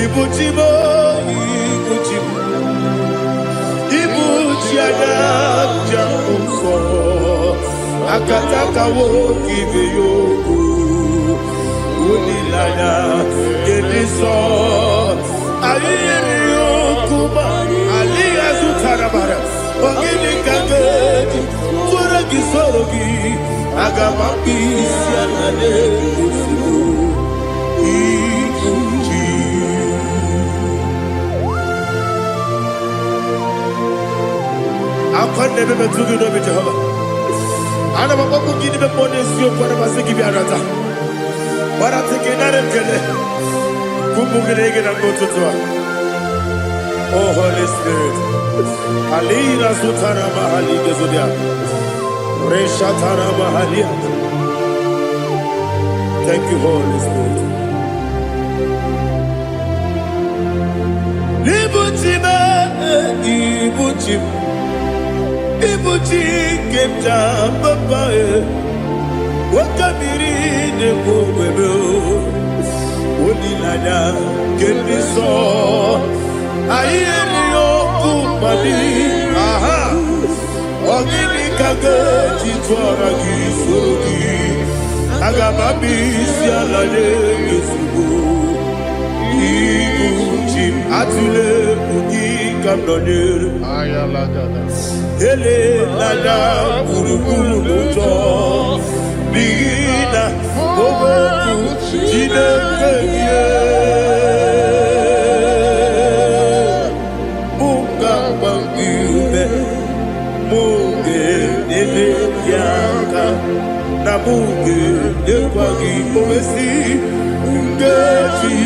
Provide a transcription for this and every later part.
Ibujimo, Ibujimo, Ibujiada, Jamuso, Akataka wo give you, Unilaya, Gediso, Ayiri Okuba, Aliya Zutarabara, Ogini Kageti, Turagi Sorogi, Agamapi, Sianade, I can't never be too good over Jehovah. I never want to give the money to you for the Masiki Biarata. But I'm taking that and get it. Kumbuki and go to Tua. Oh, Holy Spirit. Alina Sutana Mahali Gezudia. Reshatana Mahalia. Thank you, Holy Spirit. Ibuchima, Ibuchim. Ibuchi kemja papa wakamiri ne bobebe onilanya kendiso ayeni okupani aha ogini kageti twara gisugi agamabi sialale yesugo Ibuchi atule ugi kamdonir ayalagada Ele nada buruburu muto Bina oboku jine kenye Munga bangiume Munge nene yaka Na munge nekwagi owesi Ngeji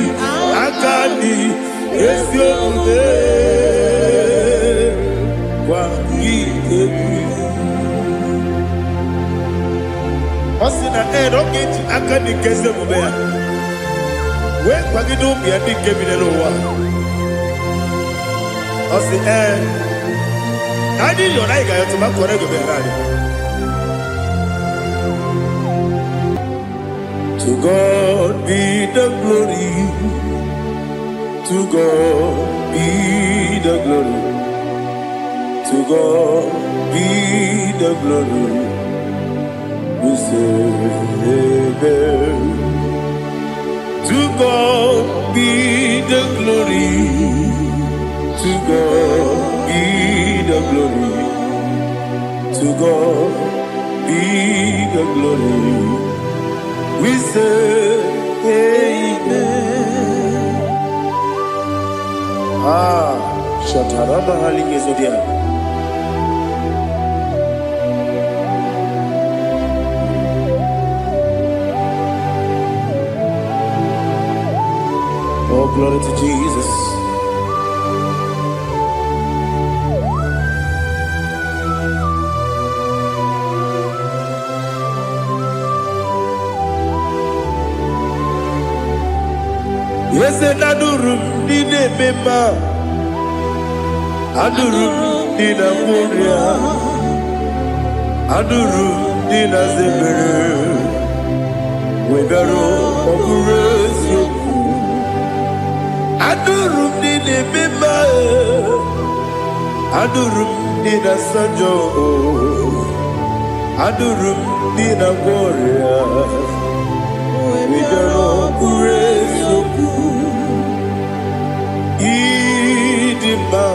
akani esyo ude Osina rocket akani keze mubea. We kwagido bia di kebine lowa. Osi nadi yo na iga yo tuma kore go berari. To God be the glory. To God be the glory. To God be the glory. We say amen. To God be the glory. To God be the glory. To God be the glory. We say amen. Shataraba Haligezodia. Oh, glory to Jesus. Yes, and Adurum did a member. Adurum did a Moria. Adurum did a Zimmer. We better operate you. Adurum did a member. Adurum did a Sanjo. Adurum did a warrior. We don't operate you. Idima.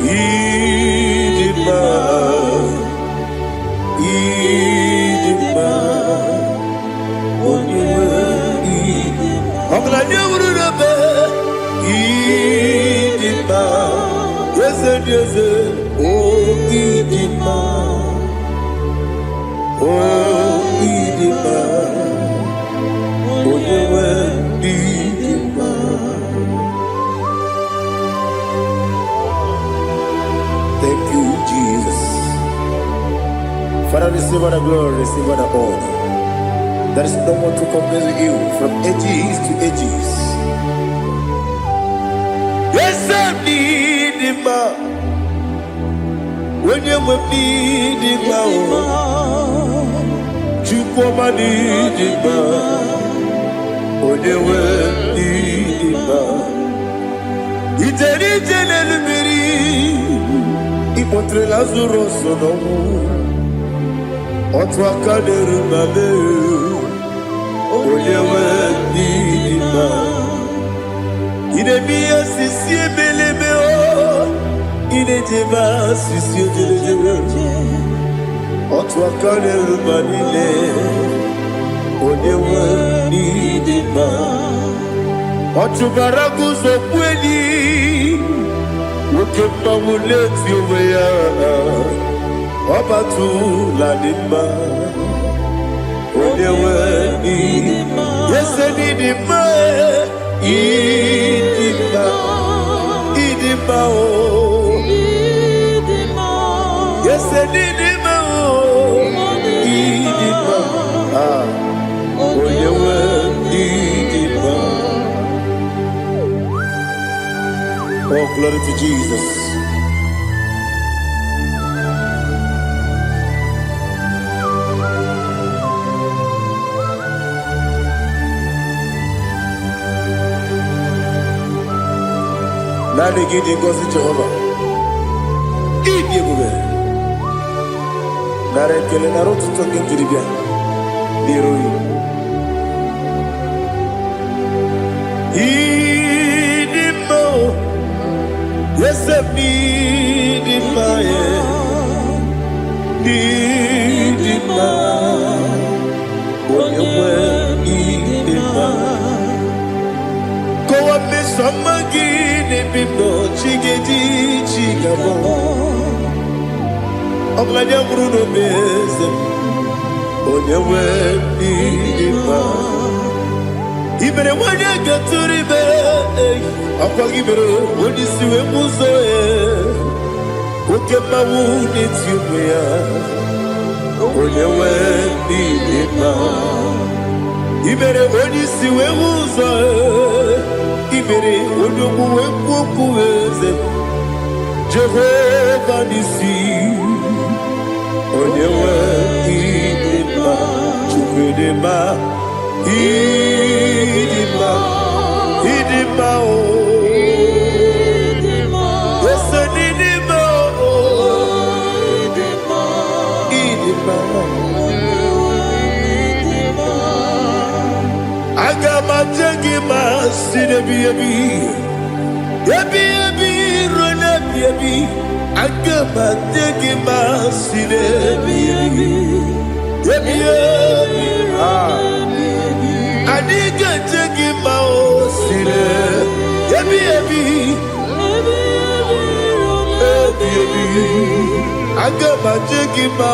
Idima. Idima. Idima, yes, oh Idima, oh Idima, oh Idima. Thank you, Jesus. Father, receive all the glory, receive all the honor. There is no one to compare with you from ages to ages. Yes, I need him. When you need him, you come and need him. When you Ijele lumiri ipotre Lazarus sonomu otwa kaderu mame oyewe nima inebiya sisi ebelebe o inejeba sisi ojelejebe otwa kaderu manile oyewe nima otubaraguzo kweli Ukemba muleti uweya Wabatu la nima Onewe nima Yese nidima Idima Idima o Yese nidima o Idima Onewe nidima. Oh, glory to Jesus. Nani gidi ngozi Jehovah. Idi bube. Nare kele naro tutoke jiribia. Diroi. Idi mo. Yes, need in my need in my when you were in my go up me some again if you know chigedi chigabo I'm like a Bruno Bez when you were in my even when you get to the bed Akagibero, when you see a muzo, Ukema wound it's you, when you went in ma. Ibere, when you see a muzo, Ibere, when you go Jehovah, Nissi, when you went in ma, Chukudema, Idima, Idima, Agama jagima sine biyabi rona biyabi Agama jagima sine biyabi Adiga jagima sine biyabi Agama jagima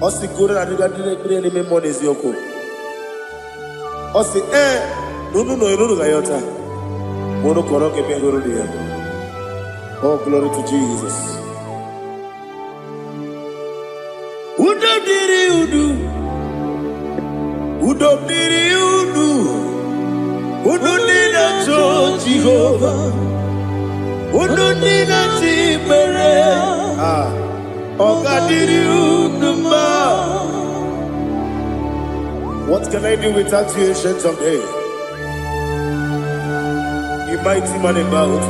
Osi kura na diga dire me monezi yoko. Osi nunu gayota. Mono koroke me guru dia. Oh, glory to Jesus. Udo diri udu. Udo nina cho Jehovah. Udo nina tibere. What can I do without you, ancient of days? You mighty man about.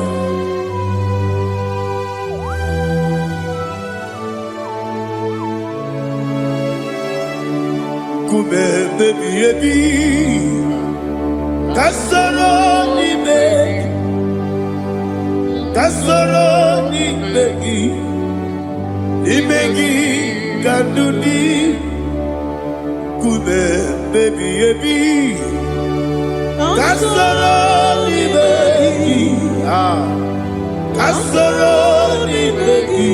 Kume baby, kasoro ni begi. Imegi kanduni kume baby kasoro ni begi kasoro ni begi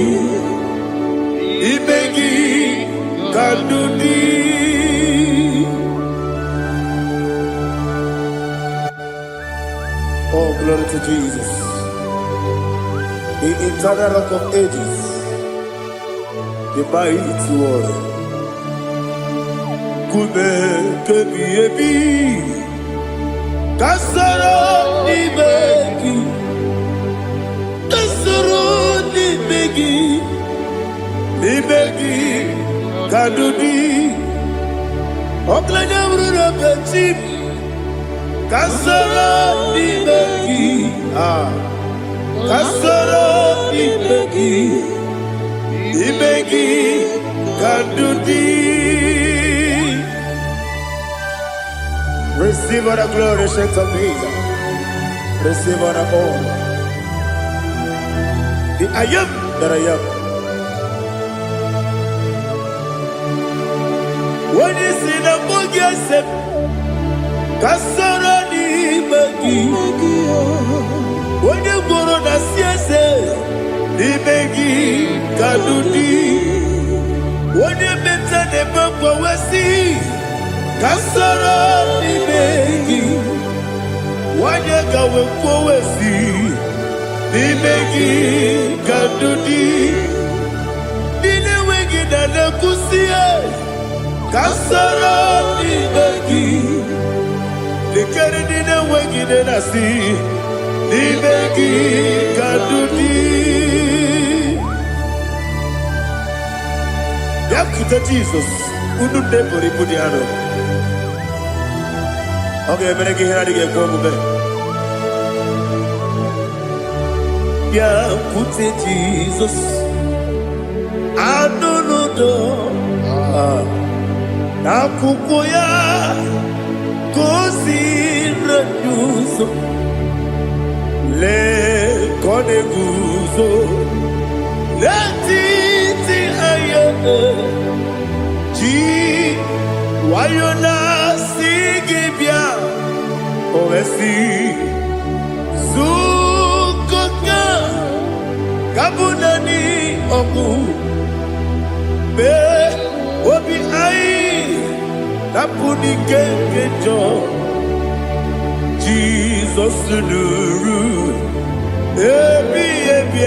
imegi kanduni. Oh, glory to Jesus, the eternal rock of ages, the mighty one. Kume kebi kasoro ni begi kadudi oklanya bruna petit Kasoro Nimegi, Kasoro Nimegi, Nimegi Kandudi. Receive all the glory, shake of Jesus. Receive all the honor. The I am that I am. When you see the book, yes, Kasoro Nimegi. When you go on the CS, Nimegi Kandudi. When you mention the book, we see Kasoro Nimegi. Wanyaka wekowesi Nimegi Kandudi. Nine wegi dana kusiye Kasoro Nimegi. Nikere nine wegi dana si Nimegi Kandudi. Yakuta Jesus Ununde pori pudiano. Okay, I'm going to get yeah, put it Jesus. I don't know. Na kukoya kosi renuso le kone guzo le titi ayane ji wayona sigibia oesi zukoka kabunani oku be obi ai napuni kenkejo Jesus nuru ebi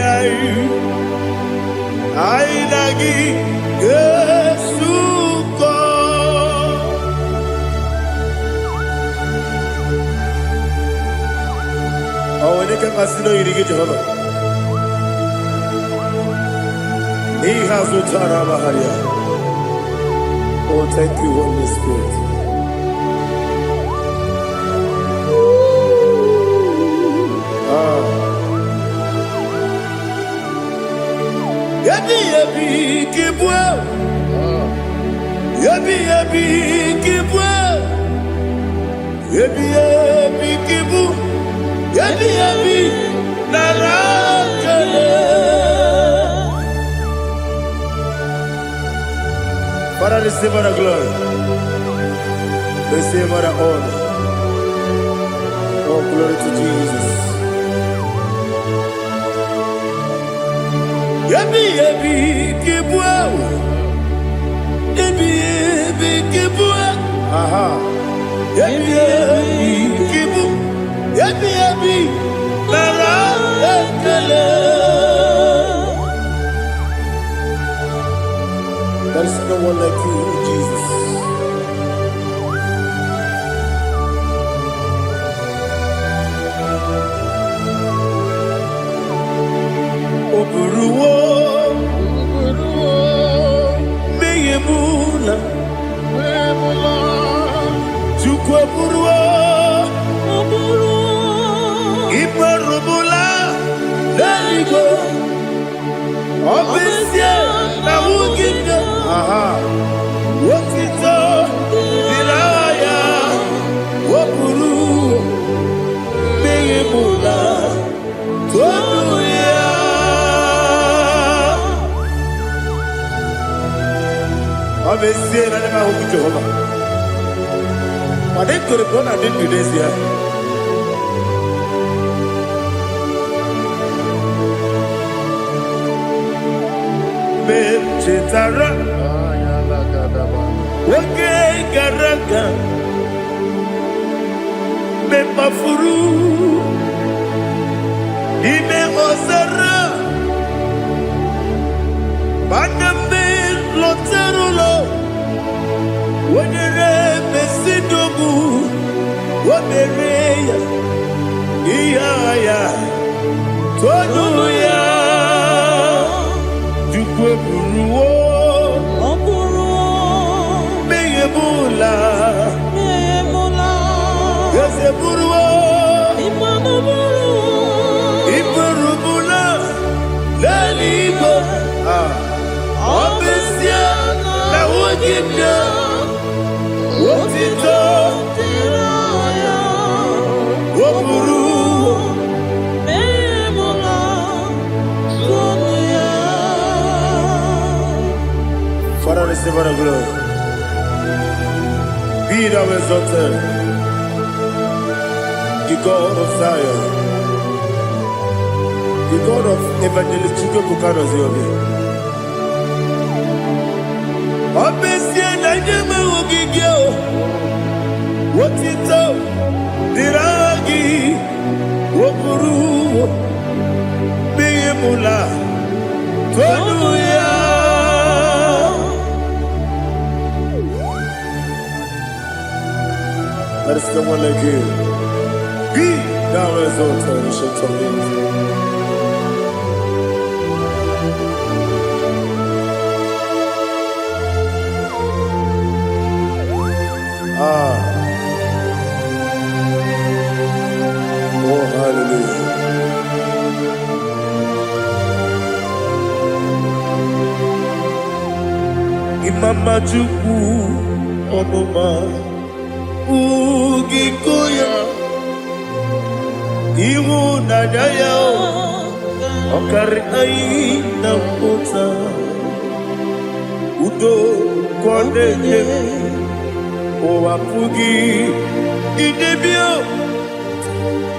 ai nagi Yesuko. Oh, when you can consider you get Jehovah. He has no Tarabaharia. Oh, thank you, Holy Spirit. Yabi kibwa. Yabi kibwa. Yabi kibu. Yabi narakale. Father, receive our glory. Receive our honor. Oh, glory to Jesus. Yabi kibwa. Yabi kibwa. Aha. Yabi kibu. Yabi narakale. There is no one like you, Jesus. Oburuwo, meyemula, chukwu oburuwo, imarubula, leligo, obesie na wugide. Aha, wotito, dilaya, oburuwo, meyemula, tonuya. Obesie na nema huku Jehovah. Madem to the brother I did today's year. Chetara, oke garaga, me mafuru, ime osara, bandambe loterulo, wonere mesidobu, wonereya, iyaya, tonuya. Buruwo, meyemula, Iseburuo Iburubula Lalibo Obesia La Wogibia Wotito Woburu Father, receive our glory. Be thou exalted, the God of Zion, the God of Evangelist Chike Bukano Ziobi. Obesia na nyama wogigio, wotito, diragi, woburu, biyemula, tonuya. There is no one like you. Be thou exalted, ancient of days. Oh, hallelujah. Imama Juku, Onoma. Ugikoya Iwu nadaya Okari aina mota Udo kondeye Owapugi Idebio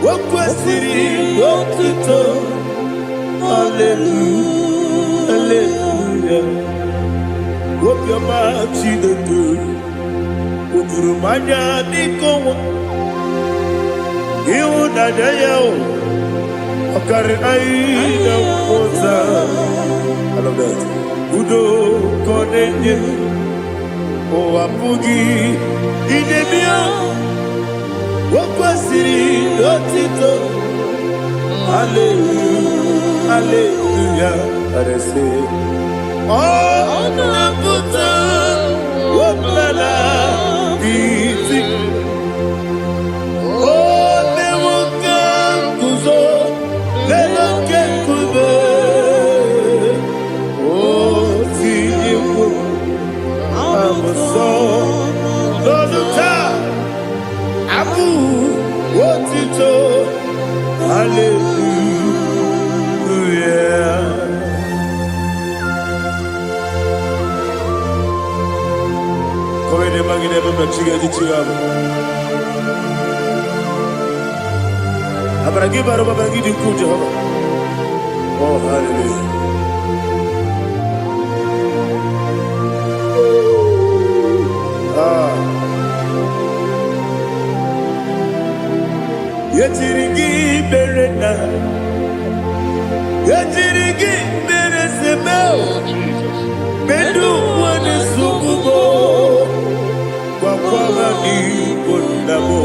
Wakwasiri Wakito Hallelujah Hallelujah Wapiama Chidetu Ukurumanya nikowa Iwu nadaya Okari aina mota I love that Udo konenye Owapugi Idebia Wakwasiri Lotito Hallelujah Hallelujah I say Oh Naputa Waplala Biti Oh Newoka Kuzo Leloke Kube Oh Tiyiwu Amoso Loluta Abu Wotito Hallelujah Come ne mangi ne bamba chiga di chigabo Abragi baro babangi di ku Jehovah Oh hallelujah Yetirigi berena Yetirigi beresebeo Bedu wane sububo Kwa ni kondabo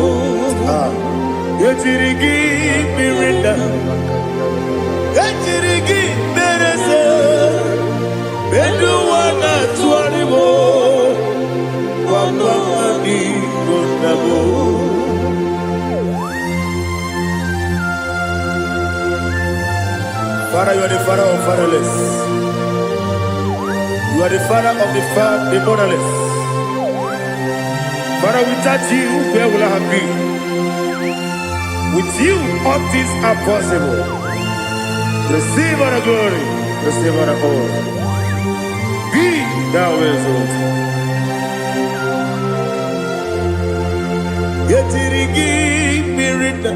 Yetirigi berena Yetirigi berese Bedu wana tuaribo Kwa ni kondabo Father, you are the father of fatherless. You are the father of the motherless. Father, without you, where will I have been? With you, all things are possible. Receive our glory, receive our honor. Be thou exalted. Yetirigi mirita,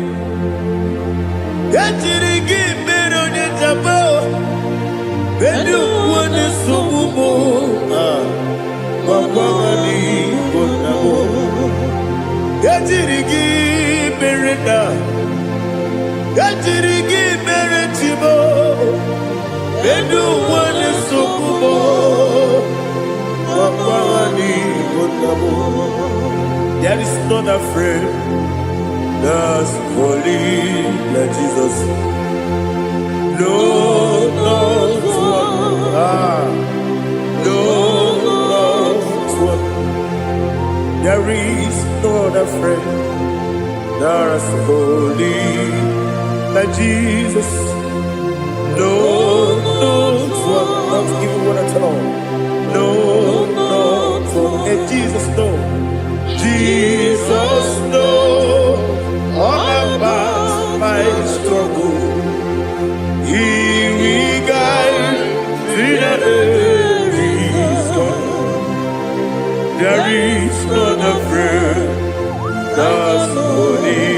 yetirigi mironye jabo, bedu wane sububo, wapamani konabo. Yetirigi mirita, yetirigi miritibo, bedu wane sububo, wapamani konabo. There is none afraid that's holy like Jesus. No, not one. No, not one. There is no other friend There's holy like Jesus. No, not even one at all. No, and Jesus, no. Jesus, no. All about my struggle. He will guide through the days gone. There is not a friend that's holy.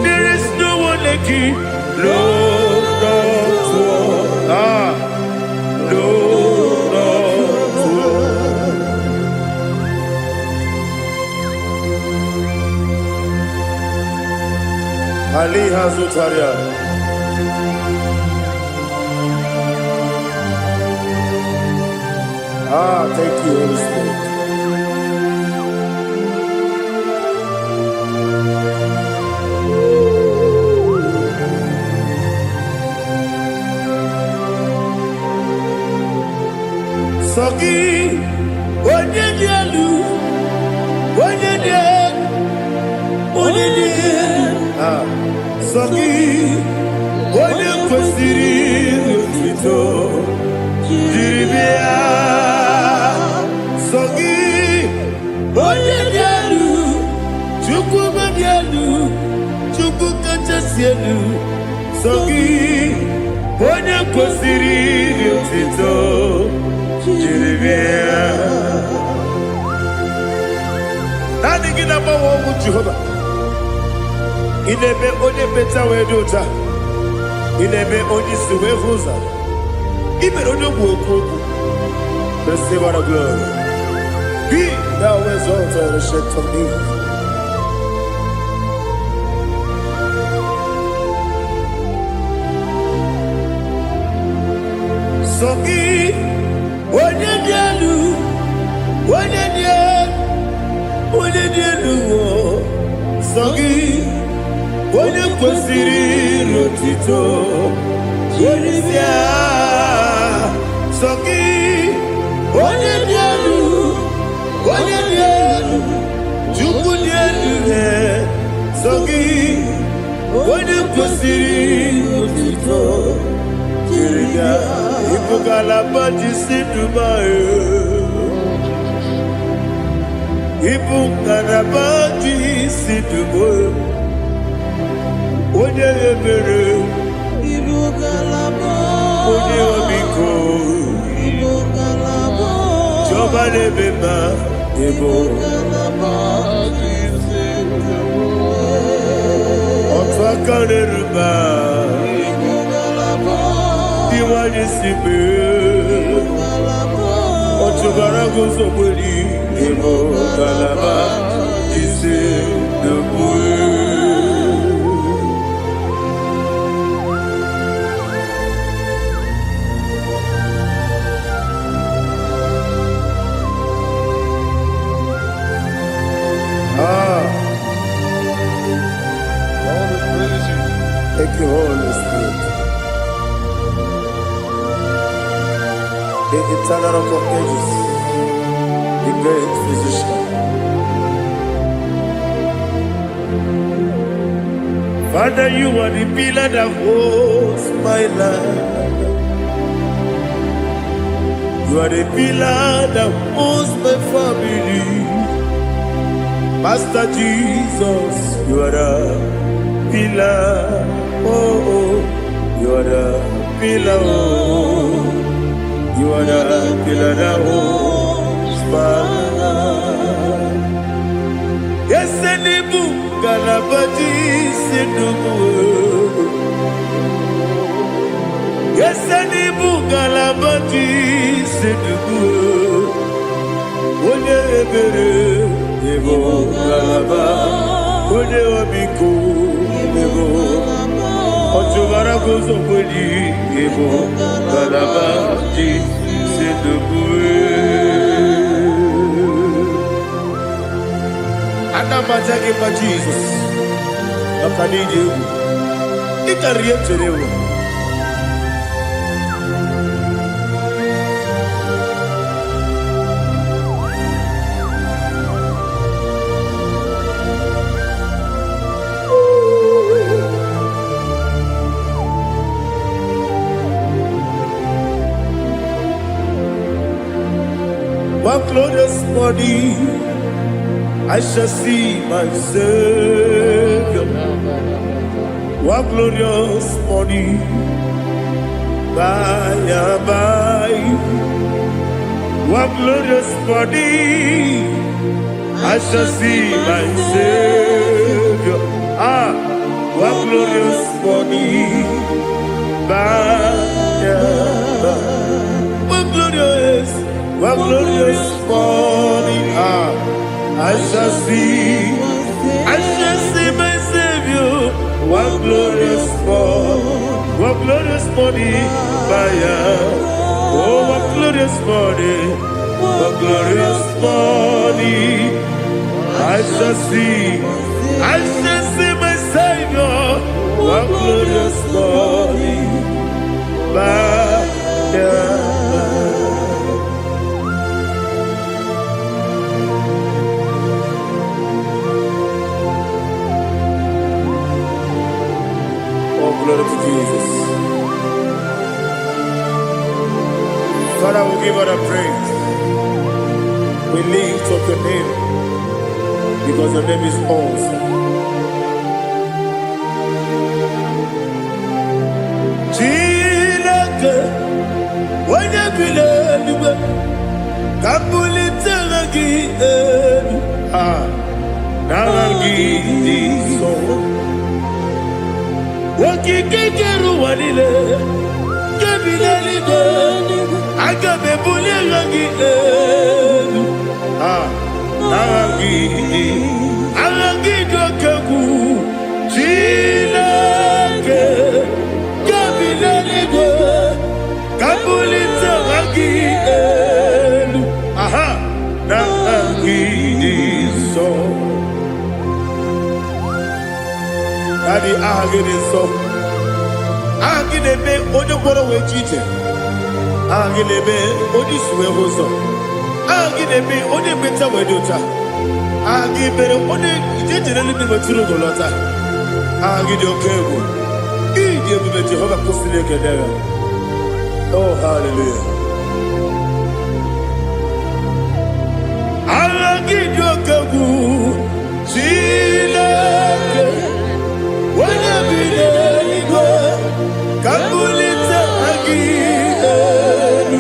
There is no one like him. Lord, not one. Lord, not one. Ali Hazutaria. Thank you, Holy Spirit. Sogi, onye dielu, Sogi, onye kwesịrị otuto, jiri bịa. Sogi, onye dielu, Chukwu dielu, Chukwu kachasị elu. Sogi, onye kwesịrị otuto. Nani gina mawa omu Jehova. Inebe onye beta wedu uta. Inebe onye siwe huza. Ibe onye woku. Receive our glory. Be thou exalted and shed from me. Sogi. Onye dielu, Sogi, onye kwesịrị otito, jiri bịa. Sogi, onye dielu, Chukwu dielu. Sogi, onye kwesịrị otito, jiri bịa. Ibugalaba jisi Dubai. Ibugalaba jisi Dubai. Onye ebere. Ibugalaba. Onye omiko. Ibugalaba. Jọba nebeba. Ibugalaba jisi Dubai. Otu aka neruba. Iwani sibe, otubara gozo kweli, emo kalaba, jise debue. Thank you, Holy Spirit. The eternal rock of ages, the great physician. Father, you are the pillar that holds my life. You are the pillar that holds my family. Master Jesus, you are the pillar. Oh, you are the pillar. Oh. You are the pillar that holds my life. Yes, and the book, Galabati, Sidubu. Yes, and the book, Galabati, Sidubu. One ebere, Evo Galaba, One Obiku, Evo. Otubara gozo kweli, Evo Galaba, Anamajage pa Jesus. Akanije. Ikariyeterewo. morning I shall see my Savior. What glorious morning by and by. What glorious morning I shall see my Savior. Ah, what glorious morning by and by. What glorious morning I shall see my Savior. What glorious morning by oh, what glorious morning I shall see my Savior. What glorious morning by glory to Jesus. Father, we give all the praise. We lift up your name because your name is awesome. Chilake, when you believe, Kabulitagi, Nagi, so. Wakikeru walile Kabilaligo Agabe bulirangi Arangi dokagu Chilake Kabilaligo Kabulita rangi Nangi so Daddy, so. Agilebe, Odoboro we cheated. Agilebe, Odiswe Hoso. Agilebe, Odebeta Wedota. Agibere, Ode, generally be Maturo Golota. Agidio Kebu. Idiot with Jehovah Costile Kedera. Oh, hallelujah. Agidio Kebu. Chilake. When I be there, Kabulita again.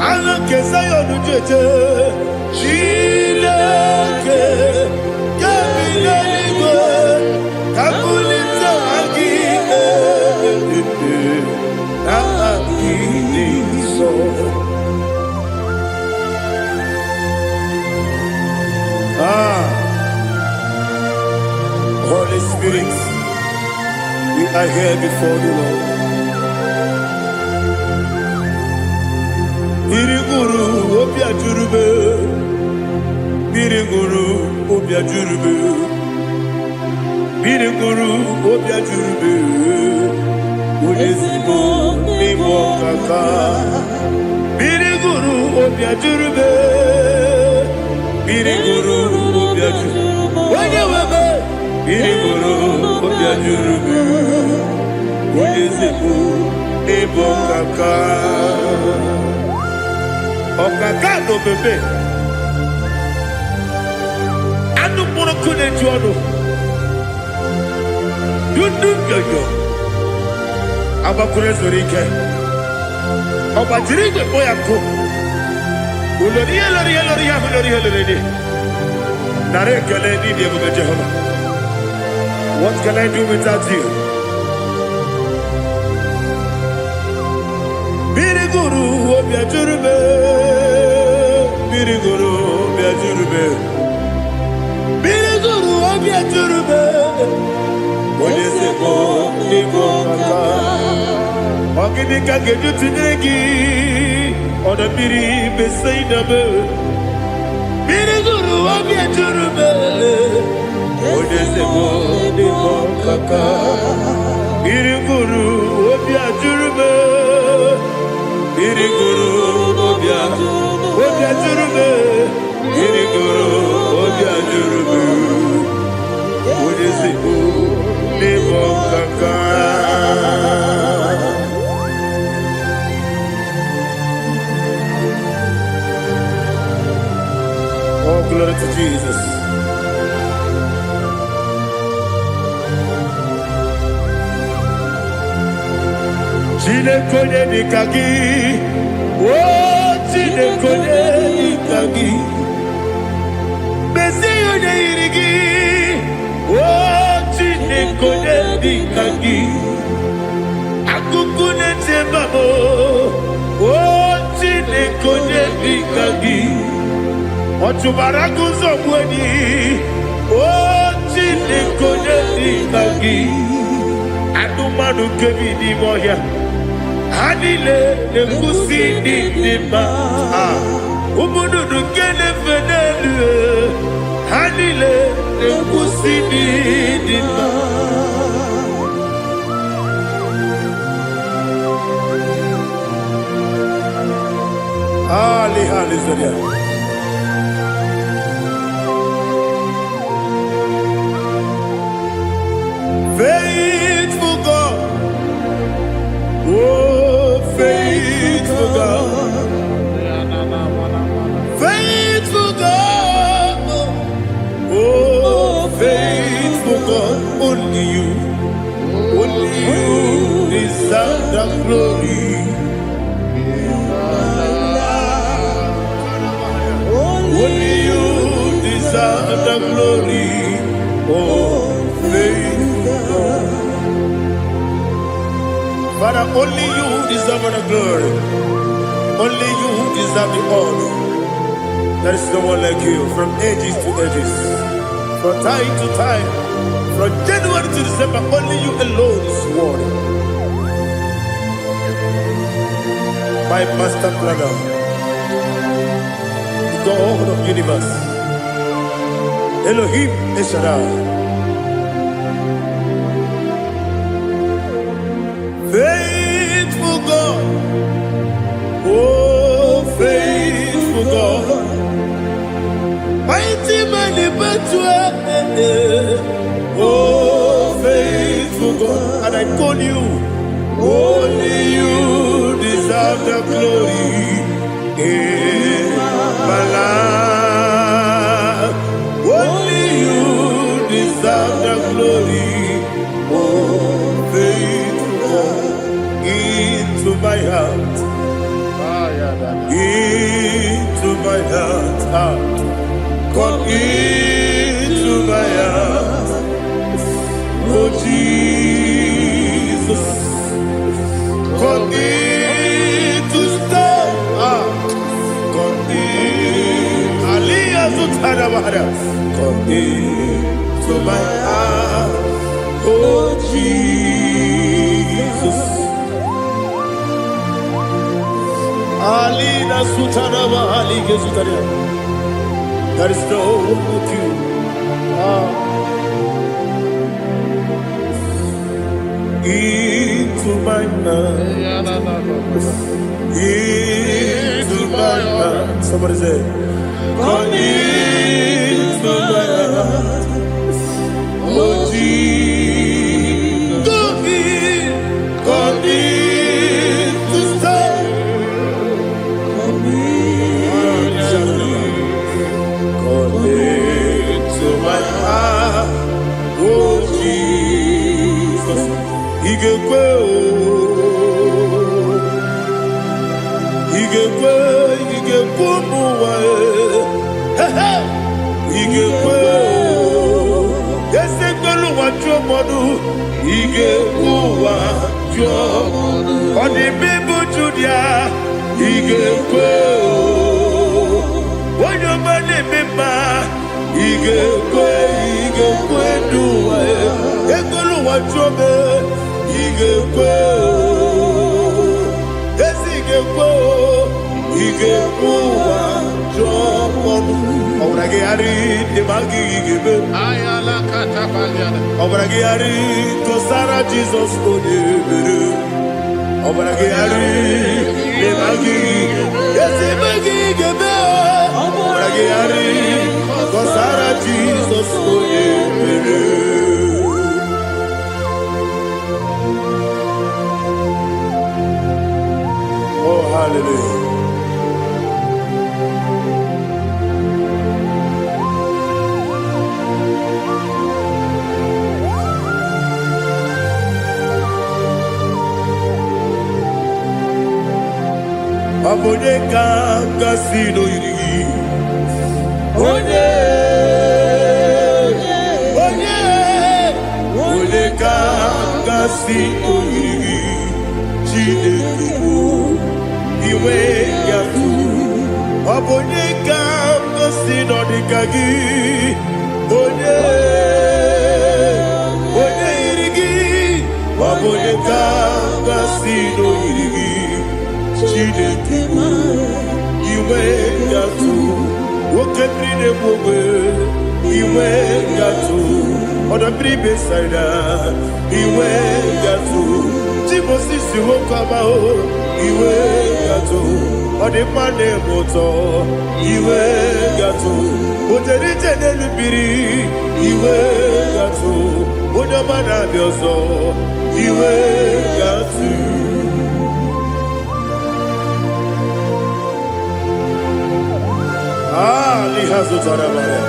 Alake Sayonu Jete. Chilake. Kabilaligo. Kabulita again. So. Holy Spirit, we are here before you, Lord. Biriguru Obia Jurube, Biriguru Obia Jurube, Biriguru Obia Jurube, Udesibo Nimo Kaka, Biriguru Obia Jurube, Biriguru Obia Jurube. Biriguru Obia Jurube, Udesibo Nimo Kaka. Okaka no bebe. Anu mono kune juano. Yundu yoyo. Abakure zorike. Obajirige boyako. Uloria. Nare kele ni diye Jehovah. What can I do without you? Biriguru Obia Jurube, Biriguru Obia Jurube, Biriguru Obia Jurube. Odesibo Nimo Kaka. Oginika geju tinegi, oda biri besaidabe. Biriguru Obia Jurube, Odesibo Nimo Kaka. Biriguru Obia Jurube. Biriguru Obia Jurube, Biriguru Obia Jurube, Udesibo Nimo Kaka. glory to Jesus. Chinekonye nikagi, oh chinekonye nikagi, Mesiyo ne irigi, oh chinekonye nikagi, Akukune tebabo, oh chinekonye nikagi, Otubaragu zobweni, oh chinekonye nikagi, Adumanu kebidi moya. Hanile ne kusidi dima, umudu kene fenelu. Hanile ne kusidi dima. Ali Zoria. Faithful God, oh faithful God, faithful God, oh faithful God, only you deserve the glory. Only you deserve the glory, oh faithful God. Father, only you deserve the glory. Only you deserve the honor. There is no one like you, from ages to ages, from time to time, from January to December. Only you alone is worthy. My master planner, the God of the universe, Elohim Eshadai. Faithful God, oh faithful God, mighty man in battle, oh faithful God, and I call you, only you deserve the glory in my life, only you deserve the glory, oh faithful God. Into my heart, into my heart, come into my heart, oh Jesus, come in to stay, come in, Aliyah Zutadabara, come into my heart, oh Jesus. Alina Sutanaba Ali Gezutaria. There is no one like you. Into my mind. Into my heart. Somebody say, come into my heart. Oh Jesus. Come in to stay. To my heart, oh Jesus, Igekwe, muwa, Igekwe, Esekwelu wajomodu, Igekwe wajomodu, Odi bibu Judia, Igekwe, Wanyomane mema. Igekwe duwa, Ekolu wajobe, Igekwe, Igekwe wajomodu. Obrage ari demagi igebe. Ayala katapaliana. Obrage ari tosara Jesus odebere. Obrage ari demagi igebe. Obrage ari tosara Jesus odebere. Oh hallelujah. onye ka gasị n'oyiri onye ka gasị n'oyiri Chineke bụ iwe ya tu ọ bụ onye ka gasị n'ọdịka gị onye yiri gị ọ bụ onye ka gasị n'oyiri gị Chineke bụ iwe ya tu nwoke mmiri na-egbu ogbe iwe ya tu ọdọ mmiri besaida iwe ya tu Moses nwoke amahụ iwe ya tu ọ dị mma na-eme ụtọ iwe ya tu ojere ije n'elu mmiri iwe ya tu onye ọma na-abịa ọzọ iwe ya tu lihazo tarabaya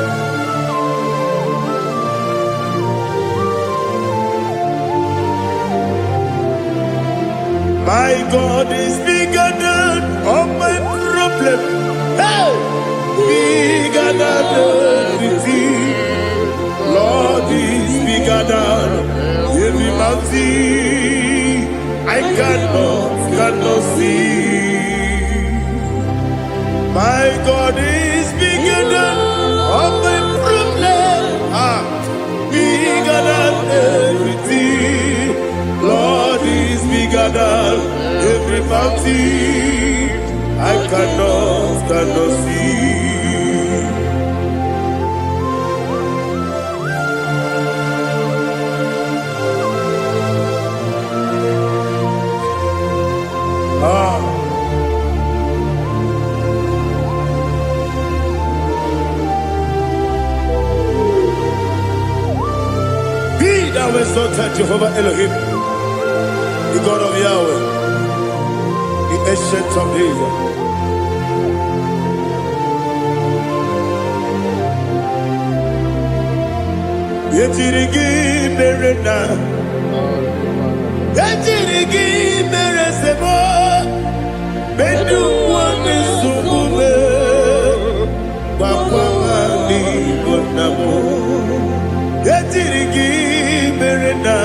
My God is bigger than all my problem. Hey! Bigger than everything. Lord is bigger than every mountain I cannot see. My God is bigger than all my problem. Bigger than everything. Lord is bigger than every mountain I cannot see. Be thou exalted, Jehovah Elohim, the God of Yahweh, the ancient of days. Yetirigi merena, yetirigi meresemo, bedu wane subume, wakwa ni bonamo. Yetirigi merena,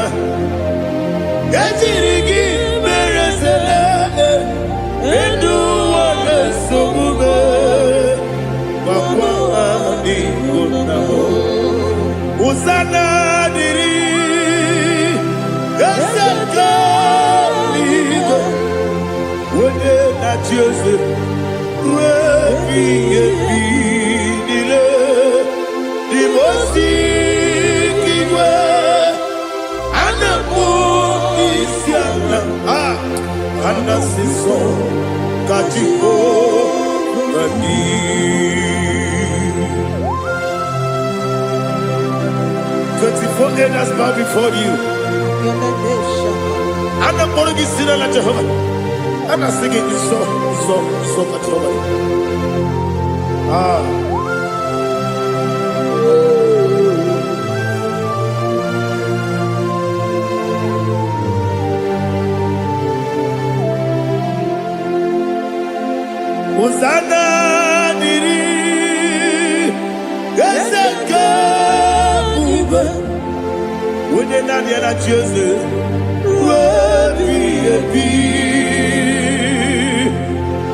yetirigi meresele, bedu wane subume, wakwa ni bonamo. Usana diri, esaka ligo, wone na Jose, refi nile, di mosi kiwe, anamu isiana, anasiso kajiko gani. 24 elders bow before you. And I'm going to sing like Jehovah. And I'm singing this song like Jehovah. Hosanna diri, Ezeka. When you're not yet at Jesus,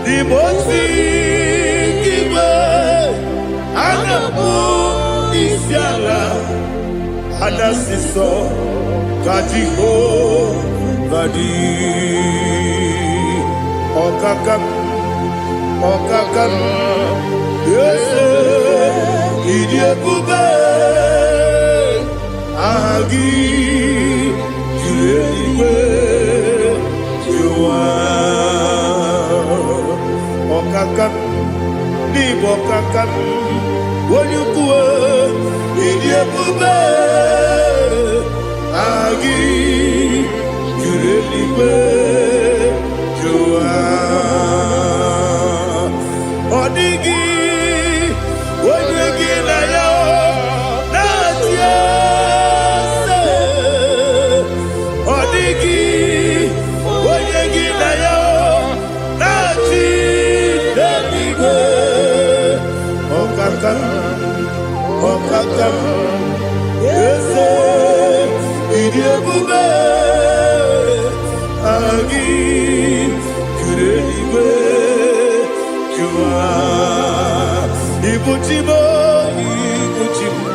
the most giver, and the moon is yala, and the sister, Kajiho, Vadi, Okakam, yes, Idiot Bube. Agi julewe juwa okakam ni bokakam wonyukwe idiebube agi julewe juwa odigi wonyegi na yo natie Odigi, Oyegi na yo, Nachi. Okaka Ese Idiabube Agi Kureliwe Jua Ibuchimo Ibuchimo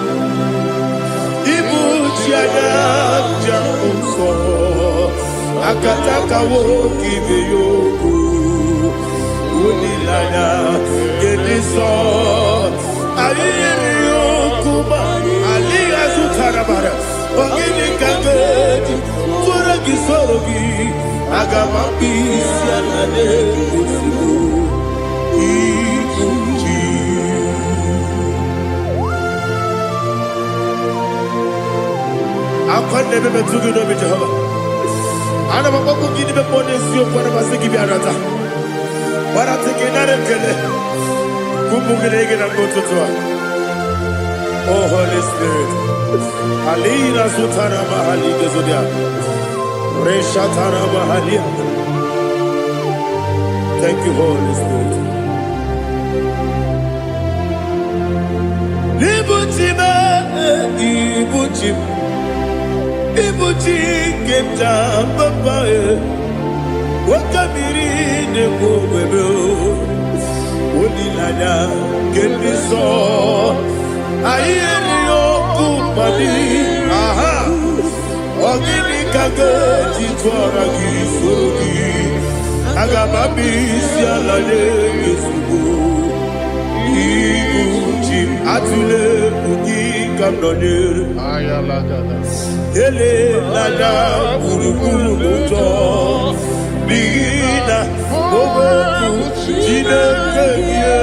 Ibuchiana Jamuso Akataka woki beyoku Unilaya Gediso Ayeri yokuba Aliya Zutarabara Ogini kagedi Tura gisorogi Agamabi Sianane Kusibu Ikunji Akwande bebe tugi no be Jehovah Ana maboko gini be pone siyo kwa na basiki bi arata. Wara teke nare kele. Kumugirege na mbototoa. Oh Holy Spirit. Alina sutara mahali gezodia. Resha tara mahali. Thank you, Holy Spirit. Ibuchime, ibuchime. Ibuchi kemta papaye Wakamiri ne kubebe Unilanya kemiso Ayeri yokupali Aha Ogini kage Jitwara gisogi Agamabi sialane Yesubu Ibuchi Atule Ugi kamdonir Ayalagada Ele nada burukuru muto Bigina Ogoku Jine kenye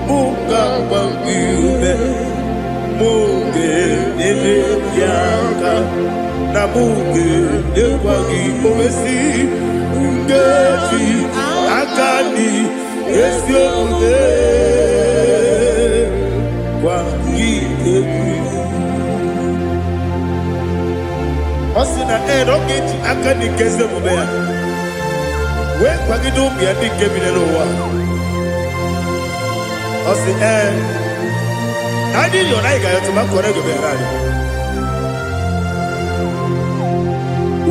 Muka bangiume Muge nene yaka Na muge nekwagi omesi Ngeji akani Esyo ude Osina rogeji akani keze mubea We kwagido mbiadi kebile lowa Osi Nadi yona iga yotuma kore goberani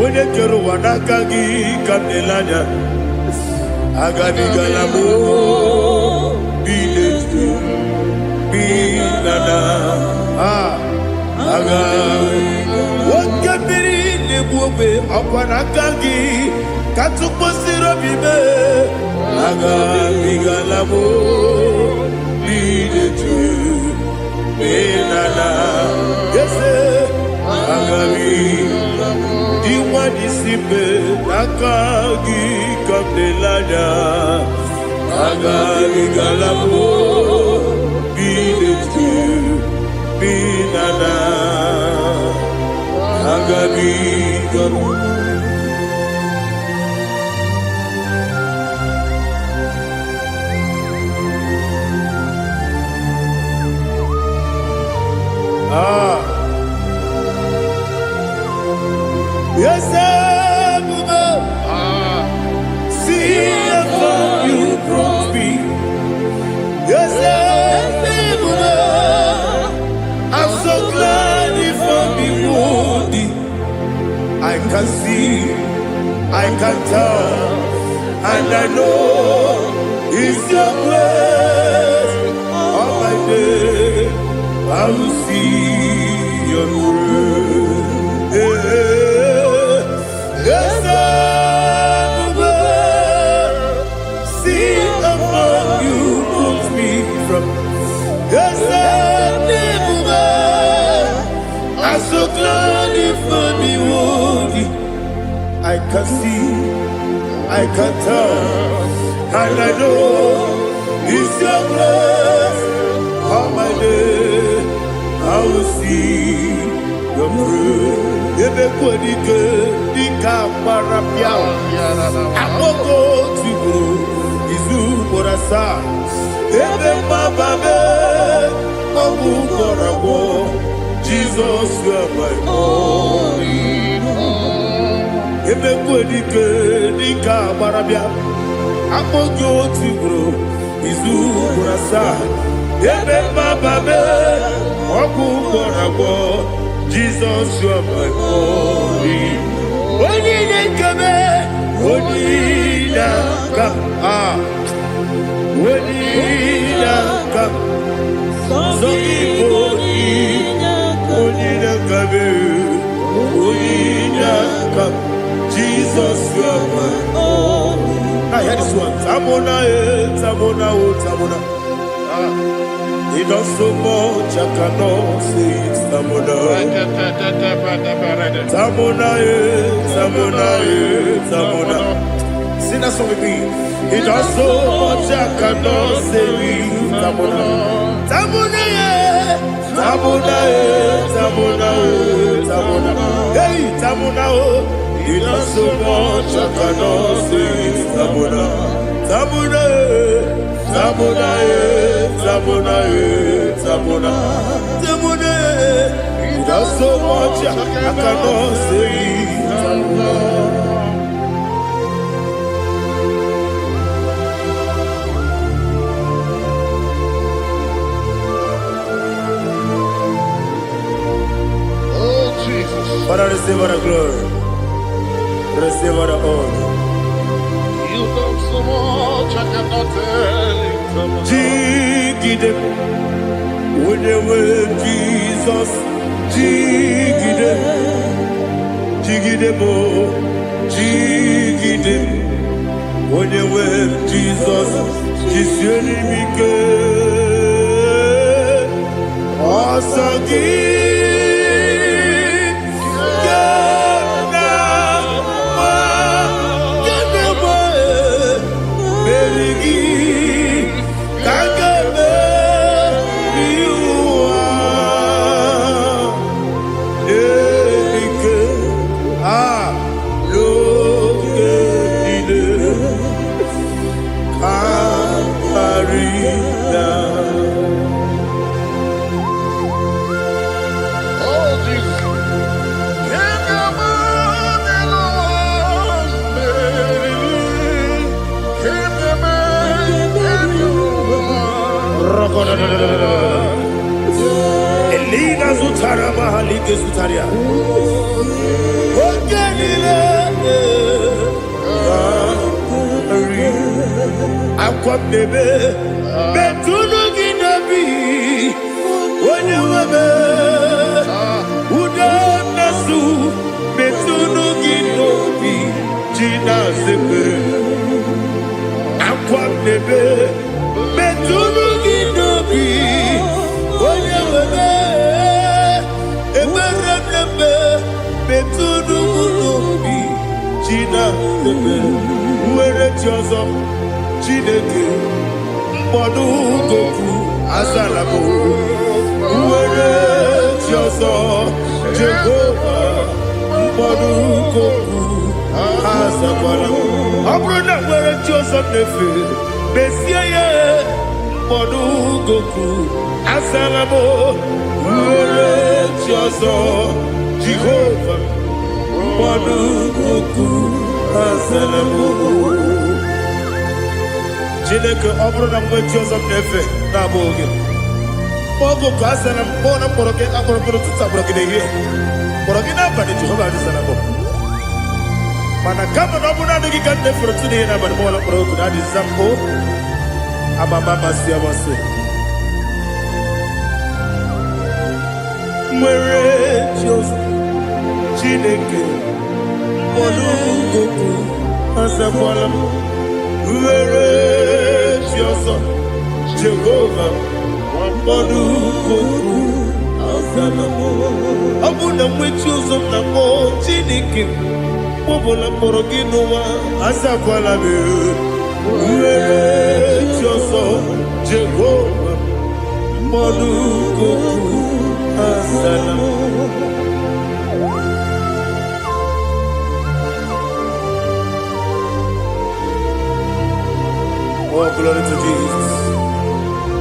Wene kero wanakagi kamnelanya Agabigalamu Biletu Binana Aga Wakabiri Nebuwe Akwanakagi Katuposiro Bibe Aga Bigalamo Bidetu Binana Yese Agami Diwani Simbe Nakagi Kamdelanya Aga Bigalamo Binana Agabi Garu Yes, see if you brought me. Yes, I'm so glad if I'm wounded. I can see, I can tell, and I know it's your grace. On my day, I will see your grace. Yes, see among you moves me from. Yes, I'm so glad if I'm wounded. I can see, I can tell, and I know it's your grace. On my day, I will see your grace. Ebe kwenike dika marapia Amoko tibu izu morasa Ebe mababe Mabu korabo Jesus, you are my only Ebe kwenike dika marapia akpọghị otu ugboro izu ugboro asaa ebe mmababe ọgwụ gwọrọ agwọ Jizọs ọbụghị onye na-ekebe onye na-aka onye na-aka sọ Igbo onye na-ekebe onye na-aka Jizọs ọbụghị. I hear this one. Tamona, Tamona, Tamona. He does so much, I cannot say it. Tamona, Tamona, Tamona, Tamona. Sing that song with me. He does so much, I cannot say it. Tamona, Tamona, Tamona, Tamona, Tamona. Hey, Tamona, he does so much, I cannot say it. Tamona, Tamona, Tamona, Tamona, Tamona, Tamona. He does so much, I cannot say it. Tamona. Oh, Jesus. Father, receive all the glory. Receive all the honor. You done so much, I cannot tell it. Jigide, when you were Jesus, Jigide, Jigide mo, Jigide, when you were Jesus, Jisyenimike, Asagi. Elina Zutara Mahalike Zutaria. Ogenile Akwabebe Betunu Ginabi Onye Webe Uda Nasu Betunu Ginobi Jina Zepe Akwabebe Betunu Ginobi Onye Webe Eberebe Betunu Ginobi Jina Zepe Uwere Tiozo Chineke mkpọdụ goku azalabo uwere chi ọzọ Jehova mkpọdụ goku azakwala ọ bụrụ na nwere chi ọzọ na-efe mesie ya mkpọdụ goku azalabo uwere chi ọzọ Jehova mkpọdụ goku azalabo. Chineke ọ bụrụ na mgbe chi ọzọ na-efe na-abụ oge ọgụ ka a sara mkpọ na mkpọrọ gị akpọrọ mkpọrọ tutu akpọrọ gị n'ehihie mkpọrọ gị n'abalị Jehova adịsara bụ mana kama na ọ bụ naanị gị ka nne fere tụ n'ihe n'abalị mụọla mkpọrọ okwu na adịza mpụ amama amasị amasị nwere chi ọzọ Chineke mkpọrọ okwu azakwala m nwere chi ọzọ Jehova mkpọrọ okwu azala m ọ bụ na nwechi ụzọ na mmụọ Chineke kpọbụla mkpọrọ gị n'ụwa azakwala m nwere chi ọzọ Jehova mkpọrọ okwu azala m. Oh, glory to Jesus.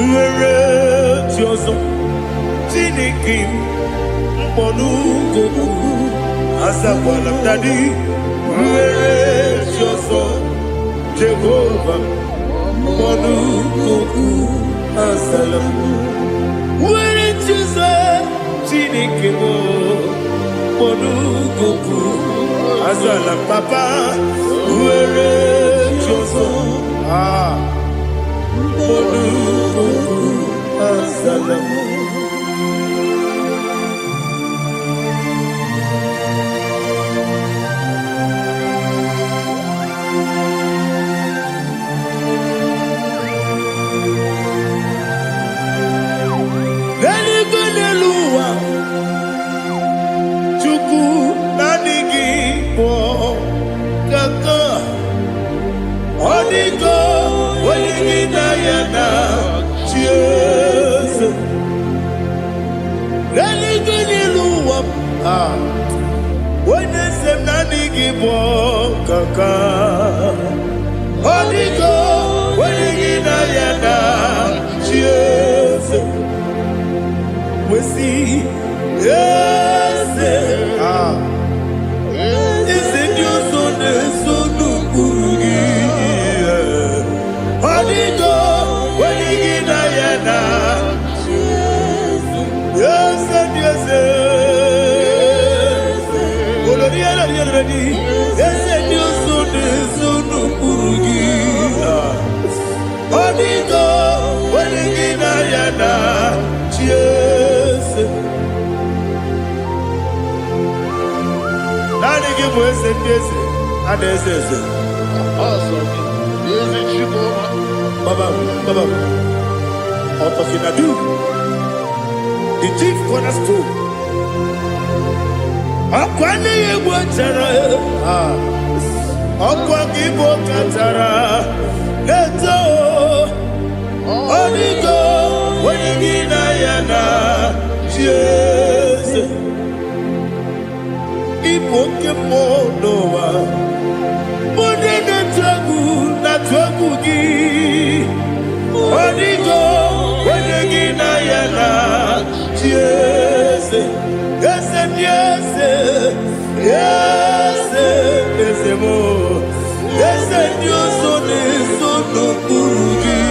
nwere chi ọzọ Chineke mkpọnụ gogo azakwala m dadi nwere chi ọzọ Jehova mkpọnụ gogo azala m nwere chi ọzọ Chineke mkpọnụ gogo azala m papa nwere chi ọzọ mkpọnụ gogo azala m. The chief cornerstone. Akwani yegwa tara. Akwa gibo katara. Leto. Onigo. Wenigina yana. Jesus. Ipoke monowa. Monene tragu na tragu gi. Onigo. Wenigina yana. Yes, yes, yes, yes, yes, more. Yes, Dios son eso no purugi.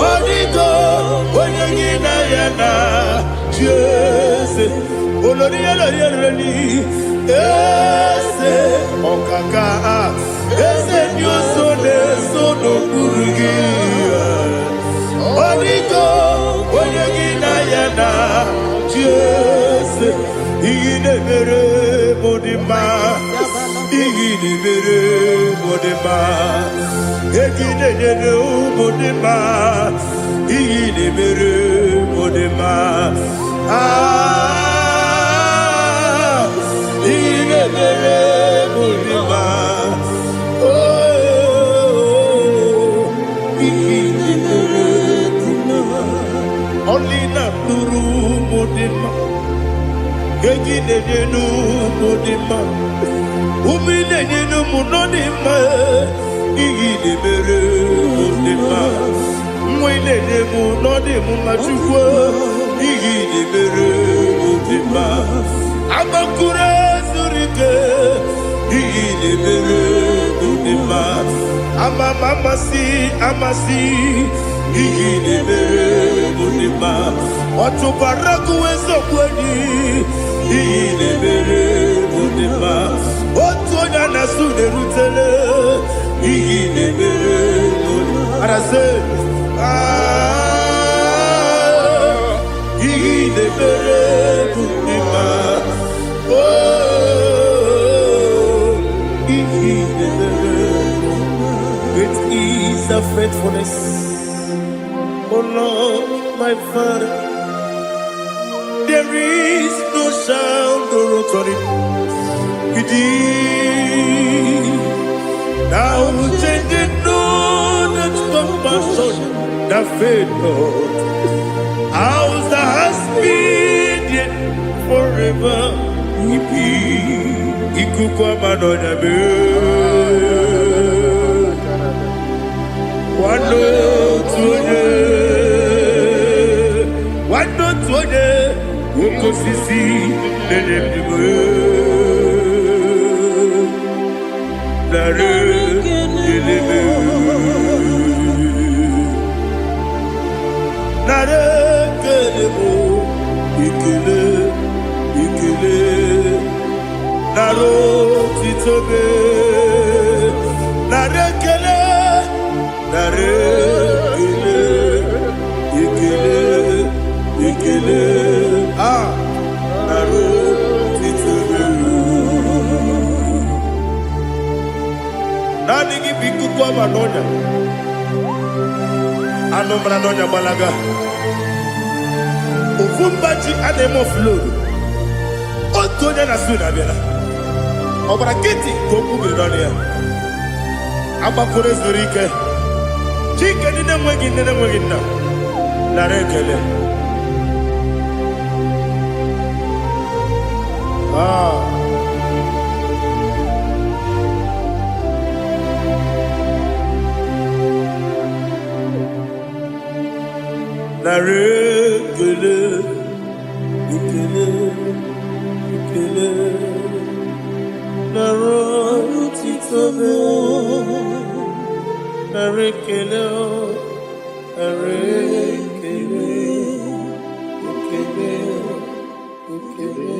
Onigo, oyegina yana. Yes, oloria loriani. Yes, okaka. Yes, Dios son eso no purugi. Onigo, oyegina yana. Yes, igidebere modima, igidebere modima, igidebere modima, igidebere modima. Igidebere modima. Only na nuru modima, gegi nenu modima, umi nenu munodima, igi nebere modima, mwe nenu munodimu machukwa, igi nebere modima, amakure surike, igi nebere modima, amasi. Igidebere modima, otubaraku wezo kwani. Igidebere modima, otonya nasude rutele. Igidebere modima, arase. Igidebere modima, oh, igidebere. Great is the faithfulness. Oh Lord, my Father, there is no sound or authority. Now changing no that compassion, that faith, Lord. How's the husband forever? Ikukwa manonya be. One to kosisi nenebime nare kelebe nare kelebo ikele ikele naro titobe nare kele nare kele ikele ikele naro titobe nani gibiku kwa manonya anombra nonya balaga ufumbaji anemo flow otonya na suna bela obra kiti koku bironia abakure zurike chike nine mwegi na narekele narekele ikele ikele naro titobe narekele narekele ikele ikele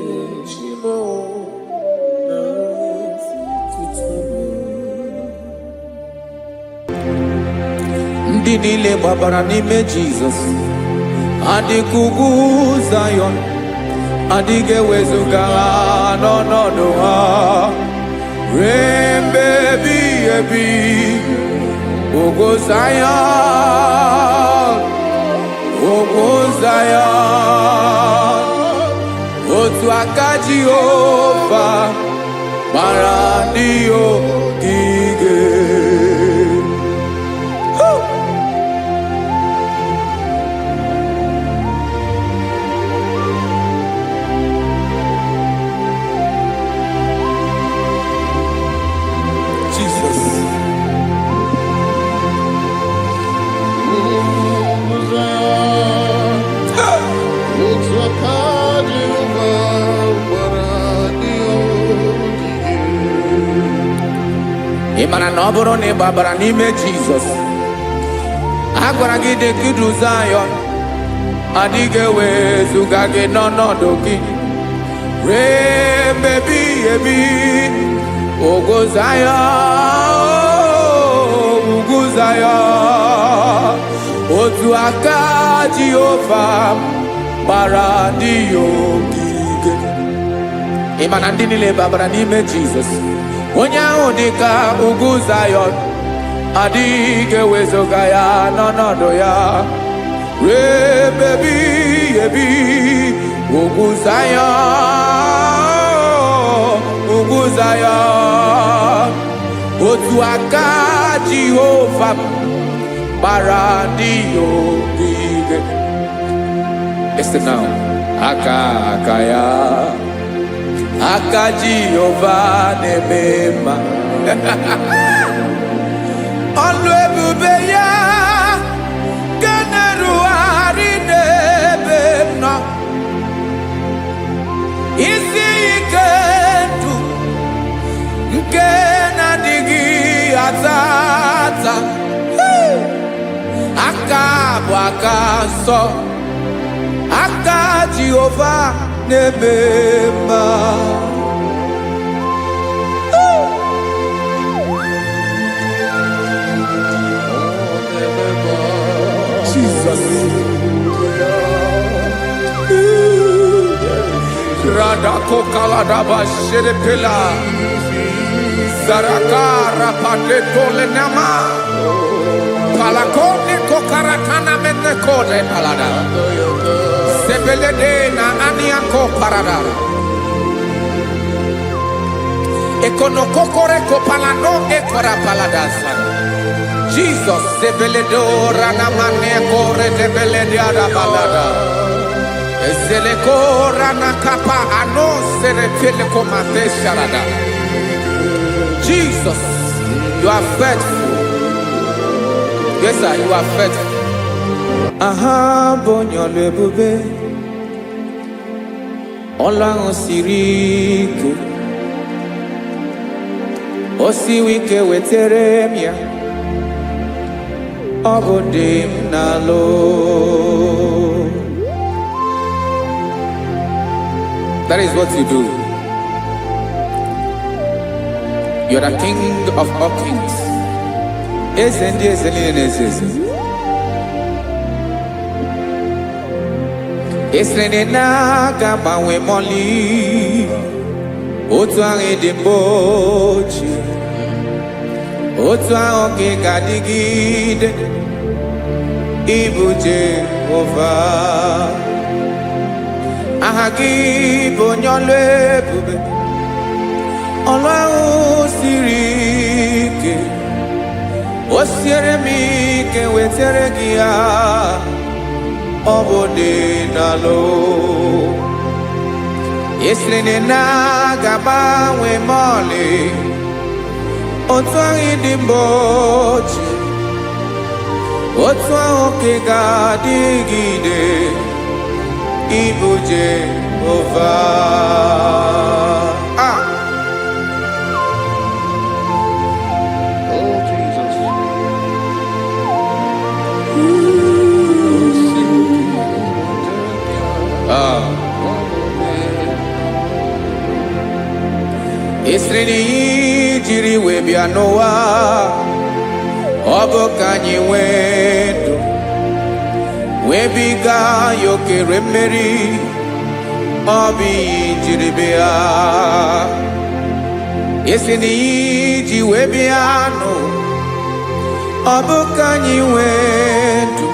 shimo naro titobe ndị niile gbabara n'ime Jizọs adịghị ugwu Zayọn adịghị ewezuga ha n'ọnọdụ ha ruo mgbe ebighị ebi. Ugwu Zayọn, ugwu Zayọn, otu aka Jehova gbara ndị ogige. Ị mara na ọ bụrụ na ị gbabara n'ime Jizọs, a gwara gị dị ka Zayọn adịghị ewezuga gị n'ọnọdụ gị ruo mgbe ebighị ebi. Ugwu Zayọn, ugwu Zayọn, otu aka Jehova gbara ndị ogige. Ị ma na ndị niile gbabara n'ime Jizọs, onye ahụ dị ka ugwu Zayọn adịghị ewezuga ya n'ọnọdụ ya ruo mgbe ebighị ebi. Ugwu Zayọn, ugwu Zayọn, otu aka Jehova gbara ndị ogige. Listen now, aka ya, aka Jehova na-eme mma. Ọlụ ebube ya ga na-erugharị n'ebe m nọ. Isi ike ndụ nke na-adịghị ata ata. Aka bụ aka nsọ, aka Jehova na-eme mma. Jesus. Radako kaladaba sherepela zarakara pateto lenama palakone kokaratana mene kode palada sebelede na aniako parada ekono kokore kopalano ekora paladasa. Jesus sebeledo rana mane kore debelede ada balada. Ezele kora na kapa ano sere pele komate sharada. Jesus, you are faithful. Yes, sir, you are faithful. Aha bonyo lebube ọlụ ahụ siri ike, o siwe ike wetere m ya, ọ bụ dị m n'alụ. That is what you do. You are the king of all kings. Eze ndị eze niile na-eze eze. Esere na-aga gbanwe mọlị, otu ahụ dị mgbe ochie, otu ahụ ka ị ga-adịgide, ịbụ Jehova. Aha gị bụ onye ọlụ ebube, ọlụ ahụ siri ike, o siere m ike wetere gị ya, ọ bụ dị n'alụ. Esiri na-agbanwe mọlị, otu ahụ dị mgbe ochie, otu ahụ ka ị ga-adịgide, ịbụ Jehova. Oh, Jesus. Esiri na ihe jiri wee bịa n'ụwa, ọ bụ ka anyị nwee ndụ, wee biga ya okere mmeri, ọ bụ ihe jiri bịa. Esi na ihe ji wee bịa nụ, ọ bụ ka anyị nwee ndụ,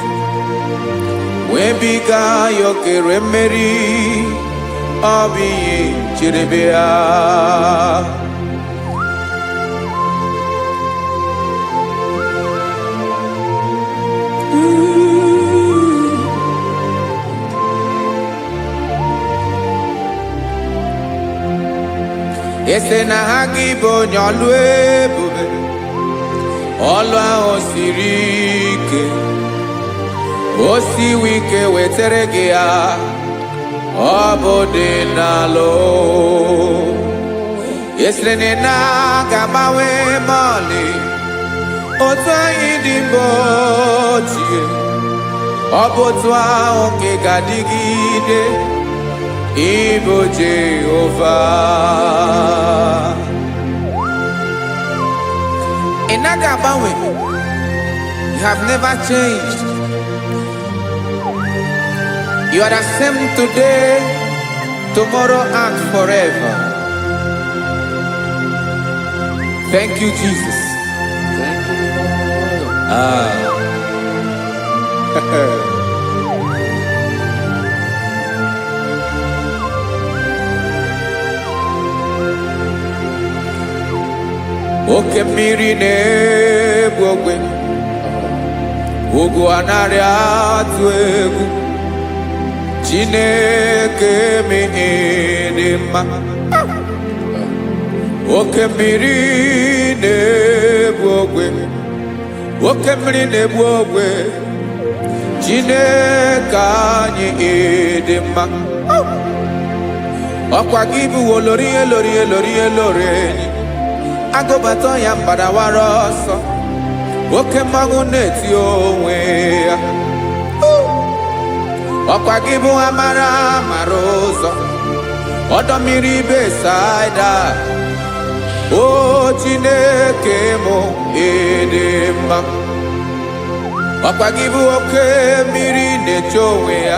wee biga ya okere mmeri, ọ bụ ihe jiri bịa. Ese na ha gị bụ onye ọlụ ebube, ọlụ ahụ siri ike, o siwe ike wetere gị ya, ọ bụ dị n'alụ. Esere na-agbanwe mọlị, otu anyị dị mgbe ochie, ọ bụ otu ahụ ka ị ga-adịgide, ịbụ Jehova. Ị naghị agbanwe. You have never changed. You are the same today, tomorrow and forever. Thank you, Jesus. Thank you, Lord. Oke mmiri na-egbu ogwe, ugwu anaghị atụ egwu, Chineke m dị mma. Oke mmiri na-egbu ogwe, oke mmiri na-egbu ogwe, Chineke anyị dị mma. Ọkwa gị bụ olori elori elori elori enyi, agụbata ya mbadawara ọsọ, oke mmanwụ na-eti onwe ya. Ọkwa gị bụ amara amara ụzọ, ọdọ mmiri Besaida, o Chineke m dị mma. Ọkwa gị bụ oke mmiri na-eche onwe ya,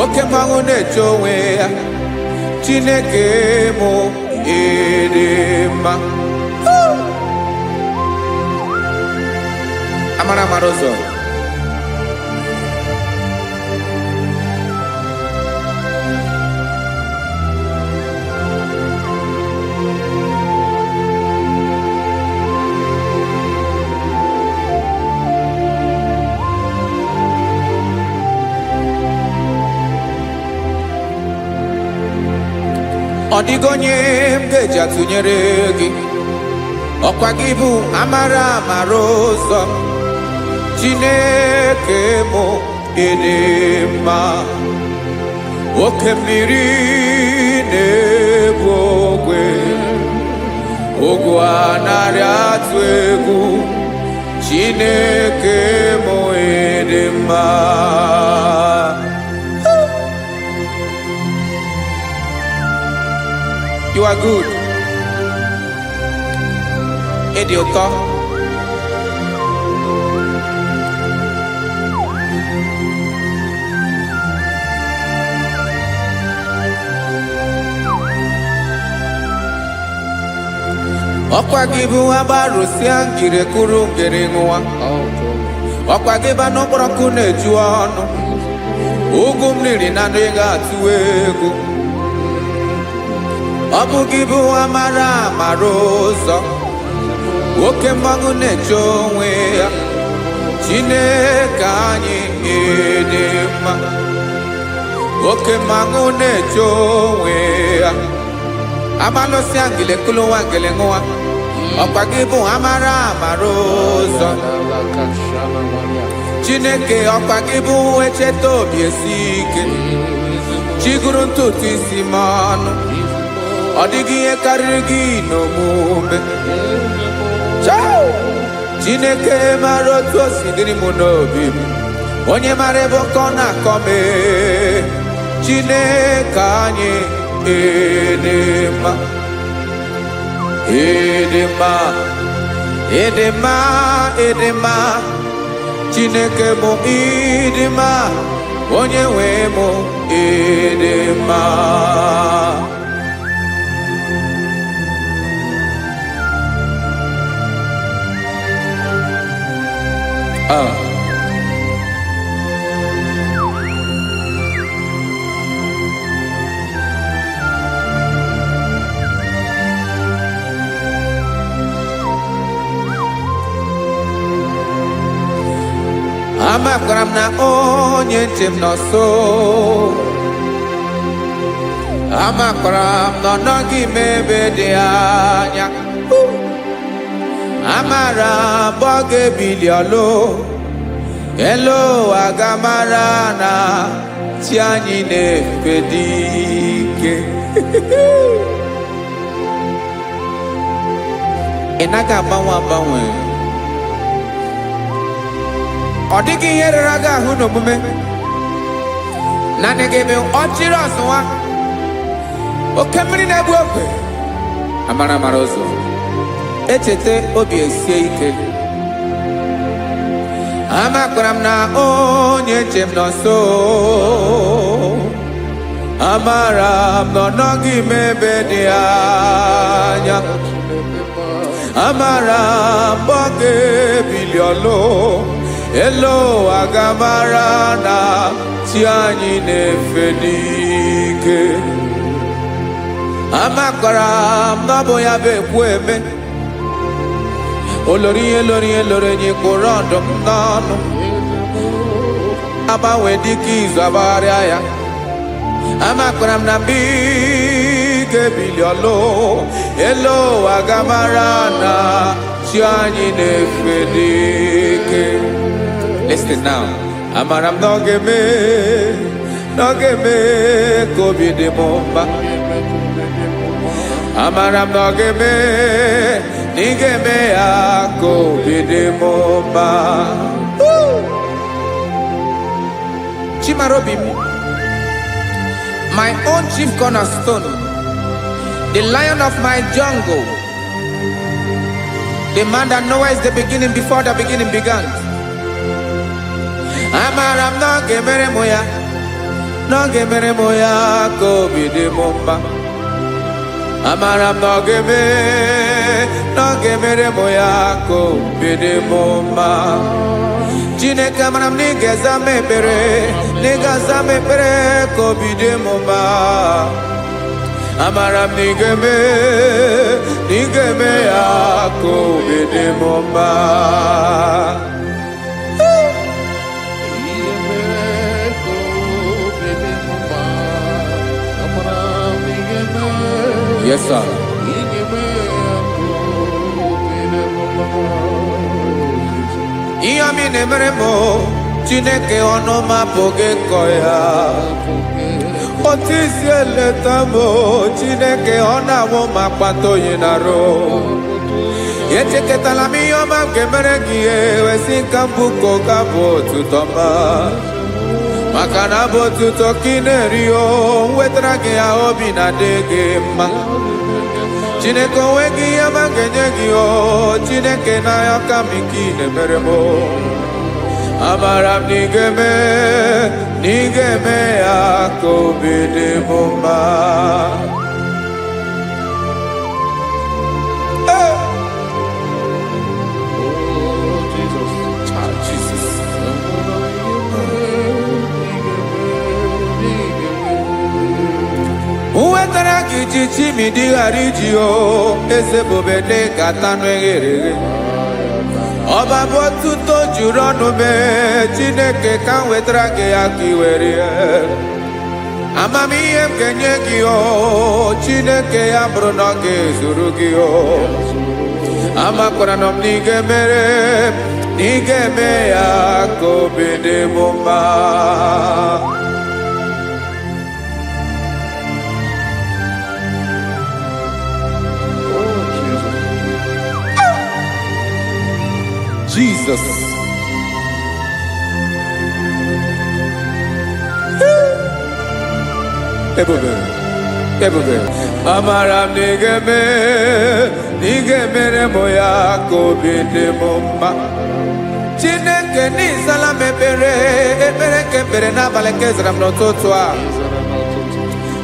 oke mmanwụ na-eche onwe ya, Chineke m dị mma. Amara amara ụzọ, ọ dịghị onye m ga-eji atụnyere gị. Ọkwa gị bụ amara amara ụzọ, Chineke m dị mma. oke mmiri na-ebu ogwe ogwu anarị atụ egwu Chineke m ịdị mma. You are good. Ịdị ụtọ. Ọkwa gị bụ agbarụsịa ngiri kụrụ ngiri nwa. Ọkwa gị bụ n'okporoko na-eju ọnụ. Ugwu mmiri na ndị ga-atụ egwu. Ọ bụ gị bụ amara amara ụzọ. Oke mmanwụ na-eche onwe ya. Chineke anyị ịdị mma. Oke mmanwụ na-eche onwe ya. Amalụsịa ngile kụlụ nwa ngile nwa. Ọkwa gị bụ amara amara ụzọ. Chineke ọkwa gị bụ echeta obi esi ike. Chiguru ntutu isi m ọnụ. Ọ dịghị ihe karịrị gị n'omume. Chineke mara otu o si dịrị m n'obi m. Onye mara ebe ọkọ na-akọ m. Chineke anyị ịdị mma. Ịdị mma. Ịdị mma. Ịdị mma. Chineke bụ ịdị mma. Onye nwe m ịdị mma. Amakwara m na onye nche m nọ nso. Amakwara m na ọ nọghị m ebe dị anya. Amara m ọ ga-ebili ọlụ. Elu aga mara na chi anyị na-efe dị ike. Ị naghị agbanwe agbanwe. Ọ dịghị ihe rere gị ahụ n'omume. Naanị gị bụ ọchịrị ọzụwa. Oke mmiri na-egbu ogwe. Amara amara ụzọ. Echeta obi esie ike. Amakwara m na onye nche m nọ nso. Amara m na ọ nọghị m ebe dị anya. Amara m ọ ga-ebili ọlụ. Elu aga mara na chi anyị na-efe n'ike. Amakwara m na ọ bụ ya bụ ekwu eme. Olori ihe lori ihe lori enyi kwụrụ ọdụm n'ọnụ. Agbanwe dịka izu agbagharịa ya. Amakwara m na mgbe ị ga-ebili ọlụ. Elu aga mara na chi anyị na-efe n'ike. Listen now. Amara m na ọ ga-eme ka obi dị m mma. Amara m na ọ ga-eme na ị ga-eme ya ka obi dị m mma. Chimara obi m. My own chief cornerstone. The lion of my jungle. The man that knows the beginning before the beginning began. Amara m na ọ ga-emere m ya. Na ọ ga-emere m ya ka obi dị m mma. Amara m na ọ ga-emere m ya ka obi dị m mma. Chineke amara m na ị ga-aza m ekpere. Na ị ga-aza m ekpere ka obi dị m mma. Amara m na ị ga-eme ya ka obi dị m mma. Yes, sir. Ihe mi na-emere m Chineke ọnụ m apụghị ịkọ ya. otisi eleta m Chineke ọ na-awụ ma kpata oyi na-arụ echeketala m ihe ọma nke mere gị wesị ka mbụ ka ọ ga-abụ otuto ma maka na abụ otuto ka ị na-eri o wetara gị ya obi na-adị gị mma Chineke onwe gị ihe ọma ga-enye gị o Chineke n'anya ka m ike ị na-emere m amara m na ị ga-eme ya ka obi dị m mma wetara gị chichi ma ị dịghara iji o eze bụbede gata nụ eghere eghe ọba bụ otuto juru ọnụ mee Chineke ka m wetara gị ya ka ị were amamihe m ga-enye gị o Chineke ya bụrụ na ọ ga-ezuru gị o amakwara na m na ị ga-eme ya ka obi dị m mma Jesus. Ebube. Amara m na ị ga-emere m ya ka obi dị m mma. Chineke n'ịzala m ekpere ka ekpere n'abalị nke zara m n'ụtụtụ a.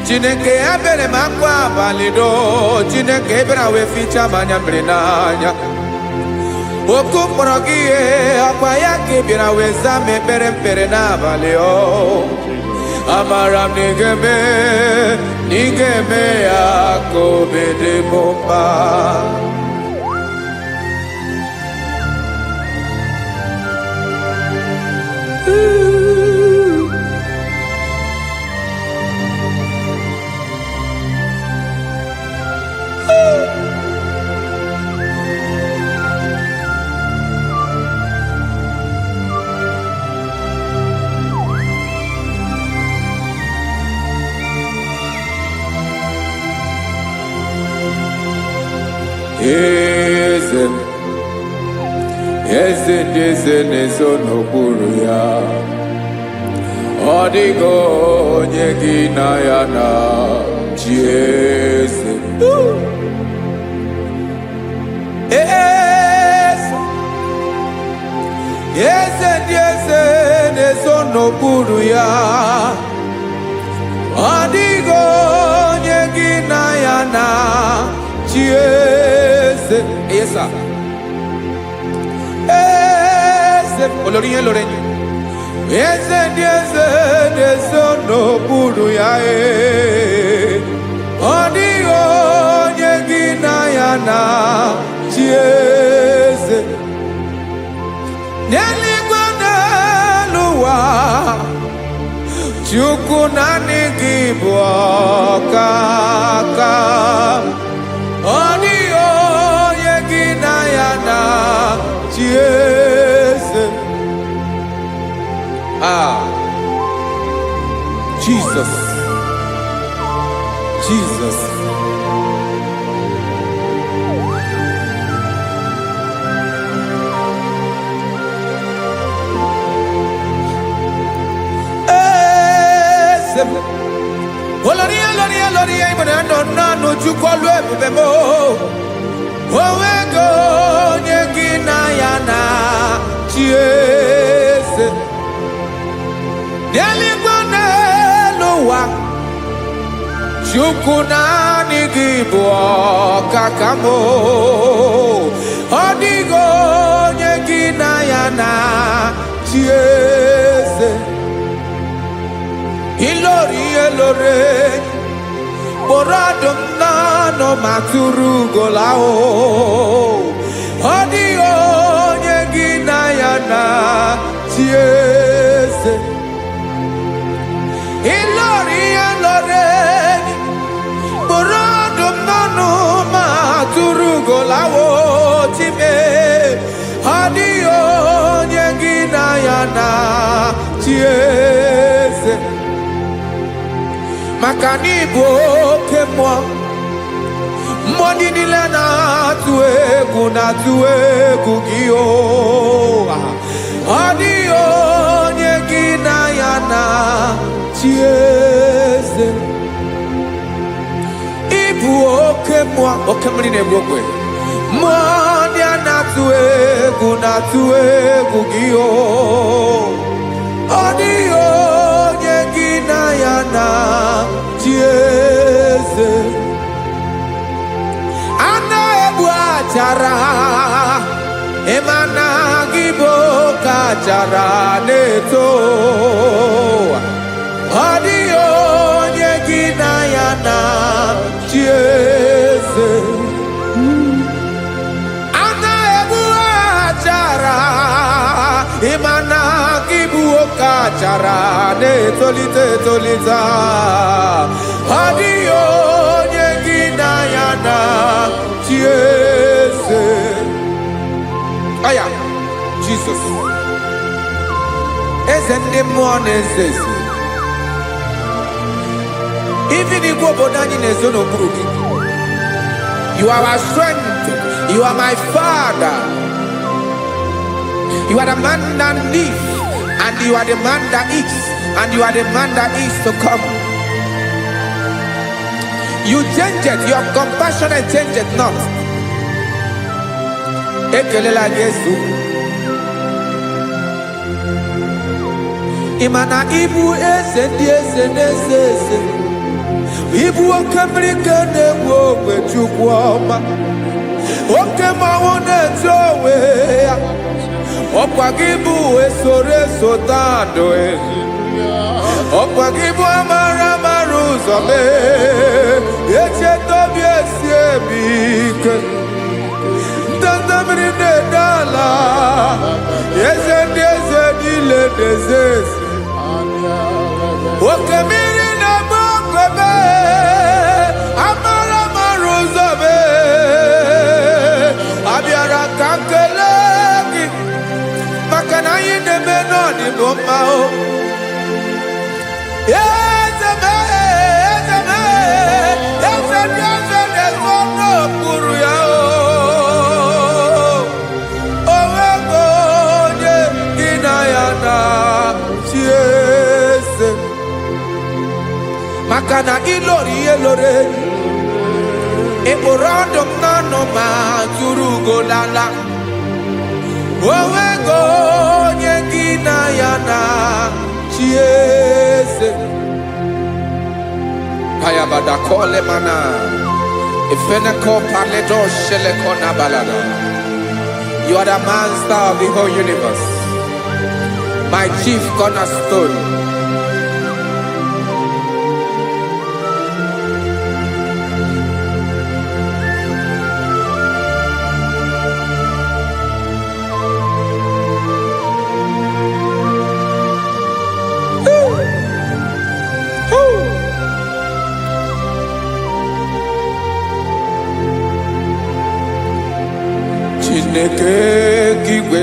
Chineke ya bere m akwa abalị do. Chineke ebere wee ficha m anya mmiri n'anya. Oku mkpọrọ gị ihe akwa ya ka ị bịara wee zaa m ekpere n'abalị o amara m na ị ga-eme ya ka obi dị m mma Eze na-ezo n'okpuru ya ọ dịghị onye gị na ya na chi eze ndị eze na-ezo n'okpuru ya ọ dịghị onye gị na ya na chi eze olórí lórí eze ndị eze na-eso n'okpuru ya ọ dịghị onye gị na ya na chi eze n'eluigwe n'elu ụwa Chukwu naanị gị bụ ọkaka ọ dịghị onye gị na ya na chi eze Jesus olórí ìmọ̀nà nánú Chukwu ọlụ ebube m onwego onye gị na ya na chi eze n'eluigwe n'elu ụwa Chukwu naanị gị bụ ọkaka m ọ dịghị onye gị na ya na chi eze ilori kpọrọ ọdụm n'ọnụ ma tụrụ ugola ọ dịghị onye gị na ya na chi eze ilori kpọrọ ọdụm n'ọnụ ma tụrụ ugola time ọ dịghị onye gị na ya na chi eze maka na ịbụ oke mmụọ. Mmụọ niile na-atụ egwu gị o. Ọ dịghị onye gị na ya na-achị eze. Ịbụ oke mmụọ, oke mmiri na-egbu ogwe. Mmụọ ndị a na-atụ egwu gị o. Ọ dịghị onye gị na ya na-achị eze. A na-egbu achara, ịma na gị bụ oke achara na-eto. Ọ dịghị onye gị na ya na-achị eze. A na-egbu achara, ịma na gị bụ oke achara na-etolite etolite. Ọ dịghị onye gị na ya na-achị eze. Aya, Jesus. Eze ndị mmụọ na-eze eze. Even igwe obodo anyị na-ezo n'okpuru gị. You are our strength. You are my Father. You are the man that lives, and you are the man that eats, and you are the man that is to come. You change it. Your compassion change it not. Ekelela Yesu. Imana ibu eze ndị eze na-eze eze. Ibu oke mmiri ka na-egbu ogwe Chukwu ọma. Oke mmanwụ na-eti onwe ya. Ọkwa gị bụ eso tando. Ọkwa gị bụ amara ụzọ mee. Echeta obi esi ebi ike. Ndanda mmiri na-ede ala. Eze ndị eze niile na-eze eze. Oke mmiri na-agba ogwe mee. Amara ụzọ mee. Abịara ka m kelee gị maka na anyị na-eme n'ọdịbụ mma o. Eze mee, eze mee, eze ndị eze na-ezo n'okpuru ya o. O nweghị onye gị na ya na-achị eze. Maka na ịlọrọ ihe lọrọ ịkpụrụ ọdụ m n'ọnụ ma tụrụ ugo lala. O nweghị onye gị na ya na-achị eze. Payabada kole mana ifeneko paledo sheleko na balada. You are the master of the whole universe, my chief cornerstone. Chineke igwe,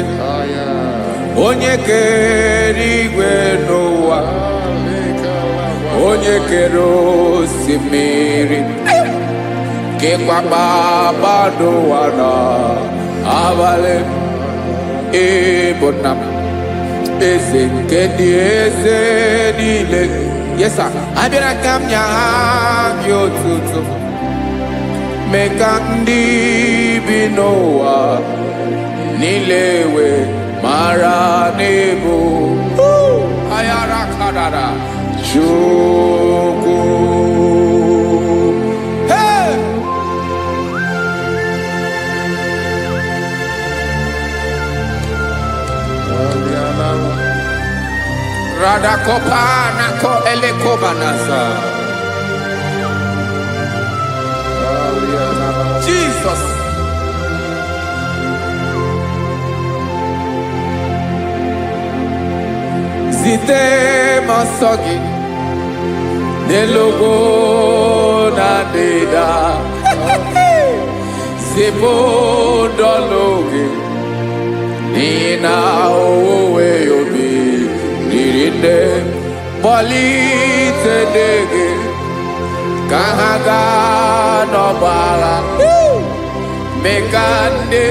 onye kere igwe n'ụwa, onye kere osimiri, kekwa kpakpando ụwa n'abalị. Ịbụ nna m, eze nke ndị eze niile. Yes sir, abịara ka m nye gị otuto. Mee ka ndị bi n'ụwa niile wee mara n'ebu ayara kadara Chukwu. Hey! Radakopa nako elekobanasa. Jesus. Zite masogi nelogo na deda. Zibo dologe nina owe yobi nirinde polite dege kahaga n'ọgbagha meka ndị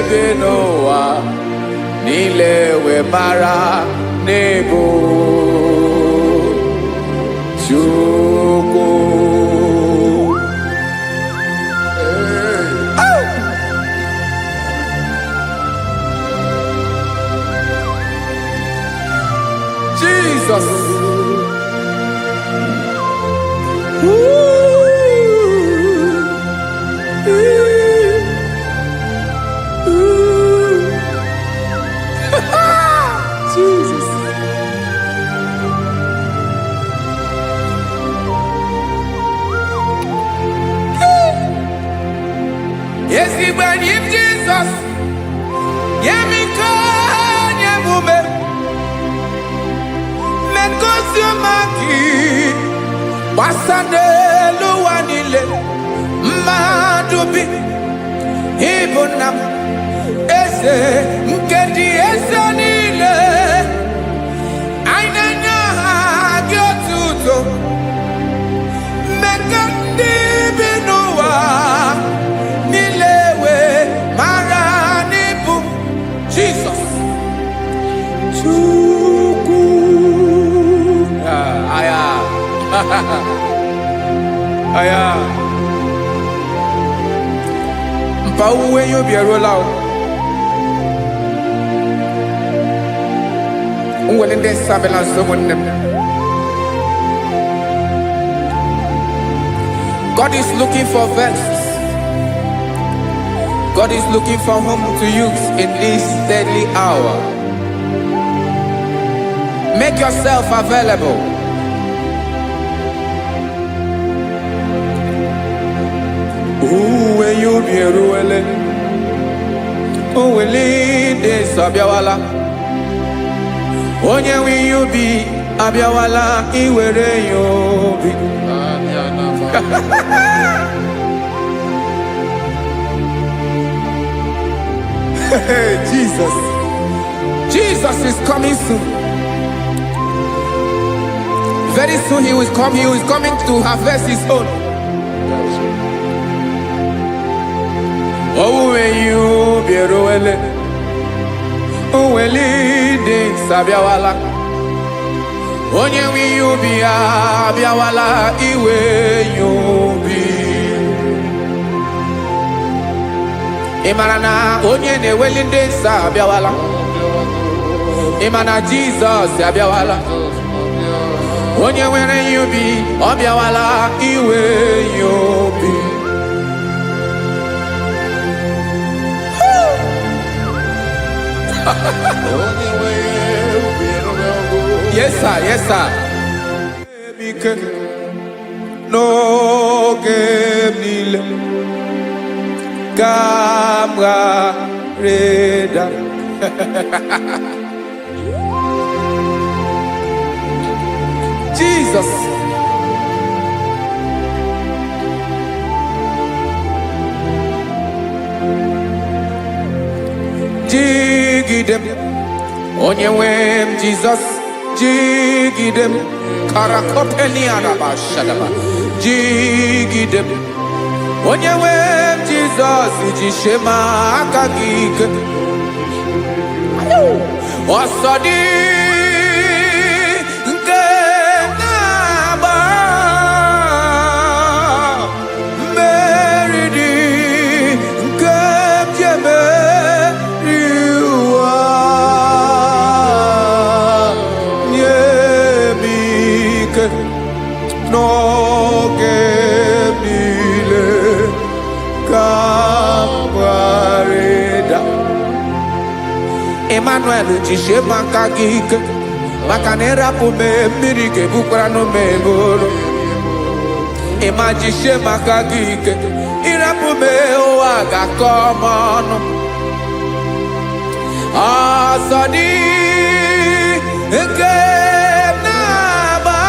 bi n'ụwa niile wee mara n'ebo Chukwu. Jesus. Jesus. Yes, he went in Jesus. Yemiko, Yemume. Mekosumaki. Wasande luwanile. Madubi. Ibunam. Ese. Nkedi ese nile. Ainanya hagiotuto. Mekandi binuwa. Jesus. Chukwu. Aya. Aya. Mpa uwe yo bierola o. Unwele nde sabela someone. God is looking for verses. God is looking for whom to use in this deadly hour. Make yourself available. Uwe you be ruele. Uwe lide sabiawala. Onye wi you be abiawala iwere you be. Jesus. Jesus is coming soon. Very soon he will come. He is coming to harvest his own. Oh, when you be roele, oh, when leading sabiawala, onye wi you be abiawala, iwe you be. Imanana onye na-eweli ndị nsọ abịawala. Imana Jesus abịawala. Onye nwere ya obi ọ bịawala iwe ya obi. Yes sir, yes sir. N'oge niile Kamra Reda. Jesus. Jigidem. Onyewem Jesus. Jigidem. Karakopeni arabashadaba. Jigidem. Onyewem Jesus. Ujishema akagike. Osodi. Emmanuel jishe maka gike maka na erapu me mmiri ke bukwara no me bolo ema jishe maka gike irapu me o aga komono asadi nke na ba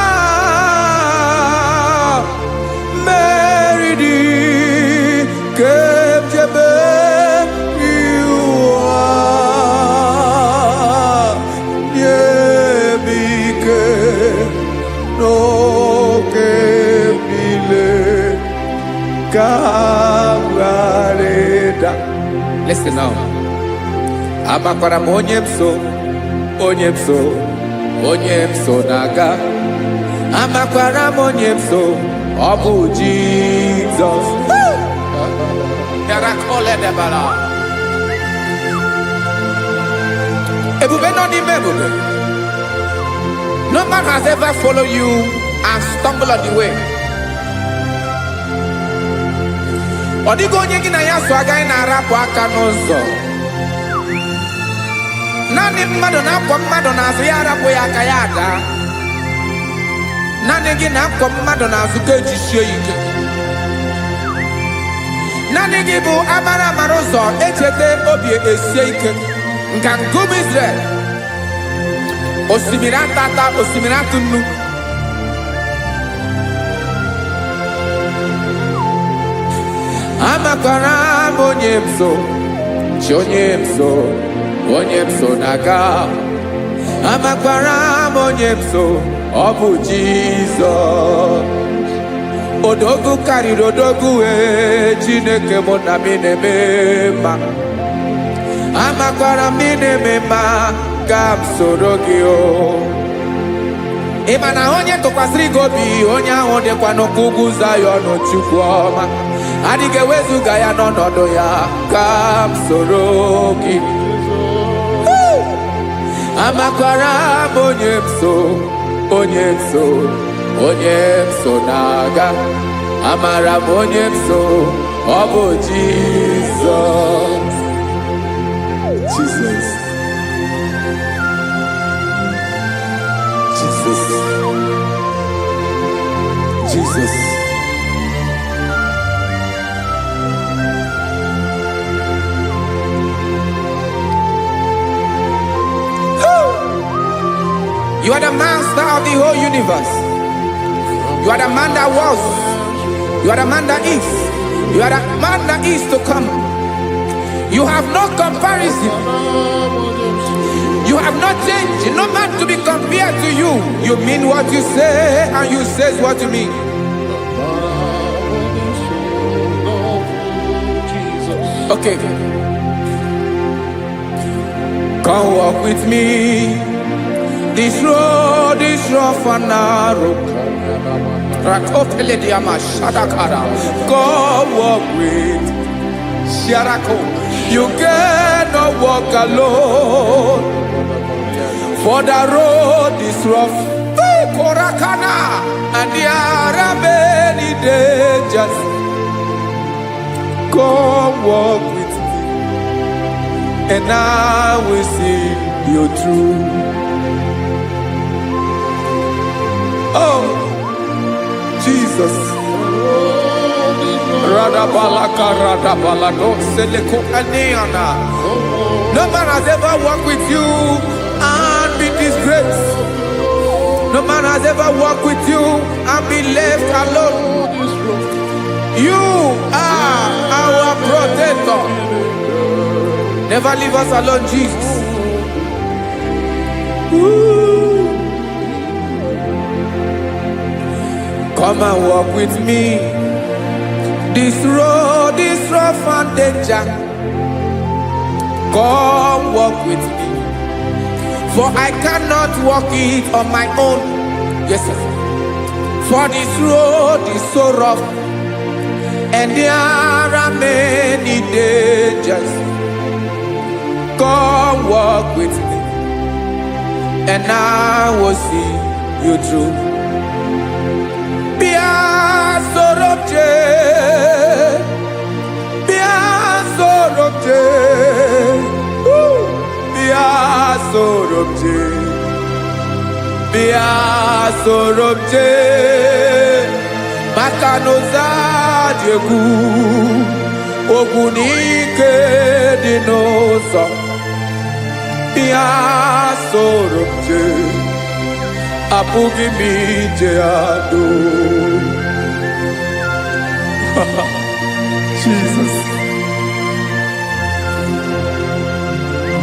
meridi ke jebe no que mile Kawareda. Listen now. Amakwara monyemso, onyemso, onyemso naga. Amakwara monyemso, Obu Jesus. Yarakole debala. Ebube no di mebube. No man has ever followed you and stumbled on the way. Odigo onye gị na ya so agaghị na-arapụ aka n'ụzọ. Naanị mmadụ na-akwọ mmadụ n'azụ ya arapụ ya aka ya ada. Naanị gị na-akwọ mmadụ n'azụ ka ejisie ike. Naanị gị bụ amara amara ụzọ echete obi esie ike. Nka ngụm Israel. Osimiri atata, osimiri atụ nnu. Amakwara monyemso, chonyemso, onyemso naga. Amakwara monyemso, Obu Jesus. Odogu karịrị odogu Chineke mụ na mi na-eme mma. Amakwara mi na-eme mma ka m soro gị o. Ị ma na onye tụkwasịrị gị obi, onye ahụ dịkwa n'ụkwụ ugwu Zayọn Chukwu ọma. Adịghị ewezuga ya n'ọnọdụ ya ka m soro gị. Amakwara m onyemso, onyemso, onyemso na-aga. Amara m onyemso, ọ bụ Jizọs. Jesus. Jesus. Jesus. You are the master of the whole universe. You are the man that was. You are the man that is. You are the man that is to come. You have no comparison. You have not changed. No man to be compared to you. You mean what you say and you say what you mean. Okay. Come walk with me. This road is rough and narrow. Come walk with Sharako. You cannot walk alone. For the road is rough. Korakana. And there are many dangers. Come walk with me. And I will see you through. Oh, Jesus. No man has ever walked with you and been disgraced. No man has ever walked with you and been left alone. You are our protector. Never leave us alone, Jesus. Woo. Come and walk with me. This road is rough and danger. Come walk with me. For I cannot walk it on my own. Yes, sir. For this road is so rough. And there are many dangers. Come walk with me. And I will see you through. Sorobje Makanoza Diegu Ogunike Dinosa Bia Sorobje Apugi Mijeado. Jesus.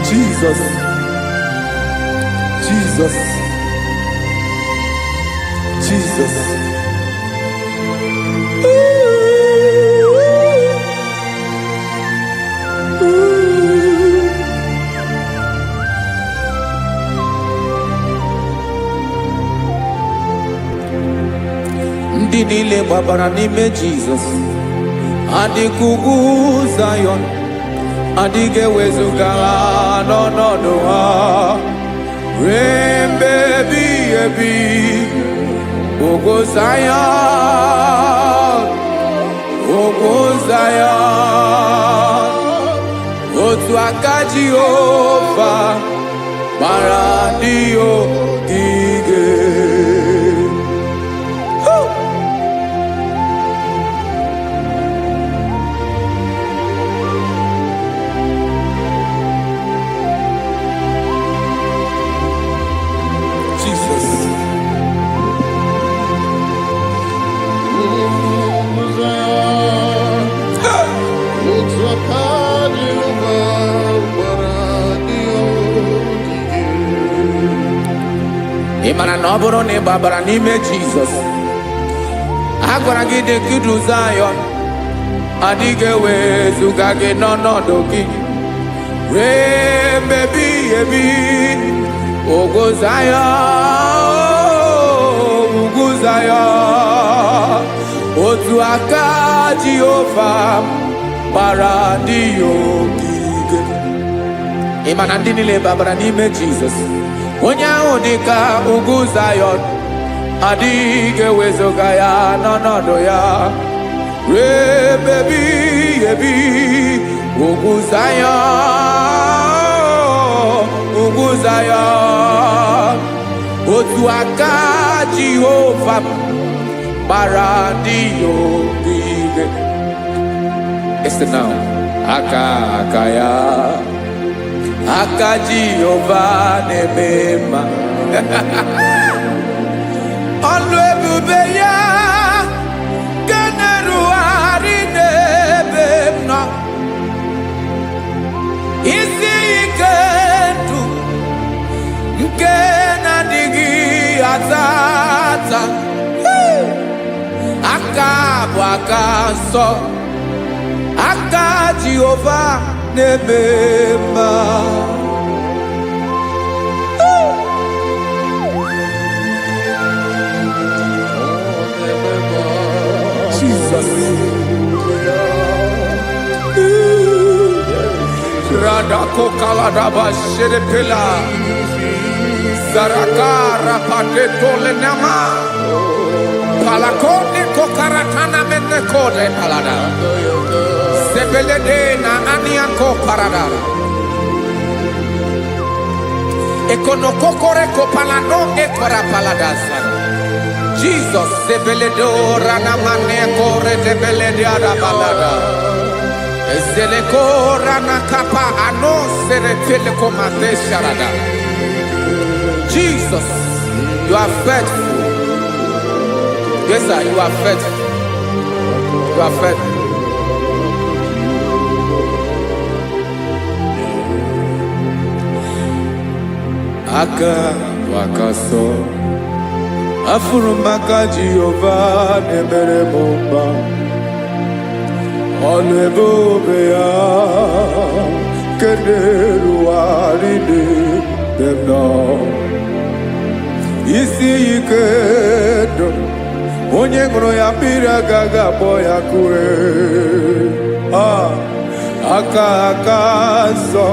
Jesus. Jesus. Jesus. Ooh. ndị niile gbabara n'ime Jizọs adịghị ugwu Zayọn, adịghị ewezuga ha n'ọnọdụ ha ruo mgbe ebighị ebi. Ugwu Zayọn, ugwu Zayọn, otu aka Jehova gbara ndị ogige. Ị mara na ọ bụrụ na ị gbabara n'ime Jizọs, a gwara gị dị ka Zayọn, adịghị ewezuga gị n'ọnọdụ gị ruo mgbe ebighị ebi. Ugwu Zayọn, ugwu Zayọn, otu aka Jehova gbara ndị ogige. Ị ma na ndị niile gbabara n'ime Jizọs, onye ahụ dị ka ugwu Zayọn, adịghị ewezuga ya n'ọnọdụ ya ruo mgbe ebighị ebi. Ugwu Zayọn, ugwu Zayọn, otu aka Jehova gbara ndị ogige. Listen now, aka ya, aka Jehova na-eme mma. Ọlụ ebube ya ga na-erugharị n'ebe m nọ. Isi ike ndụ nke na-adịghị ata ata, aka bụ aka nsọ, aka Jehova na-eme mma. Jesus. Radako kaladaba sherepela zarakara pateto lenama palakone kokaratana menne kode palada sebelede na aniako paradara ekono kokore kopalano ekora paladasa. Jesus sebeledo rana mane kore debelede ada balada ezele kora na kapa ano sere tele komate sharada. Jesus, you are faithful. Yes sir, you are faithful. You are faithful. Aka wakaso afuru maka Jehova na-emere m mma. Ọlụ ebube ya nke na-erugharị n'ebe m nọ. Isi ike ndụ onye ṅụrụ ya mmiri agaghị akpọ ya kue. Aka nsọ,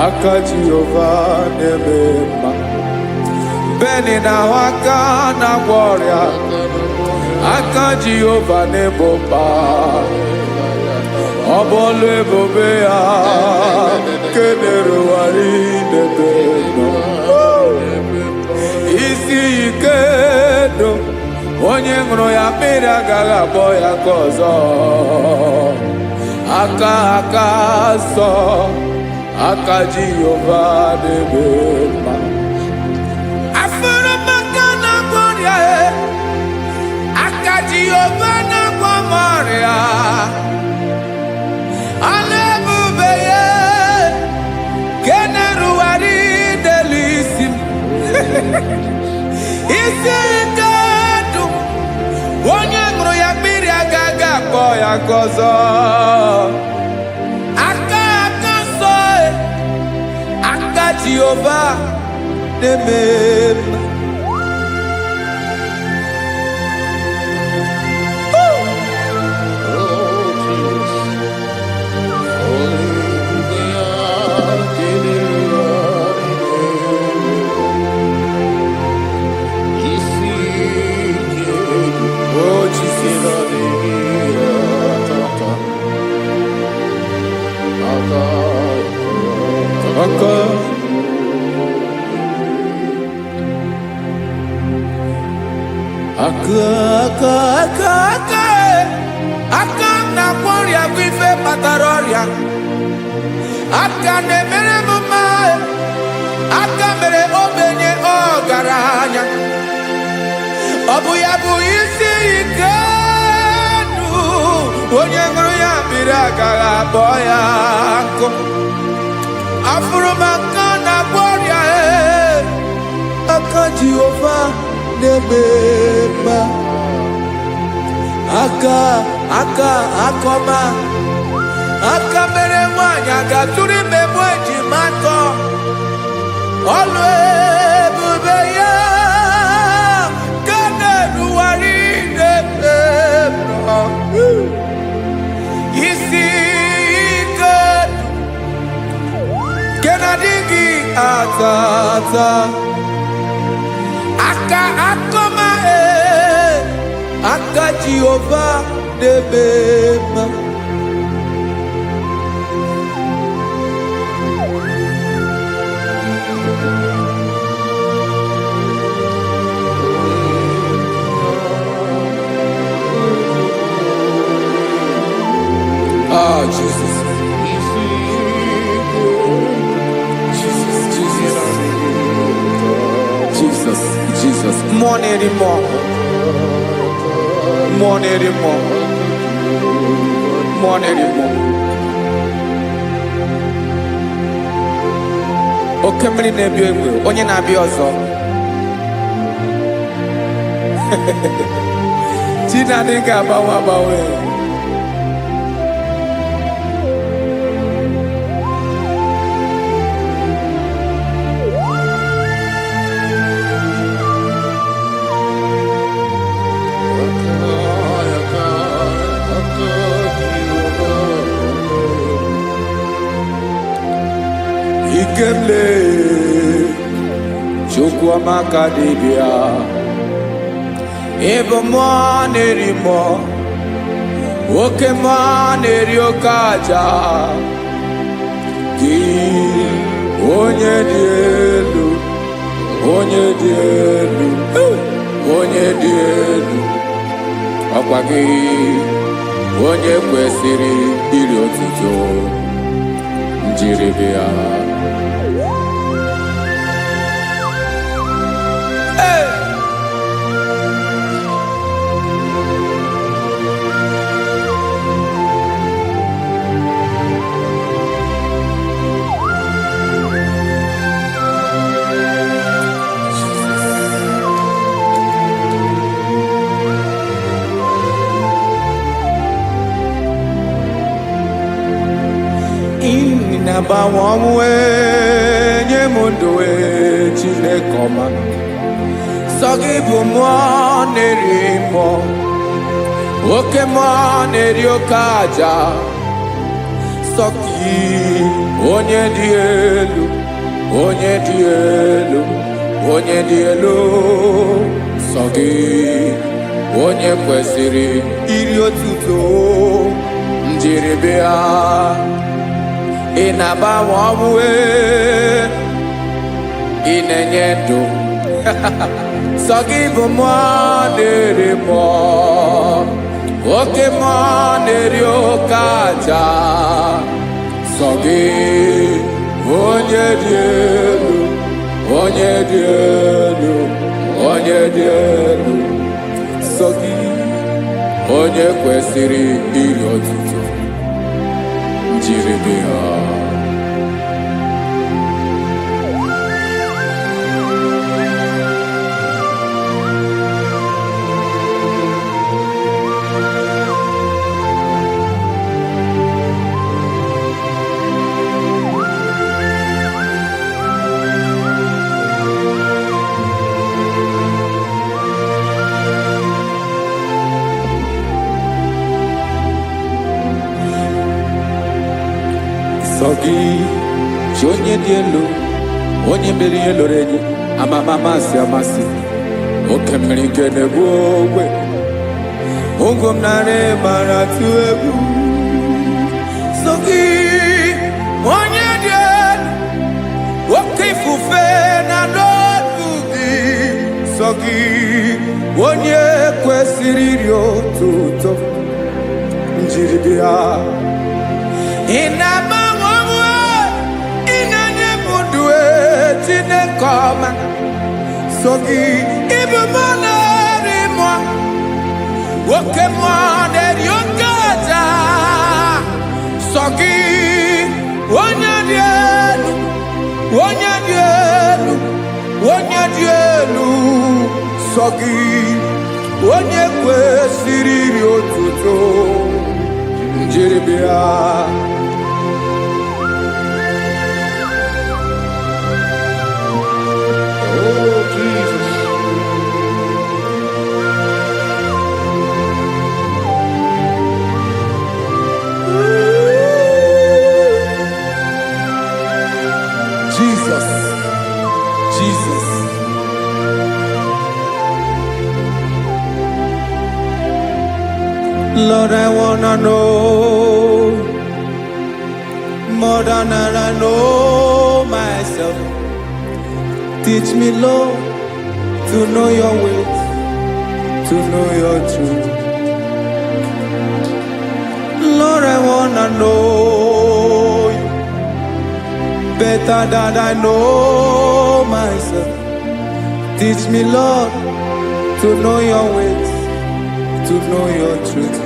aka Jehova na-eme mma. Beni na ahụ aka na-agwọ ọrịa, aka Jehova na-ebo mma. Ọ bụ ọlụ ebube ya nke na-erugharị n'ebe m nọ. Isi ike ndụ onye ṅụrụ ya mmiri agaghị akpọ ya ka ọzọ. Aka nsọ, aka Jehova na-eme mma. Afụrụ m aka na-agwọ ọrịa, aka Jehova na-agwọ m ọrịa. Ọlụ ebube ya nke na-erugharị n'elu isi m. Isi ike ndụ onye ṅụrụ ya mmiri agaghị akpọ ya ka ọzọ. Aka nsọ, aka Jehova na-eme mma. aka na ọrịa bụ ife kpatara ọrịa, aka na-emere m mma, aka mere ogbenye ọgaranya, ọ bụ ya bụ isi ike ndụ, onye ṅụrụ ya mmiri agaghị abọ ya nkụ. Afụrụ m aka na ọrịa, aka Jehova na-eme mma, aka akọma, aka mere nwanyị ga-atụrụ ime mụ ejima atọ, ọlụ ebube ya ka na-erugharị n'ebe nọ, isi ike nke na-adịghị ata ata, aka akọma, aka Jehova na-eme mma. Oh, Jesus. Jesus. More anymore. Oke mmiri na-ebi egbe, onye na-abịa ọzọ. Chinadị ga-agbanwe. Ikemle Chukwuamaka dibịa, ebe mmụọ na-eri mmụọ, oke mmụọ na-eri oke aja, gị onye dị elu, onye dị elu, ọkwa gị onye kwesịrị iri otuto, njiribịa. Na-agbanwe ọnwụ nye m ndụ Chineke ọma, sọ gị bụ mmụọ na-eri mmụọ, oke mmụọ na-eri oke aja, sọ gị onye dị elu, sọ gị onye kwesịrị iri otuto, njiribịa. Ị na-agbanwe ọnwụ, ị na-enye ndụ, sọ gị bụ mmụọ na-eri mmụọ, oke mmụọ na-eri oke aja, sọ gị onye dị elu, sọ gị onye kwesịrị iri otuto, njiribịa. Sọ gị chi onye dị elu, onye mere ihe loro enyi, amama amasị, oke mmiri nke na-egbu ogwe, ụgwọ m narị mara atụ egwu. Sọ gị onye dị elu, oke ifufe na n'olu gị, sọ gị onye kwesịrị iri otuto njiri bịa. Ị na-agbanwe onwe, ị na-enye m ndụ Chineke ọma, sọ gị ịbụ mmụọ na-eri mmụọ, oke mmụọ na-eri oke aja, sọ gị onye dị elu, onye dị elu, onye dị elu, sọ gị onye kwesịrị iri otuto njiri bịa. Oh, Jesus. Jesus, Jesus. Lord, I wanna know more than I know myself. Teach me, Lord, to know your ways, to know your truth. Lord, I wanna know you better than I know myself. Teach me, Lord, to know your ways, to know your truth.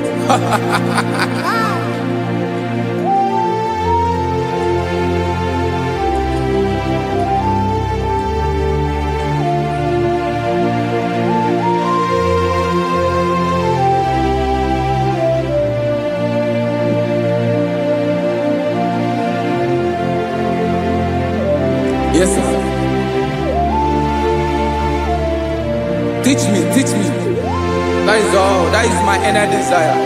Yes, sir. Teach me, teach me. That is all. That is my inner desire.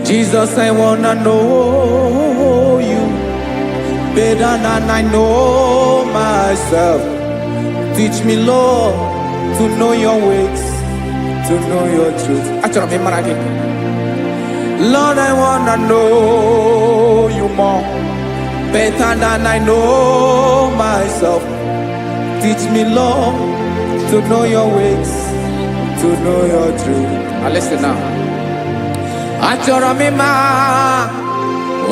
Jesus, I wanna know you better than I know myself. Teach me, Lord, to know your ways, to know your truth. Actually, I'm again. Lord, I wanna know you more, better than I know myself. Teach me, Lord, to know your ways, to know your truth. Listen now. Achọrọ m ịma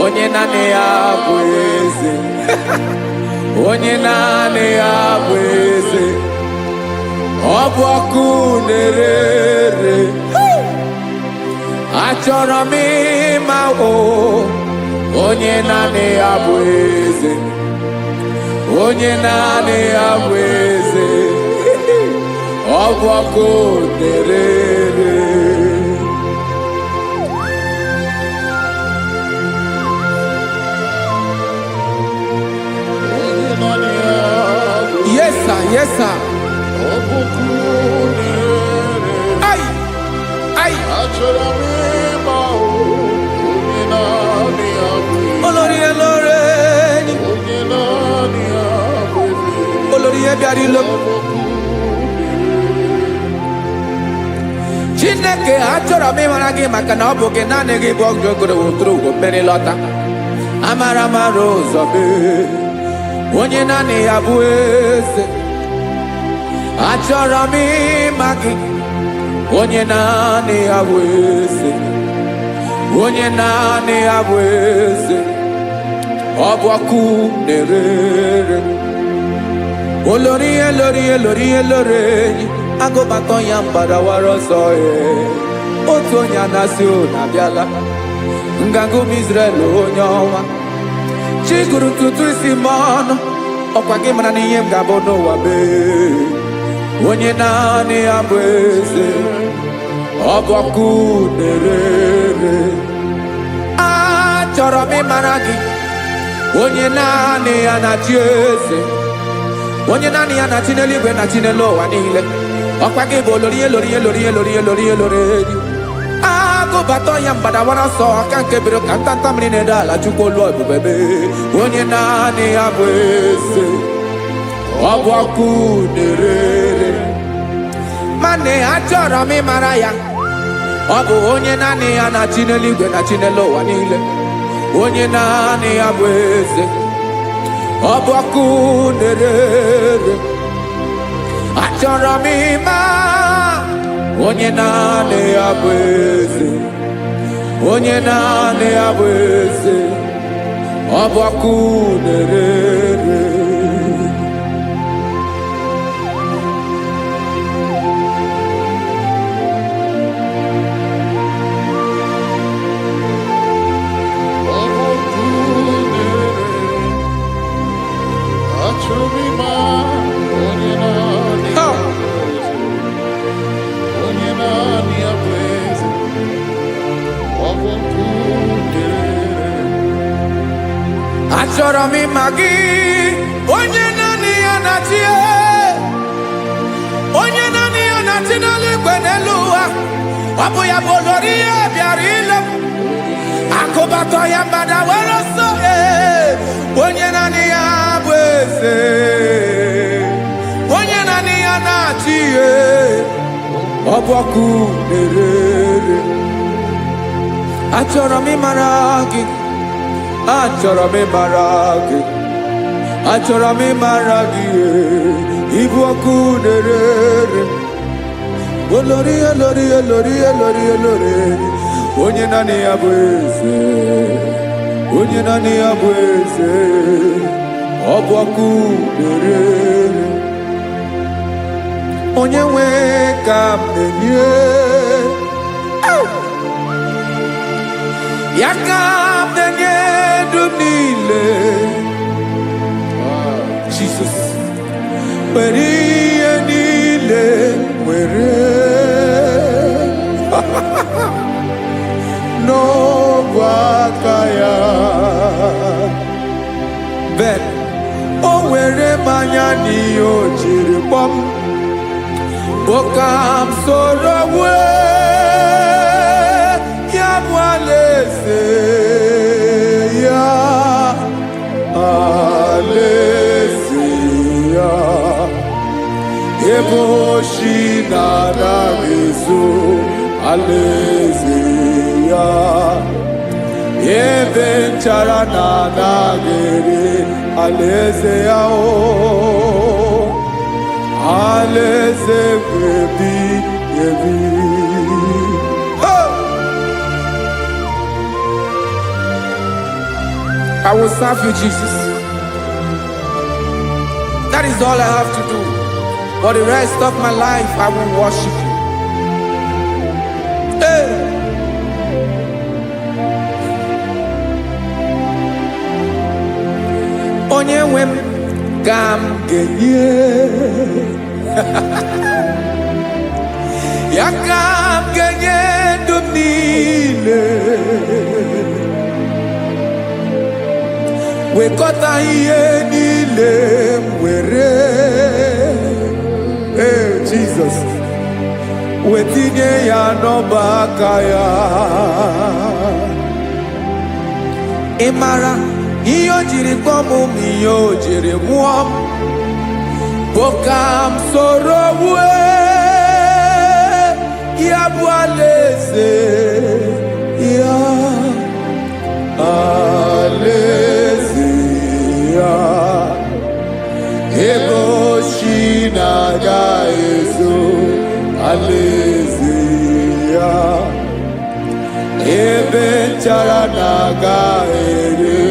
onye naanị ya bụ eze, onye naanị ya bụ eze, ọ bụ ọkụ na-ere. Achọrọ m ịma onye naanị ya bụ eze, onye naanị ya bụ eze, ọ bụ ọkụ na-ere. Yes, sir. Yes, sir. Ay, ay. Olórí Olórí, Olórí Ebiari lo. Chineke achọrọ m ịmara gị maka na ọ bụ gị naanị gị bụ ọgụgụ wụtụrụ ụgwọ mmeri lọta. Amara mara ụzọ mee, onye naanị ya bụ eze. Achọrọ m ịma gị, onye naanị ya bụ eze, onye naanị ya bụ eze, ọ bụ ọkụ na-ere. Olórí Olórí Olórí Olórí, agụbatọ ya mgbadawara ọsọ ya, otu onye anasị na abịala, nganga ụmụ Izrel onye ọma. Chiguru ntutu isi m ọnụ, ọkwa gị mara na ihe m ga-abụ n'ụwa mee. Onye naanị ya bụ eze, ọ bụ ọkụ na-ere. Achọrọ m ịmara gị, onye naanị ya na-achị eze, onye naanị ya na-achị n'eluigwe na chi n'elu ụwa niile. Ọkwa gị bụ Olórí Olórí Olórí Olórí Olórí Olórí. Agụbatọ ya mgbadawara ọsọ aka nke biri ka ntanta mmiri na-ede ala Chukwu olu ebube mee. Onye naanị ya bụ eze, ọ bụ ọkụ na-ere. Mane achọrọ m ịmara ya, ọ bụ onye naanị ya na-achị n'eluigwe na chi n'elu ụwa niile. Onye naanị ya bụ eze, ọbọkụ na-ere achọrọ m ịma onye naanị ya bụ eze, onye naanị ya bụ eze, ọbọkụ na-ere. Achọrọ m ịma gị, onye naanị ya na-achị, onye naanị ya na-achị n'eluigwe n'elu ụwa. Ọ bụ ya bụ olori ya bịara ile m, akụbatọ ya mgbada were ọsọ. Onye naanị ya bụ eze, onye naanị ya na-achị ihe, ọbọkụ na-ere. Achọrọ m ịmara gị, achọrọ m ịmara gị, achọrọ m ịmara gị, ịbụ ọkụ na-ere. Olori olori olori olori olori, onye naanị ya bụ eze, onye naanị ya bụ eze, ọ bụ ọkụ na-ere. Onye nwe ka m na-enye, ya ka m na-enye ndụ niile. Jesus, were ihe niile were n'ọbụ aka ya. Ben, o were mmanya n'ihe o jiri kpọọ m, bụ ka m soro wee ya bụ alaeze ya, alaeze ya, ebe oshi na-anaghị ezo, alaeze ya, ebe nchara na-anaghị ere, alaeze ya. Alaeze ebi ebi. I will serve you, Jesus. That is all I have to do. For the rest of my life, I will worship you. Hey. Onye nwe m ka m ga-enye, ya ka m ga-enye ndụ m niile, wekọta ihe niile m were, Jesus, wetinye ya n'ọba aka ya. Ị mara ihe o jiri kpọọ m, ihe o jiri mụọ m, bụ ka m soro wee ya bụ alaeze ya, alaeze ya, ebe oshi na-agaghị ezo, alaeze ya, ebe nchara na-agaghị ere,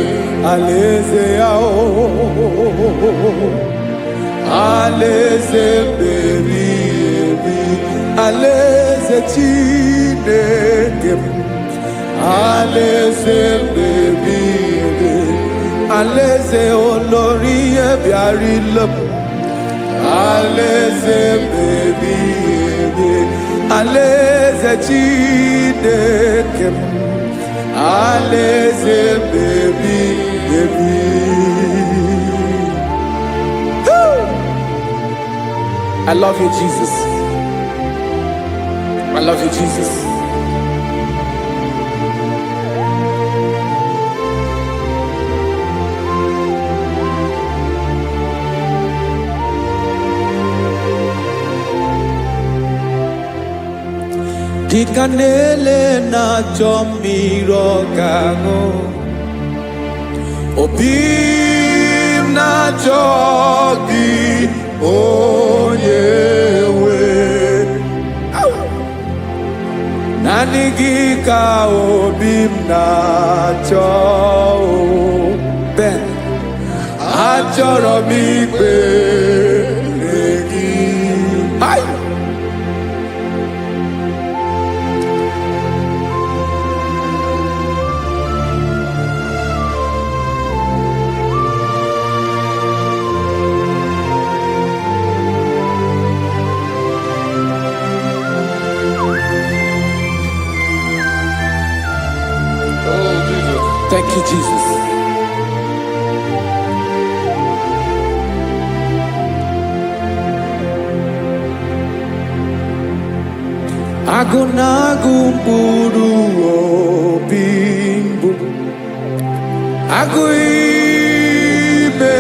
alaeze ya. Alaeze ebi ebi, alaeze Chineke m, alaeze ebi ebi, alaeze olori ya bịara ile m, alaeze ebi ebi, alaeze Chineke m, alaeze ebi ebi. I love you, Jesus. I love you, Jesus. Dịka na-ele na-achọ mmiri ọ ga-aṅụ, obi m na-achọ gị onye nwe. Naanị gị ka obi m na-achọ. Ben, achọrọ m ikpere gị. Hai! Thank you, Jesus. Agụ na-agụ mkpụrụ obi mbụ, agụ ime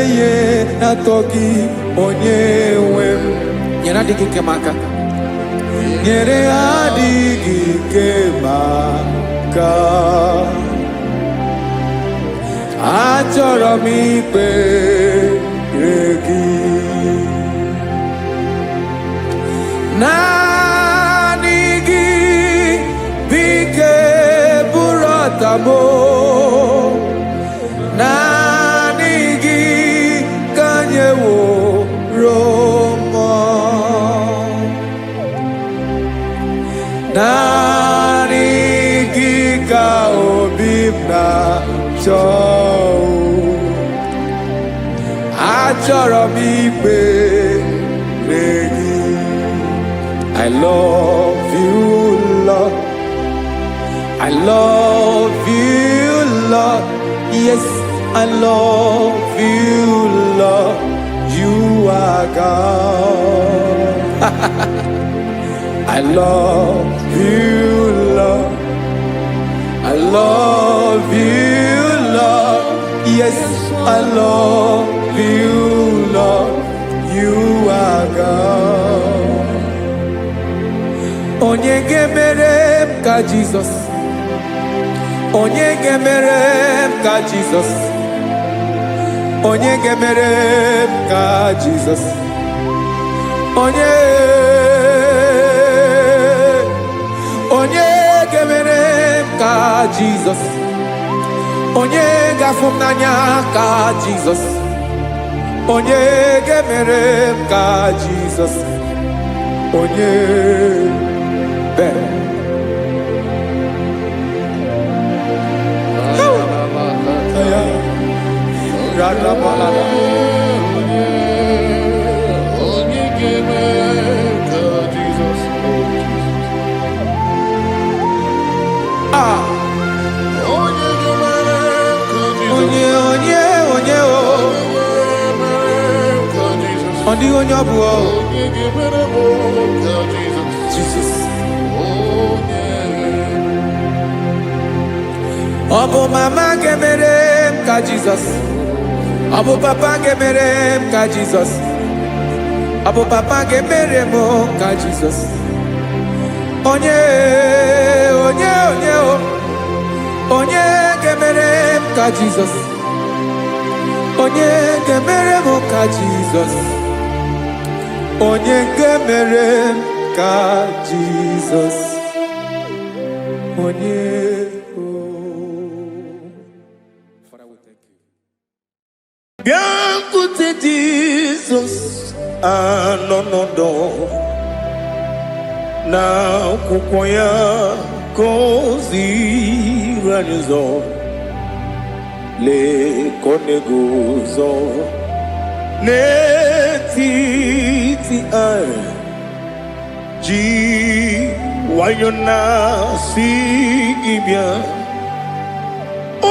ihe na-atọ gị onye nwe m. Nyere adịghị ike m aka, nyere adịghị ike m aka. Achọrọ m ikpere gị. Naanị gị bike bụrụ ọtabo. Naanị gị ka nyeworo m. Naanị gị ka obi m na-achọ. Achọrọ m ikpere gị. I love you, Lord. I love you, Lord. Yes, I love you, Lord. You are God. I love you, Lord. I love you, Lord. Yes, I love you, Lord. You are God. Onye ga-emere m ka Jizọs. Onye ga-emere m ka Jizọs. Onye ga-emere m ka Jizọs. Onye ga-emere m ka Jizọs. Onye ga-afụ m n'anya ka Jizọs. Onye ga-emere m ka Jizọs. Onye Ben. Onye ọ bụ Jesus. Ọ bụ mama ga-emere m ka Jizọs. Ọ bụ papa ga-emere m ka Jizọs. Ọ bụ papa ga-emere m ka Jizọs. Onye ga-emere m ka Jizọs. Onye ga-emere m ka Jizọs. Onye ga-emere m ka Jizọs. Onye Bịakwute Jizọs anọ n'ọdụ n'akwụkwọ ya ka o ziri anyị ụzọ. Lee ka ọ na-eguzo n'etiti anyị, ji nwayọọ na-asị gị bịa.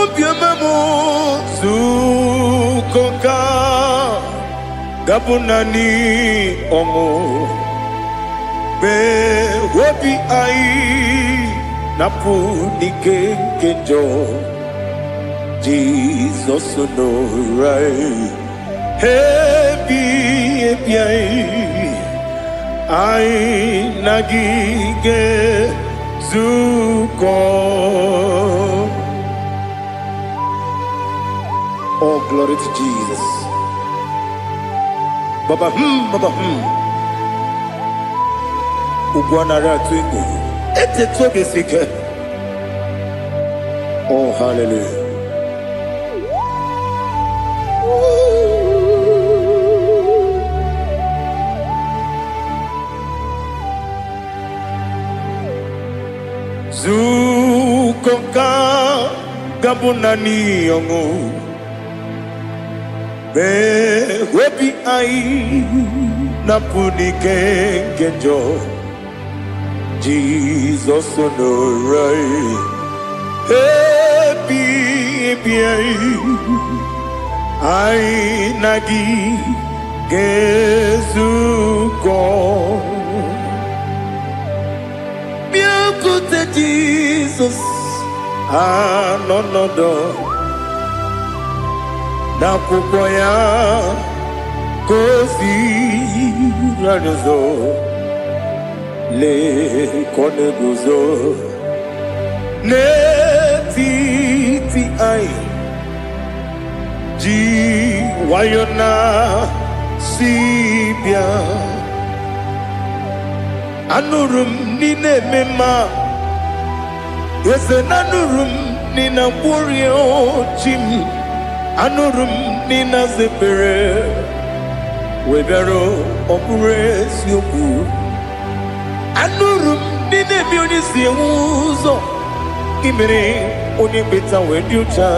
Obiọma m nzukọ ka gabụ naanị ọṅụ. Mgbe obi anyị na-apụ n'ike nke njọ, Jizọs nọrọ anyị. Ebi anyị na gị ga-ezukọ. Oh, glory to Jesus. Baba, Baba, Ugwanara twingo. Ete tobe sike. Oh, hallelujah. Zukoka gabunani yongo be webi ai napuni kenjo Jesus onorai happy ai nagi gezuko Jesus, no, na kukoya kosi ranuzo le kone guzo ne ti ai ji wayona sibia anurum nine mema. Yes, anurum nina warrior chim, anurum nina zepere, webero opures yoku, anurum nina bionisi uzo, imere onibeta weducha,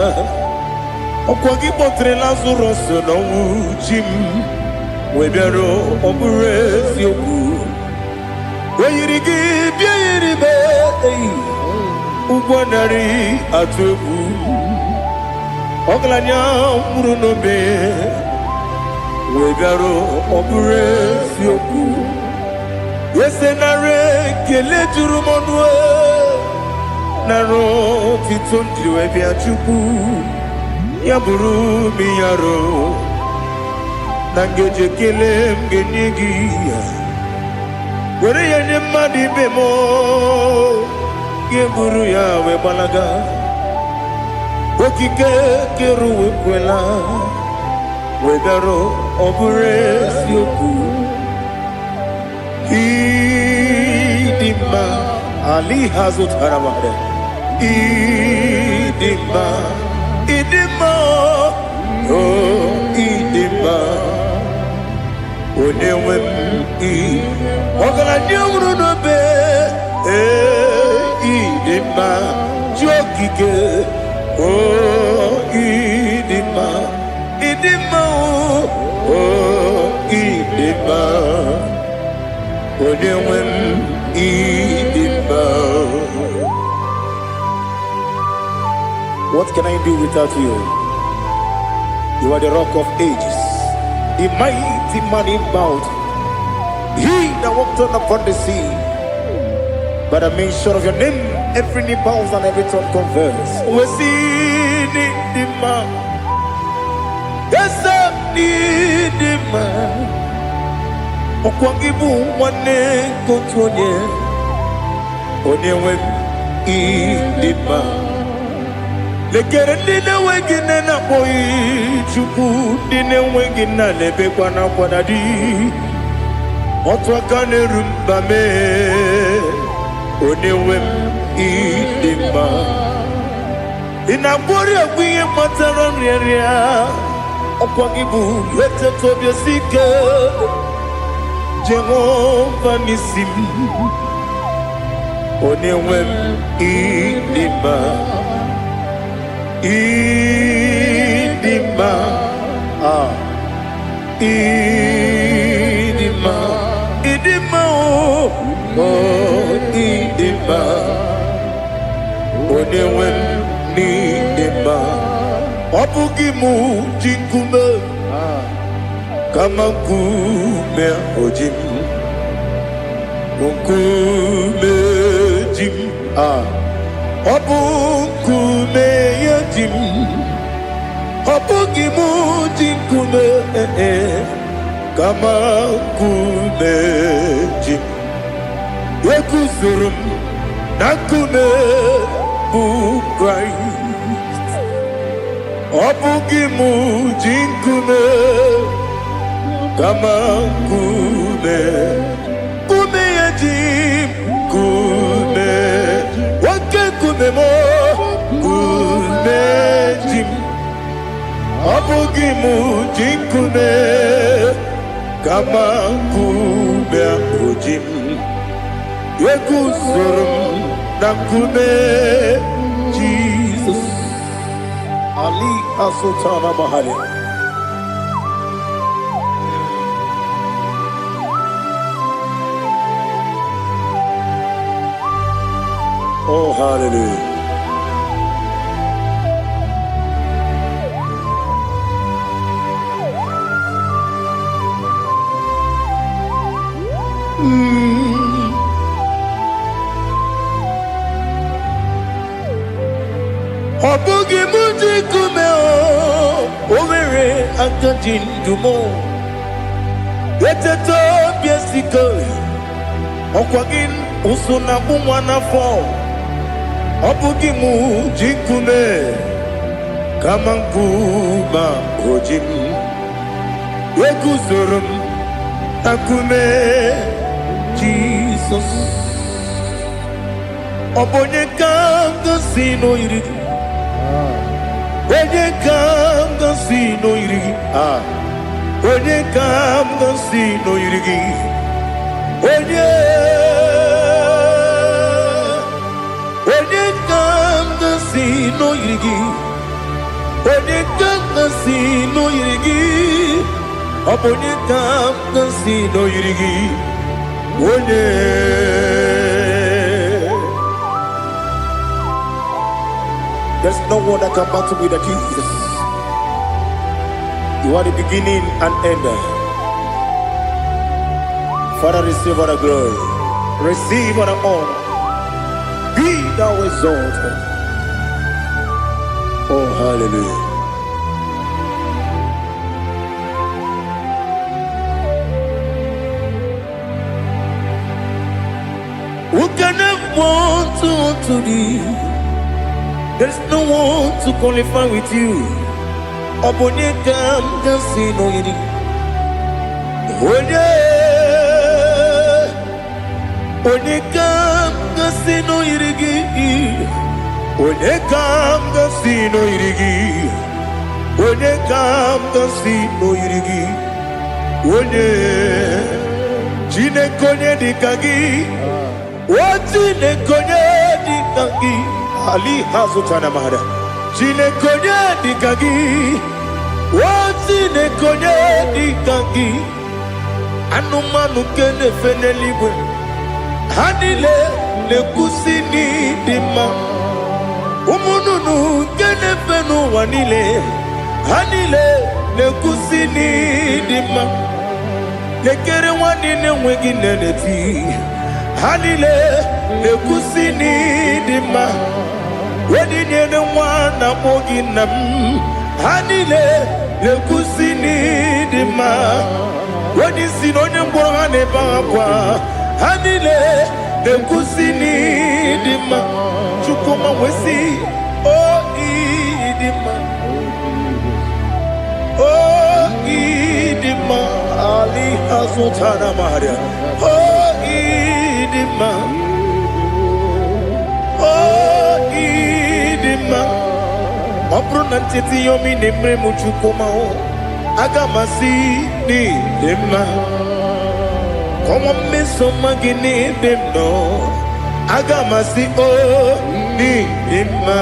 okwagi potre lazuros no chim, webero opures yoku, weyirigi biayiribe. Ugwanari atubu Oglanya murunobe Wegaro obure sioku Yesenare kele jurumonwe Naro titondriwe biachuku Yaburu miyaro Nangeje kele mgenyegi Were yanye madi bemo Guru Yahweh Balaga Okike Keru Kwela Wedaro Obures Yoku Idima Ali Hazut Haramade Idima Oh Idima Onewem Ogala Nyamuru Nobe Idima Jokike Oh Idima Oh Idima Onewem Idima. What can I do without you? You are the rock of ages, the mighty man in mountain, he that walked on upon the sea. By the mention of your name, every knee bows and every tongue confess. We see the man. Yes, I need the man. Okwangibu wane kotonye. Onyewe idima. Lekere nina wengine na boy chuku. Nina wengine lebe kwa na kwa dadi. Otwakane rumbame. Onewem idima Inabori agwiye mataran ria Okwagibu lete tobye sike Jehova nisim Onewem idima Idima Idima Idima Oh Idima Onewem Idima Obugimu jinkume Kama kume ojim Kume jim Obukume yajim Obugimu jinkume Kama kume jim Yekuzurum Nakume bu Christ Obugi muji nkume kama nkume kume ya jim kume wake kume mo kume jim Obugi muji nkume kama nkume ujim Yekuzurum na nkume Jesus Ali Asultana Mahali. Oh, hallelujah. Obugi muji kume Owere akadin dumo Yeteto biesiko Okwagin usuna umwana fo Obugi muji kume Kama nkuma ojim Yekuzurum akume Jesus Obonye kanga sino irigi Onye kam gansi no irigi Onye kam gansi no irigi Onye kam gansi no irigi Onye kam gansi no irigi Onye kam gansi no irigi Onye There's no one that can battle with Jesus. You are the beginning and end. Father, receive all the glory. Receive all the honor. Be thou exalted. Oh, hallelujah. Who can have one to thee? There's no one to qualify with you. Obonye kam gansi no yiri. Onye kam gansi no yirigi. Onye kam gansi no yirigi. Onye kam gansi no yirigi. Onye chine konye dikagi. Chine konye dikagi. Ali Hazutana Mahada. Chine konye dikagi. Chine konye dikagi. Anumanu kene feneliwe. Hanile le kusini dima. Umununu kene fenu wanile. Hanile le kusini dima. Lekere wanine wegi neneti. Hanile le kusini dima. Wedi nyene wana mogi nam Hanile le kusini dima Wedi sinonye mbwana bakwa Hanile le kusini dima Chukuma wesi oh idima Oh idima Ali Hazutana Maria Oh idima Obruna titi yomi nemre muchukoma o agamasi ni dema Komo meso magini demno agamasi o ni dema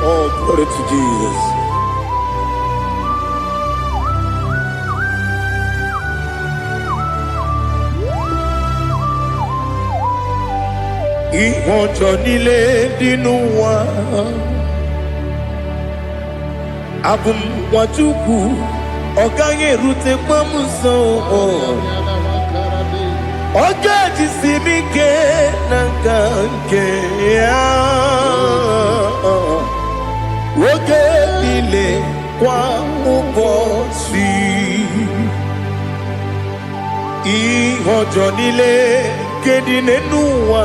Oh, glory to Jesus. Ìwọ̀njọ́ nílé nínú wa Abumwachukwu ọ̀gá yẹn rute pọ́mùsọ ọ̀gá jisi mi ké na nke ya Oge nílé kwa ụbọchị Ìwọ̀njọ́ nílé kedine n'ụwa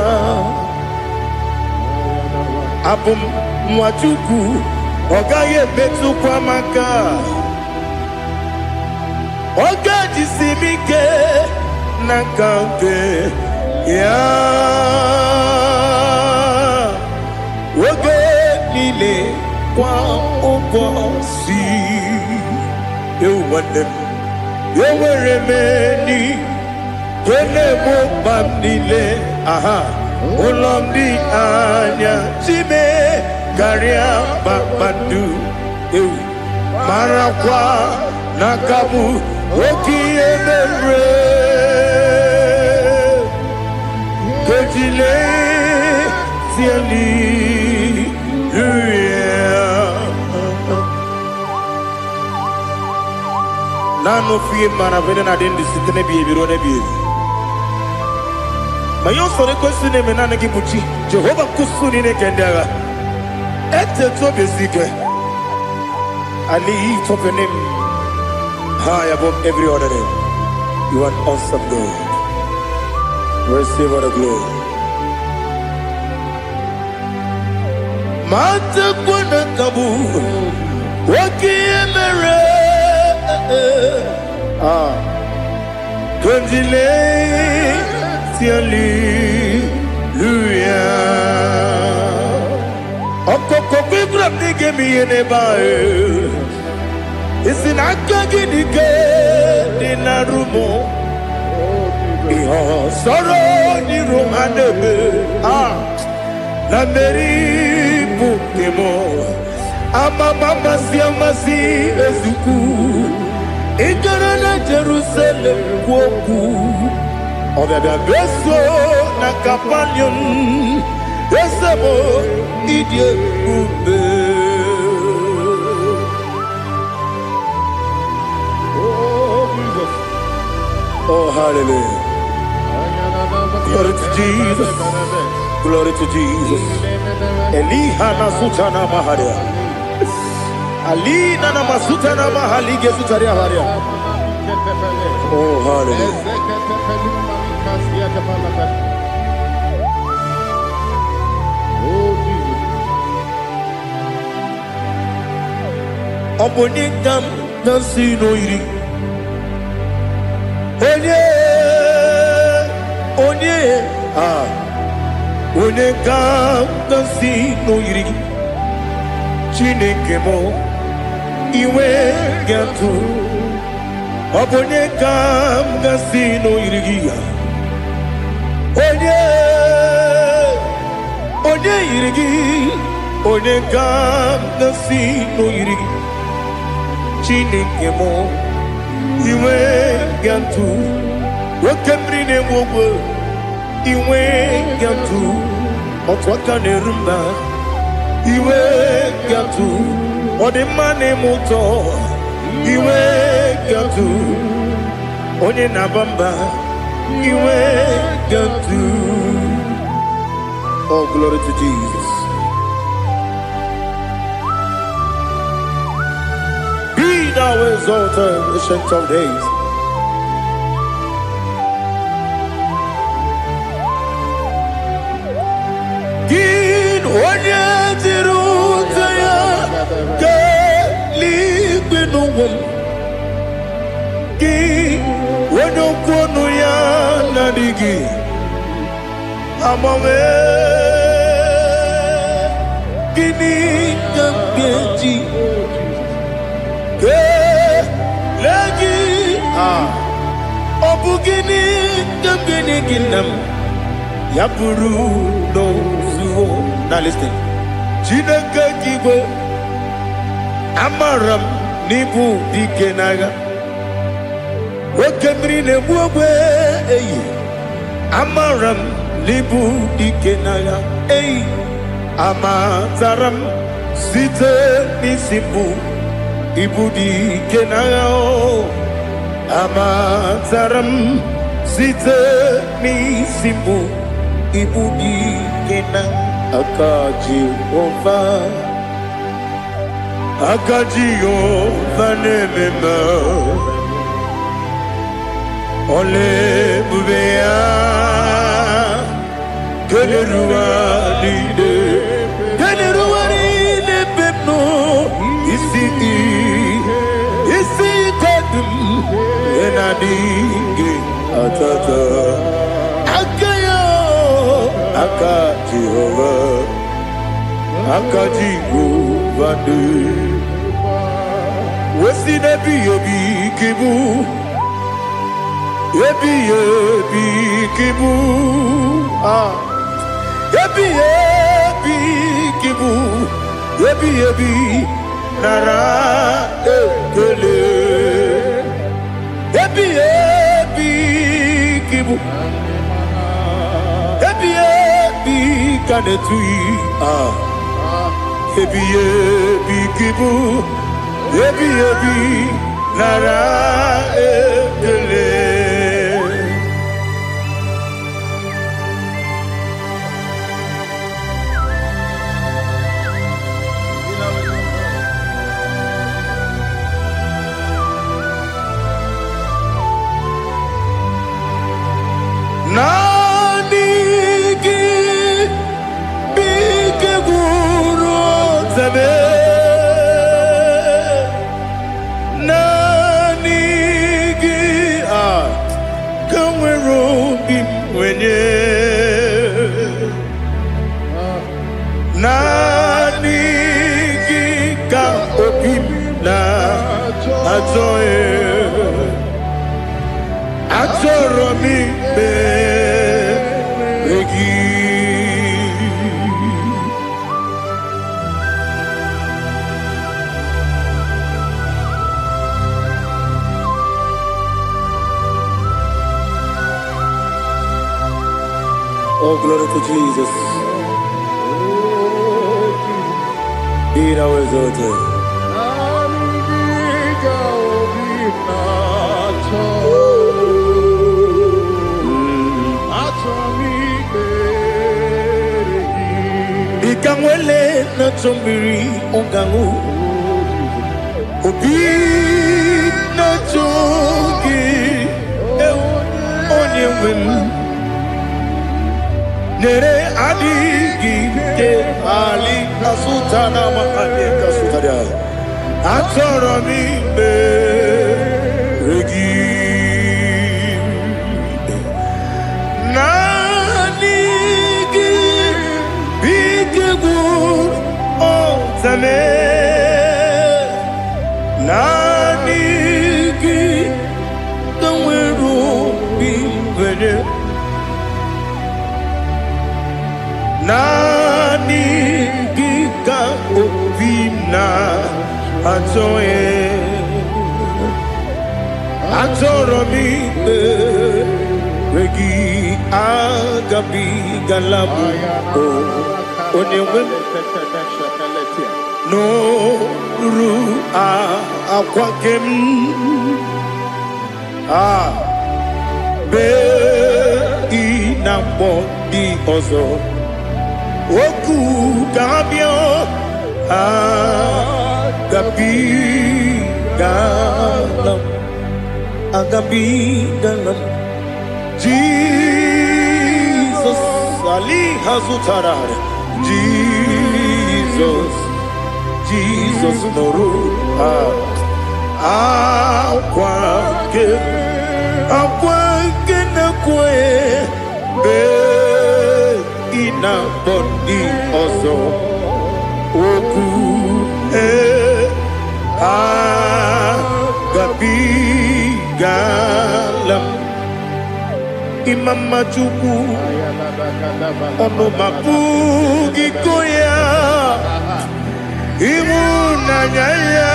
abum Mwachukwu Ogaye betukwa maka Oga jisimike Nakanke Ya Oge nile Kwa ubosi Ewanem Eweremeni Kene mokpam nile Aha Ulomdi anya Chime Garia Babandu Marakwa Nakabu Oki Emere Kejile Tiali Nano fiye maravene na dendi sitene biye birone biye. Mayon sore kusune menane kibuchi. Jehovah kusuni ne kendera. Ete to besike. Ali top your name high above every other name. You are an awesome God. Receive all the glory. Mata kuna kabu. Waki emere. Kondile Hallelujah. Okoko bibra nige mi enebae. Isin akagi nige dinarumo. Iho soro ni romanebe. Na meri pukemo. Ama mama si ezuku. Ikarana Jerusalem woku. Obebe beso na kapanion. Esebo idye ube. Oh Jesus. Oh hallelujah. Glory to Jesus. Glory to Jesus. Elihana sutana maharia. Ali nana masuta na mahali gesutaria haria. Oh hallelujah. Oh Jesus. Obonikam nasino iri. Onye Onekam nasino iri. Chineke mo Iwe gatu Obonye kam gasino irigia Onye irigi Onye kam gasino irigi Chineke mo Iwe gatu Wakemrine mwogo Iwe gatu Otwaka nerumba Iwe gatu Ode mane moto Iwe gatu Onye nabamba Iwe gatu. Oh glory to Jesus. Be thou exalted, ancient of days. Gin onye tirutaya Libinuwum Gi Wonokwonu ya nadigi Amame Gini Kambeji Ke Lagi Obu gini Kambeni ginam Yapuru no zuho. Now listen Chineke kibo Amaram nibu dikenaga Wakemri ne buwe Amaram nibu dikenaga Amazaram site nisimbu Ibu dikenaga Amazaram site nisimbu Ibu dikenaga Akaji ova Akajiyo vanemema Ole bubea Gene ruwa lide Gene adigi atata akayo aka Jehovah aka Jehovah wesi nebi ebi kibu ebi kibu ebi kibu ebi nara ekele ebi kibu ebi kanetui ebi kibu ebi nara ekele Nanigi bige guru zabe Nanigi kamwero bimwenye Nanigi ka opim na ajoe Atoro mi beregi Oh, glory to Jesus. Be thou exalted. Ikamwele na chombiri ongangu Obi na chogi onye wem Nere adigi ke ali kasutana mahali kasutaria Atoro mi beregi Nanigi kamweru bimwenye Nanigi ka opina atoye Atoro mi regi agabi galabu Onewem no ru akwakem be inambo di ozo oku kabio agabi galam Jesus ali hazutarare Jesus noru akwake na kwe be ina bondi ozo oku gabi galam Imam majuku ono mabugi koya Imu nanyaya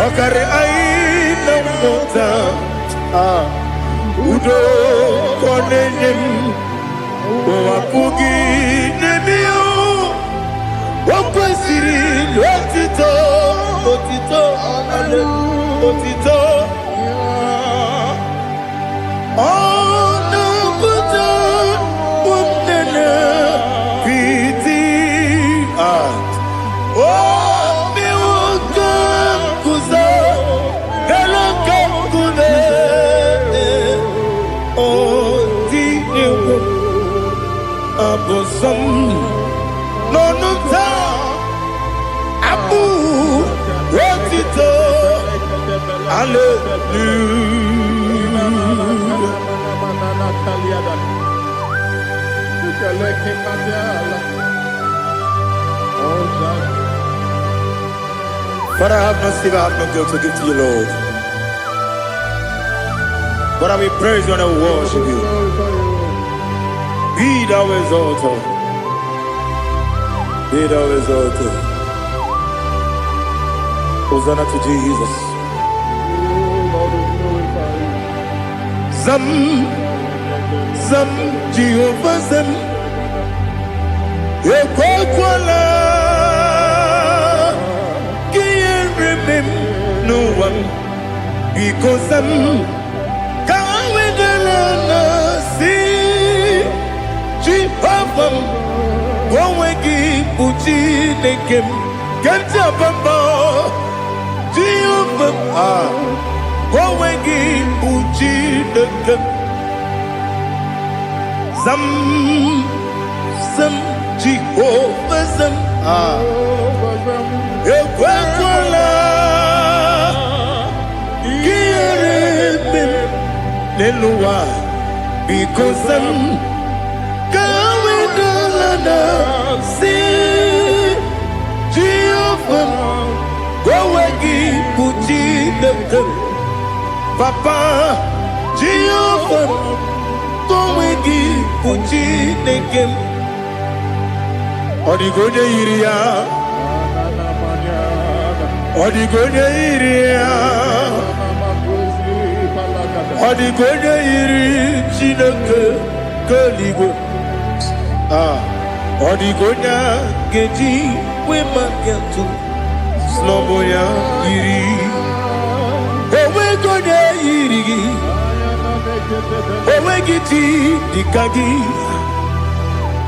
okare aina mota udo konenyem wapugi nemio wakwesiri lotito ale otito ono buto unene piti Oh, mi wakam kuza, hello kam kuze. Oh, di ewo abosom, no ta abu rotito. Father, I have no silver, I have no gold to give to you, Lord. But I will praise you and I will worship you. Be thou exalted. Be thou exalted. Hosanna to Jesus. Zam, Zam, Jehovah Zam. Ekwakwala. Kiyerimim no one. Because I'm Kawedalana see Jehovah. Gowegi Uchi Nekem. Kenta Bamba. Jehovah. Gowegi Uchi Nekem. Zam, Zam, Jehovah Zam. Ekwakwala. Kiyerimim Nelua. Because I'm Kawedalana see Jehovah. Gowegi Uchi Nekem. Papa Jehovah. Gowegi Uchi Nekem. Odigoje iria. Odigoje iria. Odigoje iri Chineke Keligo. Odigonya geji we magentu sloboya iri. Owe goje iri. Owe giti dikagi.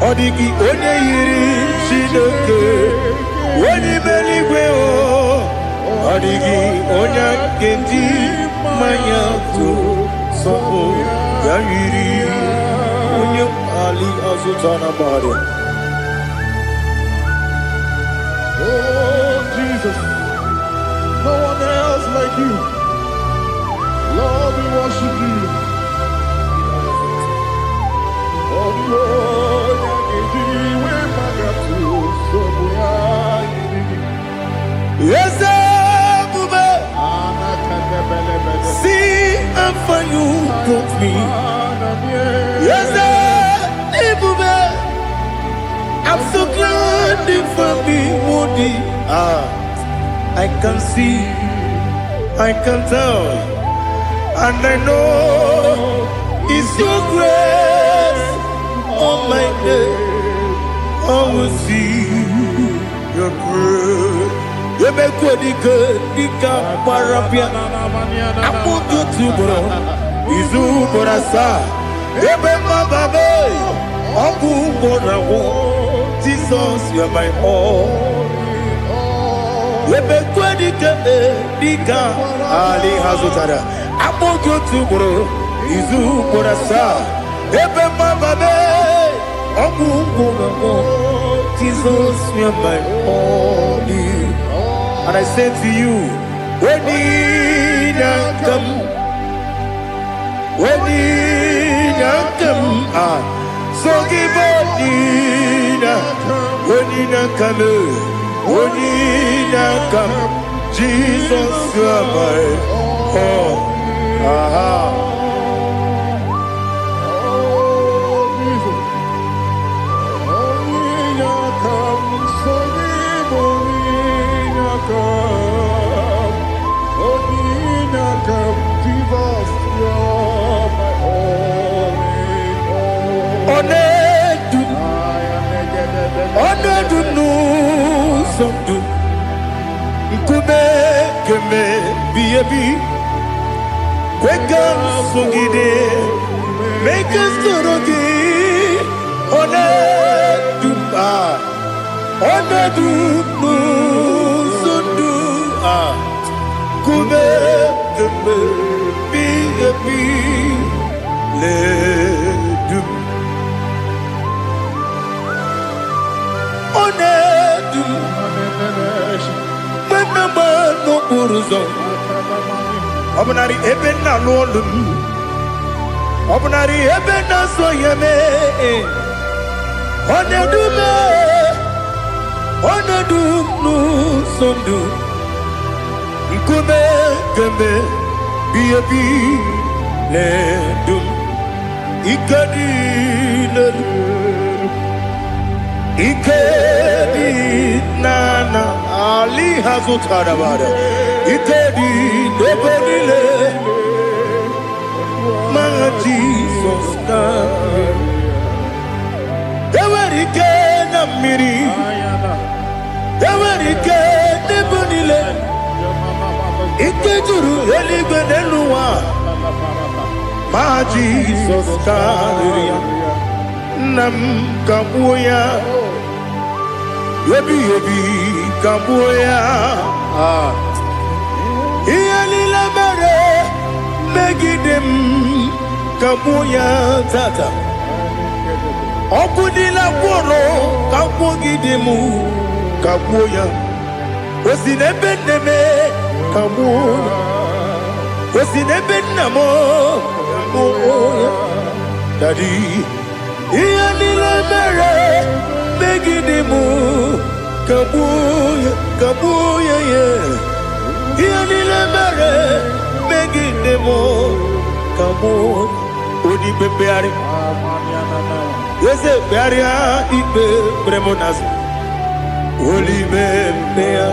Odigi onye iri Chineke. Oni meligwe o. Odigi onye geji manyantu sopo ya iri. Onye ali azutana bari. Oh, Jesus. No one else like you. Lord, we worship you. Oh, Lord, Yes, Bube. See how far you brought me. Yes, Bube. I'm so glad for me, Woody. I can see, I can tell, and I know it's your grace. Oh my God, I will see your grace. You make good, Dika Parapia. I put you to bro. Izu Borasa. You make my baby. Oku Borawo. Jesus, you are my all. You make good, Dika Ali Hazutara. I put you to bro. Izu Borasa. You make my baby. Oku Borawo. Jesus, you are my all. And I say to you, when you come, so give when you come, Jesus, you are my all. Make us Obunari ebe na lolu. Obunari ebe na so yeme. Onedume. Onedunu sondu. Ikume kembe. Biyebi ledum. Ikadi ledum. Ikedi nana Ali hazutara bada. Ikedi nebonile. My Jesus name. Ewerike na miri. Ewerike nebonile. Ikejuru eligwe neluwa. My Jesus name. Nam kabuya. Yebi kabuya. Iyalila mere megidem kabuya tata. Okudila kworo kabugidemu kabuya. Osinebendeme kabuya. Osinebennamo kabuya. Daddy. Iyalila mere megidemu kabuya kabuya yeah. Iyalila mere megidemu kabuya. Odi bebeari. Yese bearia ibe bremonas. Oli bebea.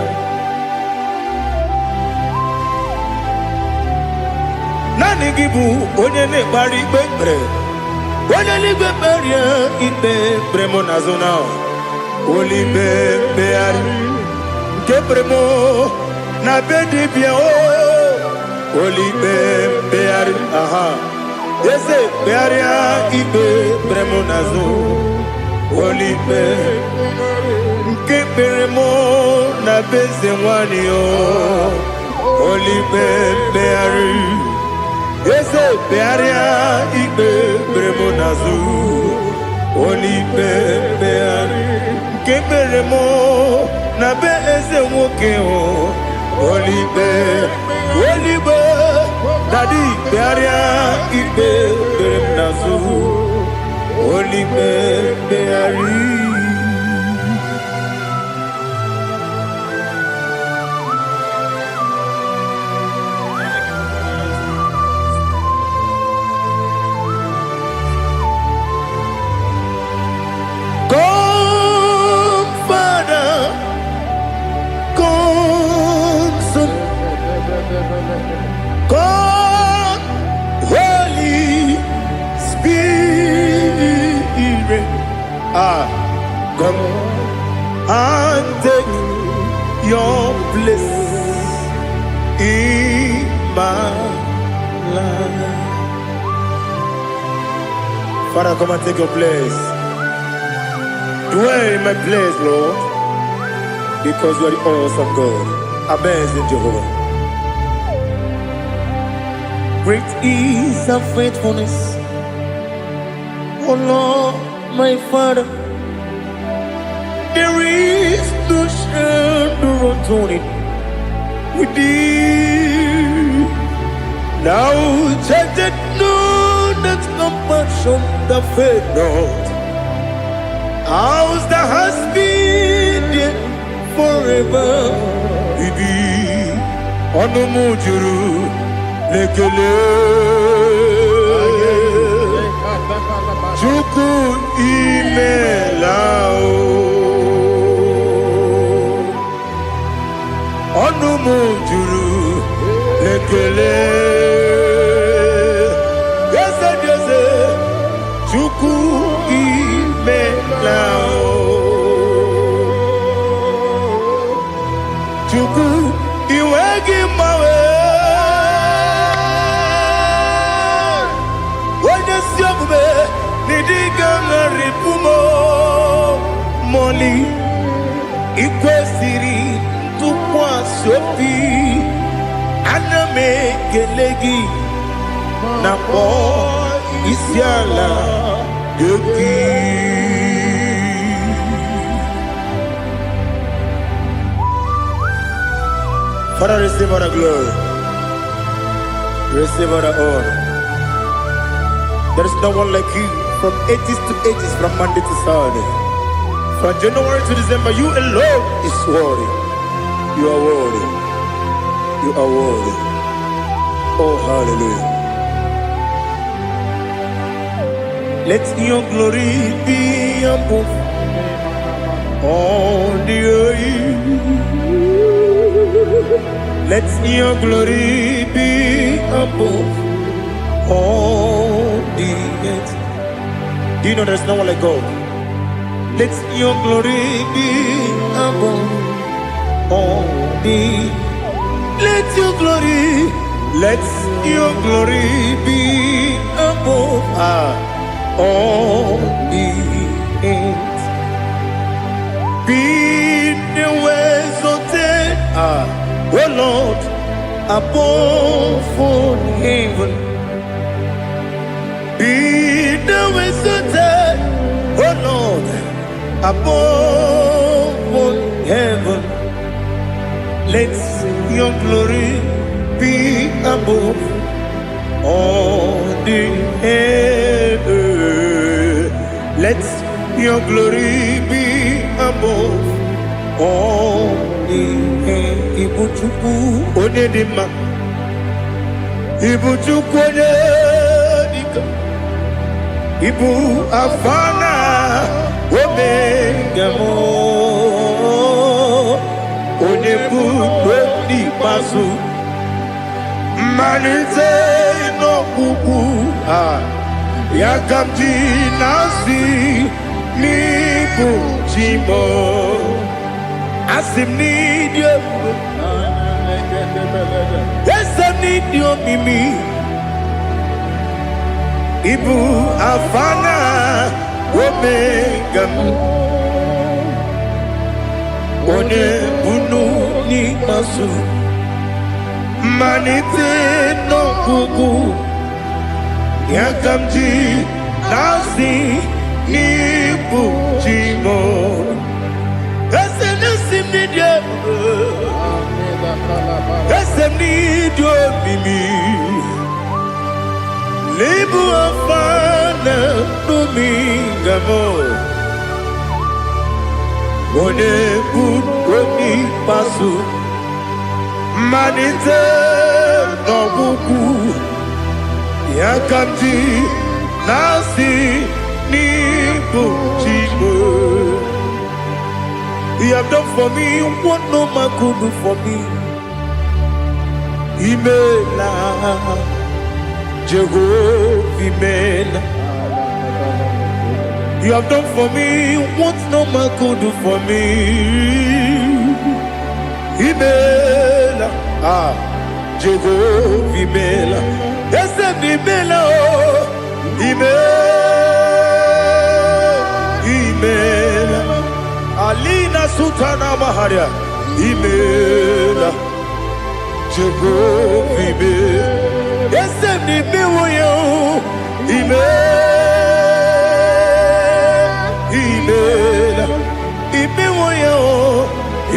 Nani gibu onye ne bari bebre. Onye ligwe beria ibe bremonazona. Oli bebeari. Ke bremo na bedi bia o. Oli bebeari. Aha. Yese bearia ibe bremonazo. Oli be. Ke bremo na beze wani o. Oli bebeari. Yese bearia ibe bremonazo. Oli bebeari. Ke bremo na beze woke o. Oli be. Oli be. Daddy bearia ibe bremonazo. Oli beari. God, Holy Spirit, come and take your place in my life. Father, come and take your place. Dwell in my place, Lord, because you are the awesome God. Amazing Jehovah. Great is thy faithfulness, oh Lord, my Father. There is no shadow unto it with thee. Now check that no, that compassion that faith not. Ours that has been there forever. Bibi, Onomujuru. Lekele Chuku imelao Onumujuru Lekele Yese yese Chuku imelao Chuku iwegi mawe Moli ikwesiri tụkwasị ana m ekele gị na kpọ isi ala gị. Father, receive all the glory. Receive all the honor. There is no one like you. From ages to ages, from Monday to Sunday. From January to December, you alone is worthy. You are worthy. You are worthy. Oh, hallelujah. Let your glory be above all the earth. Let your glory be above all the earth. Do you know there's no one like God? Let your glory be above all the. Let your glory be above all the earth. Be the ways of death, oh Lord, above all heaven. Be the ways of death, oh Lord, above all heaven. Let your glory be above all the earth. Let your glory be above all the earth. Ibuchuku onedima, Ibuchuku onedika, Ibu afana omega mo, onebu odi pasu, manite no kuku yakamji nasi nibu jimo asim nidio asim nidio mimi ibu afana omega one bunu ni masu manite no kuku yakamji nasi nibu jimo esenesim nidio esem nidio mimi libu afana numingamo one buni pasu manite no kuku yakamji nasi nibu jimo. You have done for me what no man could do for me. Imela, Jehovah, Imela. You have done for me what no man could do for me. Imela, Jehovah, Imela. Yes, Imela, Imela. Alina Sutana Maharia, Imela, Jehovah, Imela. Yes, Imela, Imela,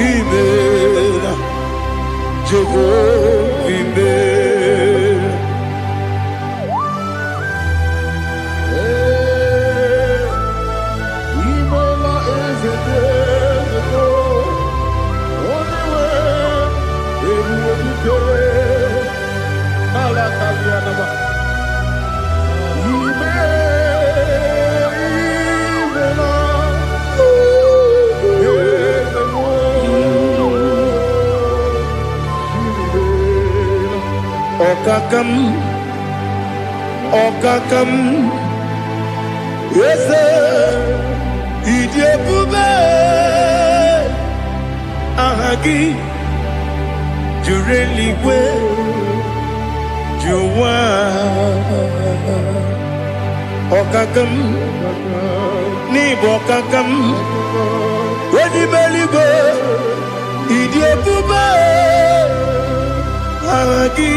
Imela, Jehovah, Imela. Okakam, yes, Idiabube, Ahagi, Jureli, Juwa, Okakam, Nibokakam, Wedi Beligo, Idiabube, Ahagi.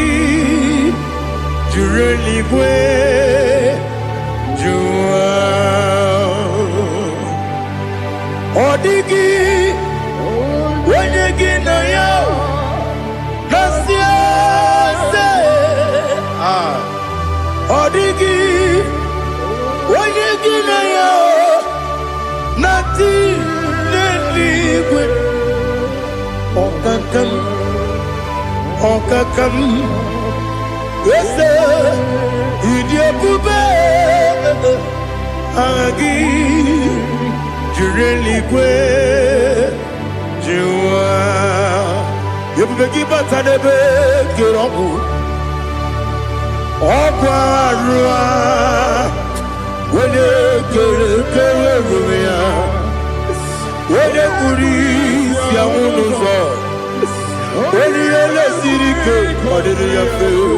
Jureli bwe jua odigi wenyegi na yo nasia se Okakam, yes, idiot, Agi, Jureligwe, Jua, you begin but I never get on. Okwarua, when you get when you police, Yamuno, when you see the cake, what did you feel?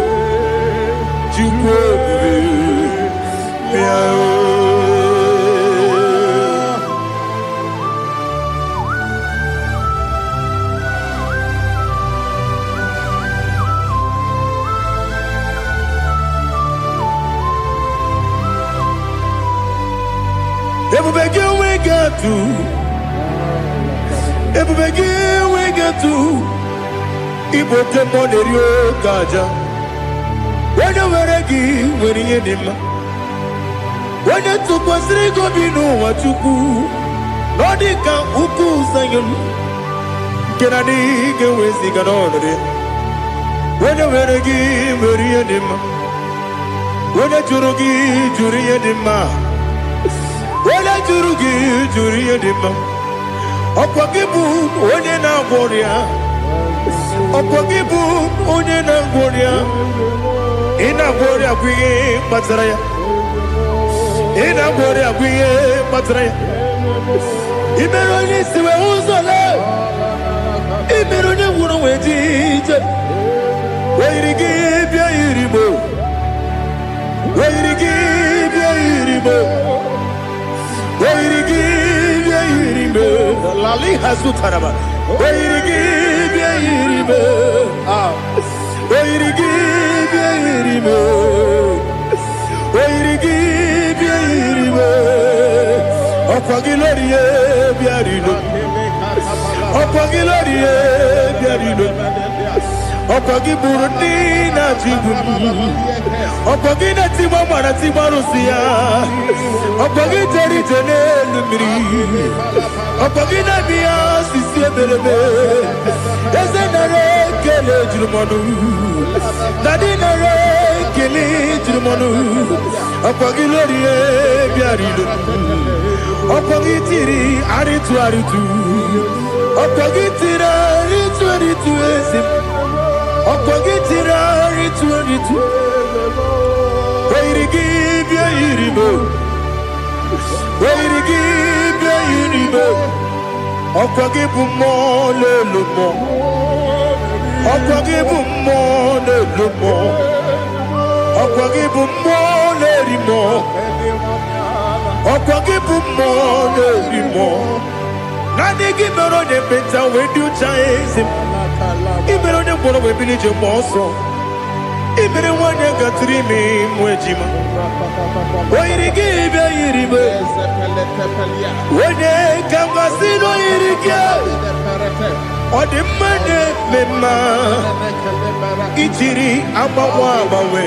You we get to Ibo Temonerio Gaja. When you were a give, when you did when you took was Rigo Bino, what you do, Nodika Uku Sayon. Can I dig away Siganone? When you were a give, when you did when you Jurugi, Juria Dima. When I Jurugi, Juria Dima. Okwagibu onye na-agwọrịa Okwagibu onye na-agwọrịa Ị na-agwọrịa bụ ihe kpatara ya Ị na-agwọrịa bụ ihe kpatara ya Ị mere onye isi wee ụzọ lee Ị mere onye nwụrụ wee dị ije Wee yiri gị bịa yiri mo Wee yiri gị bịa yiri mo Wee yiri gị bịa yiri mo Lali Hazutaraba. Where give ye, where give ye, where give ye, Opagilorie, Biarino, Opagilorie, Biarino, Opagiburdina, Opagina Timamana Timarusia, Opagiteri Tenelumri. Opagina Bia, Sissia Belebe, Ezenare, Kele Jumanu, Nadinare, Kele Jumanu, Opagilorie, Biarido, Opagitiri, Aritu Aritu, Opagitira, Ritu Aritu, Opagitira, Ritu Aritu, Where give ya Iribo, Where give ya Iribo. Okwagibu mo le lumo, Okwagibu mo le lumo, Okwagibu mo le rimo, Okwagibu mo le rimo. Nani gimero de beta we do chase him. Imero de bono we bilije moso. Imere wane gatrimi mwejima. Oiri gibe iribe. Wene kambasino irike. Ode mane mema. Itiri amawa bawe.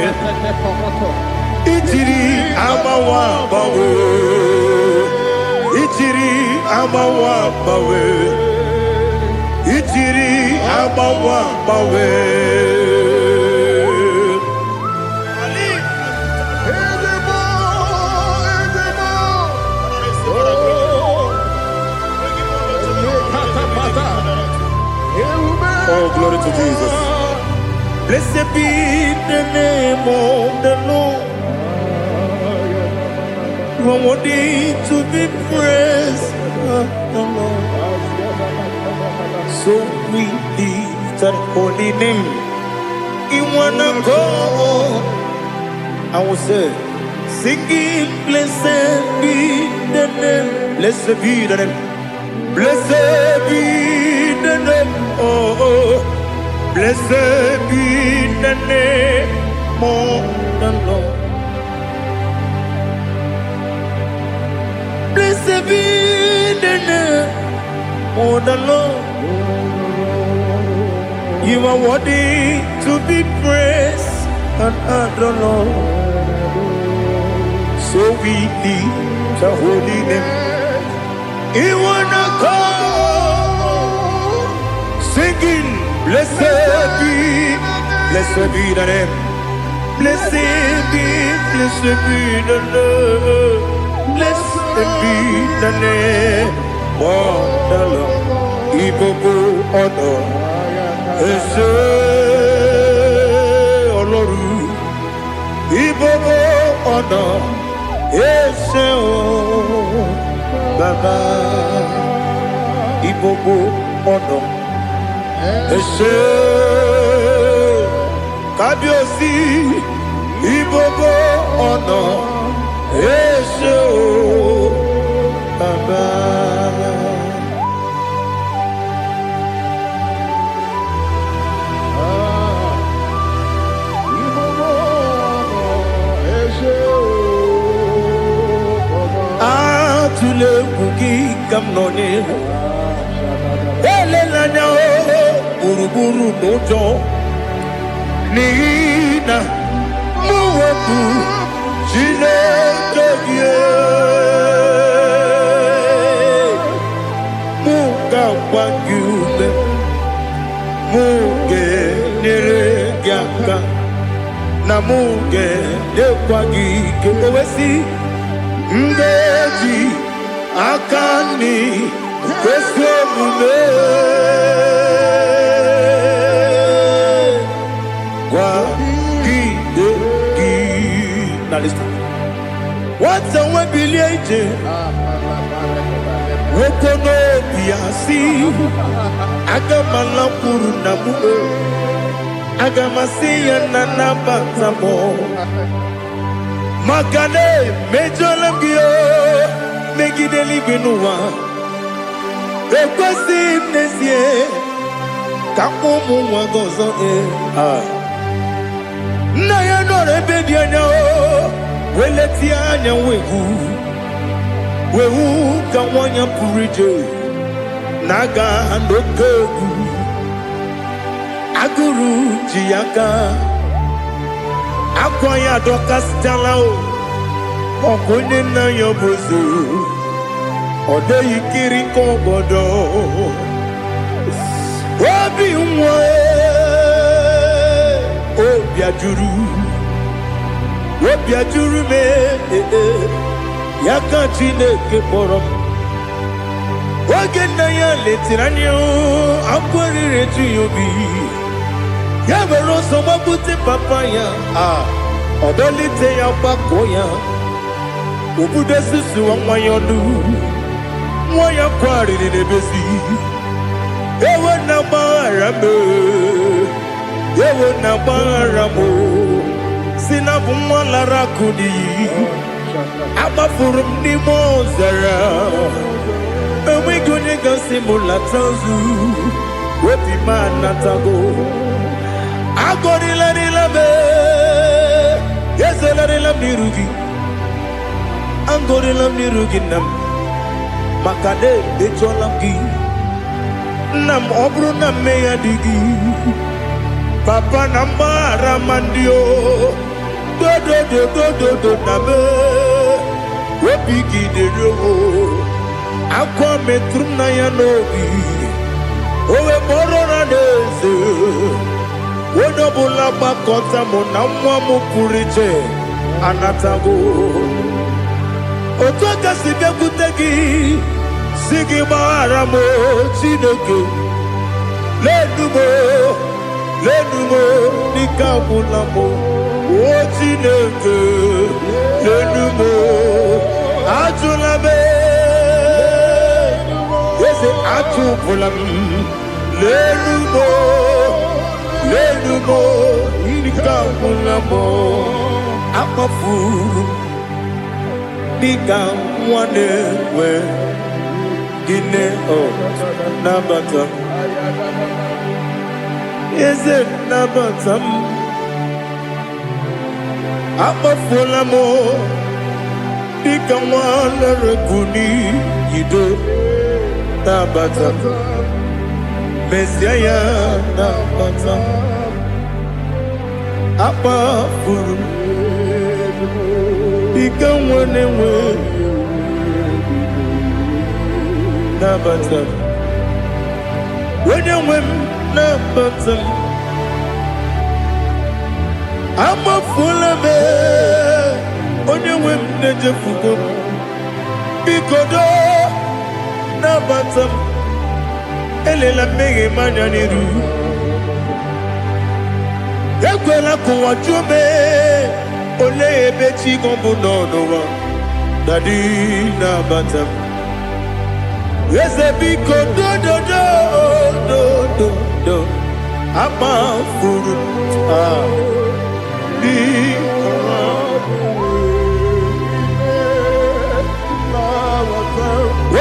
Itiri amawa bawe. Itiri amawa bawe. Itiri amawa bawe. Oh, glory to Jesus. Blessed be the name of the Lord. You are worthy to be praised, the Lord. So we lift that holy name. You wanna go? I will say, singing, blessed be the name. Blessed be the name. Blessed be the name. Oh, blessed be the name of the Lord. Blessed be the name of the Lord. You are worthy to be praised and adored, Lord. So we lift the holy name. You wanna call singing. Blessed be the name. Blessed be the name. Blessed be the name of the Lord. Ibobo honor. Ese Oloru. Ibobo honor. Ese o Baba. Ibobo honor. Ese Kabiosi. Ibobo honor. Ese o Baba. Atule kuki kamnoni. Ele lanya o buruburu nojo. Nina muwetu jine kege. Muga wagyume. Muge neregiaka. Na muge dekwagike. Owesi. Ndeji akani kwesomume kwa gidegi. Now listen. What's a webileje? Wokono biasi. Agamala puru namu. Agamasiya nanabatamo. Makane mejolamgio megideli binuwa ekwesi nesie kamumu wagozo na ya nore bedi anya weleti anya wehu kawanya purije naga ndokogu aguru jiyaka akwanya doka stalao okonye na yobozo ode yikiri kogodo obi nwa obi ajuru me yaka Chineke kpọrọ oge na ya letirani akwarire tu yobi ya bero so mabute papa ya odolite ya gbako ya obude susu nwa ya ọdụ nwa ya kwariri n'ebezi ewe na gbaghara m si na bụ nwa lara akụ n'iyi agbafuru m n'ime ọzara enweghị onye gasị m lata nzu obi m anatago agọrịlarịla m ezelarịla m n'iru gị angorila miru gị nna m maka na emejuola m gị nna m ọ bụrụ na mmehie dị gị papa na mgbaghara ma ndị o dodododododo na me obi gị dịrị owo akwa metụrụ m na ya n'obi owe kpọrọ na n'eze onye ọbụla gbakọta mụ na nwa m pụrụ iche anatago otu aka si bịakwute gị si gị gbaghara m Chineke lenumo dịka agwụla m o Chineke lenumo ajụla m eze atụpụla m lenumo dịka agwụla m akpafuru dịka nwa na-enwe gịnị nabata m eze nabata m akpafuola m dịka nwa na-erekwu n'iyido nabata m mezie ya nabata m akpafuru dịka nwa na-enwe nabata m onye nwe m nabatam amafula me onye nwe m na-ejefugo bikodo nabatam elela mmehie m anya n'iru ekwela ka ụwa jụọ m olee ebe chi gị bụ n'ụwa dadi nabata m eze biko dododo amafuru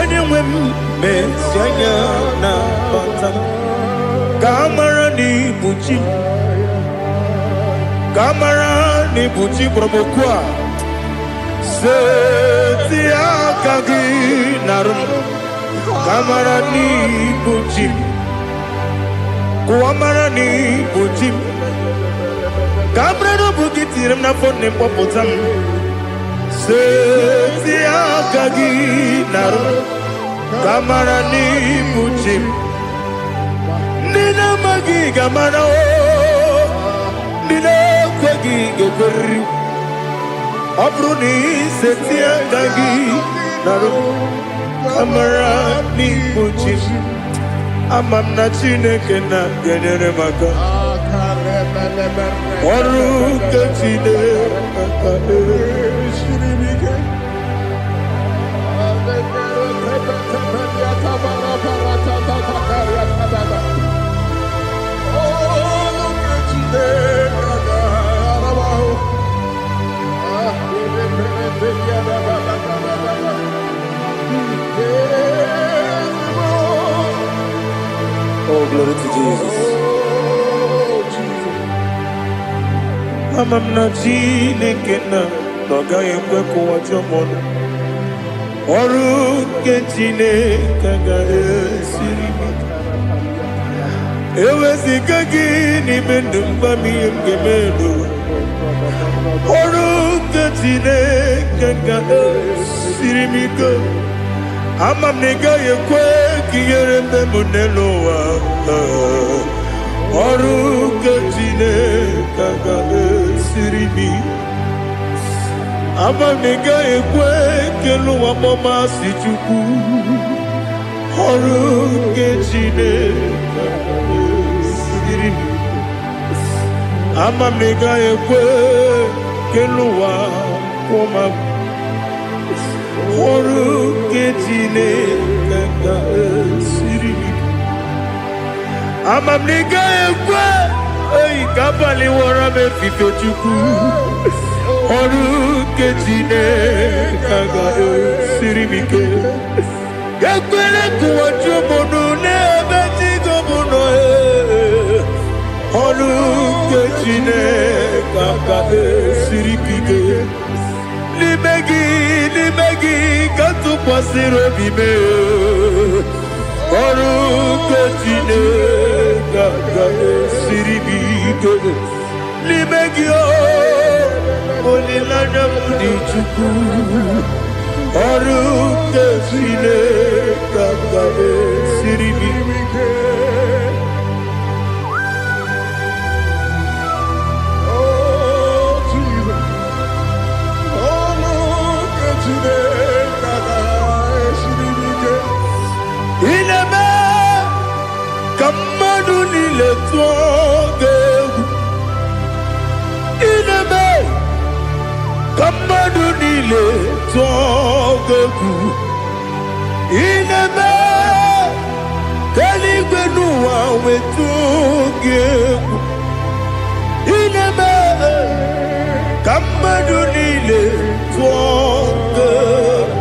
onye nwe m mezi anya nabata m ka amara n'ibu chi kamara ni buchi promokwa seti akagi narum kamara ni buchi kuamara ni buchi kamara no bukitirim na phone popotam seti akagi narum kamara ni buchi nina magi kamara nina kwagi gobri abruni setia gagi naru kamara ni buchi amamna chineke na genere maka oru kachide maka shiribike Oh, glory to Jesus. Amam na Chineke na n'ọgaghị ekwe ka ụwa jọọ m ọrụ nke Chineke ga-esiri m eweziga gị n'ime ndụ mgba m ihe m ga-eme n'ụwa ọrụ nke Chineke ga-esiri m ike ama m na ị gaghị ekwe ka ihere mbe m n'elu ụwa ọrụ nke Chineke ga-esiri m ama m na ị gaghị ekwe ka elu ụwa mọmasị Chukwu ọrụ nke Chineke ga-esiri m ama m na ị gaghị ekwe ka elu ụwa kwụma ọrụ nke Chineke ga-esiri m ama m na ị gaghị ekwe oyi ka abalị wara m efife Chukwu ọrụ nke Chineke ga-esiri m ike ekwere ka ụwa jụọ m n'ebe chi gị bụ nọ ọrụ nke Chineke ga-esiri m ike n'ime gị ka tụkwasịrị obi m ọrụ nke Chineke ga-esiri m ike n'ime gị olileanya m dị Chukwu ọrụ nke Chineke ga-esiri m ike ineme ka mmadụ niile tụọ gị egwu ineme ka mmadụ niile tụọ gị egwu ineme ka eluigwe n'ụwa wee tụọ gị egwu ineme ka mmadụ niile tụọ gị egwu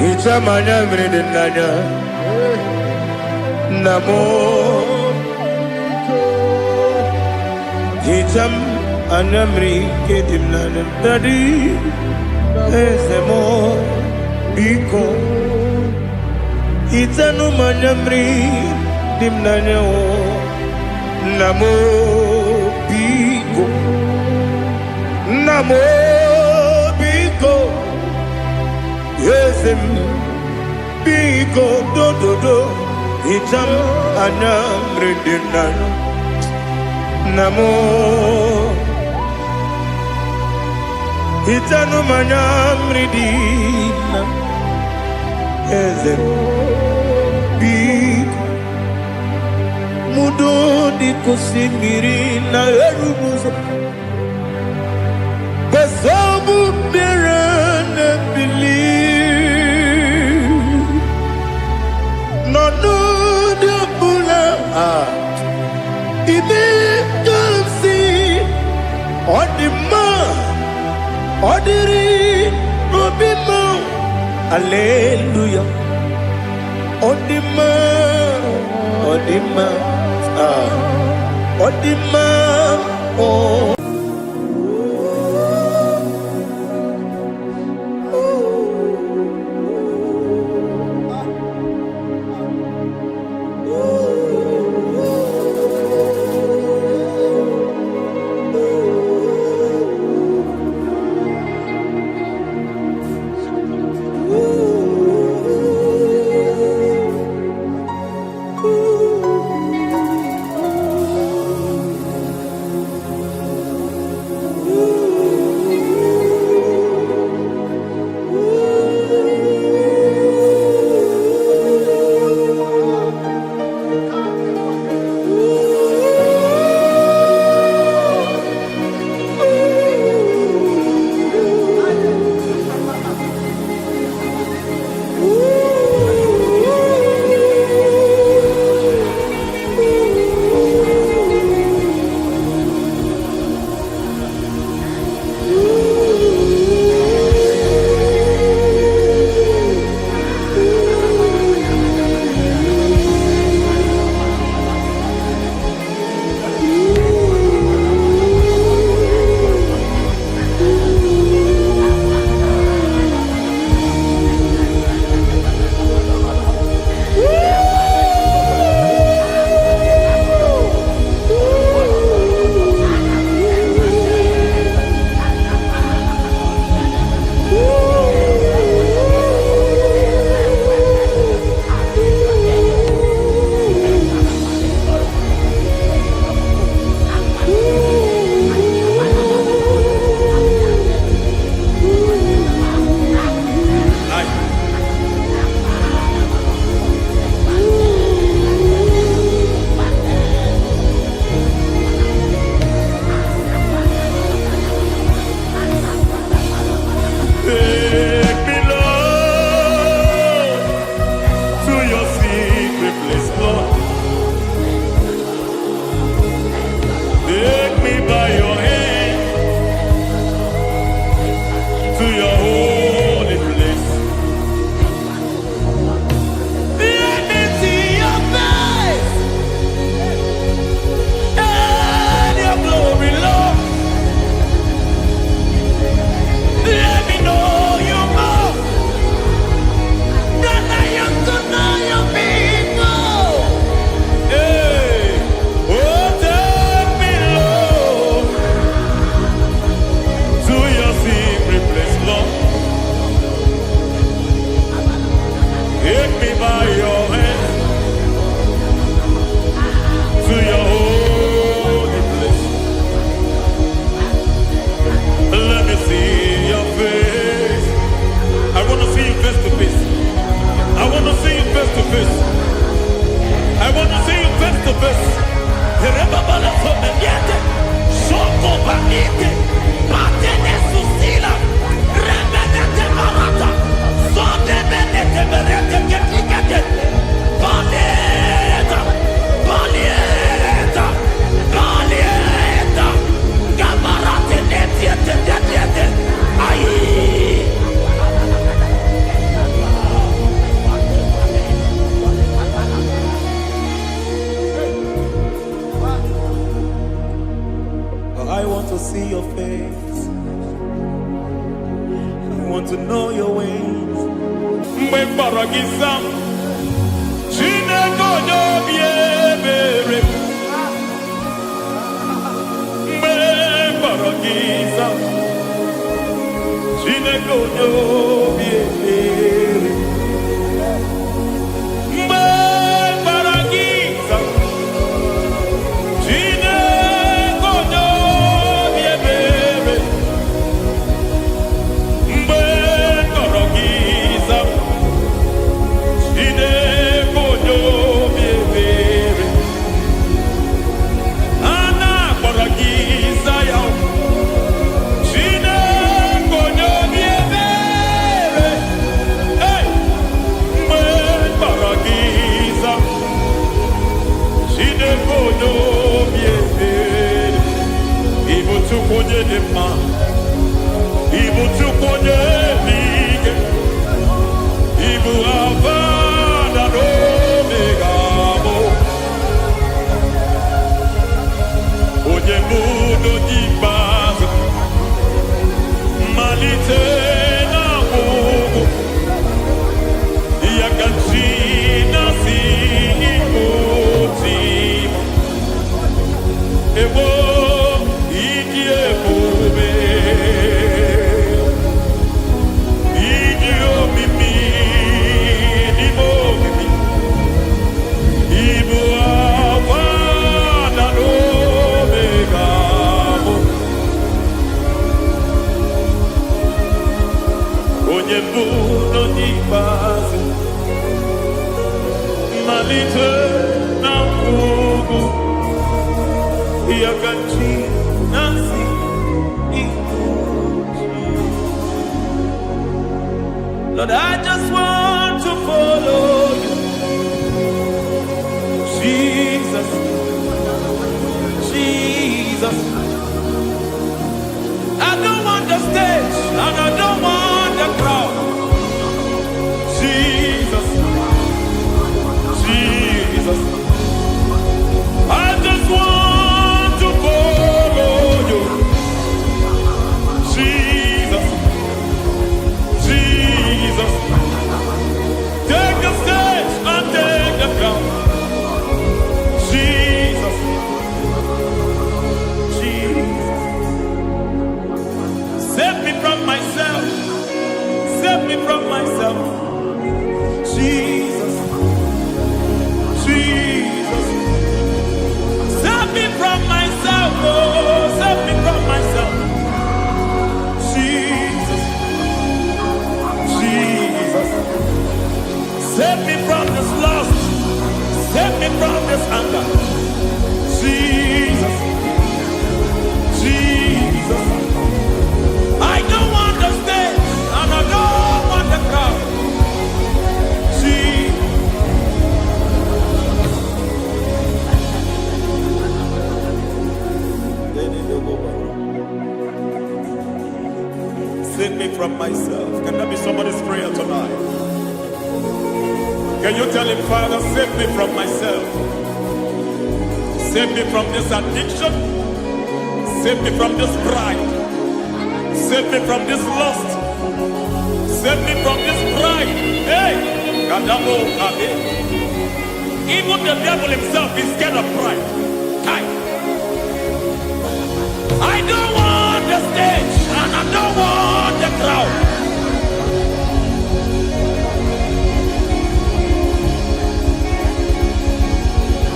Ichamanya mrede nanya namo Icham anamri kedim nanya dadi ezemo biko Itanu manyamri dimnanyo namo biko yesem biko do itam anyamri dimnanyo namo itanu manyamri dimnanyo yesem mudo di kusimiri na erubuzo besobu mirane believe no de bula ibe kansi odima odiri obima hallelujah odima oh. want to know your ways. Mgbe mkpọrọ gị zam, biebere. Me baragiza. Chine konyo biebere. Me baragiza. Chine konyo biebere. Me baragiza. Chine konyo biebere. Ana baragiza yao. Chine konyo biebere. Hey, me baragiza. Chine konyo biebere. Ibu tu konye dema. Ibu tu konye lige. Ibu avada no megamo. Onye mudo di base. Malite na mugu. Yakachina si imuti. Ewo iki ebube. Iki omimi. Ibo mimi. Ibu avada no megamo. Onye mudo di base. Malite na mugu. Yakachina si imuti. Lord, I just want to follow you, Jesus, Jesus. I don't want the stage and I don't want the crowd. Jesus, Jesus. I just want to follow you, Jesus, Jesus. Take the stage and take the crown. Jesus, Jesus. Save me from myself. Save me from myself. Jesus, Jesus. Save me from myself. Oh, save me from myself. Jesus, Jesus. Save me from this lust. Save me from this anger. Jesus, Jesus. I don't want the stage and I don't want the crowd. Jesus. Save me from myself. Can that be somebody's prayer tonight? Can you tell him, Father, save me from myself? Save me from this addiction. Save me from this pride. Save me from this lust. Save me from this pride. Hey! Kadamo Kabe. Even the devil himself is scared of pride. Hi. I don't want the stage and I don't want the crowd.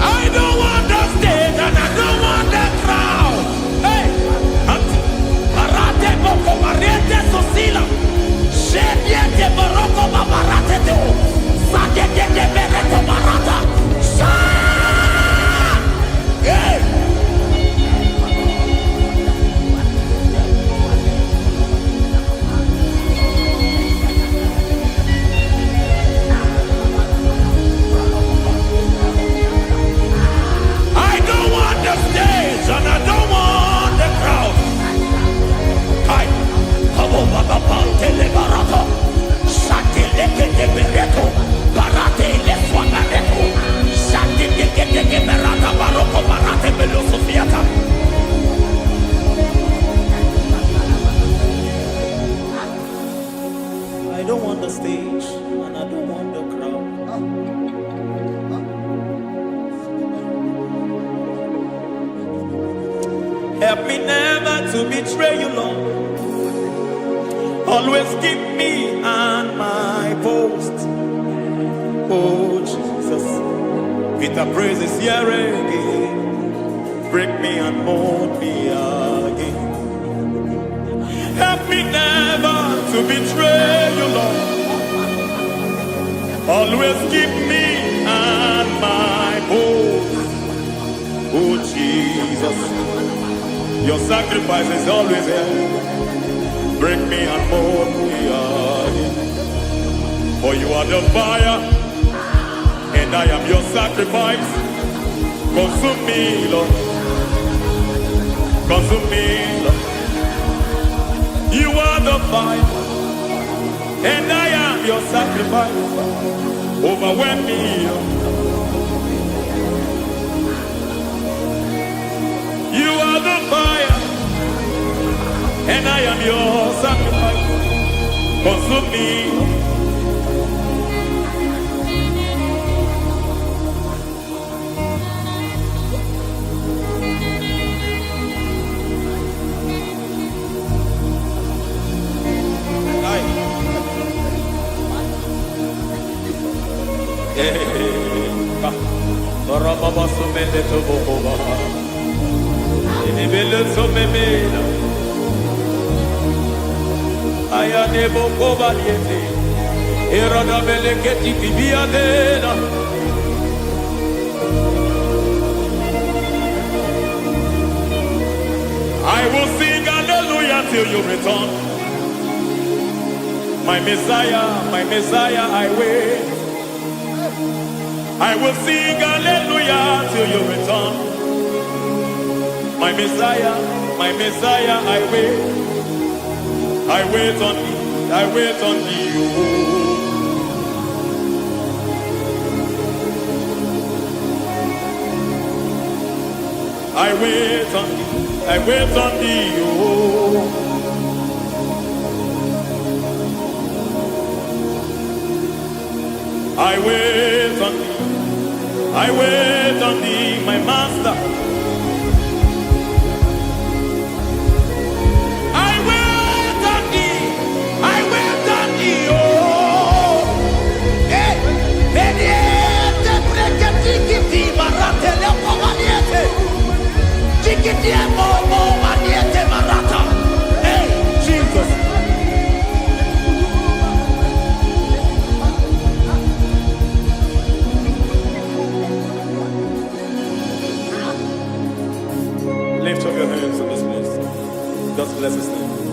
I don't want the stage and I don't want the crowd. Hey, Marate Boko Mariete Sosila. Shediete Baroko Babarate Teo. Sadete de Bereto Barata. Sa Help me never to betray you, Lord. Always keep me on my post. Oh Jesus, with the praises here again, break me and mold me again. Help me never to betray you, Lord. Always keep me on my post. Oh Jesus, your sacrifice is always here. Break me and mold me again. For you are the fire, and I am your sacrifice. Consume me, Lord. Consume me, Lord. You are the fire, and I am your sacrifice. Overwhelm me, Lord. You are the fire, and I am your sacrifice. Consume me. I will sing hallelujah till you return. My Messiah, I wait. I will sing hallelujah till you return. My Messiah, I wait. I wait on thee, I wait on thee. Oh. I wait on thee, I wait on thee. Oh. I wait on thee, I wait on thee, my master. I wait on thee, I wait on thee, oh. Hey, vediete, prekatiki, marate, lepo maniete. Tikiti, mo, maniete, marata. Hey, Jesus. Lift up your hands in this place. Just bless his name.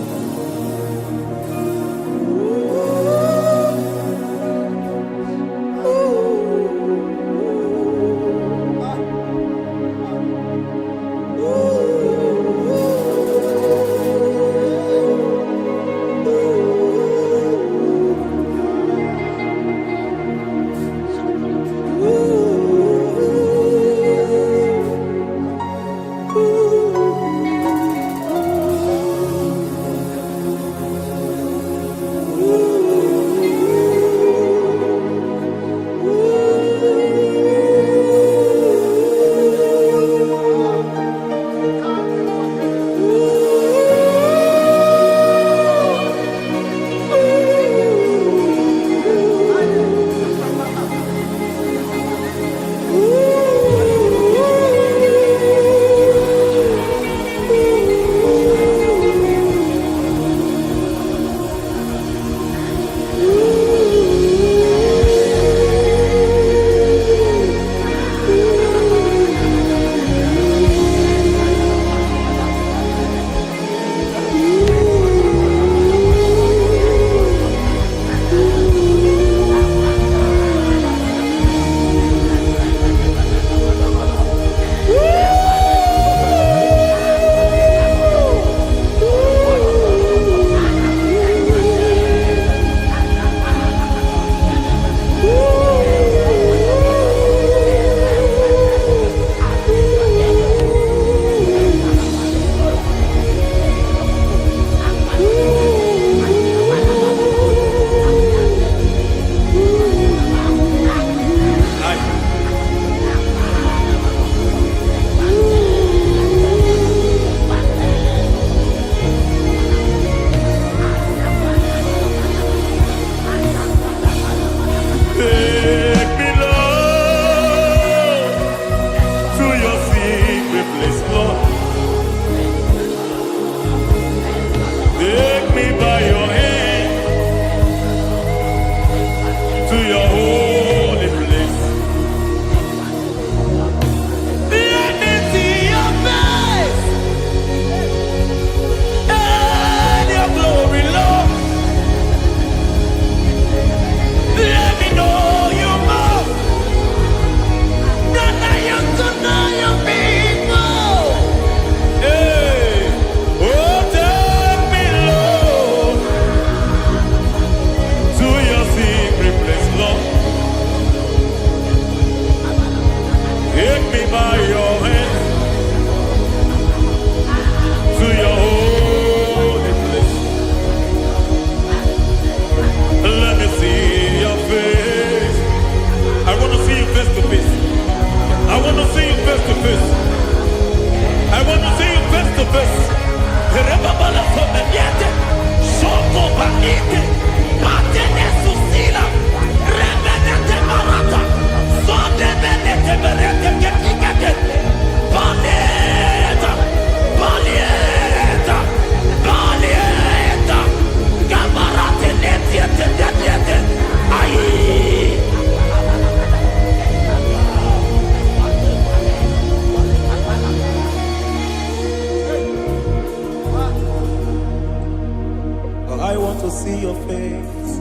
see your face.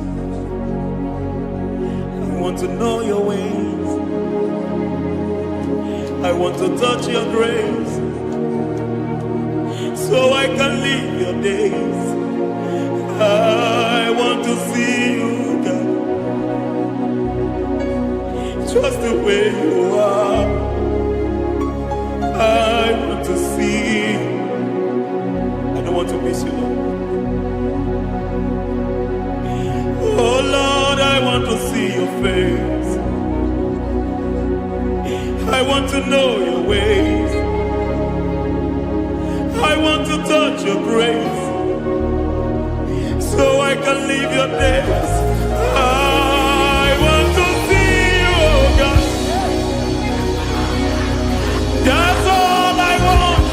I want to know your ways. I want to touch your grace, so I can live your days. I want to see you, God, just the way you are. I want to see you. I don't want to miss you, Lord. Oh Lord, I want to see your face. I want to know your ways. I want to touch your grace, so I can live your days. I want to see you, oh God. That's all I want.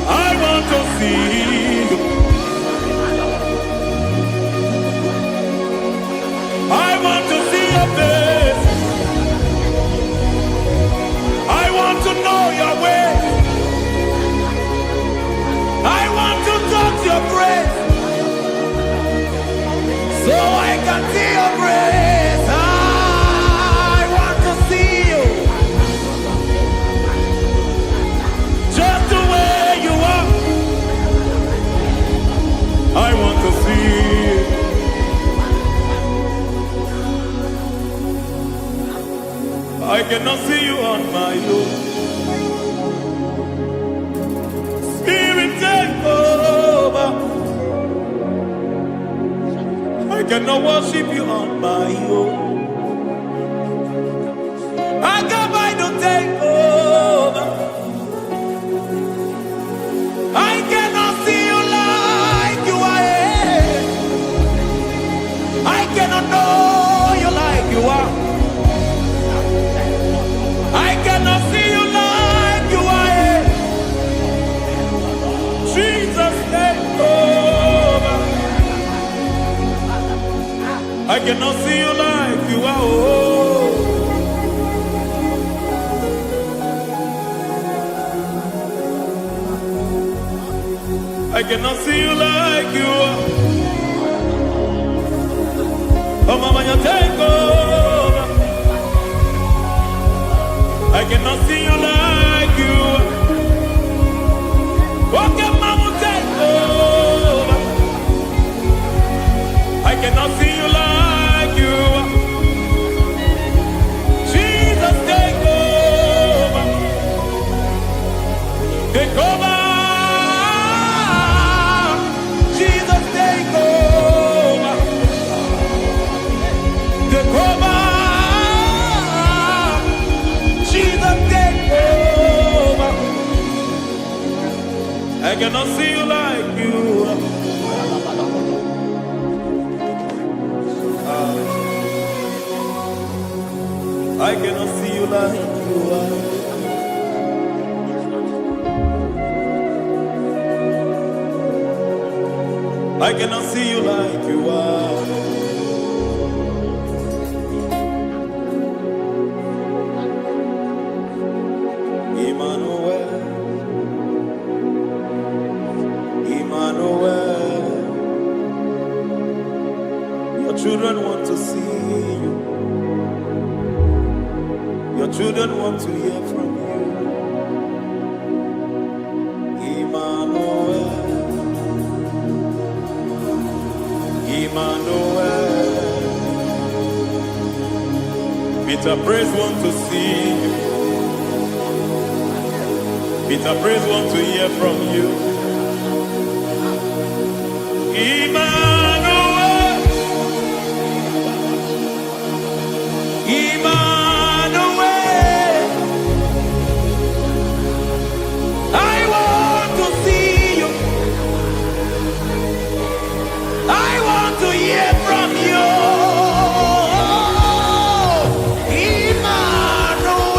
I want to see you. I want to see your face. I want to know your ways. I want to touch your grace, so I can see your grace. I want to see you, just the way you are. I want to see you. I cannot see you on my own. Spirit, take over. I cannot worship you on my own. I come by to take over. I cannot see you like you are. I cannot know you like you are. I cannot see you like you are. Jesus, take over. I cannot see you like you are. Oh. I cannot see you like you are. Oh, Mama, you take over. I cannot see you like you are. Okay, Mama, take over. I cannot see you like you are. Jesus, take over. Take over. Jesus, take over. Take over. Jesus, take over. I cannot see you like you are. I cannot see you like you are. I cannot see you like you are. Emmanuel, Emmanuel, your children want to see you. Your children want to hear from you. Emmanuel, Emmanuel. Peter Praise want to see you. Peter Praise want to hear from you. Emmanuel, Emmanuel. I want to see you. I want to hear from you. Emmanuel,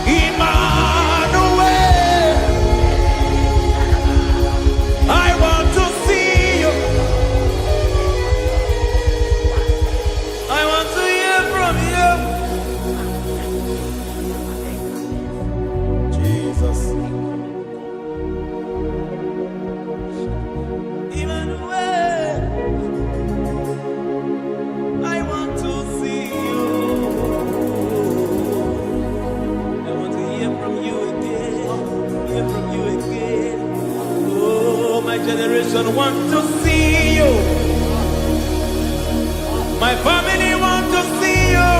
Emmanuel. generation want to see you. My family want to see you.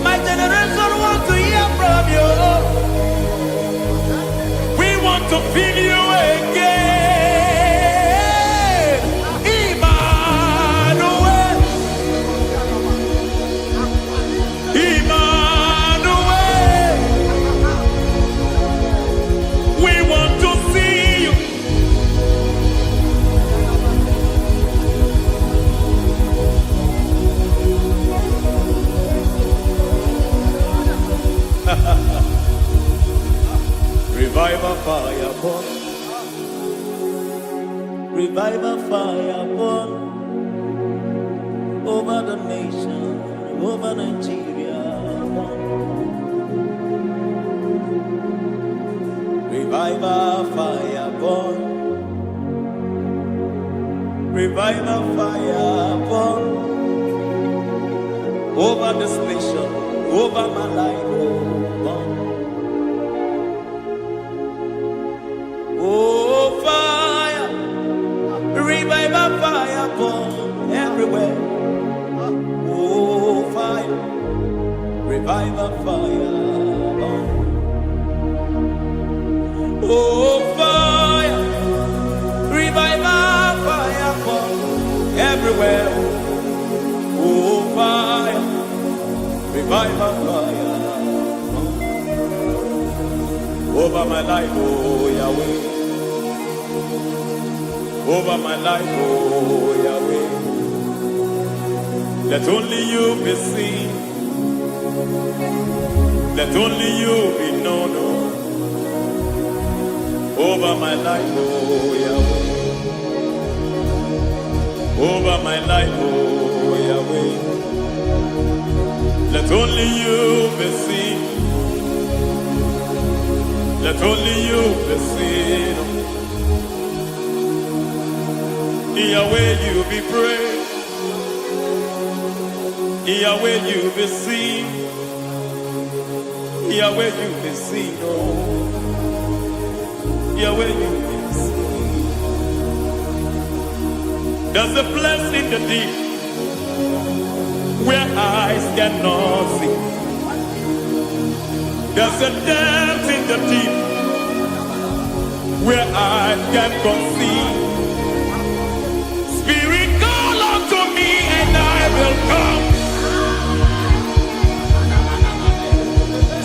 My generation want to hear from you. We want to feel you again. Emmanuel. Emmanuel. We want to see you. Revival fire burn. Revival fire burn over the nation, over Nigeria. Burn. Revival fire burn. Revival fire burn over this nation, over my life. Burn. Oh, fire, revival fire burn everywhere. Oh, fire, revival fire burn. Oh, fire, revival fire burn everywhere. Oh, fire, revival fire burn over my life, oh Yahweh. Over my life, oh Yahweh. Let only you be seen. Let only you be known. Over my life, oh Yahweh. Over my life, oh Yahweh. Let only you be seen. Let only you be seen. Yahweh, you be praised. Yahweh, you be seen. Yahweh, you be seen. Oh, Yahweh, you be seen. There's a place in the deep where eyes cannot see. There's a depth in the deep where eyes cannot see. Spirit, call unto me and I will come.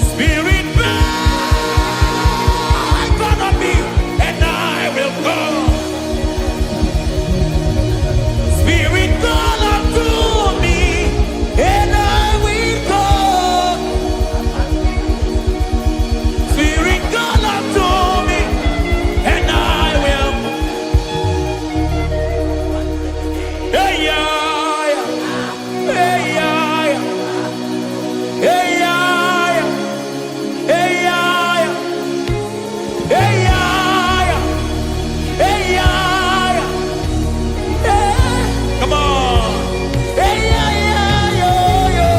Spirit, beg unto me and I will come. Spirit, call unto me and I will come. Spirit, call unto me and I will. Hey, yeah, hey, yeah, hey, yeah, hey, yeah, hey, yeah, hey, yeah, hey. Come on. Hey, yeah, yo, yo.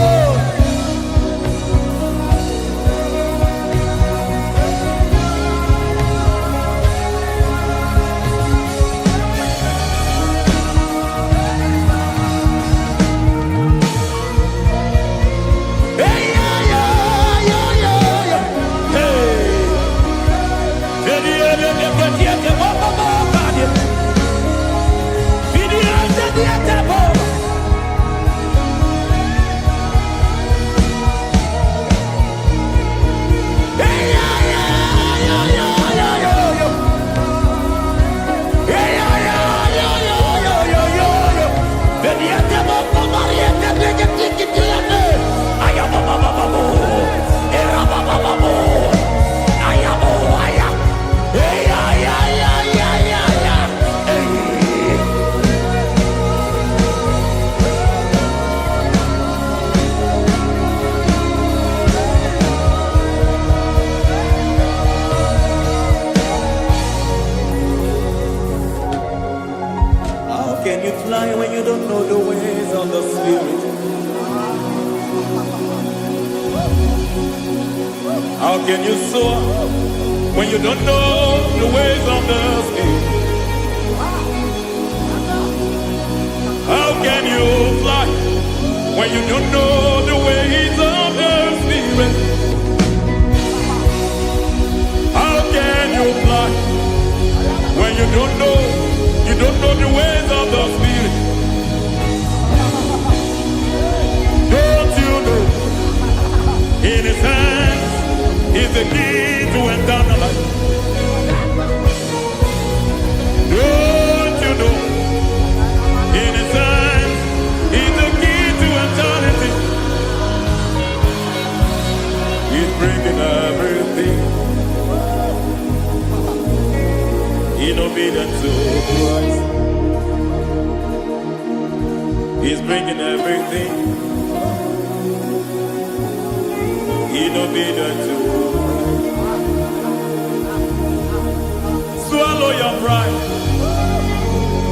Hey, yeah, yo, yo, yo, yo. Hey. How can you fly when you don't know the ways of the Spirit? How can you soar when you don't know the ways of the Spirit? How can you fly when you don't know the ways of the Spirit? How can you fly when you don't know the ways of the Spirit? Don't you know in His hands is the key to eternal life? Don't you know in His hands is the key to eternity? He's bringing everything in obedience to Christ. He's bringing everything in obedience to Christ. Swallow your pride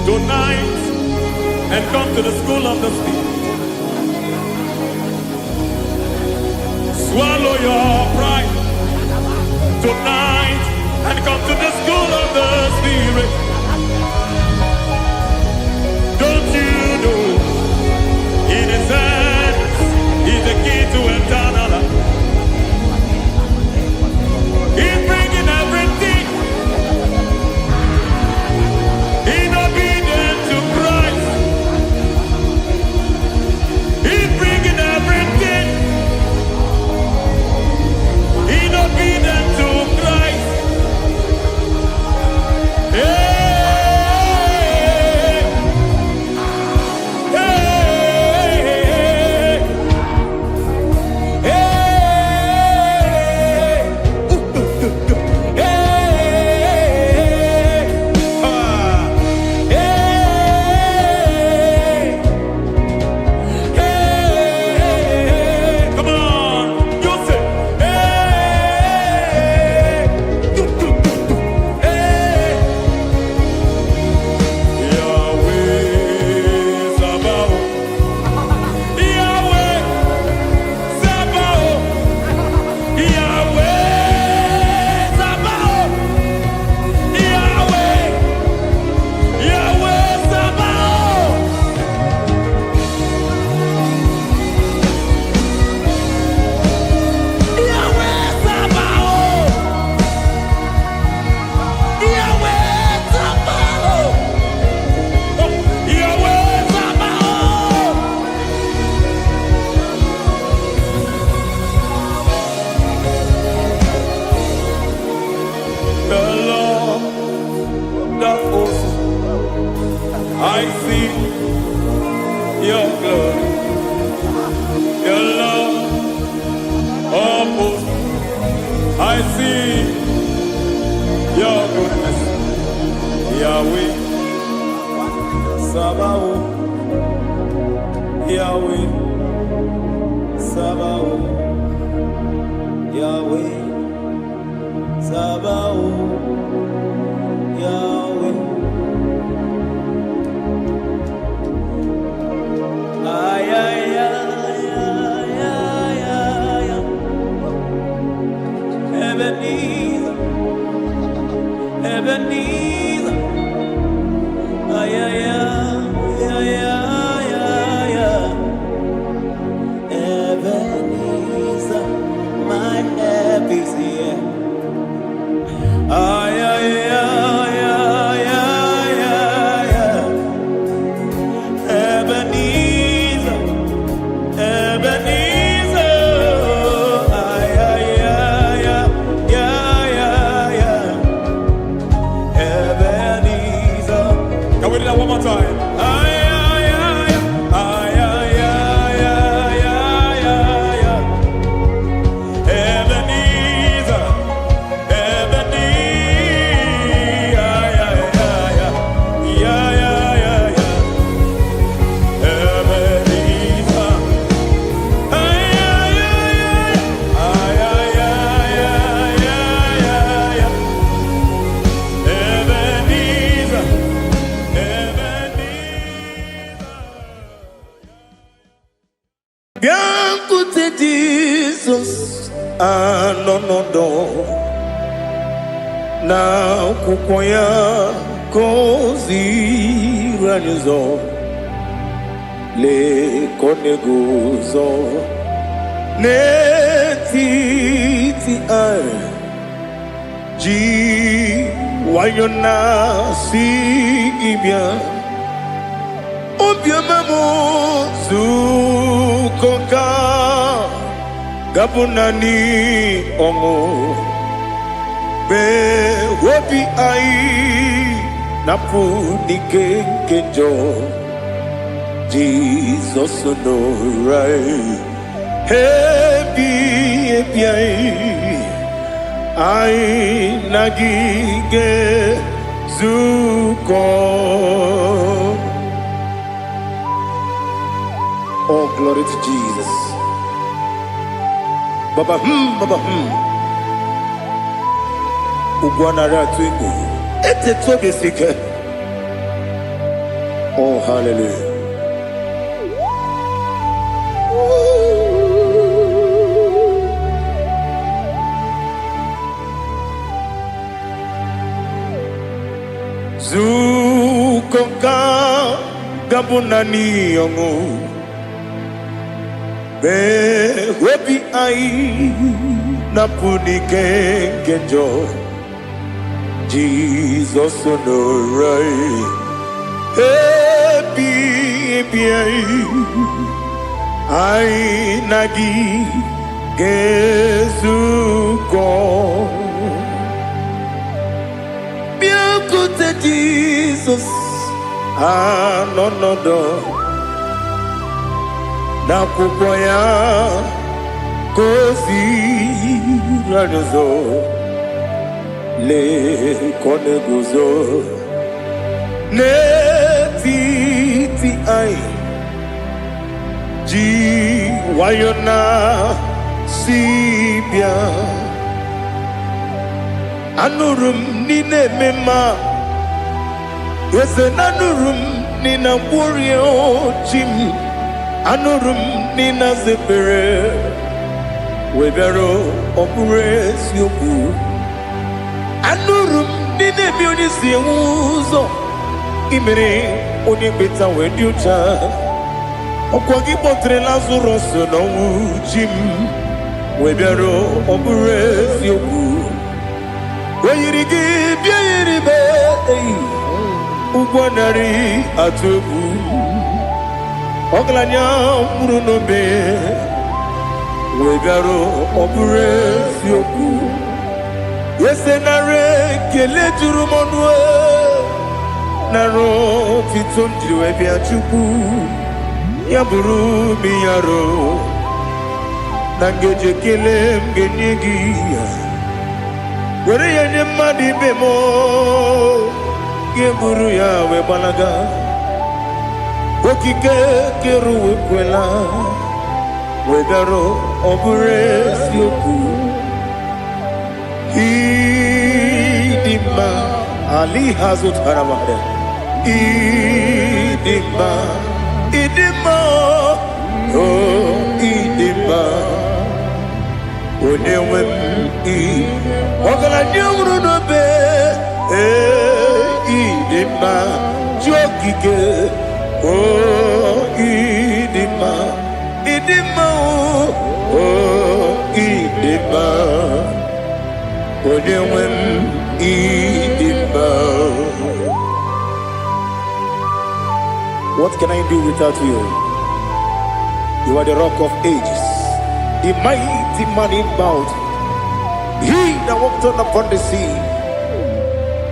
tonight and come to the school of the Spirit. Swallow your pride tonight and come to the school of the Spirit. Don't you know in His hands is the key to eternal life? He's bringing everything in obedience to Christ. He's bringing everything in obedience to Christ. Hey, hey, hey, hey, come on, you say, Yahweh Sabaoth, Yahweh Sabaoth, Yahweh Sabaoth, Yahweh, Yahweh Sabaoth. Yahweh Sabaoth, Yahweh Sabaoth, Yahweh Sabaoth. The Lord of hosts, I see your glory. The Lord of hosts, I see your goodness. Yahweh Sabaoth, Yahweh Sabaoth, Yahweh Sabaoth, Yahweh. Ay, ay, ay, ay, ay, ay, ay. Ebenezer, Ebenezer. Ay, ay, ay, ay, ay, ay, ay. Ebenezer, my help is here. Ay, ay, ay, ay, ay, ay, ay. Ebenezer, Ebenezer. Ay, ay, ay, ay, ay, ay, ay. Ebenezer. Can we do that one more time? Ay, ay, ay, ay, ay, ay, ay, ay, ay, ay. Ebenezer, Ebenezer. Ay, ay, ay, ay, ay, ay, ay, ay. Ebenezer. Ay, ay, ay, ay, ay, ay, ay, ay, ay, ay. Ebenezer, Bianco te Jesus, ah, no, no, no. na akwụkwọ ya gọziri anyị ụzọ lee ka ọ na-eguzo n'etiti anyị ji nwayọọ na-asị gị bịa obiọma m zukọ ka gabụ naanị ọṅụ mgbe obi anyị na-apụ n'ike nke njọ Jizọs nọrọ anyị ebi anyị na gị ga-ezukọ. Oh, glory to Jesus. Baba, Baba, Ugwanara twingo. Ete toge sike. Oh, hallelujah. Zukoka gabunani yongo. Be wepi ai na punike genjo Jesus onorai happy ai nagi gezuko biakute Jesus anonodo na akwụkwọ ya gọziri anyị ụzọ lee ka ọ na-eguzo n'etiti anyị ji nwayọọ na-asị bịa anụrụ m ndị na-eme mma eze na anụrụ m ndị na-agwọrị ochi m anụrụ m nina zebere webere ọ bụrụ eziokwu anụrụ m ndị na-ebi onye si enwe ụzọ imere onye mkpeta wee dị ụcha ọkwa gị kpọtere Lazarọs n'ọnwụ ji m webere ọ bụrụ eziokwu o yiri gị bịa yiri be ụgwọ narị atụ egwu ọgaranya mụrụ n'obe wee bịarụ ọ bụrụ eziokwu ese nara ekele juru m ọnụ nara otito m jiri wee bịa Chukwu ya bụrụ m ya ro na ngeji ekele m ga-enye gị ya were ya nye mmadụ ibe m ga-eburu ya wee gbalaga okike kere wekwela wedaro ọ bụrụ eziokwu ịdị mma ali ha zụtara mmadụ ịdị mma o ịdị mma onye nwe m ọgaranya nwụrụ n'obe ịdị mma ji okike oh, idima, oh, idima, odewem idima. What can I do without you? You are the rock of ages, the mighty man in battle, he that walked on upon the sea.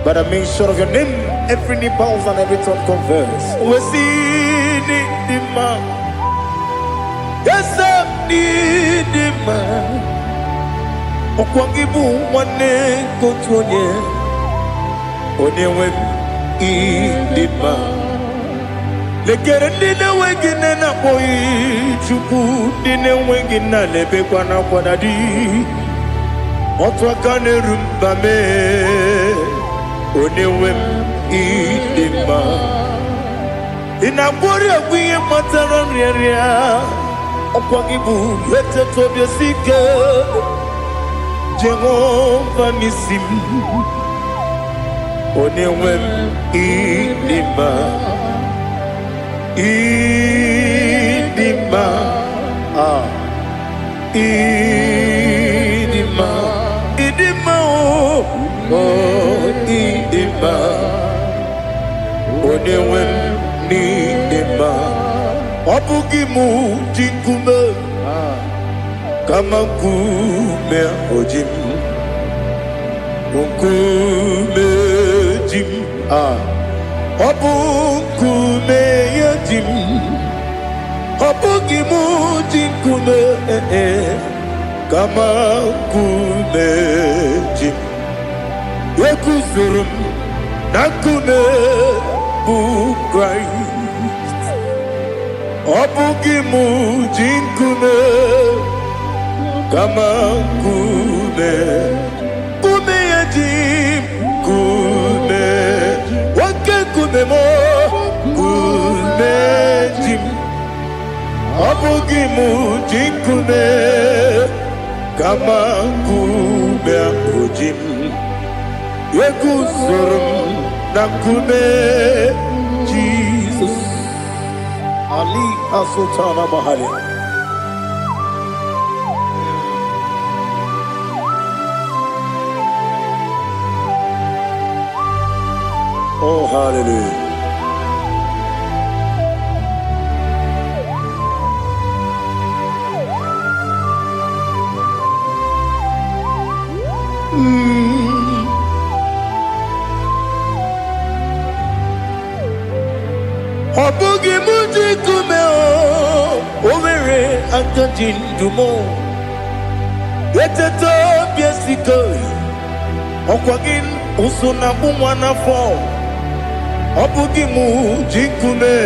By the mention of your name, every knee bows and every tongue confess. We see the man. Yes, I need the man. Okwangibu wane kotonye. Onewe the man. Lekere dine wengine na boy chuku dine wengine lebe kwa na kwa nadi. Otwa kane rumba me. Onewem idima inabori agwiye matara nriaria okwagibu yete tobie sike Jehova nisim Onewem idima. Idima. Ah. Idima. Idima. Oh, idima. Onewem idima. Obugimu jinkume. Kama kume ojim. Kume jim. Ah. Obukume yajim. Obugimu jinkume. Kama kume jim. Yekuzurum nakume bukrai. Obugimu jinkume. Kama kume. Kume yajim. Kume. Wake kume mo. Kume jim. Obugimu jinkume. Kama kume ojim. Yekuzurum nakume Jesus. Ali Asultana Mahali. Oh, hallelujah. Obugi muji kume o, overe akajin dumo. Yeteto biesiko, okwagin usuna bumwana fo. Obugi muji kume,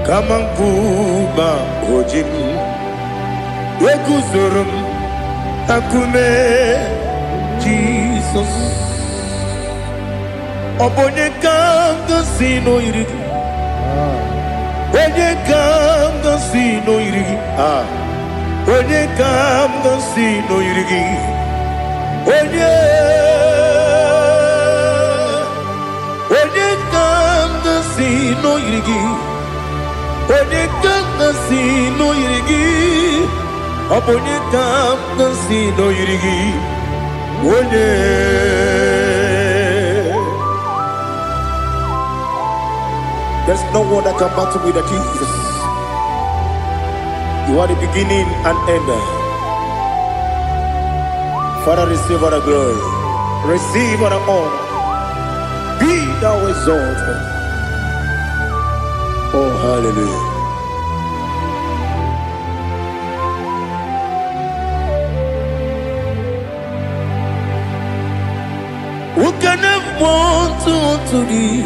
kamankuba ojim. Yekuzurum akume Jesus. Obonye kanga sino irigi. Onye kam ga si no irigi. Ah. Onye kam ga si no irigi. Onye kam ga si no irigi. Onye kam ga si no irigi. Onye kam ga si no irigi. Onye. There's no one that can battle with the Jesus. You are the beginning and end. Father, receive all the glory. Receive all the honor. Be thou exalted. Oh, hallelujah. Who can have one to thee?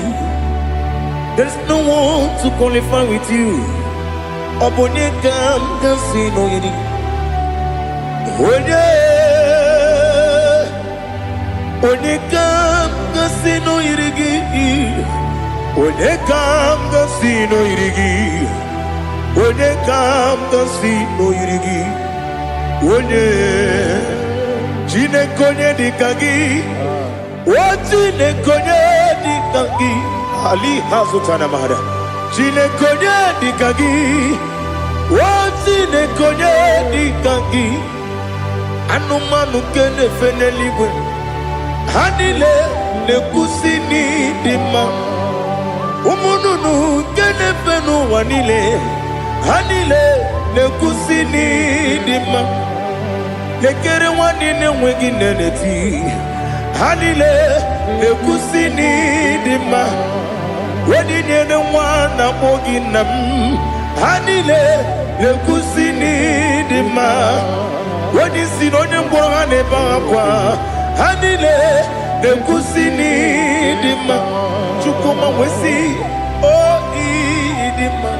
There's no one to qualify with you. Obonye kam kasino yidi. Onye kam kasino yidi. Onye kam kasino yidi. Onye kam kasino yidi. Onye chine konye dikagi. Wachine konye dikagi. Ali Hazutana Mahada. Chine konye dikagi. Wachine konye dikagi. Anumanu kene feneliwe. Hanile ne kusini dima. Umununu kene fenu wanile. Hanile ne kusini dima. Lekere wanine wegi neneti. Hanile ne kusini dima. Wedi nyene wana mogi nam. Hanile ne kusini dima. Wedi sinonye mbora ne bangwa. Hanile ne kusini dima. Chukuma wesi oh idima.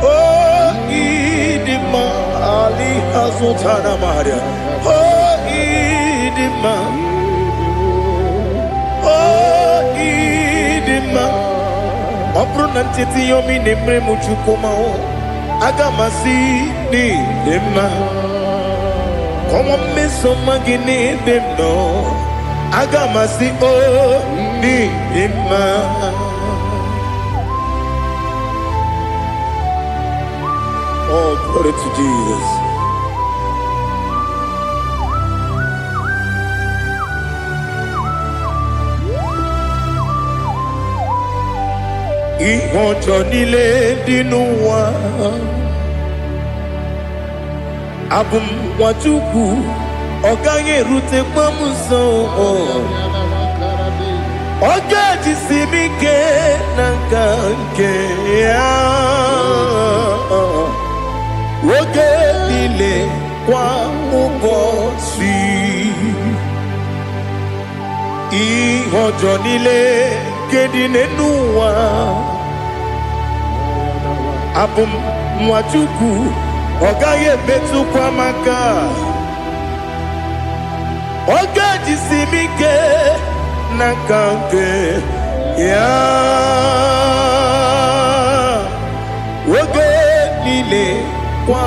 Oh idima. Ali Hazutana Maria. Oh idima. Oh idima. Opronantiti yomi nemre muchukuma o. Agamasi ni dema. Como me soma gini demno. agamasi o n'ime. Oh, glory to Jesus. Ihe ọjọọ niile dị n'ụwa, abụ m nwa Chukwu, ọ gaghị erutekwa m nso. Ọ ga-ejisi m ike na nka nke ya oge niile kwa ụbọchị. Ihe ọjọọ niile nke dị n'ụwa, abụ m nwa Chukwu, ọ gaghị emetụkwa m aka. Ọ ga-ejisi m ike n'aka nke ya oge niile kwa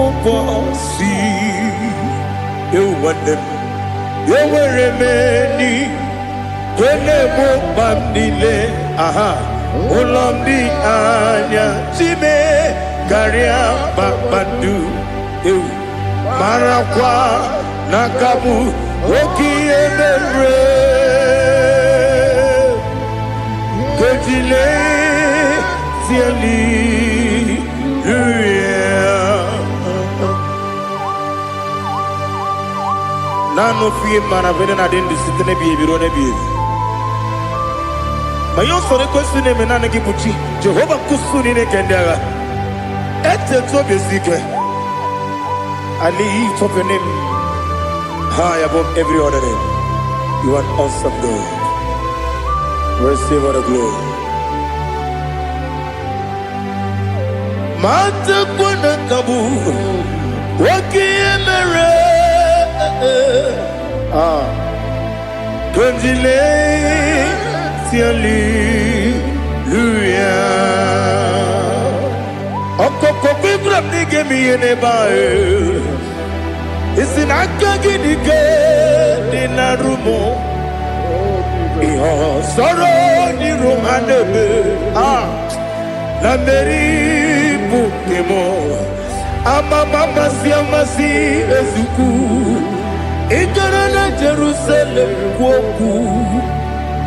ụbọchị. Nwanne m, enwere m enyi nke na-egbo mkpa m niile. Ụlọ m dị anya chime karịa kpakpando, marakwa n'aka m oke ihe mere. Kejile tieli nano fiye mana vene na den disite ne biye biro ne biye. Mayo sore kwesu ne menane ki buchi Jehova kusuni ne kendaga ete to besike. I lift up your name high above every other name. You are awesome God. Receive all the glory. Mata kuna kabu waki emere Konjile tiali luya Okoko kwibrab nige miye nebae Isinaka ginike dinarumo Iho soro ni romanebe La meri bukemo Ama mama siamasi ezuku Ikarana Jerusalem kwoku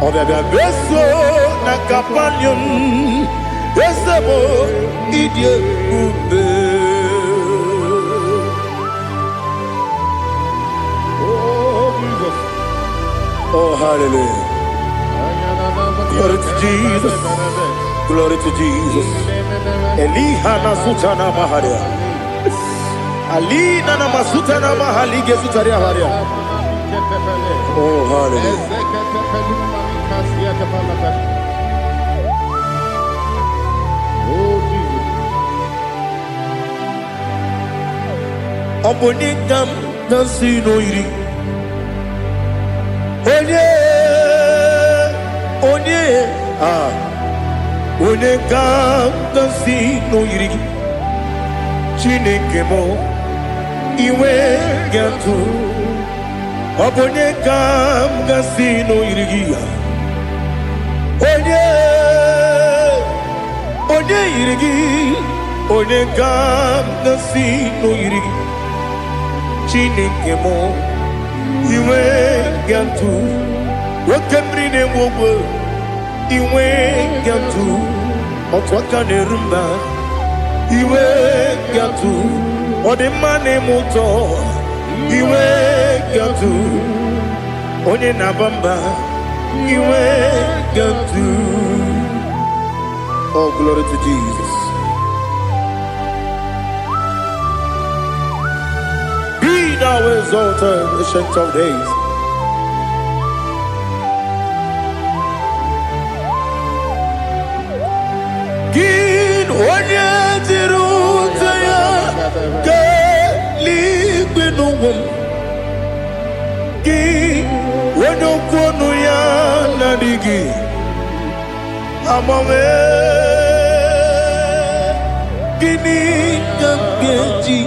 Obebe beso na kapanion Esebo idye ube Oh, Jesus. Oh, hallelujah. Glory to Jesus. Glory to Jesus. Elihana sutana maharia. Alina na masutana mahali gesutaria haria. Oh, hallelujah. Oh, Jesus. Obonikam nasino iri. Onikam nasino iri. Chineke mo iwe gatu. Obonikam nasino iri. Onye iri. Onikam nasino iri. Chineke mo iwe gatu. Wakemri ne mwogo iwe gatu. Otwaka ne rumba iwe gatu. Odemane moto iwe gatu. Onye nabamba iwe gatu. Oh, glory to Jesus. Be thou exalted, ancient of days. Gin onye tiruta ya ke ligbe n'ụwọm. Gin onye kwonu ya n'adịghị agbanwe. Gịnị ka m ga-eji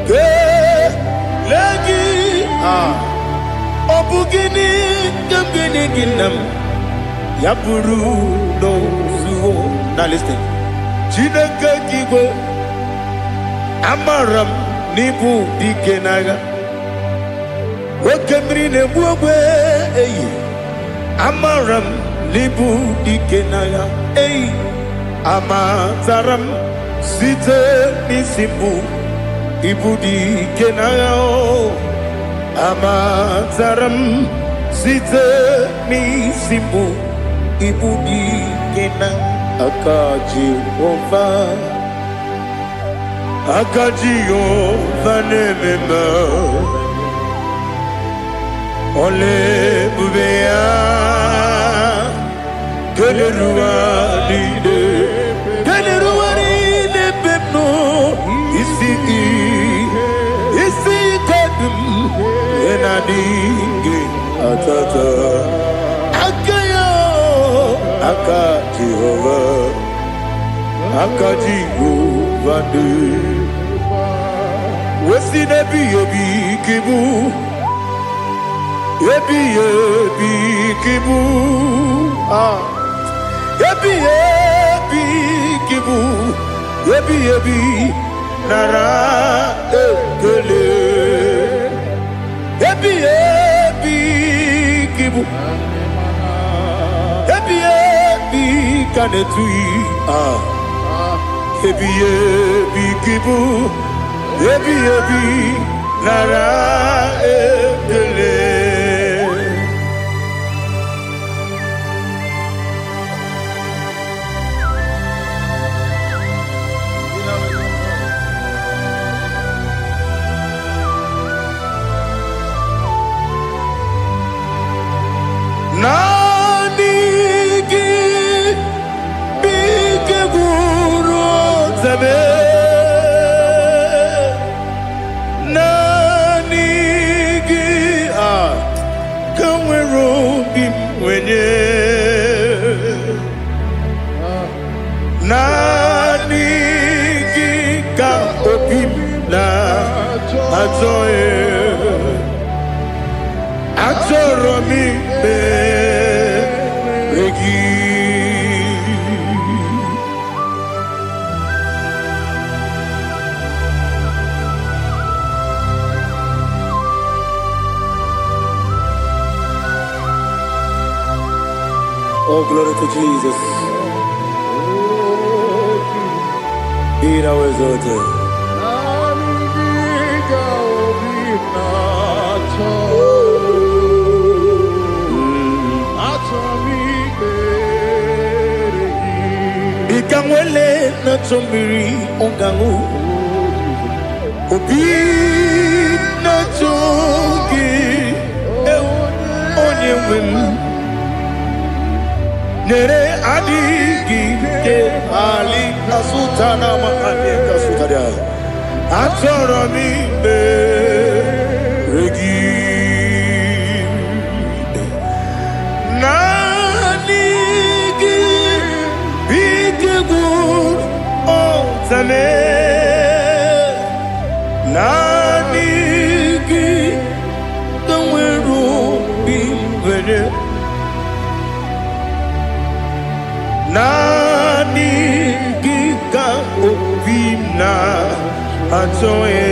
kelee gị? Obugini Gambini Ginam Yapuru no Zuo. Now listen. Chinaka Kigo Amaram Nibu Dikenaga Wakemri Nebuwe Amaram Nibu Dikenaga Amataram Site Nisibu Ibu Dikenaga Amataram Site Nisibu Ibu Dikenaga Akajihova nemema Ole bubea Keleruaride pepno Isi kadum Enadinge atata Akajihova Wesi nebi yebi kibu Yebi kibu Yebi kibu Yebi nara ekele Yebi kibu Yebi kanetui Yebi kibu Yebi nara ekele Nanigi bike guru zabe Nanigi ka opim na ajoye Ajoromi be regi Oh, glory to Jesus. Be thou exalted. Ikangwele na chombiri ongangu Obi na chogi onye wim Nere adigi ke ali asutana makane kasutaria Atoro mi be regi Nanigi bige gur otame Nanigi kamweru bimvene Nanigi ka opina atoe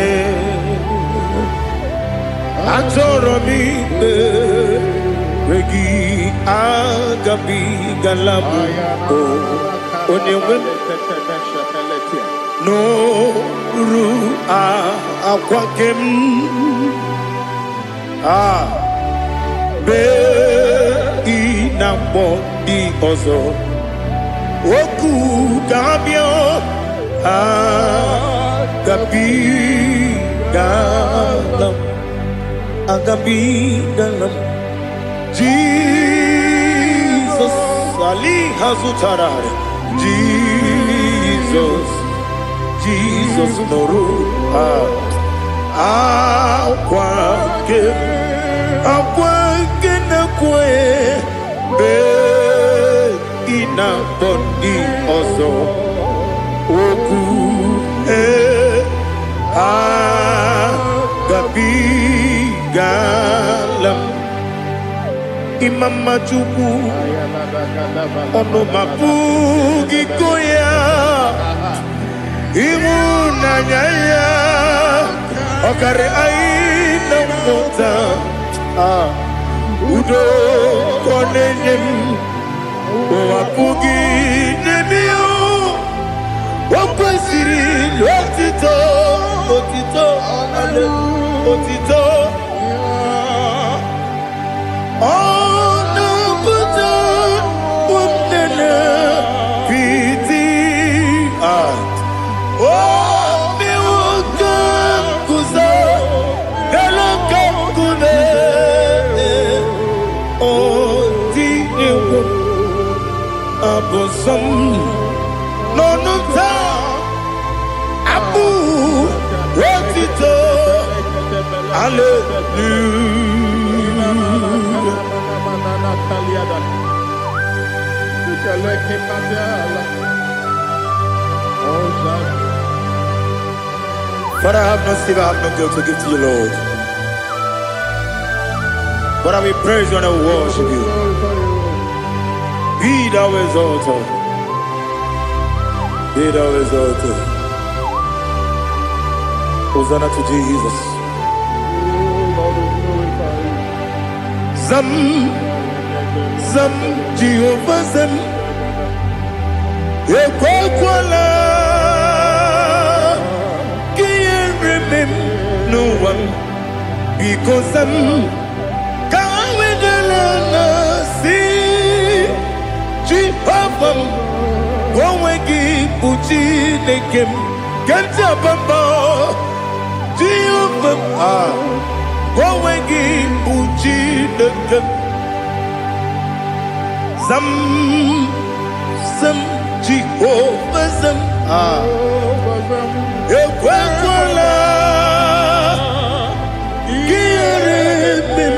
Atoro mi regi agabi galabu Onyewe no ru akwakem be inambo di ozo Oku gabio agabi galam Jesus Ali Hazutarare Jesus Noru Akwake na kwe be ina bondi ozo Oku gabi galam Imama Chukwu Ono mapugi koya Imunanya ya Okare aina mota Udo konenyem Wapugi nemio Wakwesiri Otito Otito Otito Ono puto Umnene Piti Miwoka Kuza Galoka Kune Oti Ewo Abosam Nonota Abu Otito Hallelujah. Father, I have no silver, I have no gold to give to you, Lord. But I will praise you and I will worship you. Be thou exalted. Be thou exalted. Hosanna to Jesus. Zam, Zam, Jehovah Zam, Ekwakwala, can't remember no one, because Zam, Kawedelana, see, Jehovah, Gowegi, Puchi, Nekem, Gantabamba, Jehovah, Gowegi, Puchi, Nekem. Zam, Zam, Jehovah Zam, Ekwakwala, Kiyaremim,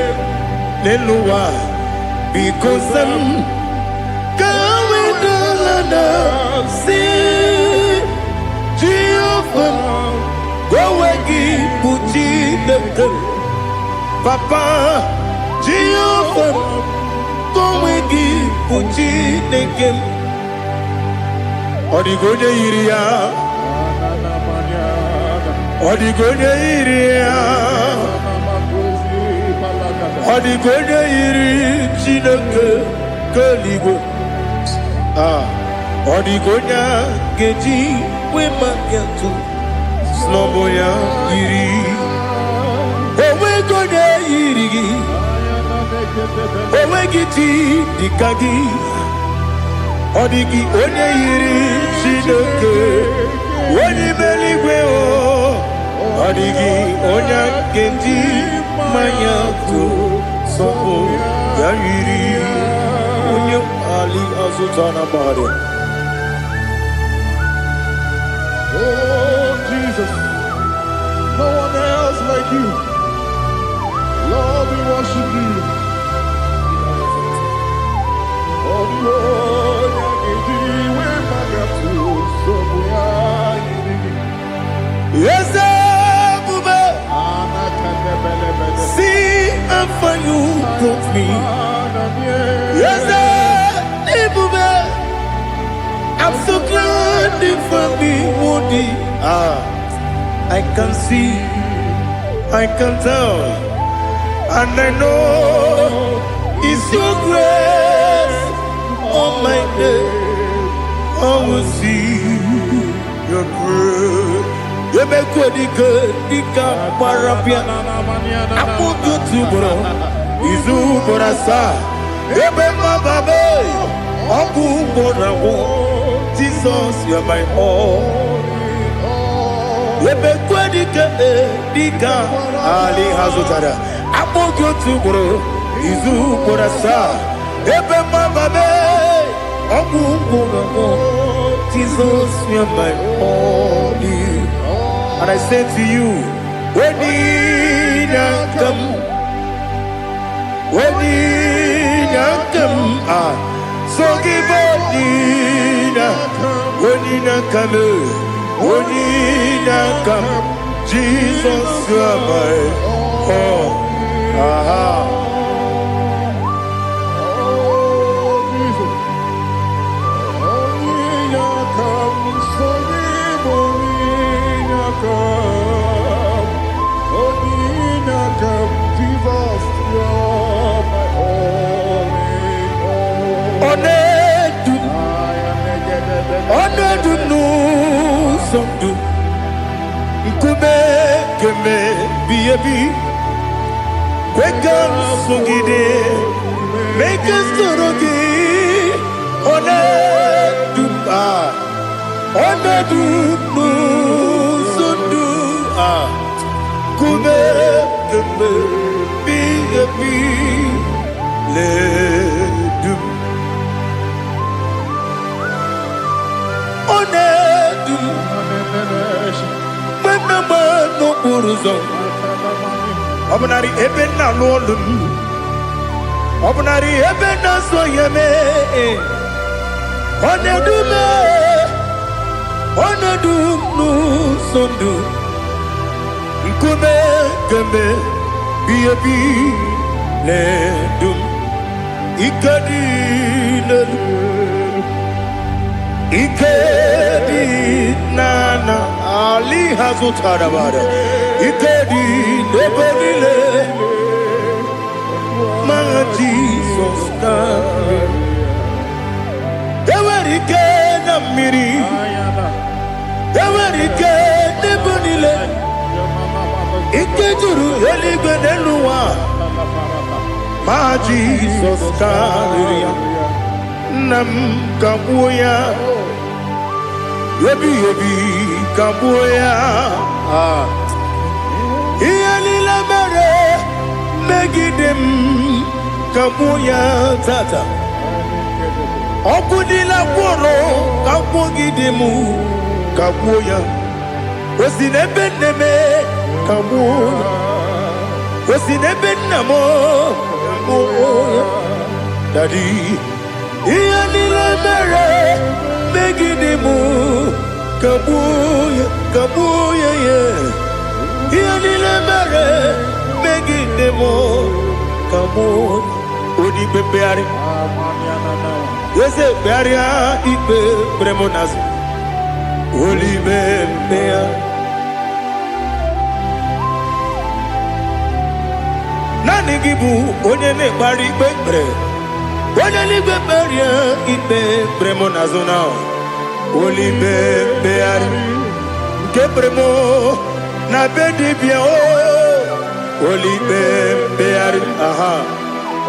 Neluwa, because Zam, Kawedalana, Si, Jehovah, Gowegi, Puchi, Nekem, Papa, Jehovah, Gowegi, Puchi, Nekem, Odigoje Iria, Odigoje Iria, Odigoje Iri, Chineke, Kaligo, Odigoja, Geji, Wemakiatu, Sloboya, Iri, Owegoje Iri, Owegiti, Dikagi, Odigi, Onye Iri, Chineke, Onye Meligwe, Odigi, Onya Genji, Mayatu, Sopo, Yairi, Onye Ali Azutana Bade. Oh, Jesus, no one else like you. Lord, we worship you. Yes, Bube. See how far you brought me. Yes, Bube. I'm so glad you found me, Woody. I can see, I can tell, and I know it's your grace. On my day, I will see your grace. You make what you could, you can't parapia. I put you to bro. Izu Borasa. You make my baby. Abu Borawo. Jesus, you're my all. You make what you could, you can't. Ali Hazutara. I put you to bro. Izu Borasa. You make my baby. Jesus, you're my only. And I say to you, when did I come? When did I come? So give up, when did I come? When did I come? Jesus, you're my all. Be. Wake up, Sugide. Make us Surugi. One do Sundu. Kube, be. Let do. One do. When the man no Puruzo. Obnari Ebena Lolum. Obnari Ebena Soyame. One do no Sundu. Nkube Gembe. Be. Let do. Ikadi nana Ali Hazutarabara Ikadi Nebele Ma Jesus Ewerike Namiri Ewerike Nebele Ikejuru Eligwe Neluwa Ma Jesus Karia Nam Kabuya Yebi Kabuya Iyalila Mere Megidem Kabuya Tata Okudila Kworo Kabugidemu Kabuya Osinebeneme Kabuya Osinebenamo Kabuya Daddy Iyalila Mere Megidemu Kabuya yeah. Iyalila Mere Megidemu Kabuya Odi Bebeari Yese Bearia Ipe Bremonas Oli Bebea Nani Gibu Onye ne Bari Bebre Onye Libe Beria Ipe Bremonazona Oli Bebeari Kebremo Na Bedi Bia Oli Bebeari Aha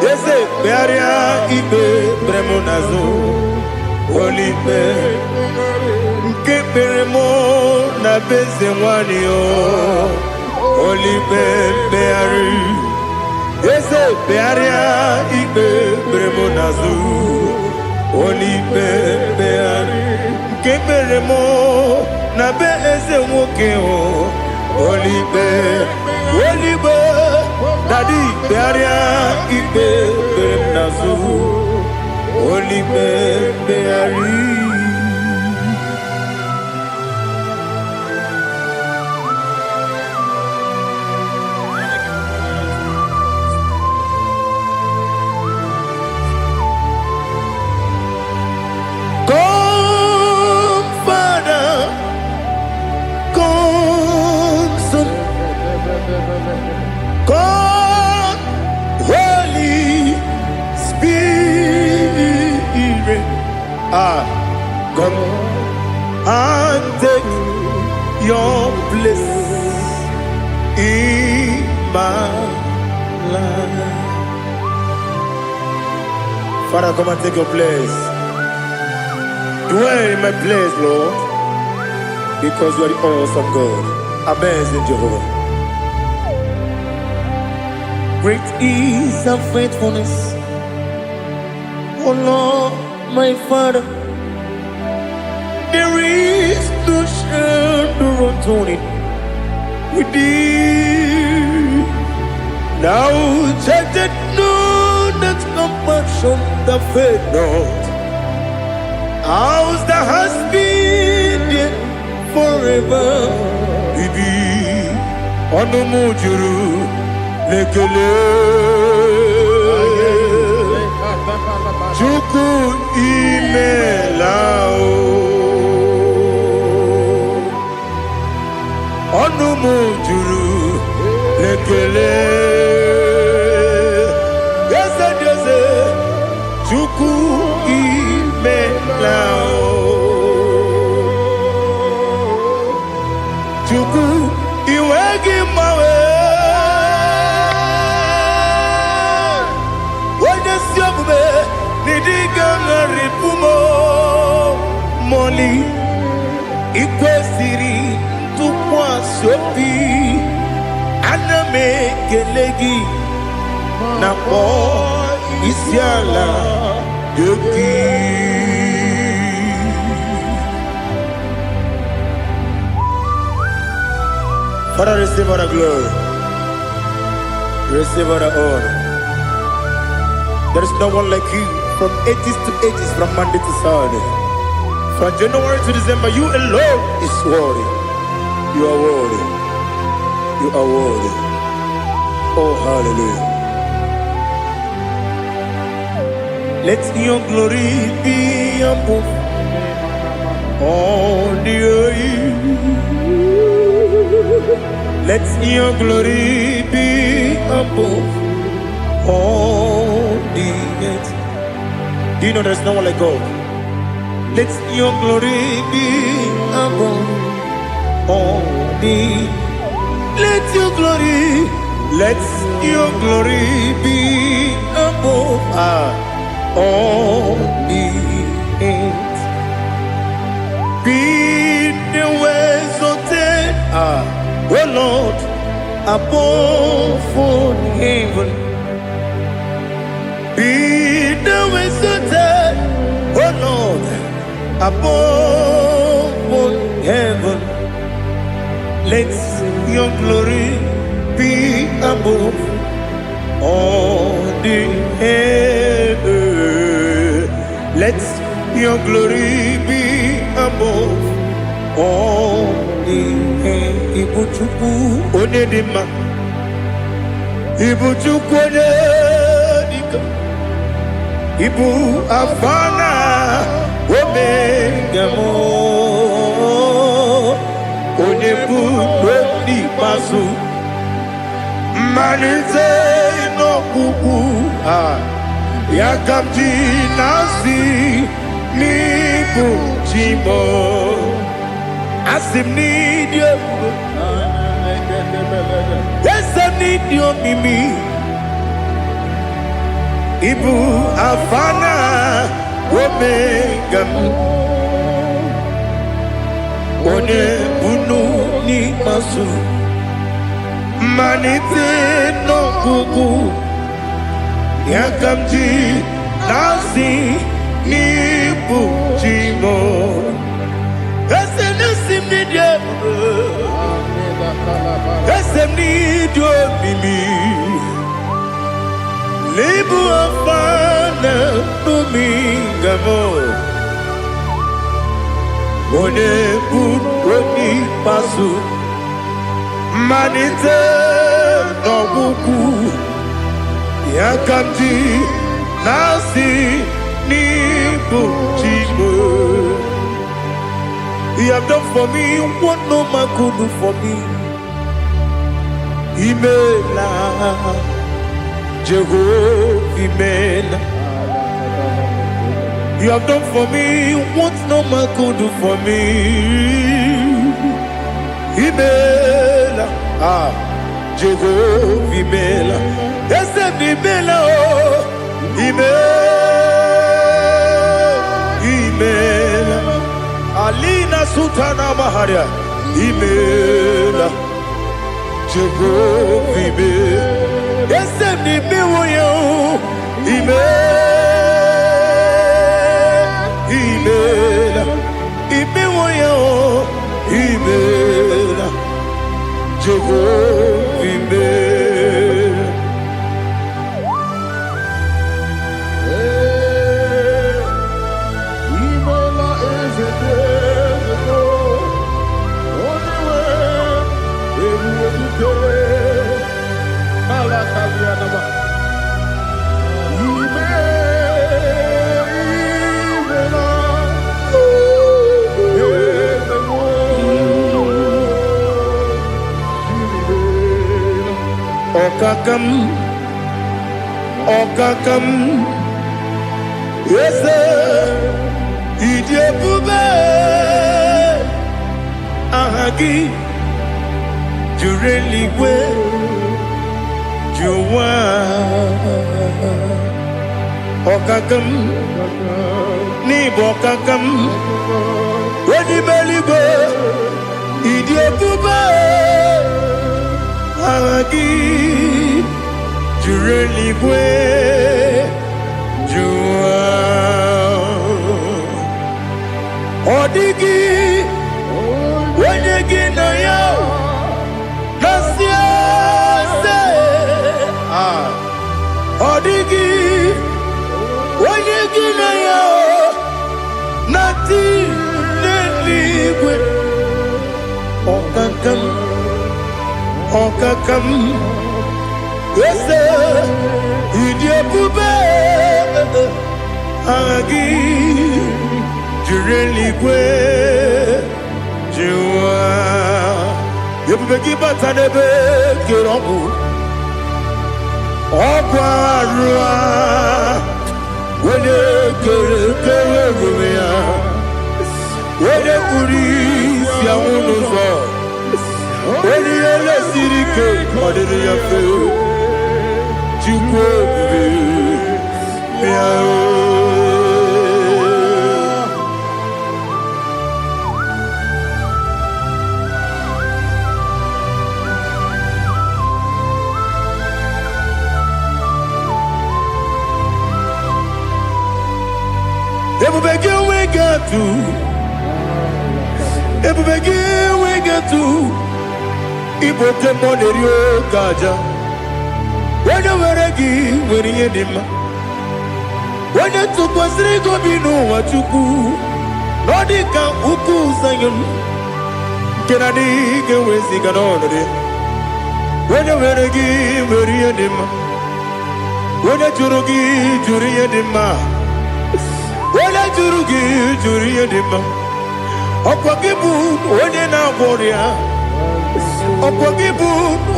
Yese Bearia Ibe Bremonazo Oli Bebeari Kebremo Na Bezewani Oli Bebeari Yese Bearia Ibe Bremonazo Oli Bebeari Kebremo Na Bezewani Oli Bearia Daddy Bearia Ibe Bremonazo Oli Bebeari God, Holy Spirit, come and take your place in my life. Father, come and take your place. Dwell in my place, Lord, because you are the awesome God. Amazing Jehovah. Great is thy faithfulness, O Lord, my Father. There is no shadow of turning with thee. Now check that no that compassion that faith not. Ours that has been there forever. Bibi Onumujuru Lekele Chuku Imelao Onumujuru Lekele Yes Chuku Imelao Chuku Iwegi Mawe Kelegi na po isiala yogi. Father, receive all the glory, receive all the honor. There is no one like you from ages to ages, from Monday to Saturday, from January to December. You alone is worthy. You are worthy. You are worthy. Oh, hallelujah. Let your glory be above all the earth. Let your glory be above all the earth. Do you know there's no one like God? Let your glory be above all the earth. Let your glory be above all the earth. Be the ways of death, oh Lord, above all heaven. Be the ways of death, oh Lord, above all heaven. Let your glory be above all the earth. Let your glory be above all the earth. Ibuchuku onedima, Ibuchuku onedika, Ibu afana omega mo. Onebu rodi masu manize no kuku yakamji nasi niku chimo asim nidio esem nidio mimi ibu afana omega one bunu ni masu manite no kuku yakamji nasi ni bujimo esem nidio esem nidio mimi lebu afana dumingamo one buroni pasu manite no buku yakamji nasi ni bujimo. You have done for me what no man could do for me. Imela Jehovah Imela. You have done for me what no man could do for me. Imela, Jehovah Imela. Yes, Imela, oh, Imela, Alina Sutana Maharia. Imela, Jehovah Imela. Yes, Imela, Imela. Imela, Imela, Imela, Jehovah Imela. Imela is a desert, only way we will go. Alakavianaba. Okakam, yes, Idiabube, Ahagi, Jureli, Juwa, Okakam, Nibokakam, Wadi Beligo, Idiabube, Agagi Jureligwe Jua Odigi Wenyegi na ya Nasia se Odigi Wenyegi na ya Nati Neligwe Okakam Ese Idiopube Agi Jureligwe Jua Yebubeki batanebe Kiromu Okwarua Wene kere rumia Wene kuri siamunuzo Wene yele sirike Madere ya fe Chukwe Miao Ebubege we get to Ibote monerio gaja Wene weregi weri edima Wene tukwa srigo binu wachuku Nodika uku zayon Kenadi gewezi ganonode Wene weregi weri edima Wene jurugi juri edima Wene jurugi juri edima Okwagibu onye na gworia Okwagibu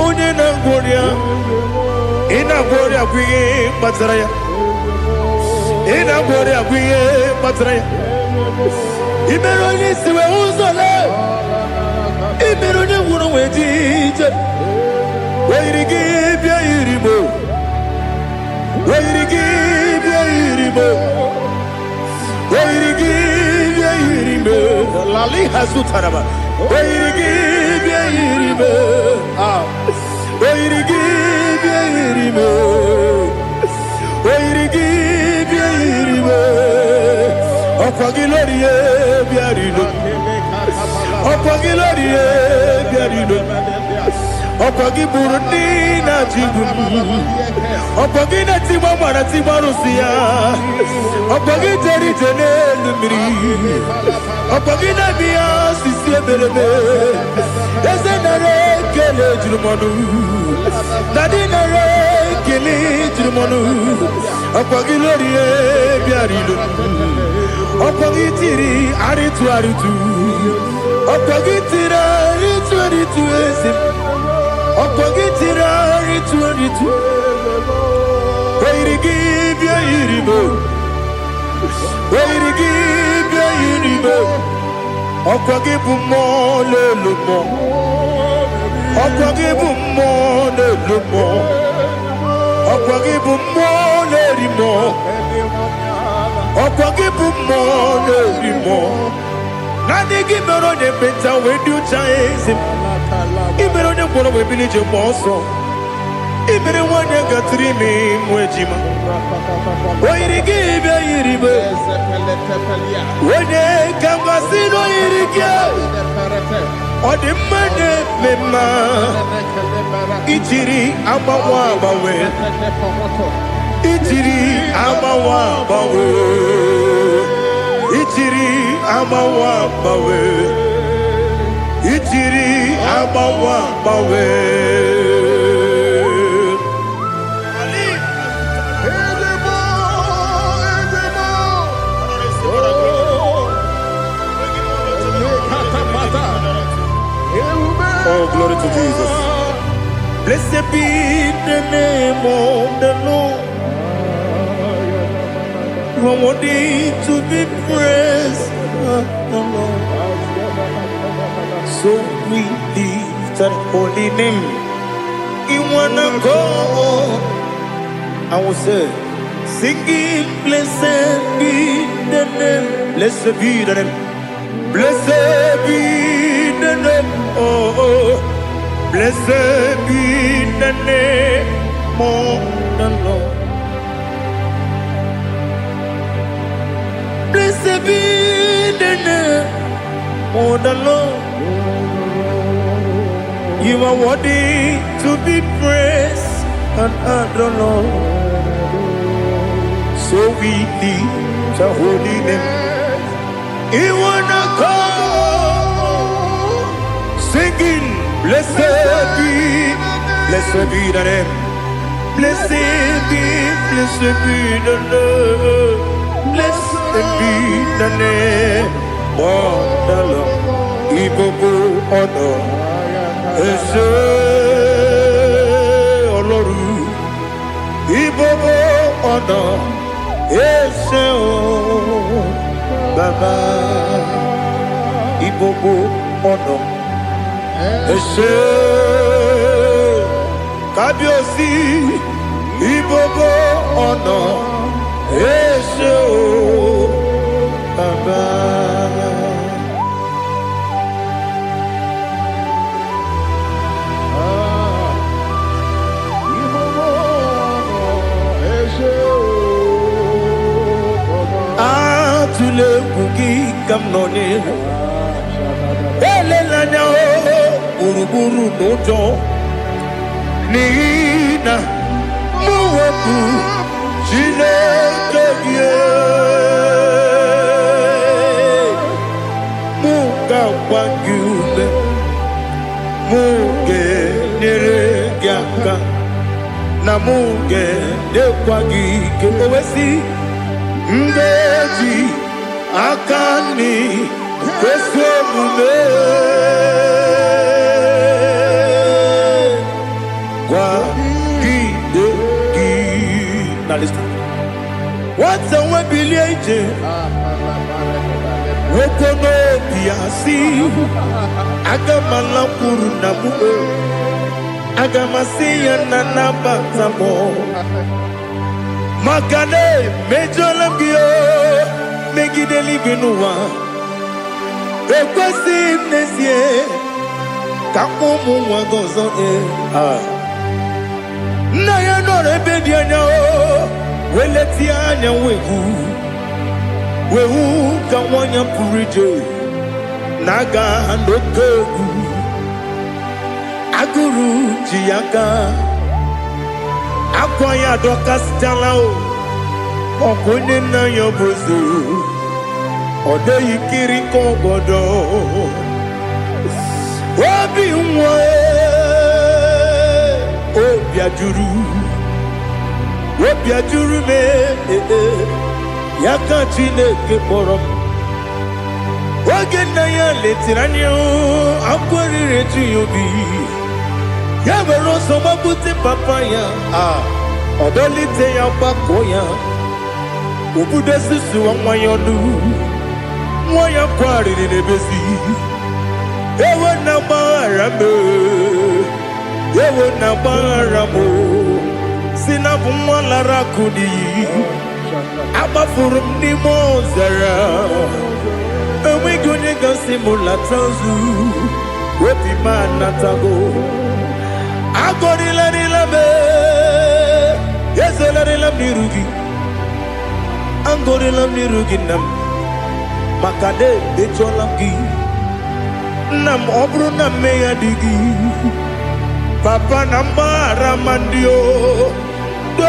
onye na gworia Ina gworia kwiye matara ya Ina gworia kwiye matara ya Imero ni siwe uzole Imero ni wunu wejije Wairigi bia iribo Wairigi bia iribo Wairigi bia iribo Lali hasutaraba Wairigi bia iribo Wairigi bia iribo Wairigi bia iribo Okwagilorie bia iribo Okwagilorie bia iribo Okwagiburundi na jibun Okwagina tiwa mara tiwa rusia Okwagiteri tene lumiri Okwagina biya sisi ebelebe Eze nare kele jirumonu Nadi nare kele jirumonu Okwagilorie biarilu Okwagitiri aritu aritu Okwagitiri aritu aritu esim Okwagitiri aritu aritu Wairigi bia iribo Wairigi bia iribo Okwagibu mo lelumo Okwagibu mo lelumo Okwagibu mo lerimo Okwagibu mo lerimo Nani gimero ne benta wedu chaizim Ibero ne kworo webilije monso Ibere wane gatrimi mwejima Wairigi bia iribe Wene kamgasino irige Odimane mema Ichiri amawa bawe Ichiri amawa bawe Ichiri amawa bawe Ichiri amawa bawe Oh, glory to Jesus. Blessed be the name of the Lord. You are worthy to be praised. So we lift that holy name. You wanna go? I will say, singing, blessed be the name. Blessed be the name. Blessed be the name. Oh, blessed be the name of the Lord. Blessed be the name of the Lord. You are worthy to be praised and adored, Lord. So we lift your holy name. You wanna come singing, blessed be the name. Blessed be the Lord. Blessed be the name of the Lord. Ibobo honor, Ese Oloru. Ibobo honor, Ese O Baba. Ibobo honor, Ese Kabiosi. Ibobo honor, Ese O Baba. Atule kuki kamnoni elelanya uruburu nojo nina muwebu Chineke muga wangume muge neregiaka na muge dekwagike owesi Mbeji akani kwesomume kwa kideki. Now listen. What's a webileje? Wokono biasi agamala kurunamu agamasiya nanabatamo. Makane mejolamgio megideli binua ekwesi nesie kakomu wagozo na ya nore bedi anya weleti anya wehu kawanya purije naga ndokogu aguru jiyaka Akwaya dokas talao Okunye na yobozu Ode yikiri kogodo Obi mwe Obi ajuru me Yaka Chineke porom Oge na ya letiranyo Akwari retu yobi Yabero soma buti papaya Odolite ya bakoya Ubude susu wa mwayonu Mwaya kwari ni nebezi Ewe na barame Ewe na baramo Sinabu mwalara kudi Abafurum ni mozara Ewe gonye gansi mulatanzu Wepi manatago Agorila nilame Yezela nirugi Angorila nirugi nam Makade becholangi Nam obru nam meya digi Papa namara mandio Do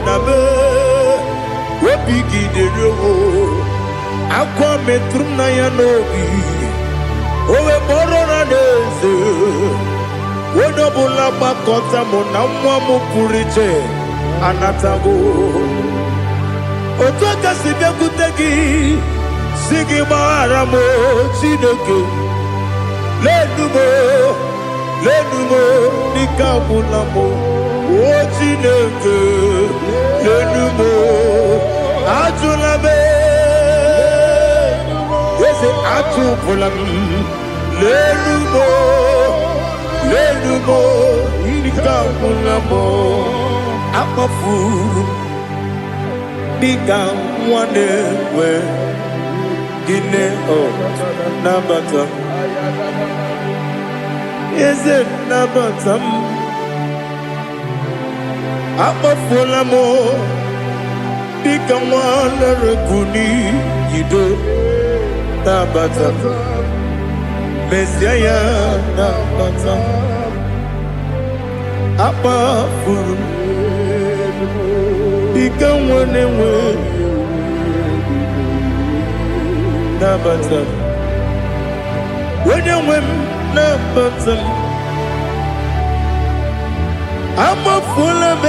nabe Wepigi de rogo Akwa metrum na yanogi Owe borona neze Wodobula bakota mona mwamu purije anatago Otoka sibe kutegi Sigi maharamo Chineke Lenumo Nikabulamo O Chineke Lenumo Ajulabe Yese Ajupulam Lenumo Nikabulamo Akafuru Nika Mwanewe Gine O Nabata Yese Nabatam akpọfuola m dịka nwa na-erekuni yido na-abata mesia ya na-abata akpafuru dịka nwa na-enwe na-abata onye nwe m na-abata akpọfuola m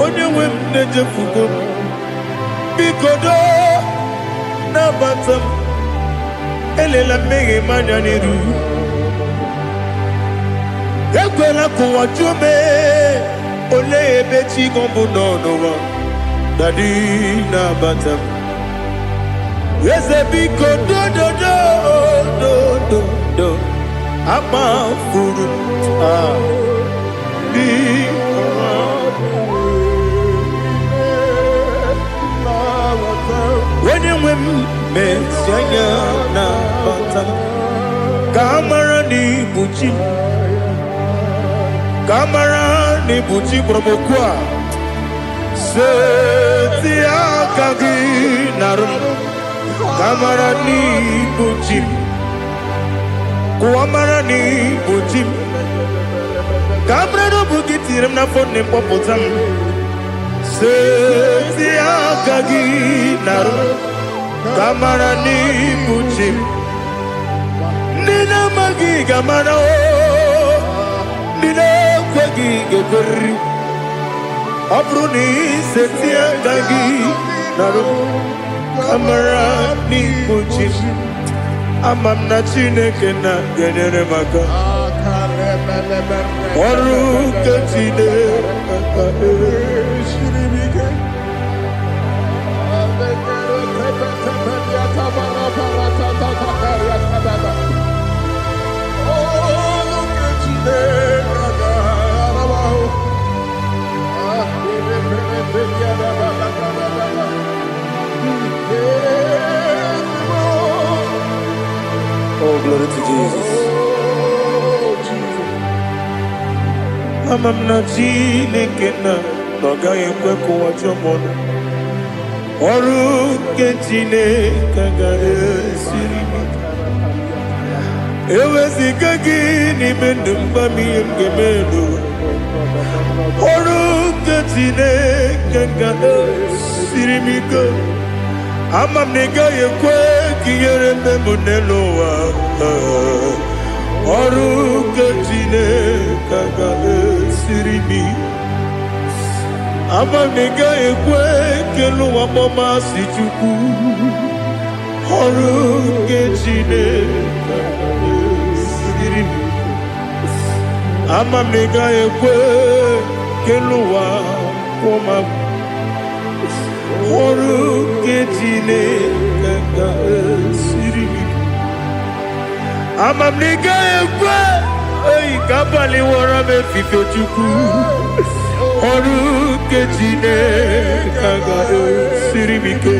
onye nwe m na-ejefugo m biko do na-abata m elela mmehie m anya n'iru ekwela ka ụwa jụọ m olee ebe chi gọ bụ nọ n'ụwa dadi na-abata m eze biko do akpafuru onye nwe m mesi anya na-abata ka a mara na ibu chi ka a mara na ibu chi gwara m okwu a seti aka gị narụ m ka a mara na ibu chi m kụwa mara na ibu chi m ka a mara na ọ bụ gị tinyere m n'afọ na mkpọpụta m seti aka gị narụ ka a mara na ibu chi m ndị na-amaghị ga-amara ndị na-ekweghị ga-ekweriri ọ bụrụ na iseti aka gị narụ ka a mara na ibu chi m ama m na Chineke na-enyere m aka ọrụ nke Chineke Oh, glory to Jesus. Ama m na Chineke na ọ gaghị ekwe ka ụwa jụọ m ọnụ ọrụ nke Chineke ga-esiri m eweziga gị n'ime ndụ mgbam ihe m ga-eme n'ụwa ọrụ nke Chineke ga-esiri m ike ama m na ị gaghị ekwe ka ihere mme m n'elu ụwa ọrụ nke Chineke ga-esiri m ama m na ị gaghị ekwe ka elu ụwa gbamasị Chukwu ọrụ nke Chineke ga-esiri m ama m na ị gaghị ekwe ka elu ụwa kwụma m ọrụ nke Chineke ga-esiri m ama m na ị gaghị ekwe ka abalị wara m efife Chukwu ọrụ nke Chineke ga-esiri m ike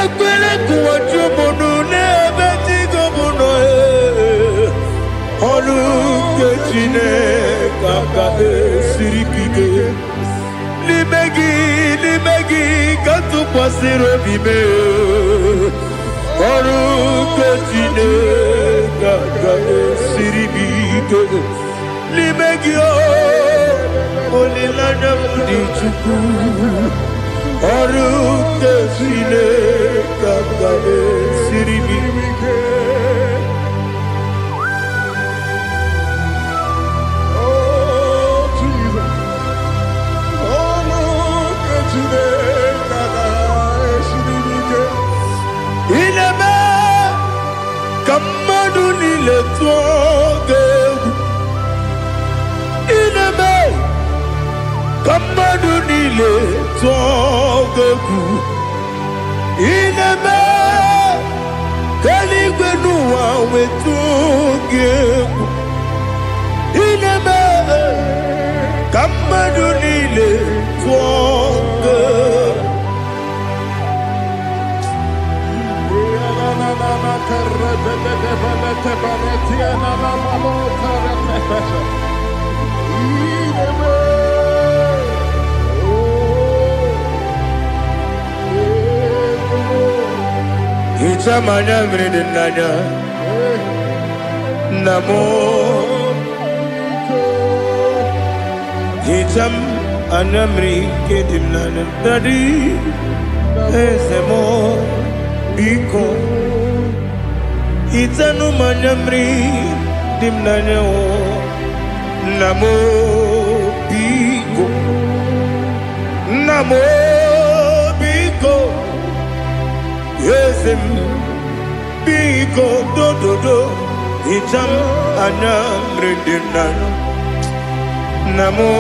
ekwela ka ụwa jụọ m ọnụ n'ebe chi gọ bụ nọ ọrụ nke Chineke ga-esiri m ike n'ime gị ka tụkwasịrị obi m ọrụ nke Chineke ga-esiri m ike n'ime gị olileanya m dị Chukwu ọrụ nke Chineke ga-esiri m ike ị na-eme ka mmadụ niile tụọ gị egwu ị na-eme ka mmadụ niile tụọ gị egwu ị na-eme ka eluigwe n'ụwa wee tụọ gị egwu ị na-eme ka mmadụ niile tụọ gị egwu Thank you. Hitamanya mridinanya Namo Hitam anamri kedimnana Dadi Ezemo Biko Hitanu manyamri dimnanya Namo Biko Namo Biko Yesem Biko do do do Hitam anamri dimnanya Namo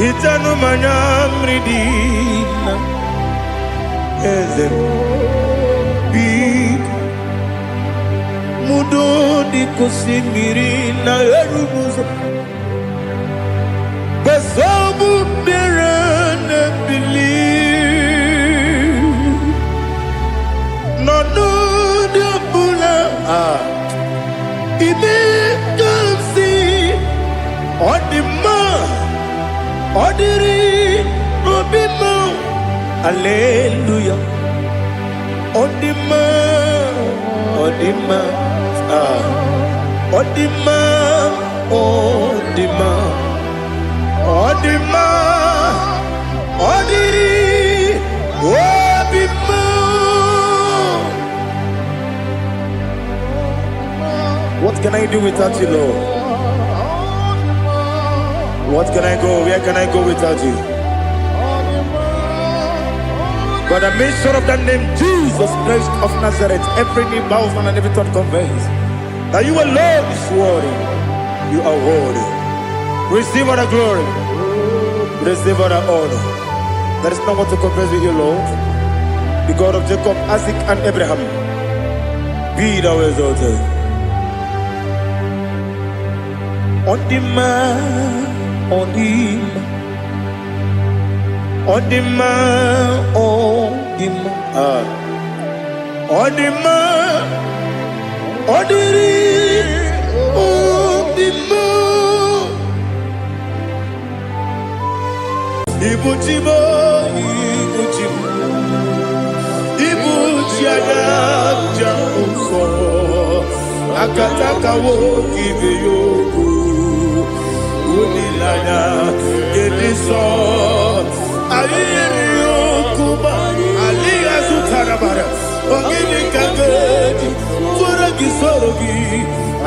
Hitanu manyamri dimnanya Ezem Biko Mudo di kusimiri na erumuzo Basobu berana believe No de bula Ime kamsi Odima Odiri Obima Alleluia Odima Odima Odima Odima Odima Odiri Obima. What can I do without you, Lord? What can I go? Where can I go without you? But the mention of that name, Jesus Christ of Nazareth, every knee bows down and every tongue confesses that you alone is worthy. You are worthy. Receive all the glory. Receive all the honor. There is no one to confess with you, Lord. The God of Jacob, Isaac, and Abraham. Be thou exalted. On the man, on the man. Odima, Odima, Odima, Odiri, Odima. Ibujibo, Ibujibo, Ibujiada, Jamuso, Akataka wo kiveyoku, Unilana, Gediso. Aliyokuba aliyazutarabara ogini kagedi fura gisorogi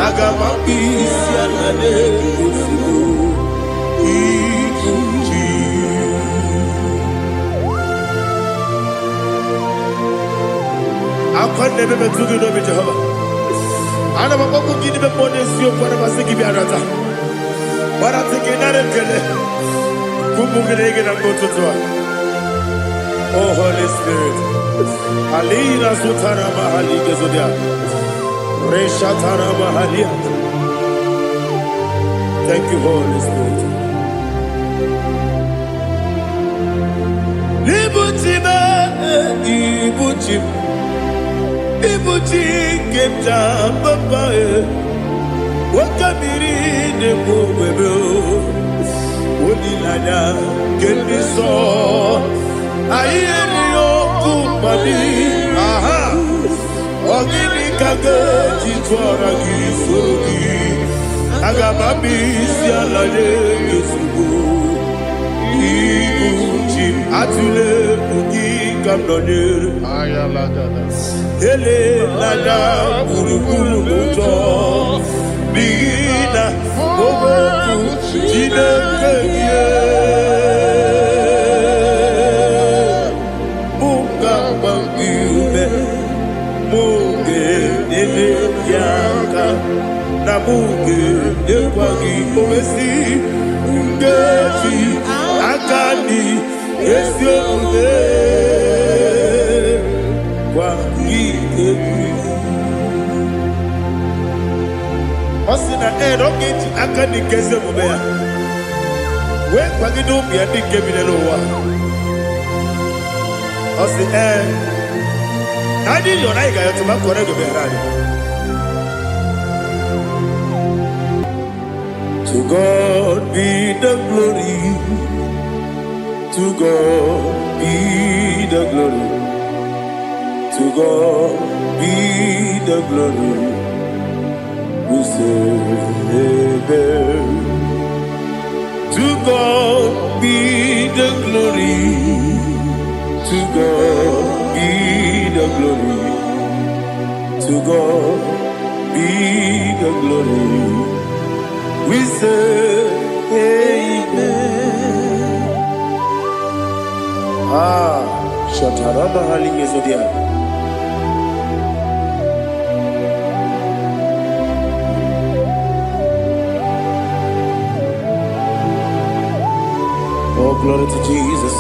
agamapisi alane kusugu ikuji akwande bebe tugi no be Jehova ana bako gidi be ponesio kwa basiki bi arata bara tekenare kele Oh Holy Spirit, Alina Sutara Mahali Gezodia, Reshatara Mahalia. Thank you, Holy Spirit. Ibutima, Ibutim, Ibutim, Kepta, Papa, Wakamiri, the Bobebo. Onilanya Kendiso Ayeri Okupali Aha Ogini Kage Chitwara Gisogi Agamabi Sialade Yusugu Ibuchi Atule Ugi Kamdonere Ayalagada Ele Lada Kurukuru Muto Bigina Boboku Chinekeye Muka Bangiume Muge Nene Yaka Namuge Yekwagi Omesi Ngeji Akani Esione Kwagi Ebi Osina Roketi Akani Keze Mubea. When Pagido be a big cabin lower. Osi I did your eye to my correct To God be the glory. To God be the glory. To God be the glory. We say amen. To God be the glory. To God be the glory. To God be the glory. We say amen. Shatarama halinge zodia. Oh, glory to Jesus.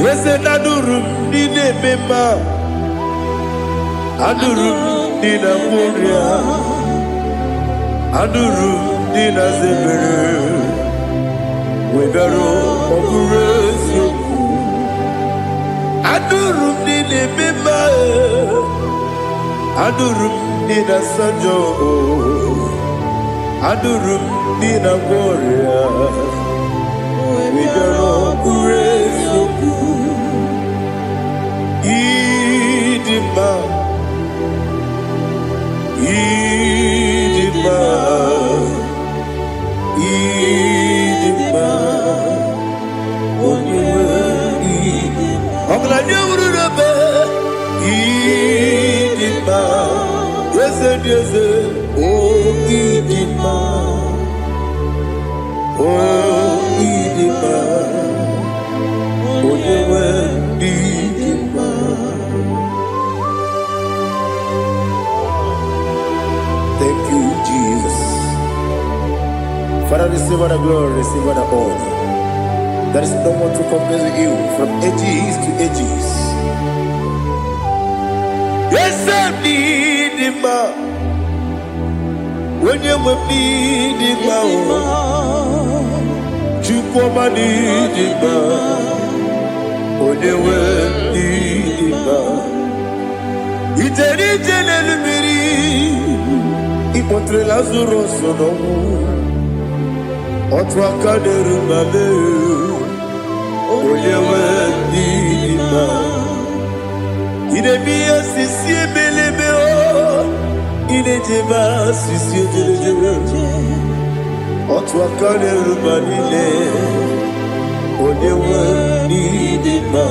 Yes, and Adurum Nina Mema Adurum Nina Muria Adurum Nina Zebere Webero Operation Adurum Nina Mema Adurum Nina Sanjo Adurum Nina Muria Webero Operation Idima, Idima, Idima, Idima, yes, oh Idima, oh Idima, Idima. Thank you, Jesus. Father, receive all the glory, receive all the honor. There is no one to compare with you from ages to ages. Yes, I need him. When you need him, you come and need him. When you need him, it's a little Ipotre Lazaro sonomu Otwa kaderu mame Oyewe nima Idemiya sisi belebe o Idejeba sisi jelejebe Otwa kaderu manile Oyewe nima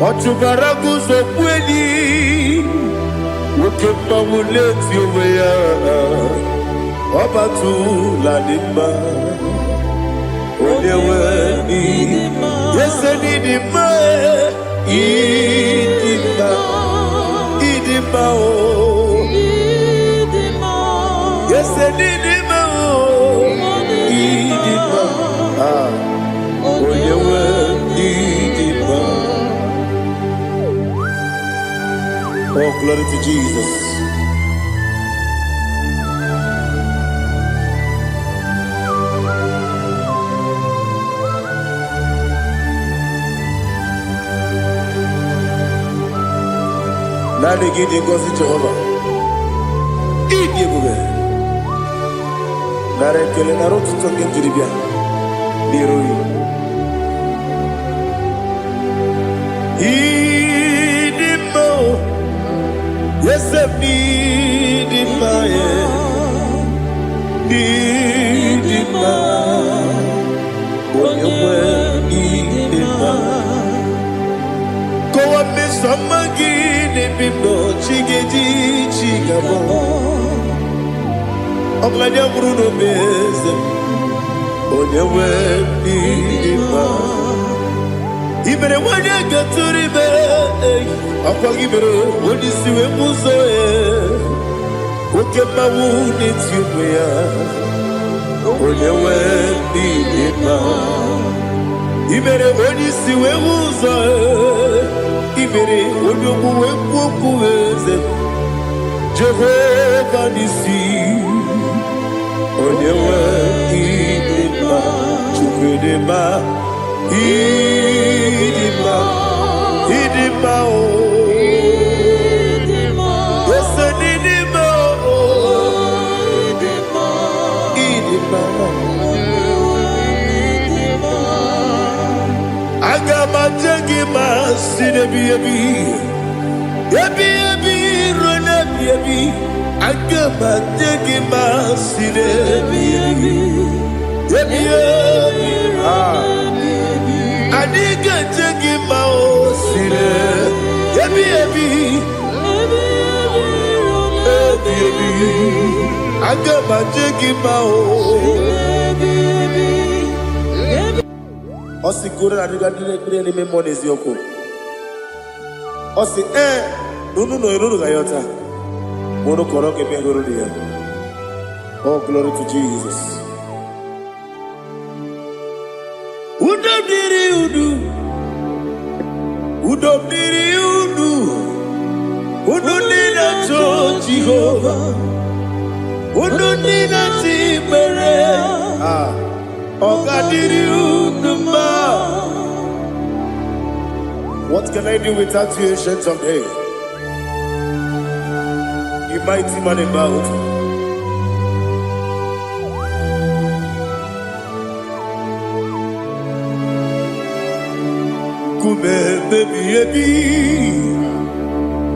Otubaragu zokweni Ukemba muleti uweya Obatu ladima Onewe nidima Yese nidima Idima Idima o Yese nidima o Idima Onewe nidima Oh, glory to Jesus. Nani gidi ngozi Jehovah. Idi bube. Nare kele naro tutoke jiribia. Diroi. Idi mo. Yes, I need him, need him, when you need him. Go up, Miss Amagini, Bindo, Chiggy, Chigabo. I'm like a Bruno Bez, when you need him. Even when you get to the bed, I'll give it when you see him. Oke mawu n'etiwe onye wee n'ime ma imere onye isi wee ụzọ imere onye okwu wee kwuo okwu eze Jehova n'isi onye wee n'ime ma Chukwu dị mma ịdị mma o Agamategi masine biyebi, yebi rone biyebi. Agamategi masine biyebi, yebi. Adiga tegi masine, yebi. Agamategi masine. Osi kore na diga dire ni me money zioko. Osi no gayota. Mono koro ke me goro dia. Oh, glory to Jesus. Udo diri udu. Udo nina to Jehovah. Udo nina timere. What can I do without you, ancient of days? You mighty man in battle. Kume baby,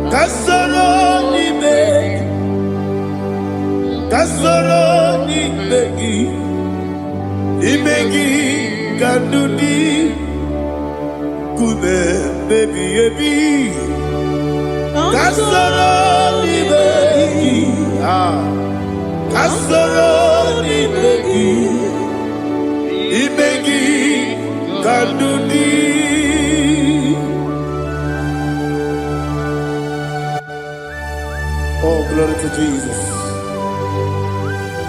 kasoro ni begi. Imegi kandudi kume baby kasoro ni begi kasoro ni begi imegi kandudi. Oh, glory to Jesus,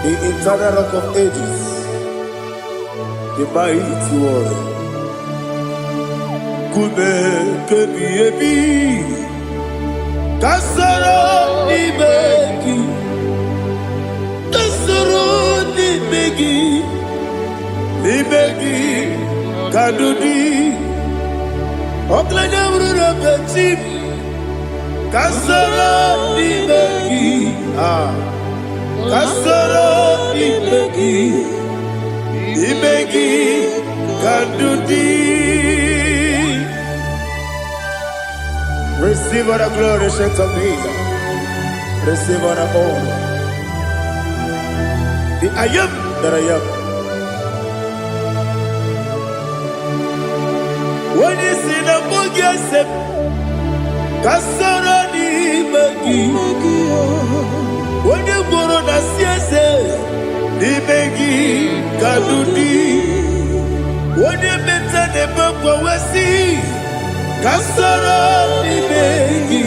the eternal rock of ages, the mighty one. Kume kebi kasoro ni begi kadudi oklanya brura betim kasoro ni begi kasoro ni begi imegi kadudi. Receive all the glory, shake of Jesus. Receive all the honor. The I am that I am. When you see the book, you say, Kasara ni begi. When you go on the siese, ni begi kadudi. When you meet the book, we see. Kasara ni begi,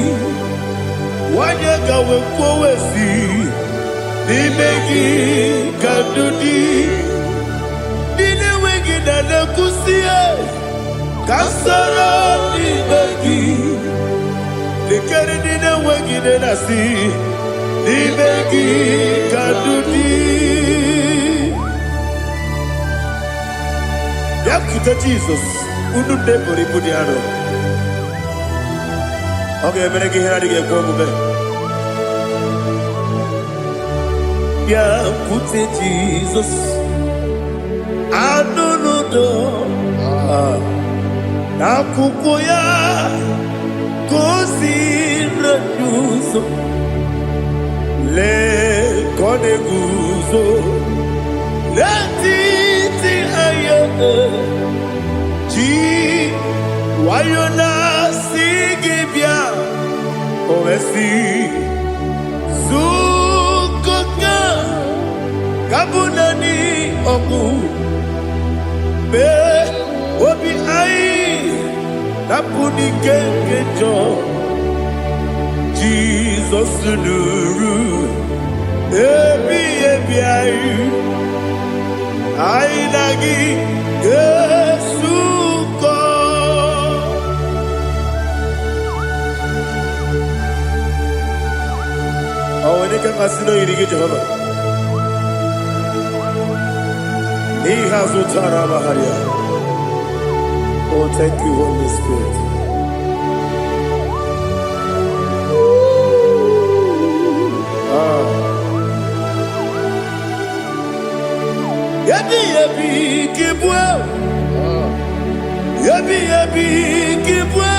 wanyaka wekowesi ni begi kadudi. Dine wengi na kusie. Kasara ni begi, likere dine wengi na si ni begi kadudi. Yakuta Jesus, ununde boribudiano. Okay, I'm going to get a go. Yeah, put it Jesus. I don't know. Nakukoya, kosi renuso. Le kone guzo. Le titi ayane. Ji wayona. Ovesi Zukoka Kabunani Oku Be Obi Ai Napuni Kenkejo Jesus Nuru Ebi Ai Ai Nagi Yesuko. Oh, when you can asino yirige Jehovah. He has utara baharia. Oh, thank you, Holy Spirit. Yabi yabi kibwa. Yabi yabi kibwa.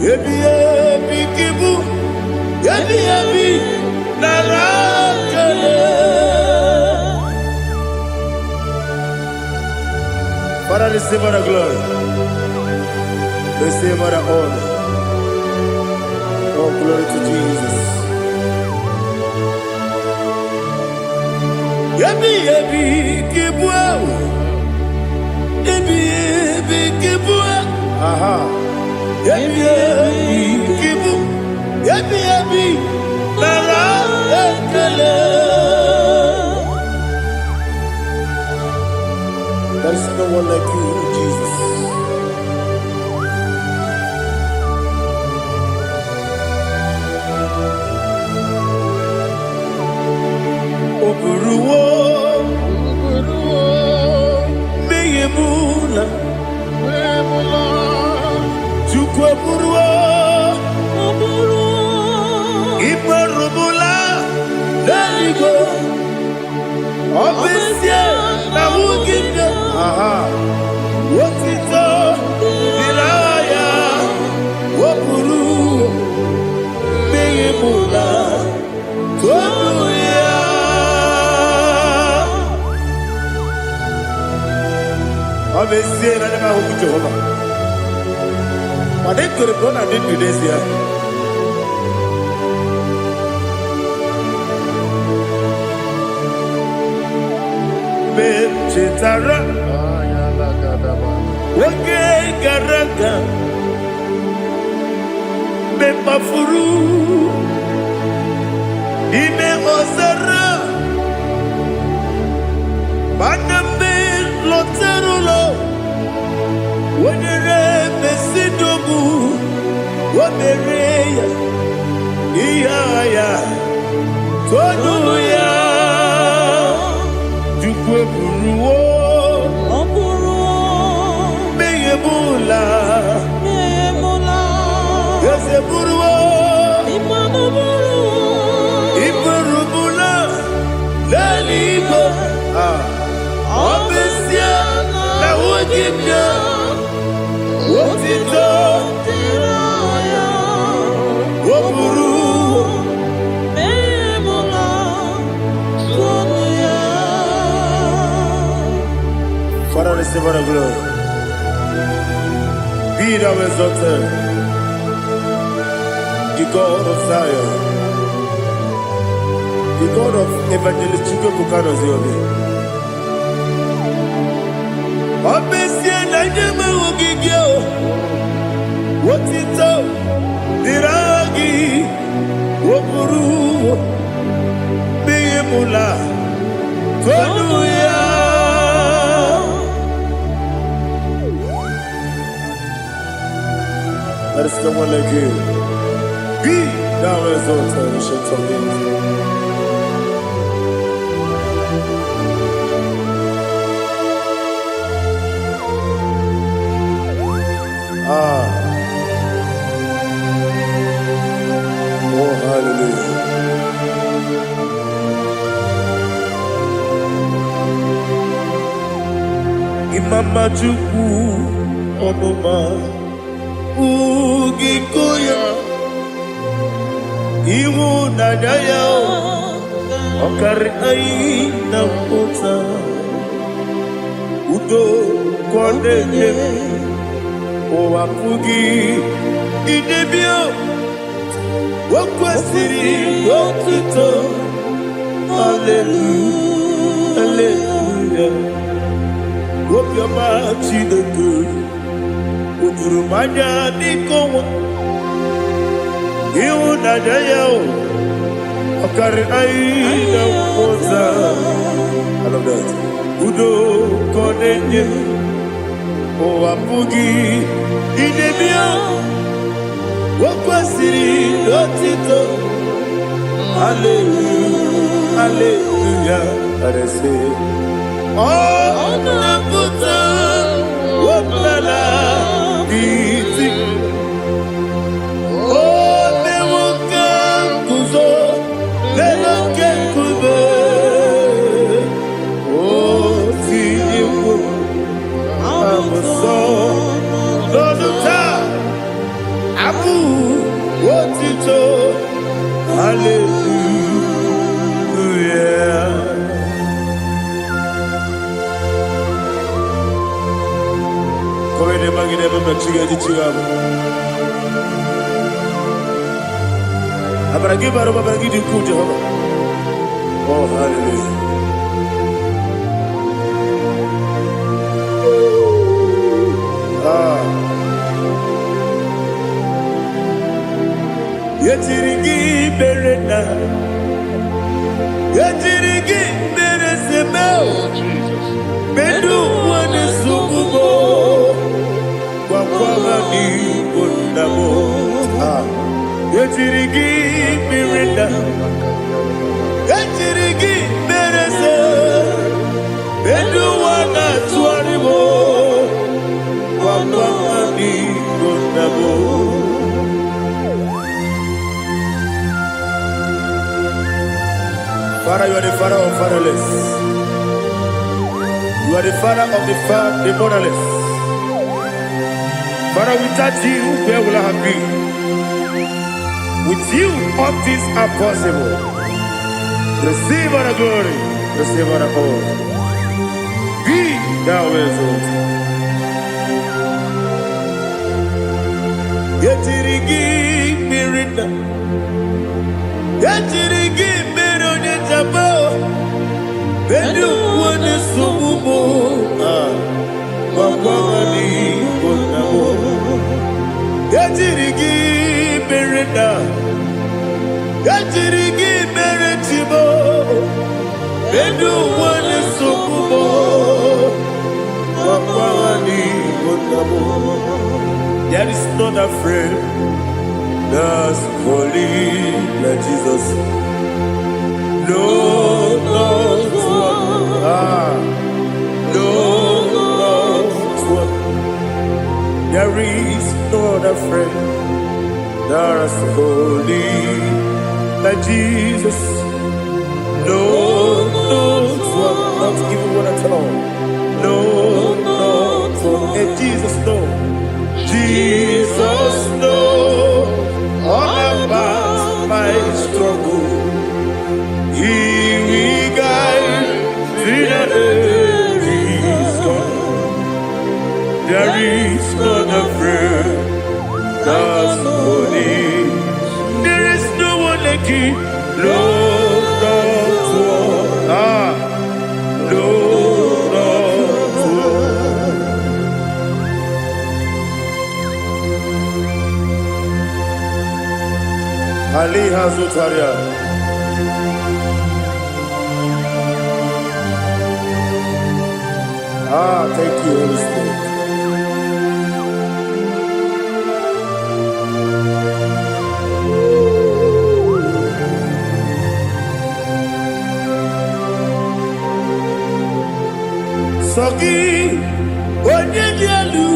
Yabi yabi kibu. Yabi yabi narakale. Father, receive all the glory. Receive all the honor. Oh, glory to Jesus. Yabi yabi kibwa. Yabi yabi kibwa. Aha. Yabi yabi kibu. Yabi yabi narakale. There is no one like you, Jesus. Oburuwo, meyemula, chukwu oburuwo, imarubula, leligo, obesie na wugide. Aha, wotito, diraya, oburuwo, meyemula, tonuya. Obesie na nema huku Jehova. Madekere brona dindu desia. Chetara, wake garanga, me mafuru, ime ozara, banambe loterulo, wenere mesidogu, wamereya, iyaya, tonuya. Buruwo, meyemula, yese buruwo, iburubula, leligo, obesia na wogibya, wotito, woburuwo. Father, receive all the glory. Be thou exalted, the God of Zion, the God of Evangelist Chukwu Bukano Ziobi. Obesie na nyeme ogigio, wotito, diragi, woburu, meyemula, tonuya. There is no one like you. Be thou exalted, ancient of days. Oh, hallelujah. Imama Chukwu Omoma Ugikoya Iwu Nadaya Okari Aina Mota Udo Kondeye Owapugi Idebio Wakwasiri Wakito Hallelujah Hallelujah Hope your mouth see the good Udurumanya Nikowa Iwu Nadaya Okari Aina Mota I love that Udo Kondeye Owapugi Idebio Wakwasiri Wakito Hallelujah Hallelujah I say oh Nabuta Waklala Biti oh Newoka Kuzo Newoka Kube magide bebe chigaji chigabu. Abaragi baro babaragi diku Jehovah. Oh hallelujah. Yetirigi berena, yetirigi beresebel, bedu wane sububo, wakwamani bundabo. Yetirigi berena, yetirigi berese, bedu wana tuaribo, wakwamani bundabo. Father, you are the father of fatherless. You are the father of the motherless. Father, without you, where will I have been? With you, all things are possible. Receive all the glory. Receive all the honor. Be thou exalted. Yetirigi mirina. Yetirigi Jabo, Bedu wane subumo, wakwamani bonamo. Yatirigi berenda, yatirigi beretibo, Bedu wane subumo, wakwamani bonamo. There is none afraid that's holy like Jesus. No, no, there is no other friend that's holy like Jesus. No, not even one at all. No, Jesus, no. Jesus, no. All about my struggle. He will guide through the days gone. There is not a friend that's holy. There is no one like you. No, not one. No, not one. Ali Hazutaria. Thank you, Holy Spirit. Sogi, onye dielu,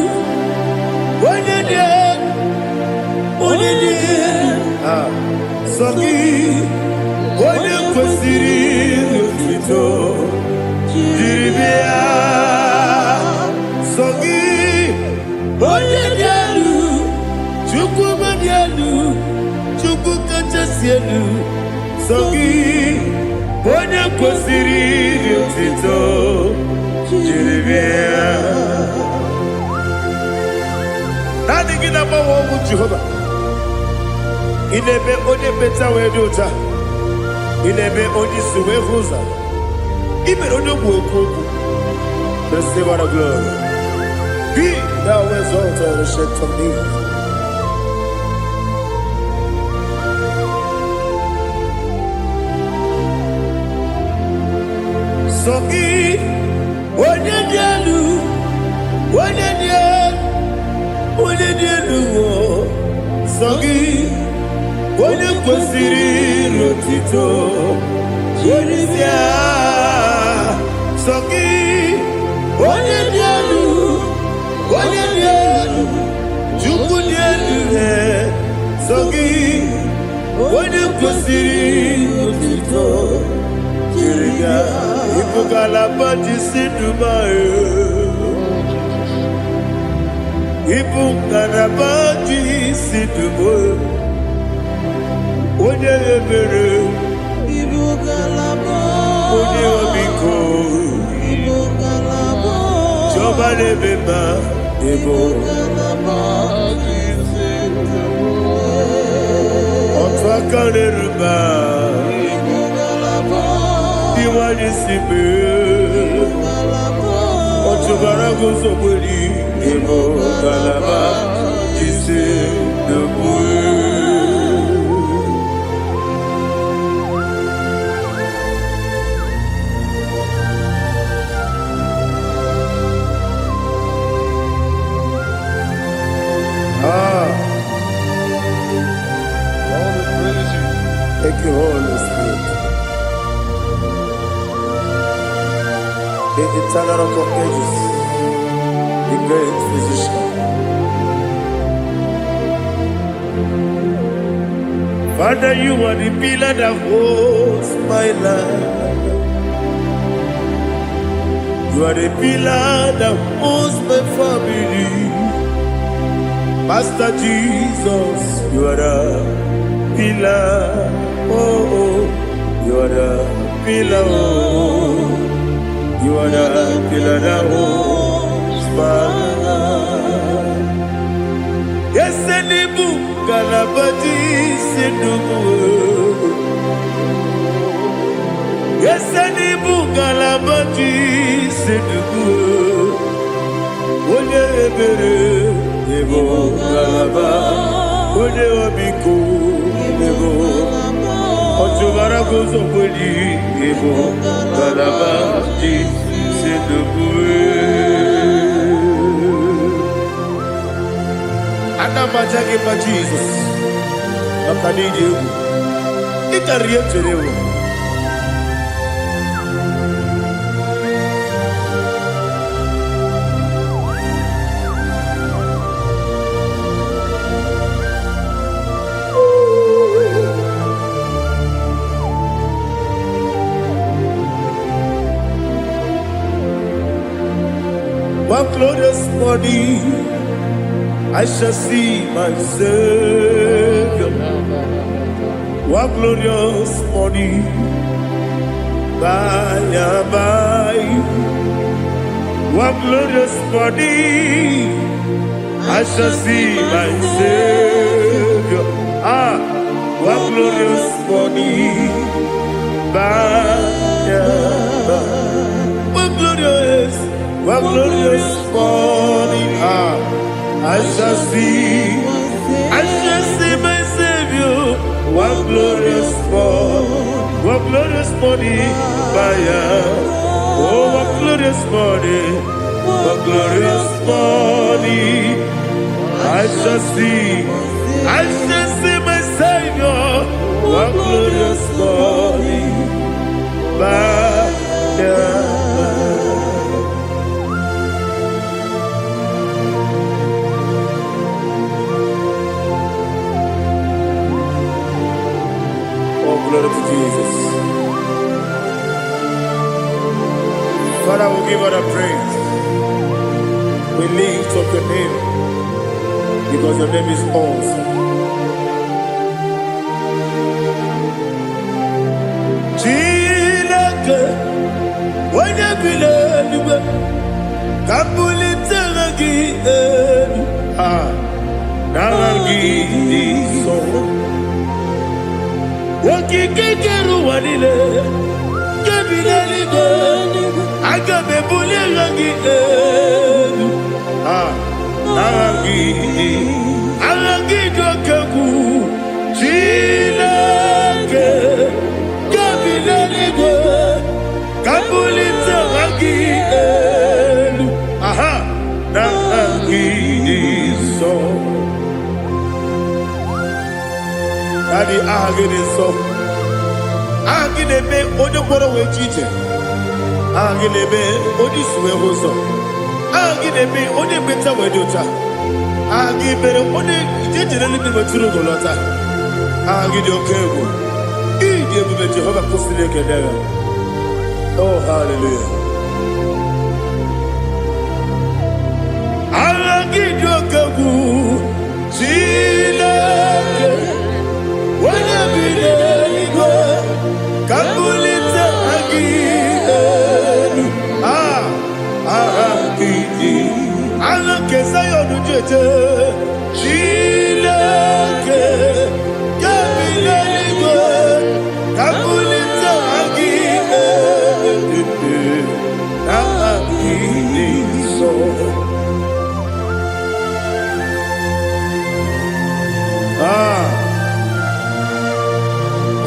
Sogi, onye kwesịrị otito, jiribia. Sogi, onye dielu, Chukwu madielu, Chukwu kachasielu. Sogi, onye kwesịrị otito, jiribia. Nani gina mawa omu Jehovah. Inebe onye beta we dota. Inebe onye suwe huza. Ibe onye gwoku. Receive all the glory. Be thou exalted and shed from me. Sogi, onye dielu, Sogi, onye kwesịrị otito, jiribia. Sogi, onye dielu, Chukwu dielu. Sogi, onye kwesịrị otito, jiribia. Ipukalaba jisidumayo. Ipukalaba jisidumayo. Onye ebere, onye obiko, Jehovah lebeba, Ebo Otwakanerba Iwani Sibe Otubarago Soboli Ebo Galaba Jise Debue. Thank you, Holy Spirit. The eternal rock of ages, the great physician. Father, you are the pillar that holds my life. You are the pillar that holds my family. Master Jesus, you are the pillar. Oh, you are the pillar. Oh, you are the pillar that holds my life. Yes, any book, Galabati, Sindubu. Yes, any book, Galabati, Sindubu. One ebere, Ebo Galaba, One Obiku, Ebo. Otubara gozo kweli Ebo Galaba Jise Debue. Anamajage pa Jesus Makanidi Ebu Ikariye Terewo. One glorious morning, I shall see my Savior. One glorious morning, by and by. One glorious morning, I shall see my Savior. One glorious morning, by and by. One glorious morning, I shall see my Savior. One glorious morning, oh, one glorious morning, I shall see my Savior. One glorious morning, glory to Jesus. Father, we give all the praise. We lift up your name because your name is awesome. Chilake, when you believe, Kabuli Telagi, Naragi, so. Wakikeru wanile, kebileli go, agabe bule langi alangi dokeku, chilake, kebileli go, kabulite langi nalangi so. Daddy, agide so. Agide be ojo boro we chiche. Agide be oji suwe hoso. Agide be oji beta we dota. Agide be oji jejere libi meturu golota. Agide okego. Ide bube Jehovah kusile kedera. Oh, hallelujah. Agide okego. Chile. Zion jeje Chileke Kabilenigo Kabulita Agime Aginiso.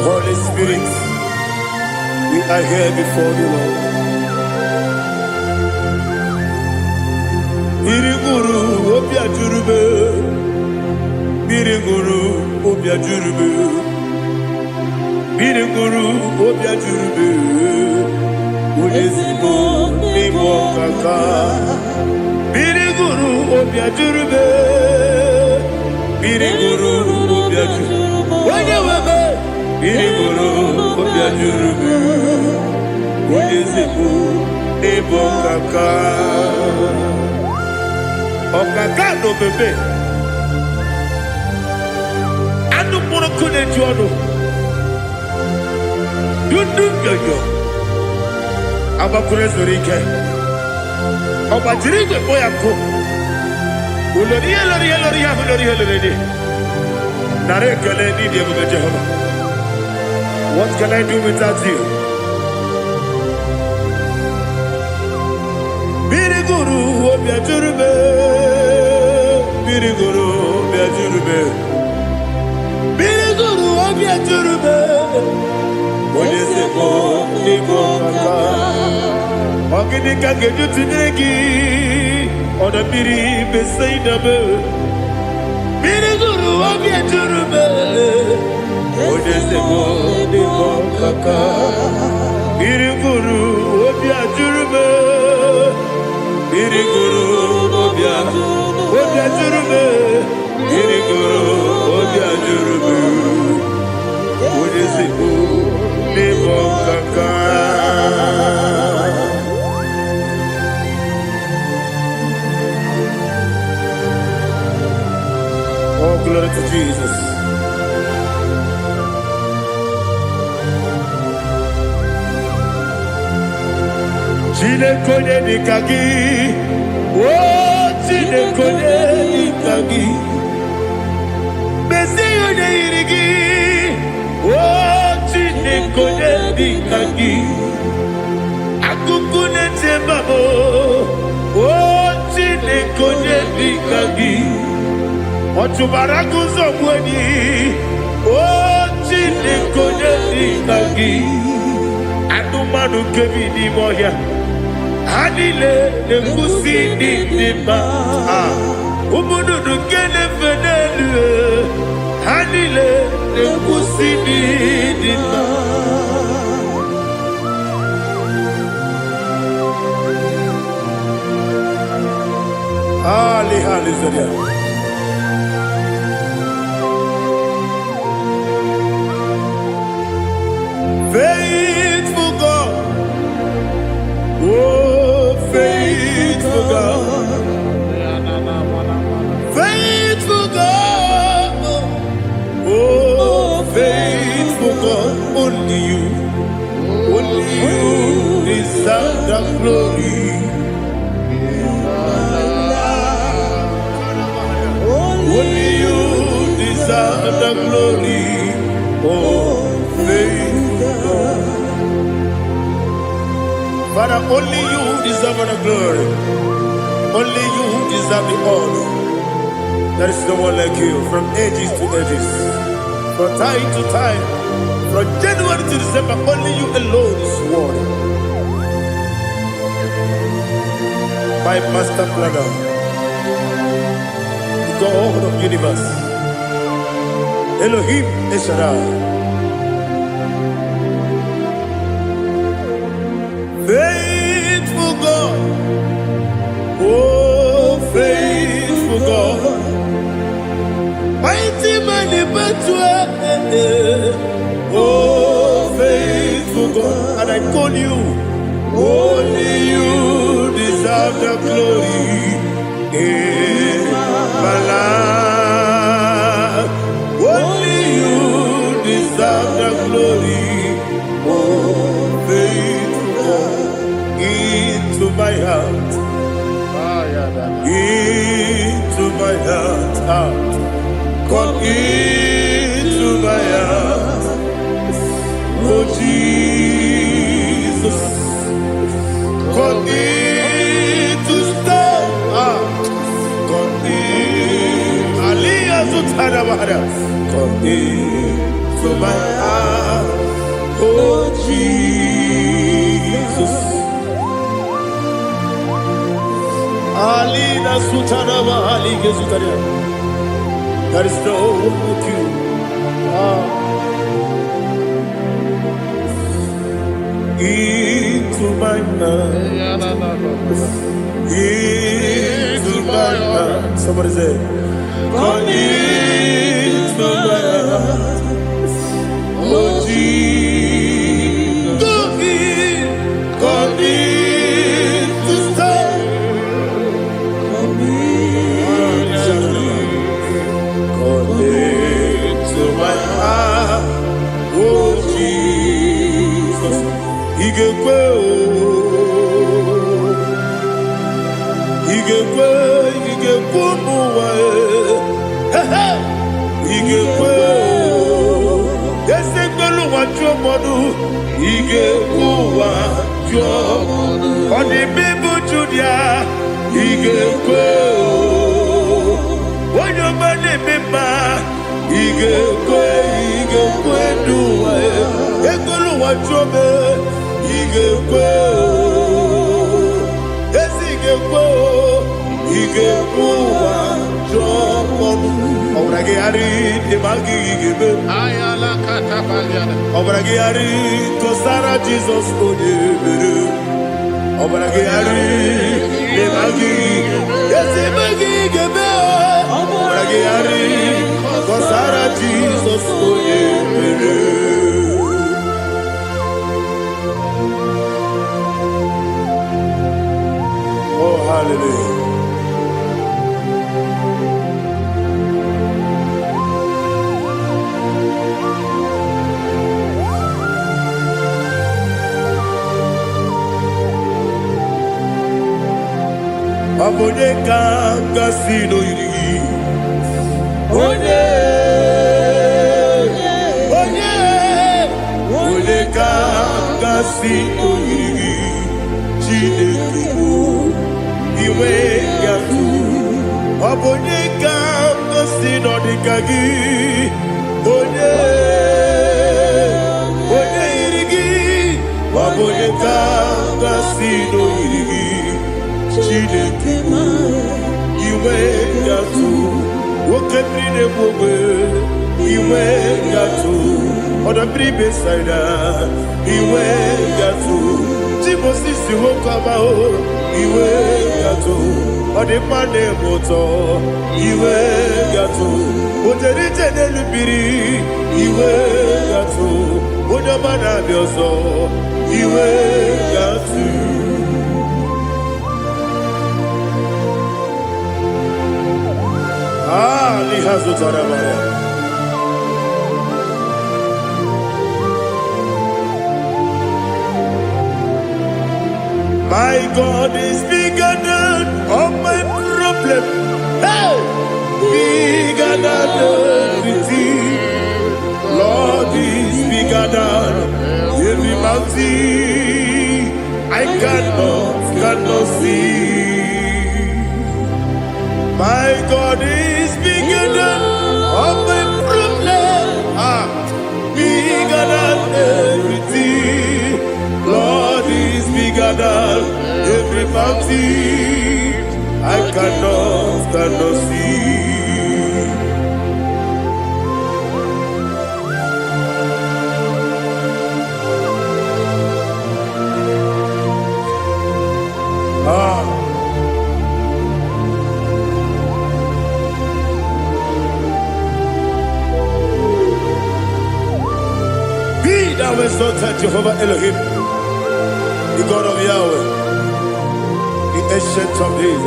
Holy Spirit, we are here before you, Lord. Biriguru obia jurube, biriguru obia jurube, biriguru obia jurube. Ulezimo nimo kaka, biriguru obia jurube, biriguru obia jurube. Wanyewebe, biriguru obia jurube, ulezimo nimo kaka. Okaka no bebe anu mono kune jono dundu yoyo aba kurezorike oba jirige boya ko ulori nare kale ni dia bebe Jehovah. What can I do without you? Biriguru obia jurube, biriguru obia jurube, biriguru obia jurube. Olezemo nimo kaka, ogini kangeju tinegi, oda biri besaidame. Biriguru obia jurube, olezemo nimo kaka, biriguru obia jurube. Biriguru obia jurube, biriguru obia jurube. Olezemo nimo kaka. Oh, glory to Jesus. Chine konye nikagi, oh chine konye nikagi, besi yone irigi, oh chine konye nikagi, akukune chembabo, oh chine konye nikagi, ochubaraku zomweni, oh chine konye nikagi, anumanu kebi ni moya. Hanile nekusi nima, umudu kene fenelu. Hanile nekusi nima. Hallelujah. Faithful God, oh faithful God, faithful God, oh faithful God, only you deserve the glory. Only you deserve the glory, oh faithful God. Father, only you deserve the glory. Only you deserve the honor. There is no one like you from ages to ages, from time to time, from January to December. Only you alone is worthy. My master planner, the God of the universe, Elohim Eshadai. Faithful God, oh faithful God, mighty man in battle, oh faithful God, and I call you, only you deserve the glory in my life, only you deserve the glory, oh faithful God, into my heart, Come into my heart, oh Jesus. Come in to stay. Come in. Aliyah Zutana Bahara. Come into my heart, oh Jesus. Alina Sutana Bahali Gezutaria. There is no one like you. Into my heart, into my heart. Somebody say, come into my heart, oh Jesus. Come in to stay. Come into my heart, oh Jesus. Igekwe muwa, igekwe yesegbelu wajomodu, igekwe wajomodu, odi bibu judia, igekwe wanyomane mema, igekwe duwa, egbelu wajome, igekwe igekwe wajomodu. Obrage ari demagi igebe. Ayala katapaliana. Obrage ari kosara Jesus odebere. Obrage ari demagi yesimagi igebe. Obrage ari kosara Jesus odebere. Oh, hallelujah. Abone kanga sino yiri. Onye kanga sino yiri. Chineke iwe yatu. Abone kanga sino dikagi. Onye yiri. Abone kanga sino yiri. Chineke iwe yatu. Wokemri ne bobe iwe yatu. Odabri besaida iwe yatu. Timosisi wokama o iwe yatu. Odimane moto iwe yatu. Ojerije nelubiri iwe yatu. Onyamana bioso iwe yatu. Lihazutarabaya. My God is bigger than all my problem. Hey! Bigger than everything. Lord is bigger than every mountain I cannot see. My God is bigger than all my problem. Bigger than everything. Lord is bigger than every mountain I cannot see. Be thou exalted, Jehovah Elohim, the God of Yahweh, the ancient of days.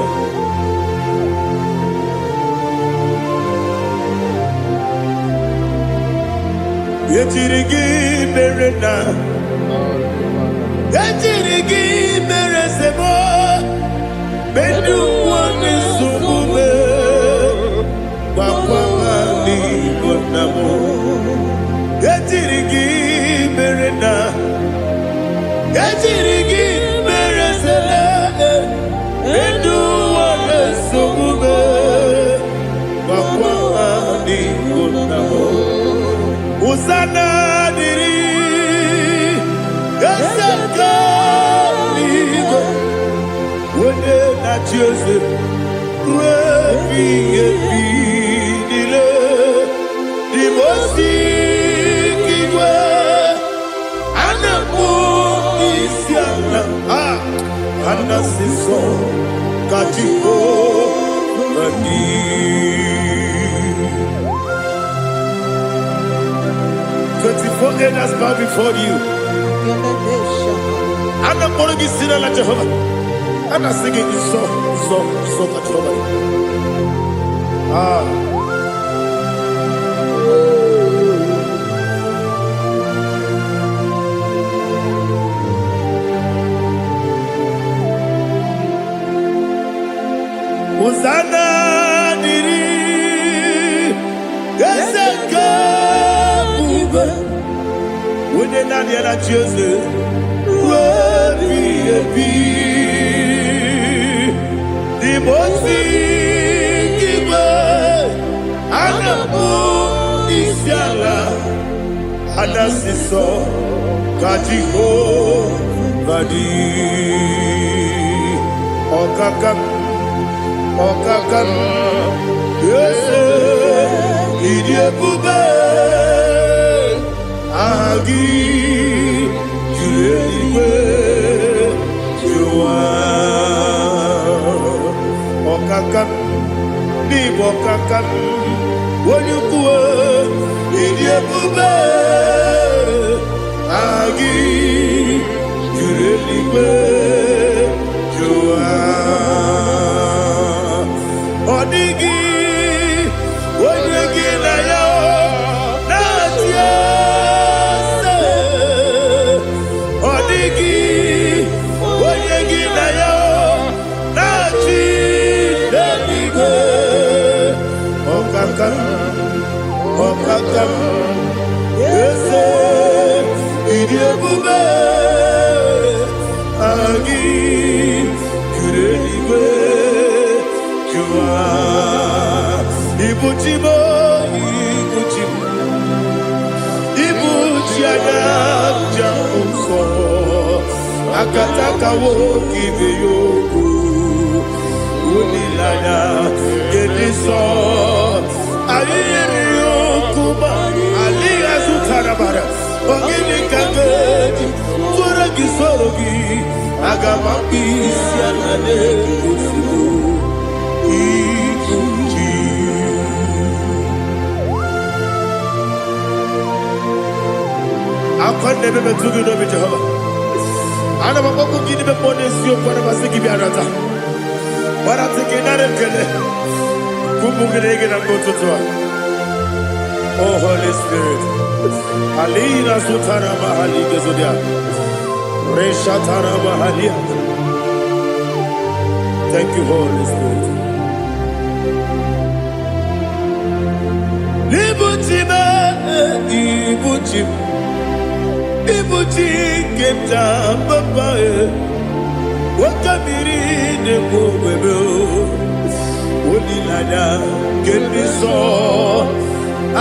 Yetirigi merena, yetirigi meresemo, bedu wane sumume, Hosanna diri Eseka Ligo Wende na Jose Webi Dile Dimosi Kigwe Anamu Isiana Anasiso Kajiko Badi 24 elders bow before you. And I'm going to be singing like Jehovah. And I'm singing this song like Jehovah. Hosanna diri Eseka Bube Wende na diana Jose Webi Dimosi Kigwe Anamu Isiala Anasiso Kajiko Badi Okakam Yese Idiebube Agi Juliwe Joa Okakam Nibokakam Wonyukue Idiebube Agi Juliwe Joa Odigi Odigi na yo na tiese Odigi Odigi na yo na tiese Okakam Yese Idiebube Agi Jureligwe Ibuchimo Ibuchiana Jamuso Akataka woki beyoku Unilaya Gediso Ayiri yokuba Aliya Zutarabara Ogini kagedi Tura gisorogi Agamambi Sianane Kusibu Akwande bebe tugi no bi Jehovah. Ana ba ko gidi be bonesi o kwa ba se gibi arata. Bara te kenare kele. Kumugire gina gototoa. Oh Holy Spirit. Alina sutara mahali gezodia. Resha tara mahali. Thank you Holy Spirit. Ibuchi kemta papa wakamiri ne kubebe Onilada kemiso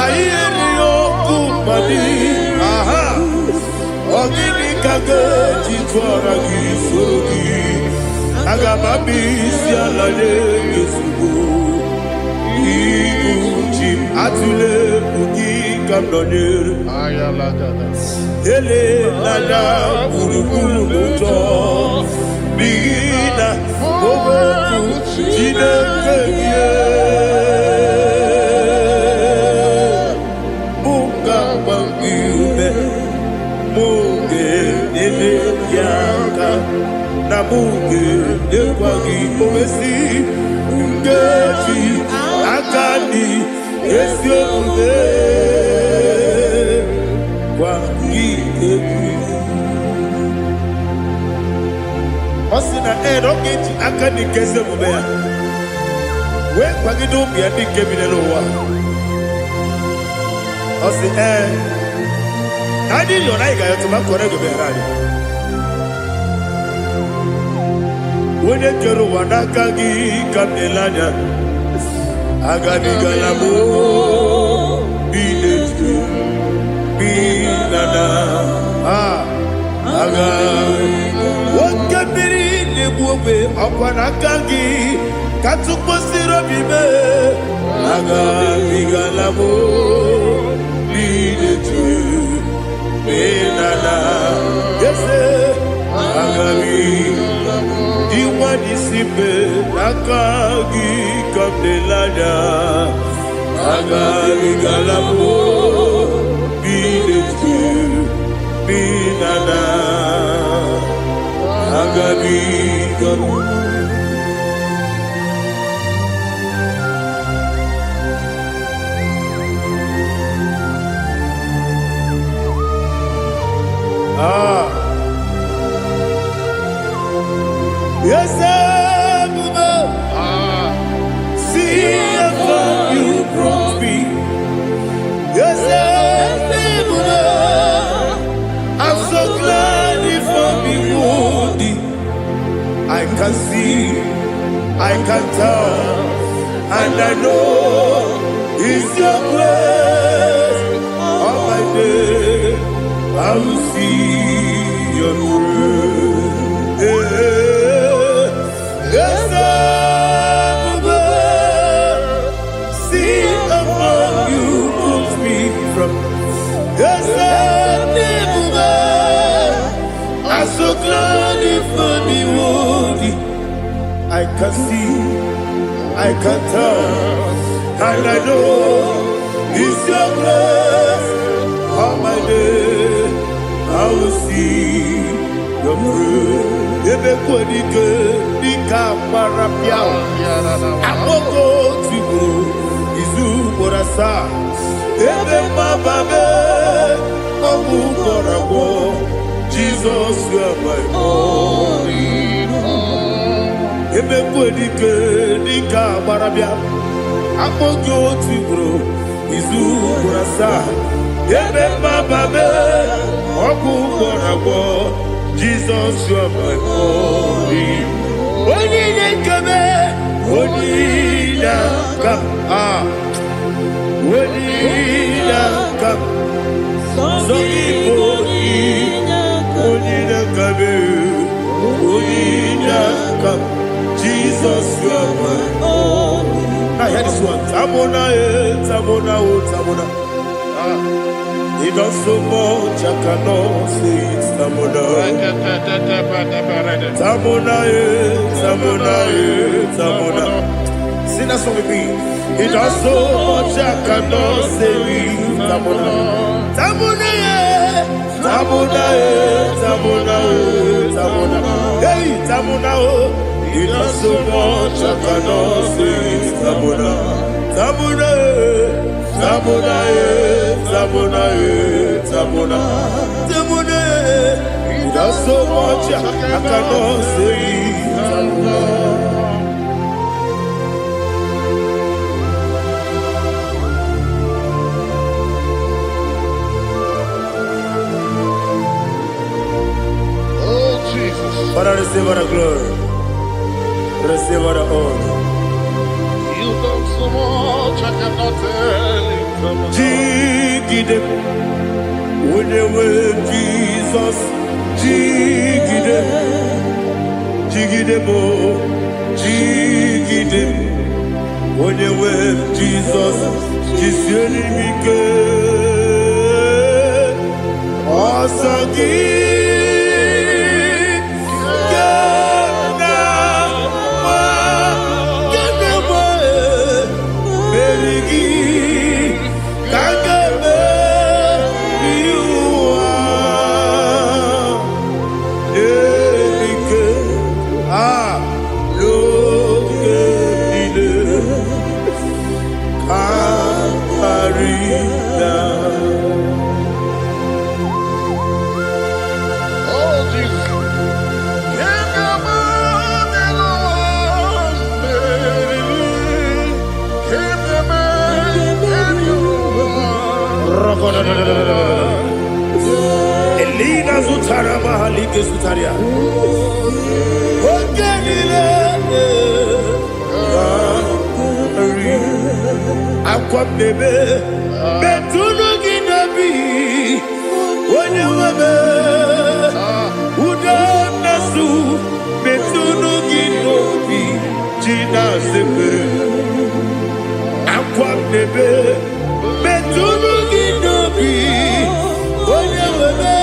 ayeri okumani Ogini kage jitwara gisorogi Agamami sialale yesugo Ibuchi atule ugi kamdonere Ele lada buruburu moto Bina boboku jine kenye Munga wangiume Munge nene yaka Na munge nekwagi omesi Ngeji akani Esi omude Osina erogeji akani keze mubea We kwagido bia dike binelo wa Osi Nadi yona iga yotuma kore go berani Wene kero wanakagi kamdelanya Agani galamo Binetu binana aga wakabiri nebuwe akwana kangi katukosiro bibe aga bigalamo bidetu binana yese aga Iwan isipe akagi kabdelada agari galabo bidetu binana agari galabo. Yes, see how far you brought me. Yes, I'm so glad you found me worthy. I can see, I can tell, and I know it's your grace. All my day, I will see your grace. Yes, see how you brought me from. Yes, I'm so glad you found me worthy. I can see, I can tell, and I know it's your grace. All my day, I will see your grace. Ebe kodike dika marapia akoko tibro izu borasa ebe mababe ogu borabo Jesus you are my only hope. Ebe kodike dika marapia akoko tibro izu borasa ebe mababe ogu borabo Jesus, you are my only. Only come, only come, only come. So only come. Jesus, you are my only. Now hear this one. Tamona, tamona, tamona. He does so much, I cannot say it's Tamona. Tamona, Tamona, Tamona. Sing that song with me. He does so much, I cannot say it's Tamona. Tamona, Tamona, Tamona, Tamona. Hey, Tamona, he does so much, I cannot say it's Tamona. Tamona, Tamona, Tamona, Tamona, Tamona. He does so much, I cannot say Tamona. Oh, Jesus. Father, receive all the glory. Receive all the honor. You done so much, I cannot tell it. Jigide, when they were Jesus, Jigide, Jigide mo, Jigide, when they were Jesus, Jisyenimike, Osagi, Elina Zutara Mahalike Zutaria. Aqua bebe, Betuno Ginabi, sekere akwa bebe metunu ginobi onye webe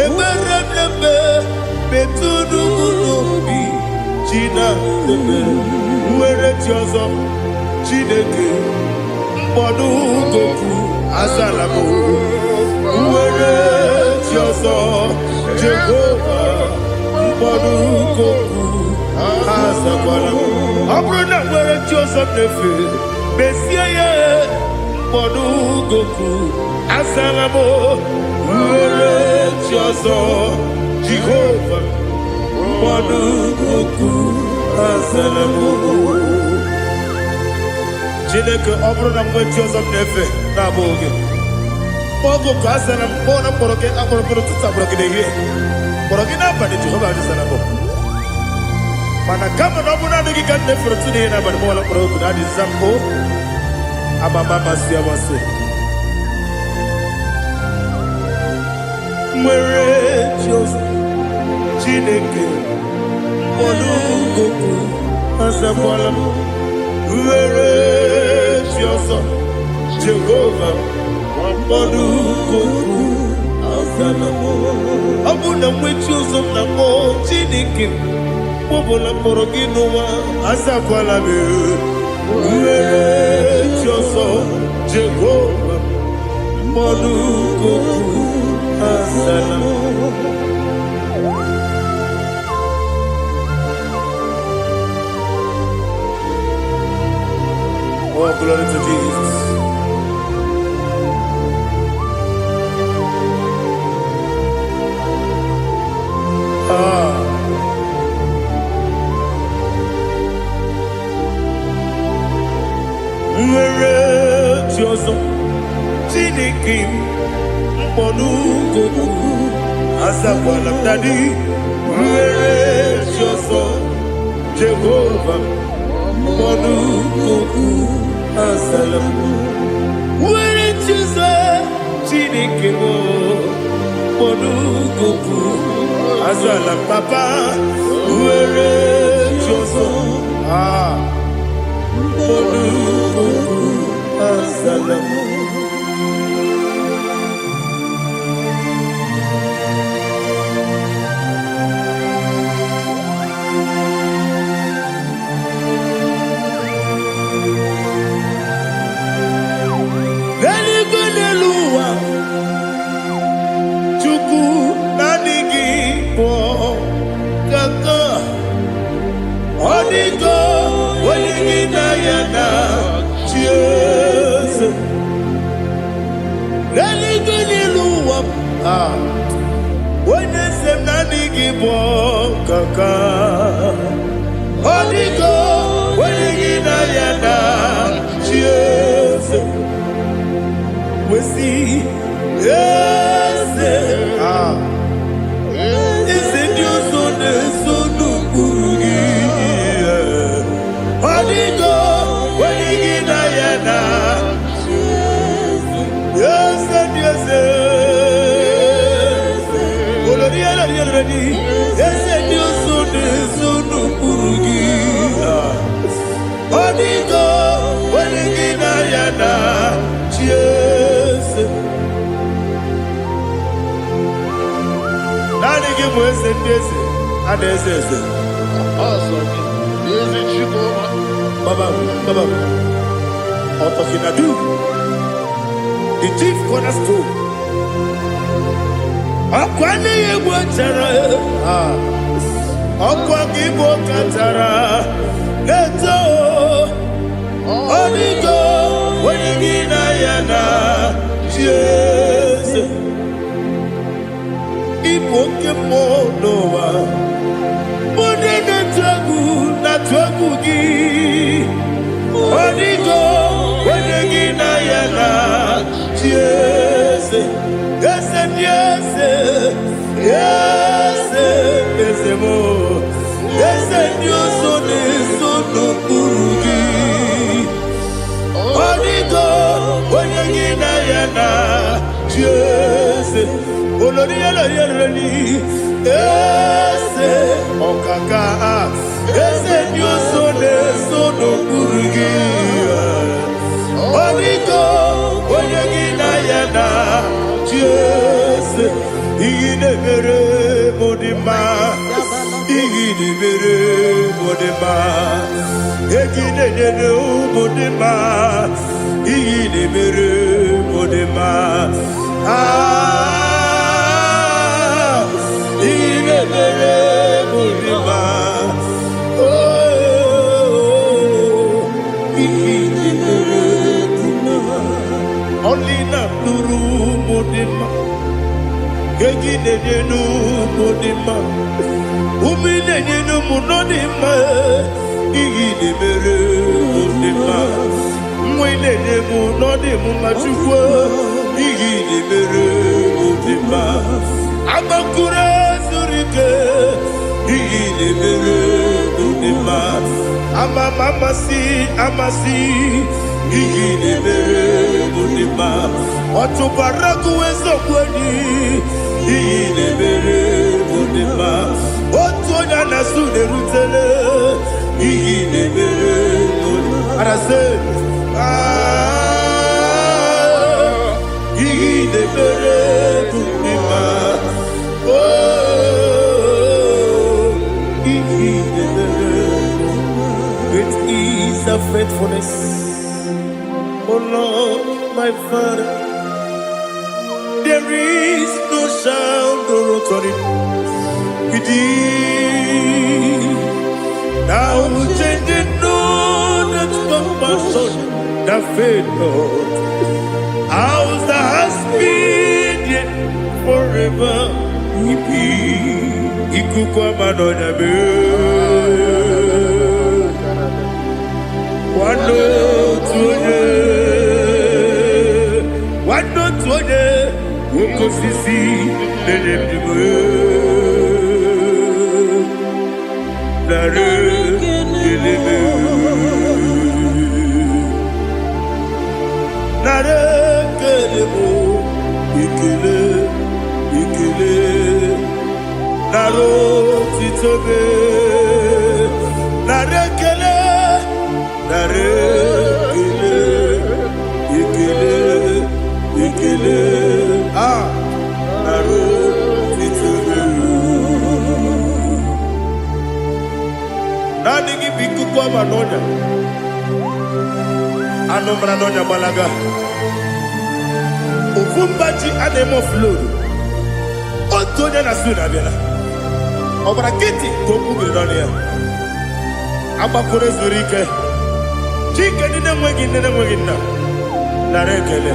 ebere bebe metunu ginobi china bebe nwere ti ọzọ Chineke mkpọdụ goku azalabo nwere ti ọzọ Jehova mkpọdụ goku azakwala ọ bụrụ na nwere ti ọzọ nefe mesie ya mkpọdụ goku azalabo nwere ti ọzọ Jehova mkpọdụ goku azalabo Chineke ọ bụrụ na mgbe chi ọzọ m na-efe na-abụ oge ogo ka a sara m kpọọ na mkpọrọ gị akpọrọ gị n'ụtụtụ akpọrọ gị n'ehihie kpọrọ gị n'abalị Jehova adịzara m mana kama na ọ bụ naanị gị ka m na-efere tụ n'ihe n'abalị m ọla mkpọrọ ogu na adịza m amama amasị amasị nwere chi ọzọ Chineke mkpọrọ ogu azakwala m nwere chi ọzọ Jehova mkpọrọ goku azala m ọ bụ na nwechi ụzọ m na mkpọ Chineke kpọbụla mkpọrọ gị n'ụwa azakwala m nwere chi ọzọ Jehova mkpọrọ goku azala m Oh, glory to Jesus. Nwere chi ọzọ Chineke mkpọdụ goku azakwala m dadi nwere chi ọzọ Jehova mkpọdụ goku azala m nwere chi ọzọ Chineke mkpọdụ goku azala m papa nwere chi ọzọ mkpọdụ goku azala m onye se m na adịghị bụ kaka ọ dịgo onye gị na ya na chi eze wesi eze eze ndị ọzọ na-eso n'okpuru gị ọ dịgo onye gị na ya na chi eze ndị eze eze ndị ọzọ na-eso n'okpuru gị ọ dịgo onye gị na ya na chi eze naanị gị bụ eze ndị eze a na-eze eze Baba Otokinadu the chief cornerstone ọkwa n'ihi egwu chara ọkwa gị bụ katara eto ọ dịgo onye gị na ya na chi eze ịbụ oke mmụọ n'ụwa onye na-atụ egwu gị ọ dịgo onye gị na ya na chi eze eze ndị eze eze eze mo eze ndị ọzọ na-eso n'okpuru gị ọ dịgo onye gị na ya na chi eze olori ya lori eze ọkaka eze dị ụzọ na-eso n'okpuru gị ọdịgo onye gị na ya na chi eze iyi na-emere m dị mma iyi na-emere m dị mma egi na-enyere ụmụ dị mma iyi na-emere m dị mma iyi na-emere m dị mma iyi na-emere dị mma ọlị na-atụrụ ụmụ dị mma egi na-enye n'ụmụ dị mma umi na-enye n'ụmụ nọ dị mma iyi na-emere dị mma nwa na-enye m nọ dị m ma chukwu iyi na-emere dị mma agbakụrụ zuru ike iyi na-emere dị mma amama amasị iyi na-emere dị mma ọtụbara kụwa eziokwu enyi iyi na-emere dị mma otu onye a na-asụ na-erutele iyi na-emere arase iyi na-emere dị mma iyi na-emere great is the faithfulness oh Lord my Father there is no shadow of it now changing no that's compassion that faith Lord ours that has been yet forever ipi ikuku amanonya be wando tuone ukosisi nelemdiwe nare ilime nare kelemo ikele naro titobe nare kele ikele naro titobe nani gi biku kwa manonya ano manonya balaga ufumbaji anemo flow otonya na suna bela obara kiti koku bironia agbakore zuru ike chike ndị na-enweghị nne na-enweghị nna nara ekele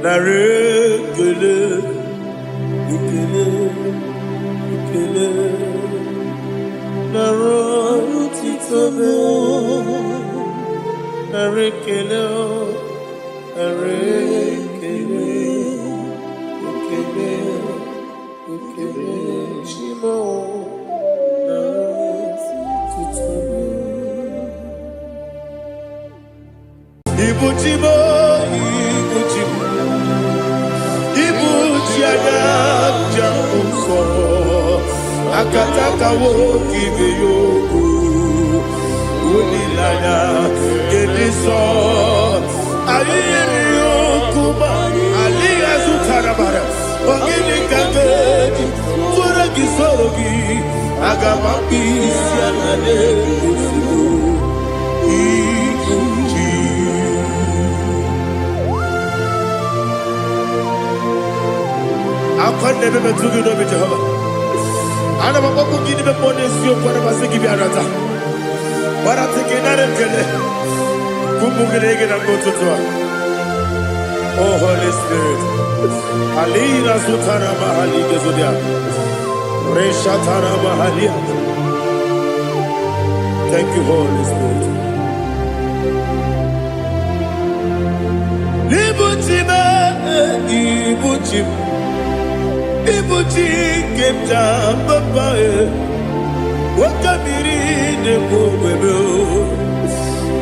nara ekele ekele nara otitobe Arekele, Shimo, Ibuchimo, Ibuchiada, Jamuso, Akataka woki beyoku, Unilaya, Gediso, Aliyokuba, Aliyazutarabara, Ogini Kageti, Turagi Sorogi, Agamaki, Sianade, Ikuchi. Akonde bebe tugi no be Jehovah. Ana maboku gini be pone sio kwa masiki bi arata. Bara teke nare kele. Kumugirege na mototwa. Oh Holy Spirit. Alira sutara mahali gezodia. Resha tara mahali. Thank you Holy Spirit. Ibuchime, Ibuchim. Ibuchi kemta papa Wakamiri de Bobebo,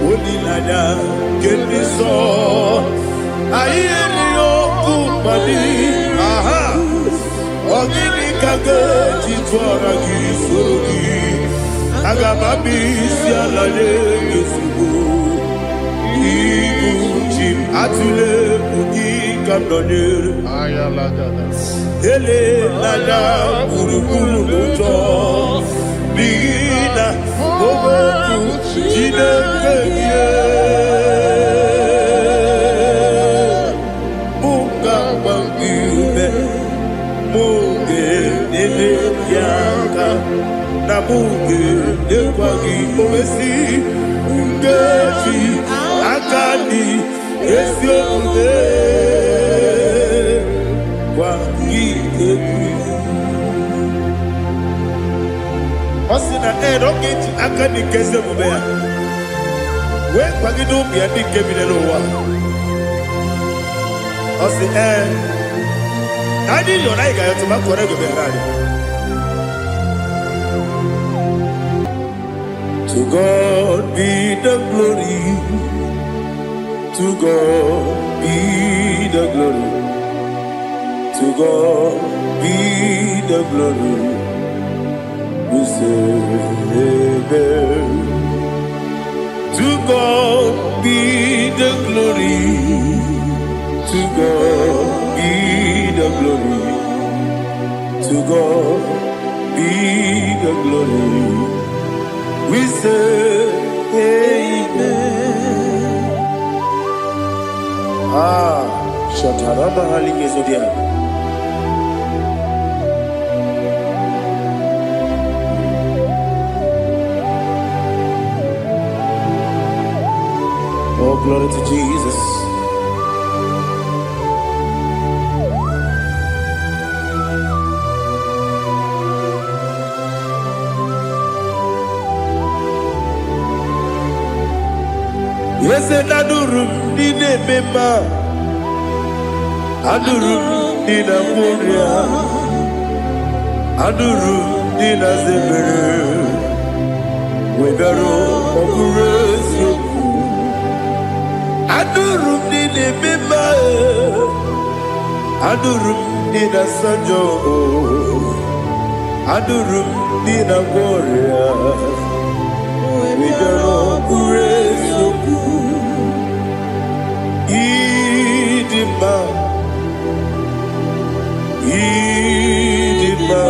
Olilada, Kendiso, Ayerio Kumadi, aha, Ogini Kaga, Titwaragi, Surugi, Agamabi, Sialade, Yusubu, Iguchi, Atule, Ugi, Kamdonir, Ayalagada. Ele, Lada, Urugulu, Muto, Bina, Oboku, Jinekeye, Munga Mangibe, Munge, Nene Yaka, Namunge, Nekwagi, Owesi, Ungeji, Akani, Esiomude, Kwagi, Osina rocket akani keze mubea. We kwagido bia di kebine no wa. Osi Adi yo na iga yo tuma kore go be rari. To God be the glory. To God be the glory. To God be the glory. We say amen. To God be the glory. To God be the glory. To God be the glory. We say amen. Shataraba Haligezodia. Oh, glory to Jesus. Yes, and Adurum did a member. Adurum did a warrior. Adurum did a zebra. We better operate. Adurum did a member. Adurum did a sanjo. Adurum did a warrior. We better operate. Idima, Idima,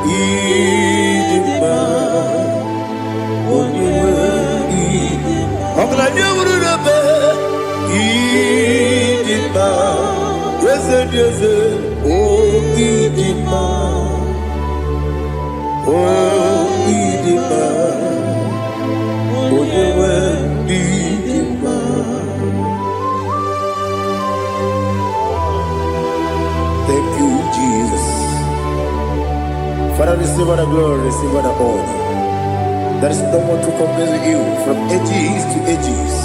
Idima, Idima, yes, yes, oh, Idima, oh, Idima, oh, Idima. Thank you, Jesus. Father, receive all the glory, receive all the honor. There is no one to compare with you from ages to ages.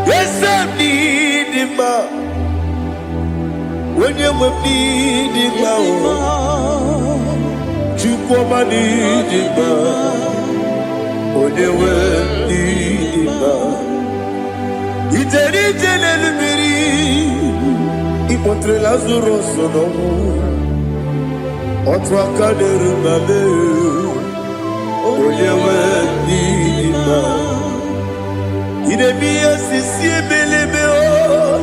Yes, I need him. When you need him, you come and need him. When you need him, it's a little bit. Incontre Lazaro sono Otwa kaderu mabe Oyewe nima Ine biya sisi belebe o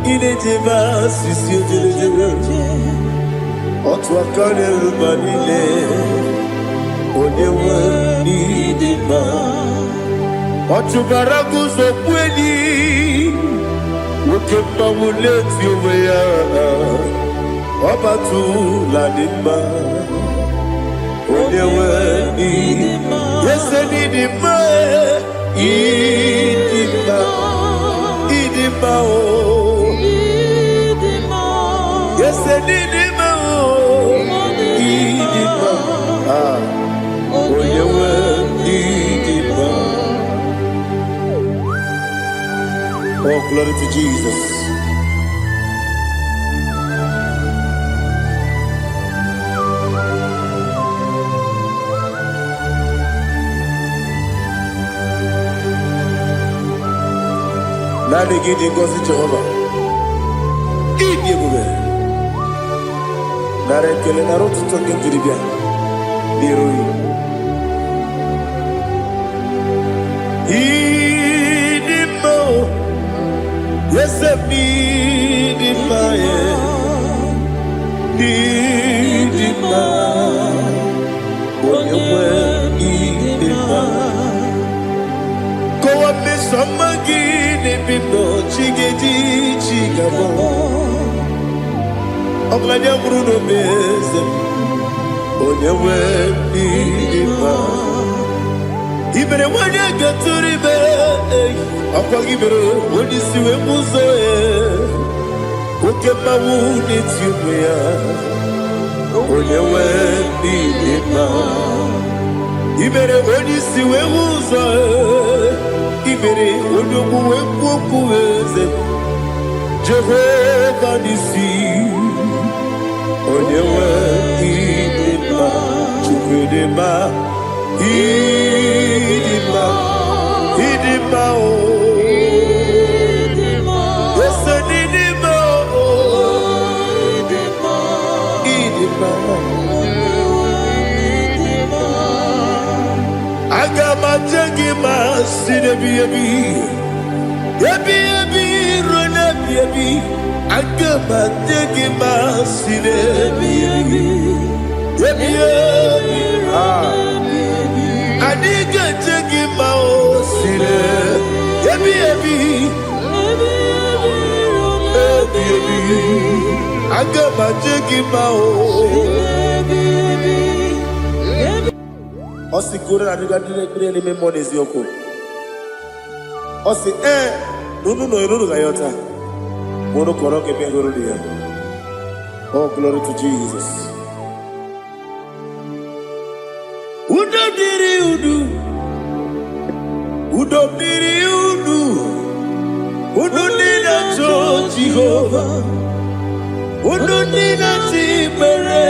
Ine jeba sisi ojele Otwa kaderu manile Oyewe nima Ochubaraku so kweni Wokemba muleti oweya Obatu ladima Oyewe nidima Yese nidima Idima Idima o Yese nidima o Idima Oyewe nidima. Oh, glory to Jesus. Naanị gị dị ngọzi Jehova. Ịdị ebube. Nara ekele nara otuto nke jiri bịa n'iru gị. Ịdị mma o, eze m ịdị mma ya. Ịdị mma, onye nwe ịdị mma. Kowa mmesoma gị n'ebe nọ chi ga-eji chi gabọ. Ọbụladị bụrụ n'obe eze m, onye nwe ịdị mma. Ibere nwanyị agatụrụ ibe, ọkwa gị mere onye isi wee mụ ụzọ ya. Oke mmanwụ n'eti ụmụ ya, onye nwe ịdị mma. Ibere onye isi wee hụ ụzọ ya. Ibere onye okwu wee kwuo okwu eze m. Jehova n'isi, onye nwe ịdị mma. Chukwu dị mma, ịdị mma, ịdị mma o. Ese n'ịdị mma o. Ịdị mma. Aga m aja gị ma si n'ebi ebi. Ebi ebi ruo n'ebi ebi. Aga m aja gị ma si n'ebi ebi. Ebi ebi. Adị ga-eje gị ma o si n'ebi ebi. Ebi ebi. Aga m aja gị ma o. Osi kore na diga dire ni me mone zioko. Osi nunu no iruru ga yota. Mono koro ke be iruru dia. Oh, glory to Jesus. Udo diri udu. Udo diri udu. Udo dina cho Jehovah. Udo dina tibere.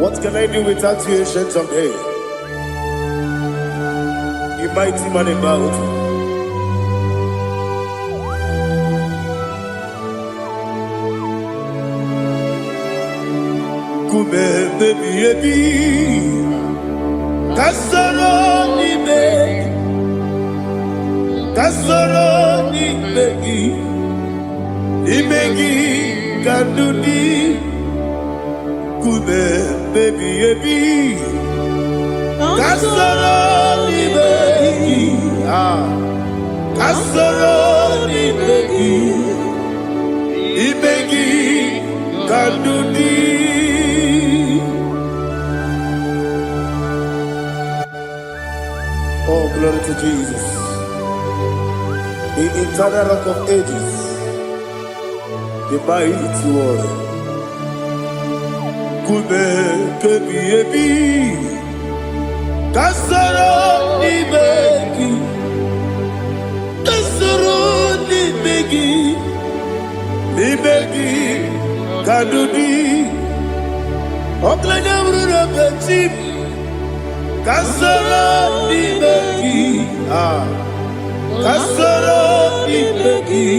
What can I do without you, ancient of days? You mighty man about. Kume baby baby, kasoro ni begi. Imegi kandudi kube baby baby kasoro ni begi kasoro ni begi imegi kandudi. Oh, glory to Jesus, the eternal rock of ages, the mighty one. Kube kebi ebi, kasoro ni begi, ni begi kadudi. Oklanya bruna beti, kasoro ni begi, kasoro ni begi.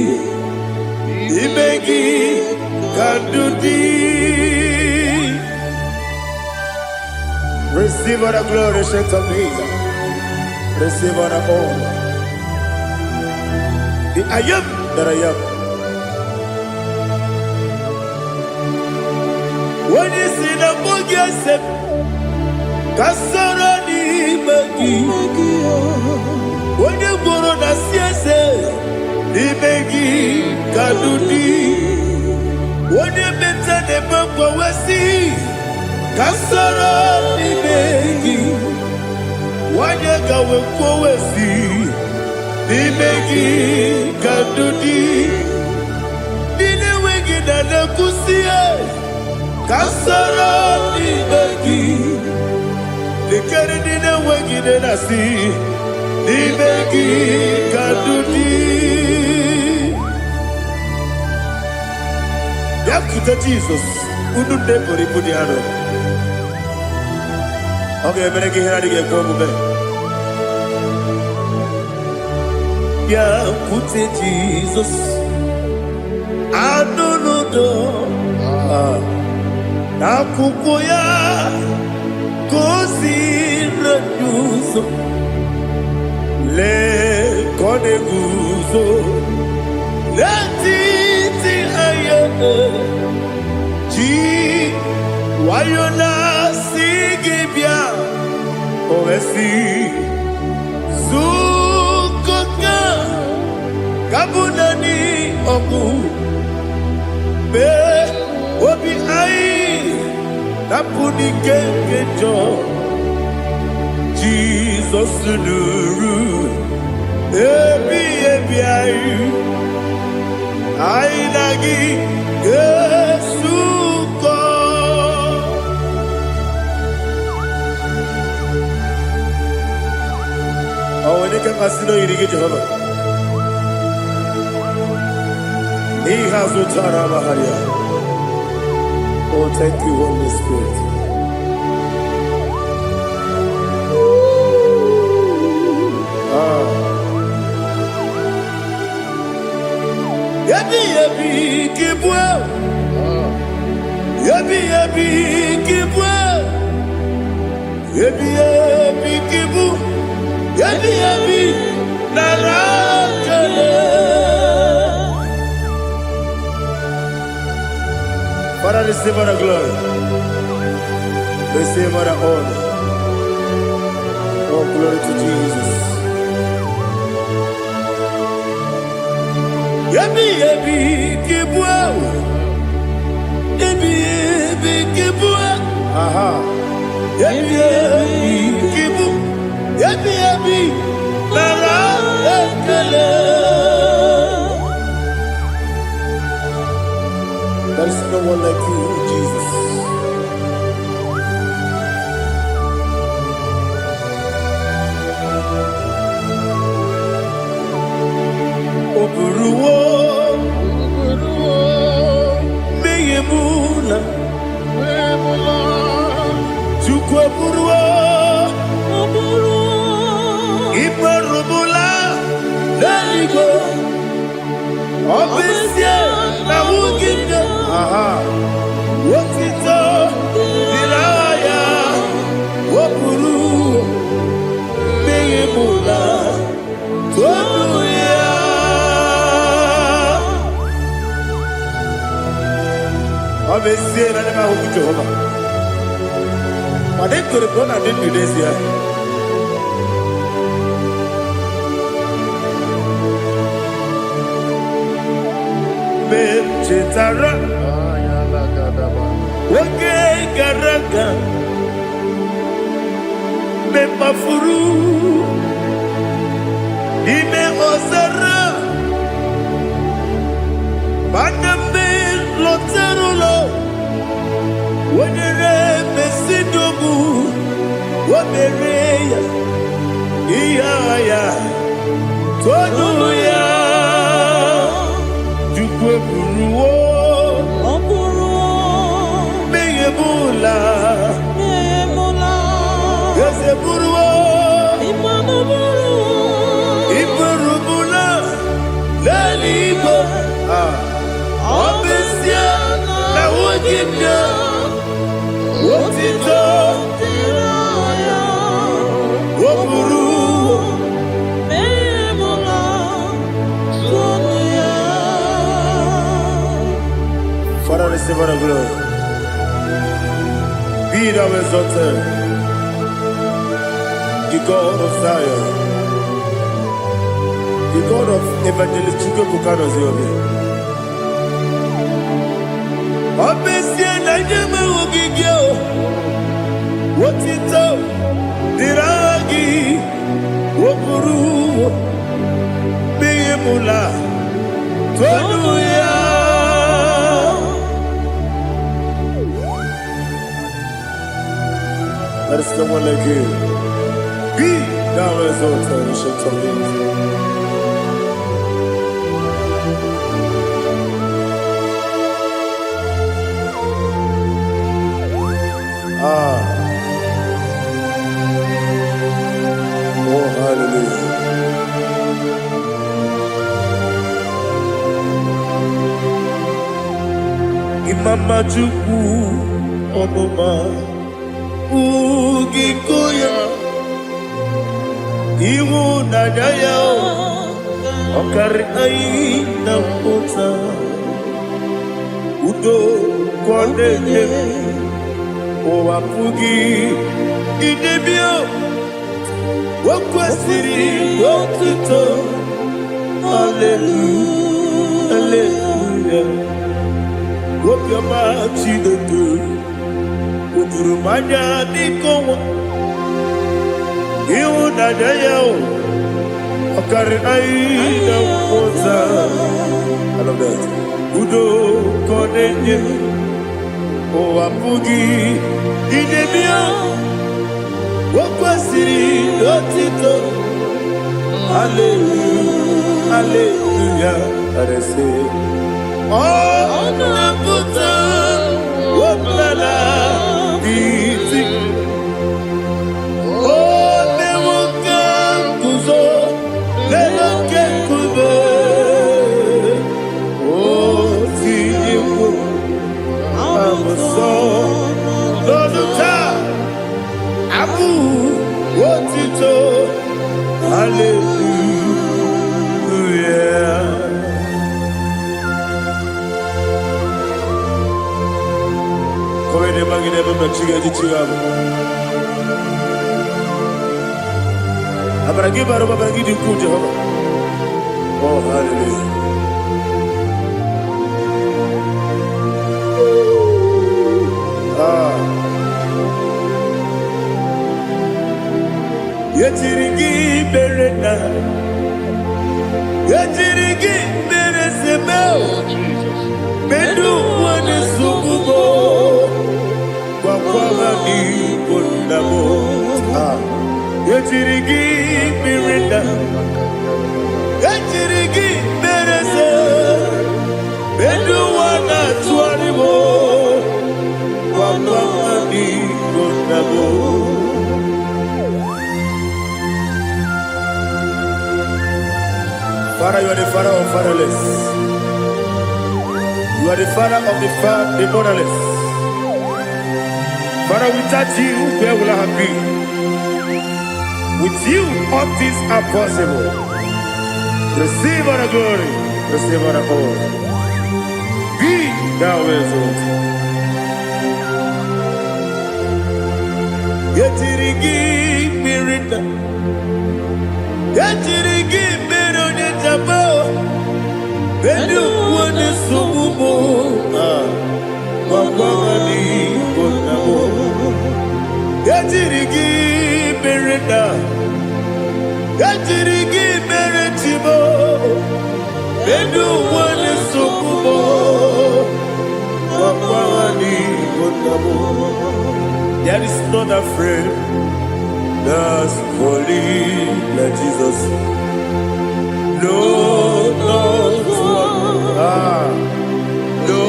Ibegi kadudi. Receive all the glory, shake of Jesus. Receive all the honor. The I am that I am. When you see the boogie, I said, Kasara ni begi. When you go on a siese. Ibegi kadudi. Wode beta de bako wesi. Kasara ibegi. Wade gawe kwa wesi. Ibegi kadudi. Dine wegi na nekusie. Kasara ibegi. Dikere dine wegi de nasi. Ibegi kadudi. Yakuta Jesus, unu nepori pudiano. Okay, I'm gonna get here go move. Yeah, put it Jesus. I don't know. Nakukoya kosi reduso le kone guzo le titi ayane ji wayona sigibia oesi zukoka kabunani oku be obi ai napuni kengejo Jesus nuru ebi ai lagi Yesuko awone kasino irige Jehovah he has utara baharia. Oh, thank you, Holy Spirit. Yabi kibwa. Yabi kibwa. Yabi kibu. Yabi narakale. Father, receive our glory. Receive our honor. Oh, glory to Jesus. Yabi kibwa. Yabi kibwa. Aha. Yabi kibu. Yabi nara ekele. There is no one like you, Jesus. Oburuwo, meyemula, chukwu oburuwo, iperubula, leligo, obesie na wugide. Aha. Wotito diraya wopuru meyemula tonuya abesie na nema hu Jehova ade kore bona de Indonesia Chetara Wage Garaga Me Mafuru Ime Ozara Bandame Loterulo Wenere Mesidobu Wamereya Iyaya Tonuya Jukwe Buruwo Meyemula Yese Buruwo Iperubula Lelibo Obesia Na wajibya Wotito Woburuwo Father, receive our glory. Be thou exalted, the God of Zion, the God of Evangelist Chukwu Bukano Ziobi. Obesie na nyeme ogigio, wotito diragi, wopuru, beyemula, tonuya. There is no one like you. Be thou exalted, ancient of days. Chukwu ọmụma ugiko ya ịhụnanya ya ọkarị anyị na mpụta udo ka ọ na-enye ụwa pụghị idebi o kwesịrị otuto haleluya haleluya obiọma Chineke o juru m anya dịka ọnwa ịhụnanya ya ọkarị anyị na mpụta udo ka ọ na-enye ụwa pụghị idebi o kwesịrị otuto haleluya haleluya arese ọ na-apụta omenala iti o mewo ka nguzo lelo nke nkume o tinyekwo amụsọ n'ọnụ taa abụ otito haleluya. Come ne magine per chiga di chigago. Abragi baro abragi di ku Jehova. Oh hallelujah. Yetirigi berena. Yetirigi beresebel. Bedu wane sububo. Wakwama ni kondamo. Yetirigi berena. Yetirigi berese. Bedu wana tuaribo. Wakwama ni kondamo. Father, you are the father of fatherless. You are the father of the motherless. Father, without you, where will I have been? With you, all things are possible. Receive all the glory, receive all the honor. Be thou exalted. Yetirigi mirita, yetirigi mirone jabo. Bedu wane sububo, wakwani konamo. Yetirigi merenda, yetirigi meretibo. Bedu wane sububo, wakwani konamo. There is not a friend that's holy like Jesus. No, no, no,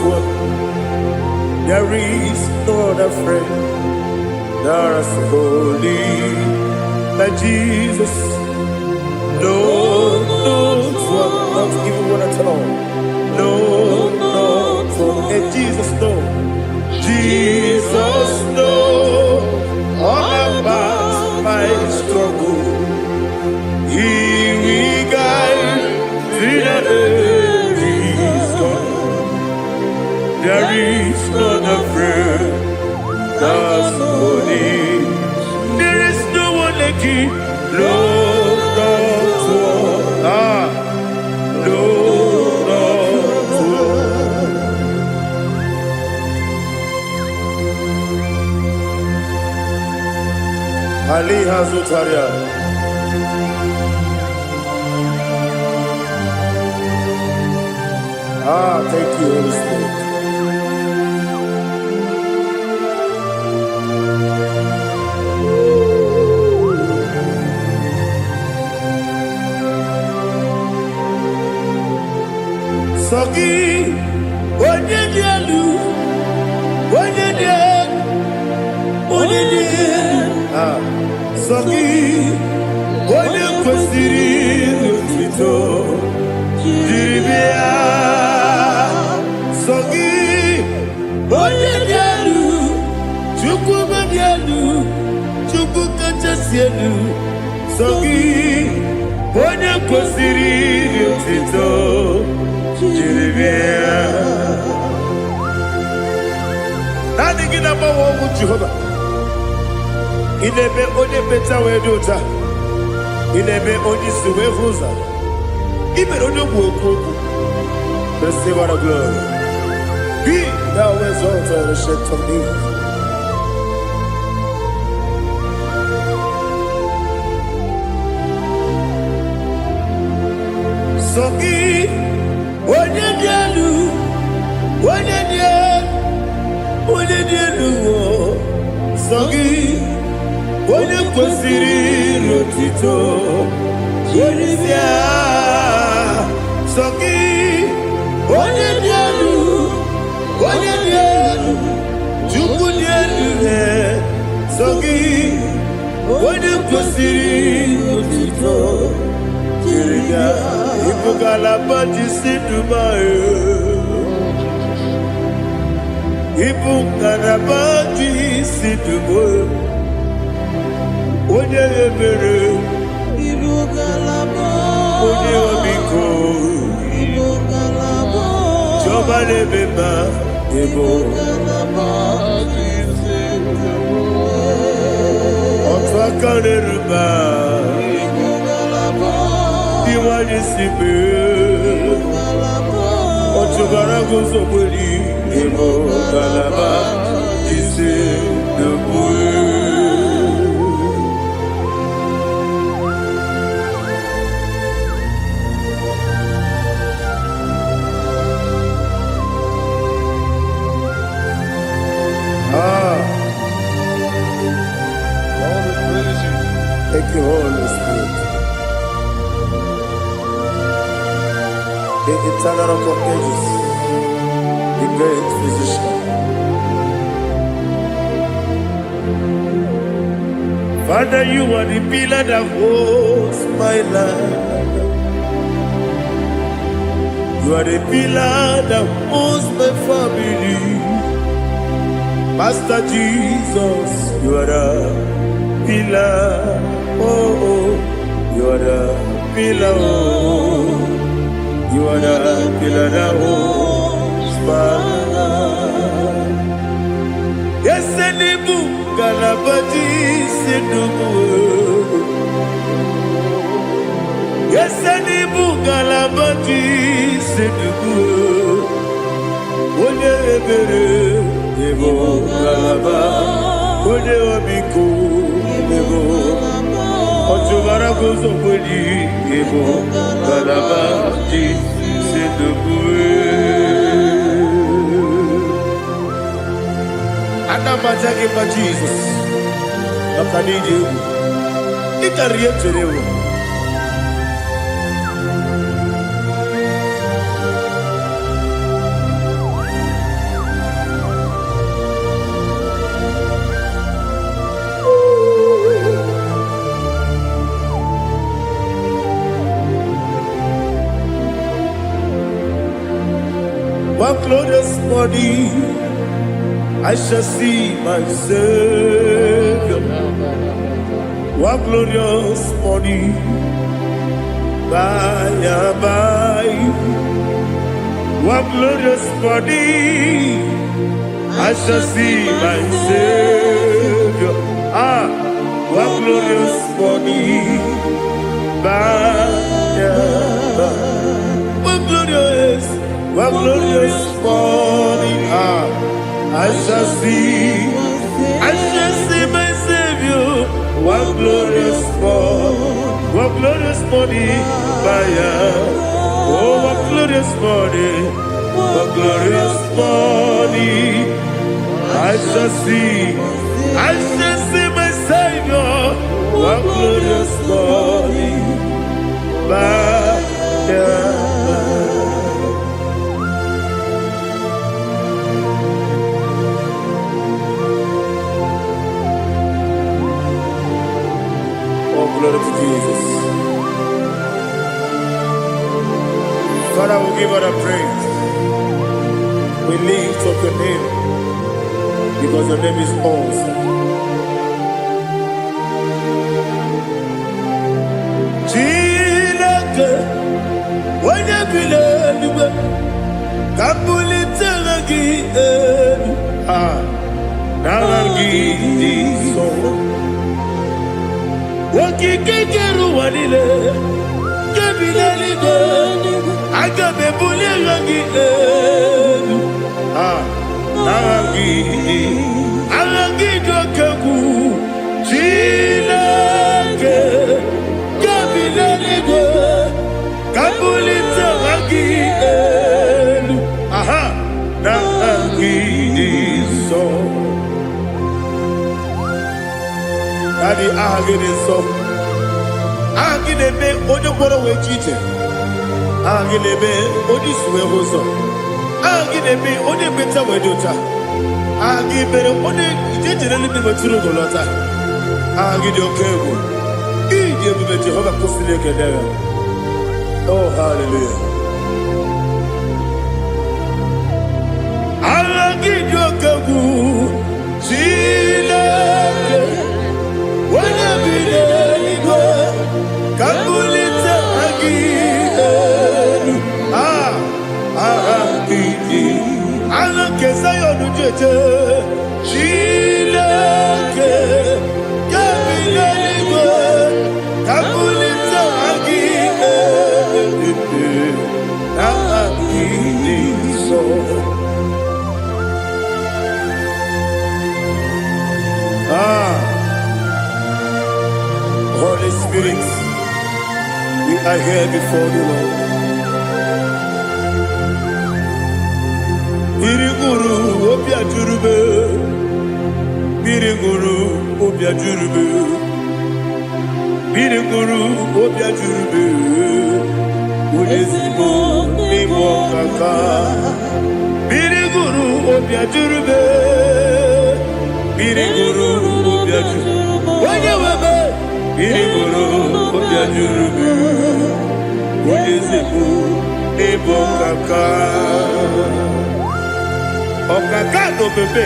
one. There is no other friend that's holy like Jesus. No, no, one. Not even one at all. No, no, one. And Jesus, no. Jesus, no. All about my struggle. He will guide through the days gone. There is not a friend that's holy. There is no one like you. No, not one. No, not one. Ali Hazutaria. Thank you, Holy Spirit. Sogi, onye dialu, onye dialu, onye dialu. Sogi, onye kwesịrị otuto, jiribia. Sogi, Onyedielu, Chukwu Madielu, Chukwu Kachasielu, Sogi, Onye kwesịrị iri otito, jiri bịa. Naanị gị na-agbanwe ọgwụ Jehova. Ị na-eme onye mmecha wee dị ụta. Ị na-eme onye isi wee hụ ụzọ. Ị mere onye okwu okwu okwu. Receive our glory. Be thou exalted, ancient of days. Sogi, Onyedielu, Onyedielu, Sogi, onye kwesịrị iri otito, jiri bịa. Sogi, Onyedielu, Chukwu dị elu, Sogi, onye kwesịrị iri otito, jiri bịa. Ibu ngalaba jisi Dubai, Ibu ngalaba jisi Dubai, onye ebere, Ibu ngalaba, onye omiko, Ibu ngalaba, Jehova na-emema, Ibu ngalaba, otu aka na-eruba, Ibu ngalaba, Iwanye si mee, Ọchụbara guzo gberi, Ibu ngalaba jisi Dubai. All the praise you. Thank you, Holy Spirit. The eternal rock of ages, the great physician. Father, you are the pillar that holds my life. You are the pillar that holds my family. Master Jesus, you are the pillar. Oh, you are the pillar. Oh, you are the pillar that holds my life. Yes, Enibu, Galabaji, Sidubu. Yes, Enibu, Galabaji, Sidubu. Onye ebere, Ebo Galaba, Onye Omiko, Ebo. Ọchụbara guzo gberi, Ebo Galaba, Sidubu. Ana maja gị ma Jizọs, maka na iji egwu, ị karịrị ihe chere ewu. One glorious morning, I shall see my Savior. One glorious morning, by and by. One glorious morning, I shall see my Savior. One glorious morning, by and by. One glorious morning, I shall see my Savior. One glorious morning, oh, one glorious morning, I shall see my Savior. One glorious morning, glory to Jesus. Father, we give her the praise. We we lift up your name because your name is awesome. Chineke, onye bi n'eluigwe, ka m bulitere gị elu, n'aha gị dị nsọ. Okike kere ụwa niile, nke bi n'eluigwe, aga m ebulire gị elu, n'aha gị dị oke egwu. Chineke, nke bi n'eluigwe, ka m bulitere gị elu, n'aha gị dị nsọ. Daddy, aha gị dị nsọ. Aha gị na-eme onye mkpọrọ wee chi ije. Aha gị na-eme onye isi wee hụ ụzọ. Aha gị na-eme onye ekpenta wee dị ụcha. Aha gị mere onye ije jere eluigwe wetụrụ ụgwọ lọta. Aha gị dị oke egwu. Ịdị ebube Jehova kwụsịrị ekele ya. Oh, hallelujah. Aha gị dị oke egwu. Chineke, onye bi n'eluigwe, ka m bulitere gị elu. Aha gị dị, aha nke Zayọn jeje. Chineke, nke bi n'eluigwe, ka m bulitere gị elu. Aha gị dị nsọ. Holy Spirit, we are here before you, Lord. Biriguru obia jurube, biriguru obia jurube, biriguru obia jurube. Ulezimo nimo kaka, biriguru obia jurube, biriguru obia jurube. Wanyewebe. Biriguru obia jurube, ulezimo nimo kaka. Okaka no bebe.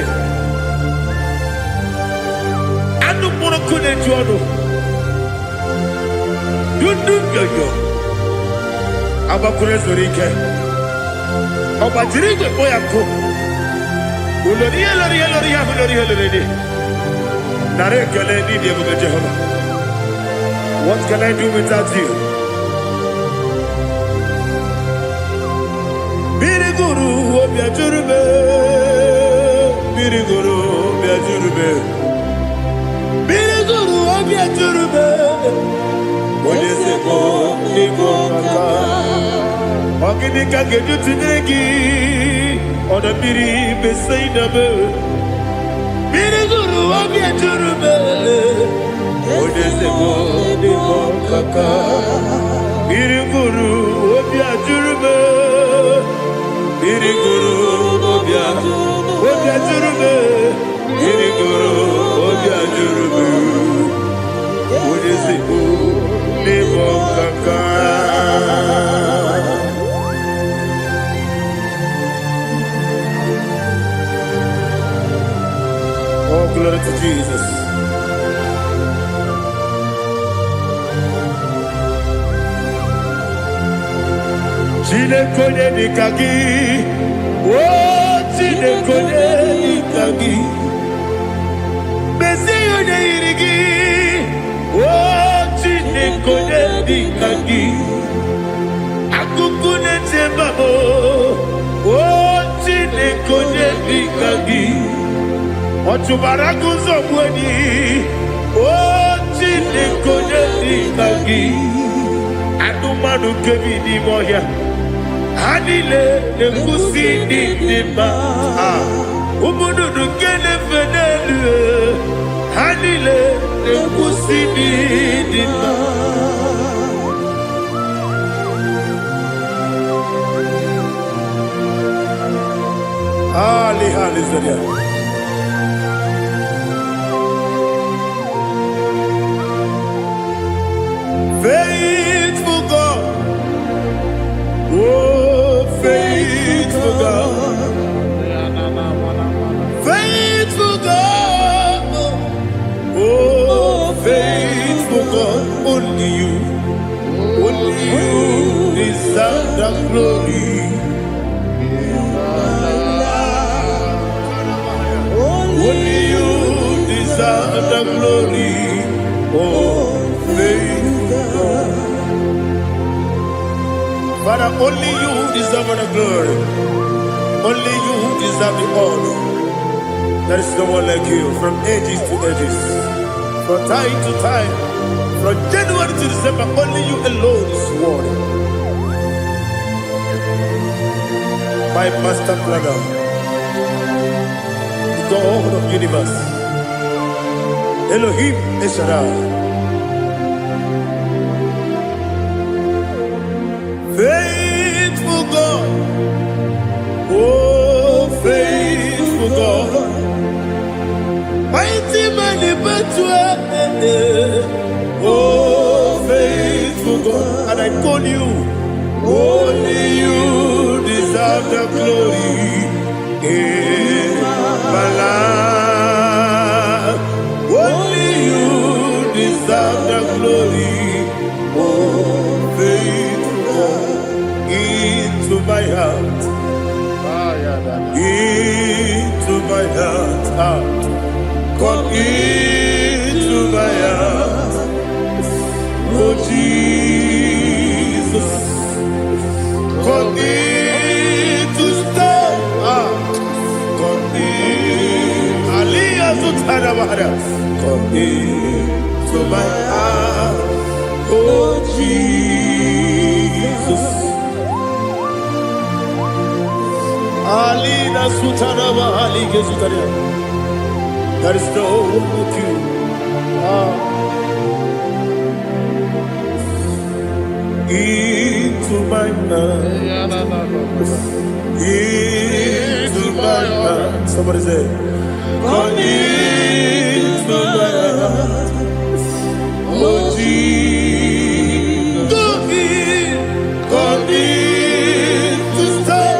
Anu muro kune juono. Dundu yoyo. Abakure zorike. Oba jirigwe boyako. Uloriya. Nare kele ni diye Jehova. What can I do without you? Biriguru obia jurube, biriguru obia jurube, biriguru obia jurube. Olezemo nimo kaka, ogini kageju tinegi, ona biri beseinabe. Biriguru obia jurube, olezemo nimo kaka, biriguru obia jurube. Biriguru obia jurube, biriguru obia jurube. Ulezimo nimo kaka. Oh, glory to Jesus. Chinekonye nikagi, oh chinekonye nikagi, Mesiyone irigi, oh chinekonye nikagi, akukune tembamo, oh chinekonye nikagi, otubaraguzo mweni, oh chinekonye nikagi, anumanu kevidi moya. Hanile nekusi nima, umunudu kene fenelu. Hanile nekusi nima. Hallelujah. Faithful God, oh faithful God, only you deserve the glory. Only you deserve the glory. Oh, faithful God. Father, only you deserve the glory. Only you deserve the honor. There is no one like you from ages to ages, from time to time, from January to December. Only you alone is worthy. My master planner, the God of the universe, Elohim Eshadai. Faithful God, oh faithful God, mighty man in battle, oh faithful God, and I call you, only you deserve the glory in my life. Only you deserve the glory, oh faithful God, into my heart, into my heart, come into my heart, oh Jesus, come in to stay, come in, Aliyah Zutanabara, come into my heart, oh Jesus. Alina Sutanaba Ali Gezutaria. There is no one like you. Into my heart. Into my heart. Somebody say, come into my heart. Oh Jesus. Come in to stay.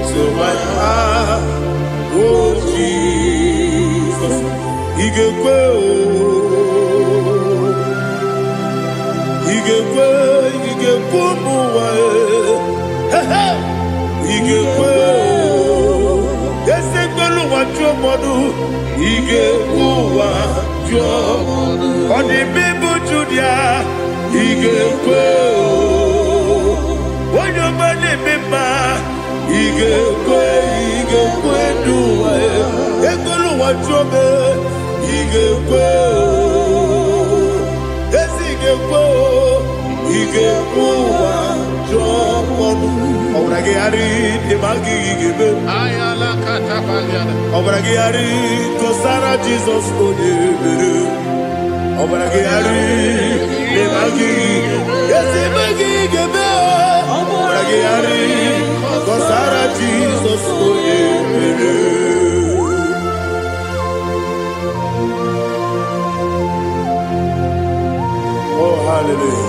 To my heart, oh Jesus, He gave on the people Judah, He gave when your money member, He gave do Ekolo wa jobe, He gave yes He gave wa jobe. Obragi ari de magi gebe. Ayala katapaliana. Obragi ari kosara Jesus odebere. Obragi ari de magi yes magi gebe. Obragi ari kosara Jesus odebere. Oh hallelujah.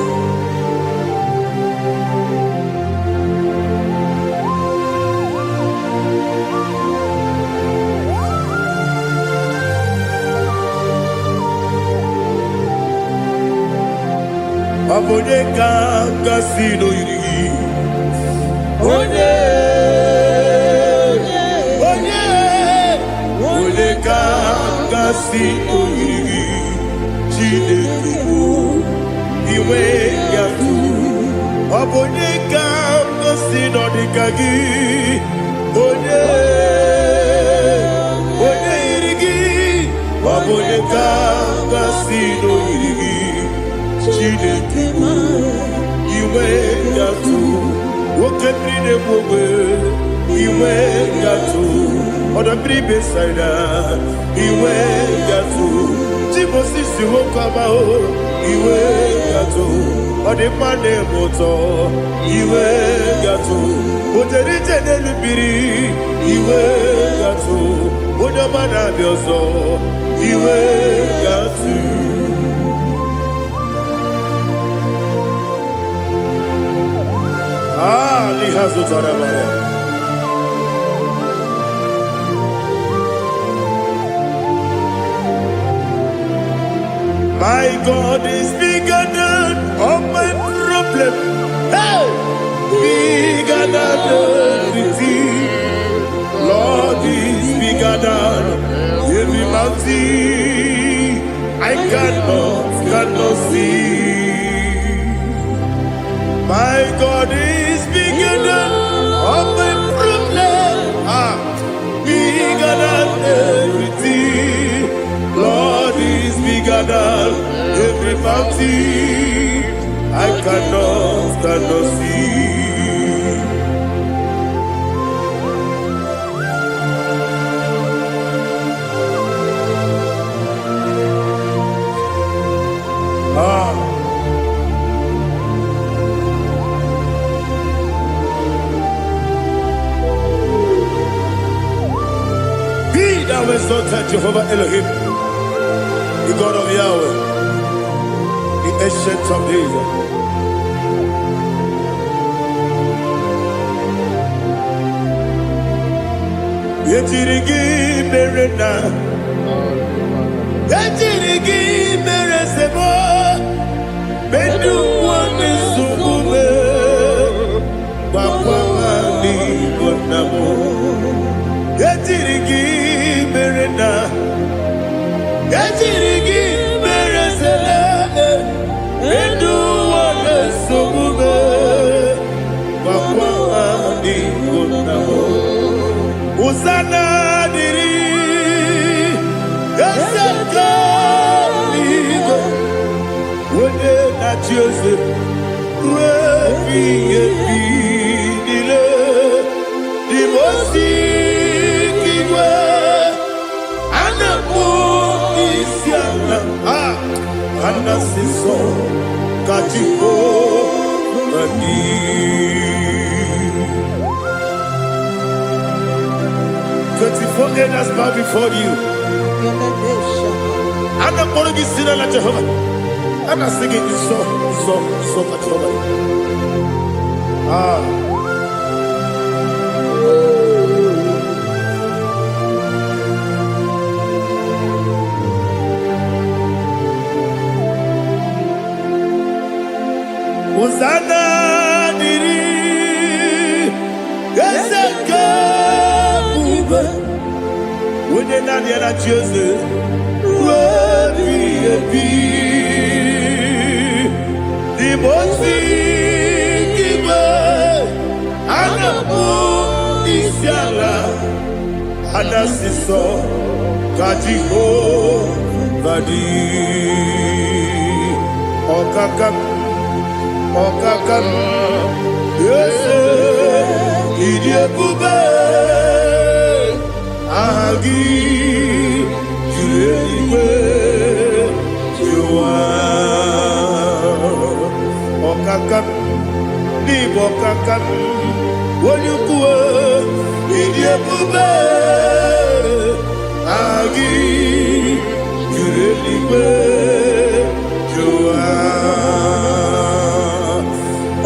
Abone kanga sino yiri. Onye kanga sino yiri. Chinekibu iwe yatu. Abone kanga sino dikagi. Onye yirigi. Abone kanga sino yiri. Chinekibu iwe yatu. Wokebrine mwe iwe yatu. Oda bribe saida iwe yatu. Jibo sisi wokama o iwe yatu. Ode mane moto iwe yatu. Ode jene lubiri iwe yatu. Ode mana biozo iwe yatu. Lihazu tarabara. My God is bigger than all my problem. Hey! Bigger than everything. Lord is bigger than every mountain. I cannot see. My God is bigger than all my problem. Bigger than everything. Lord is bigger than every mountain. I cannot see. Be thou exalted, Jehovah Elohim, the God of Yahweh, the ancient of days. Yetirigi merena, yetirigi meresebo, bedu wane subume, wakwamani bonamo. Yetirigi merena, yetirigi meresele, bedu wane subume, wakwamani bonamo. Usana diri, esaka ligo, wode na Joseph, wepi dile, dimosi kiwe, anamu isiana, anasiso katiko mani. 24 elders bow before you. I'm not going to be seen like Jehovah. I'm not singing this song like Jehovah. Hosanna diri, Eseka. When you're not yet at Joseph, the most Isiala, Anasiso, Kajiho, Vadi, Okakam, yes, Idiabube. Agi julewe juwa okakam ni bokakam wonyukwe idiebube agi julewe juwa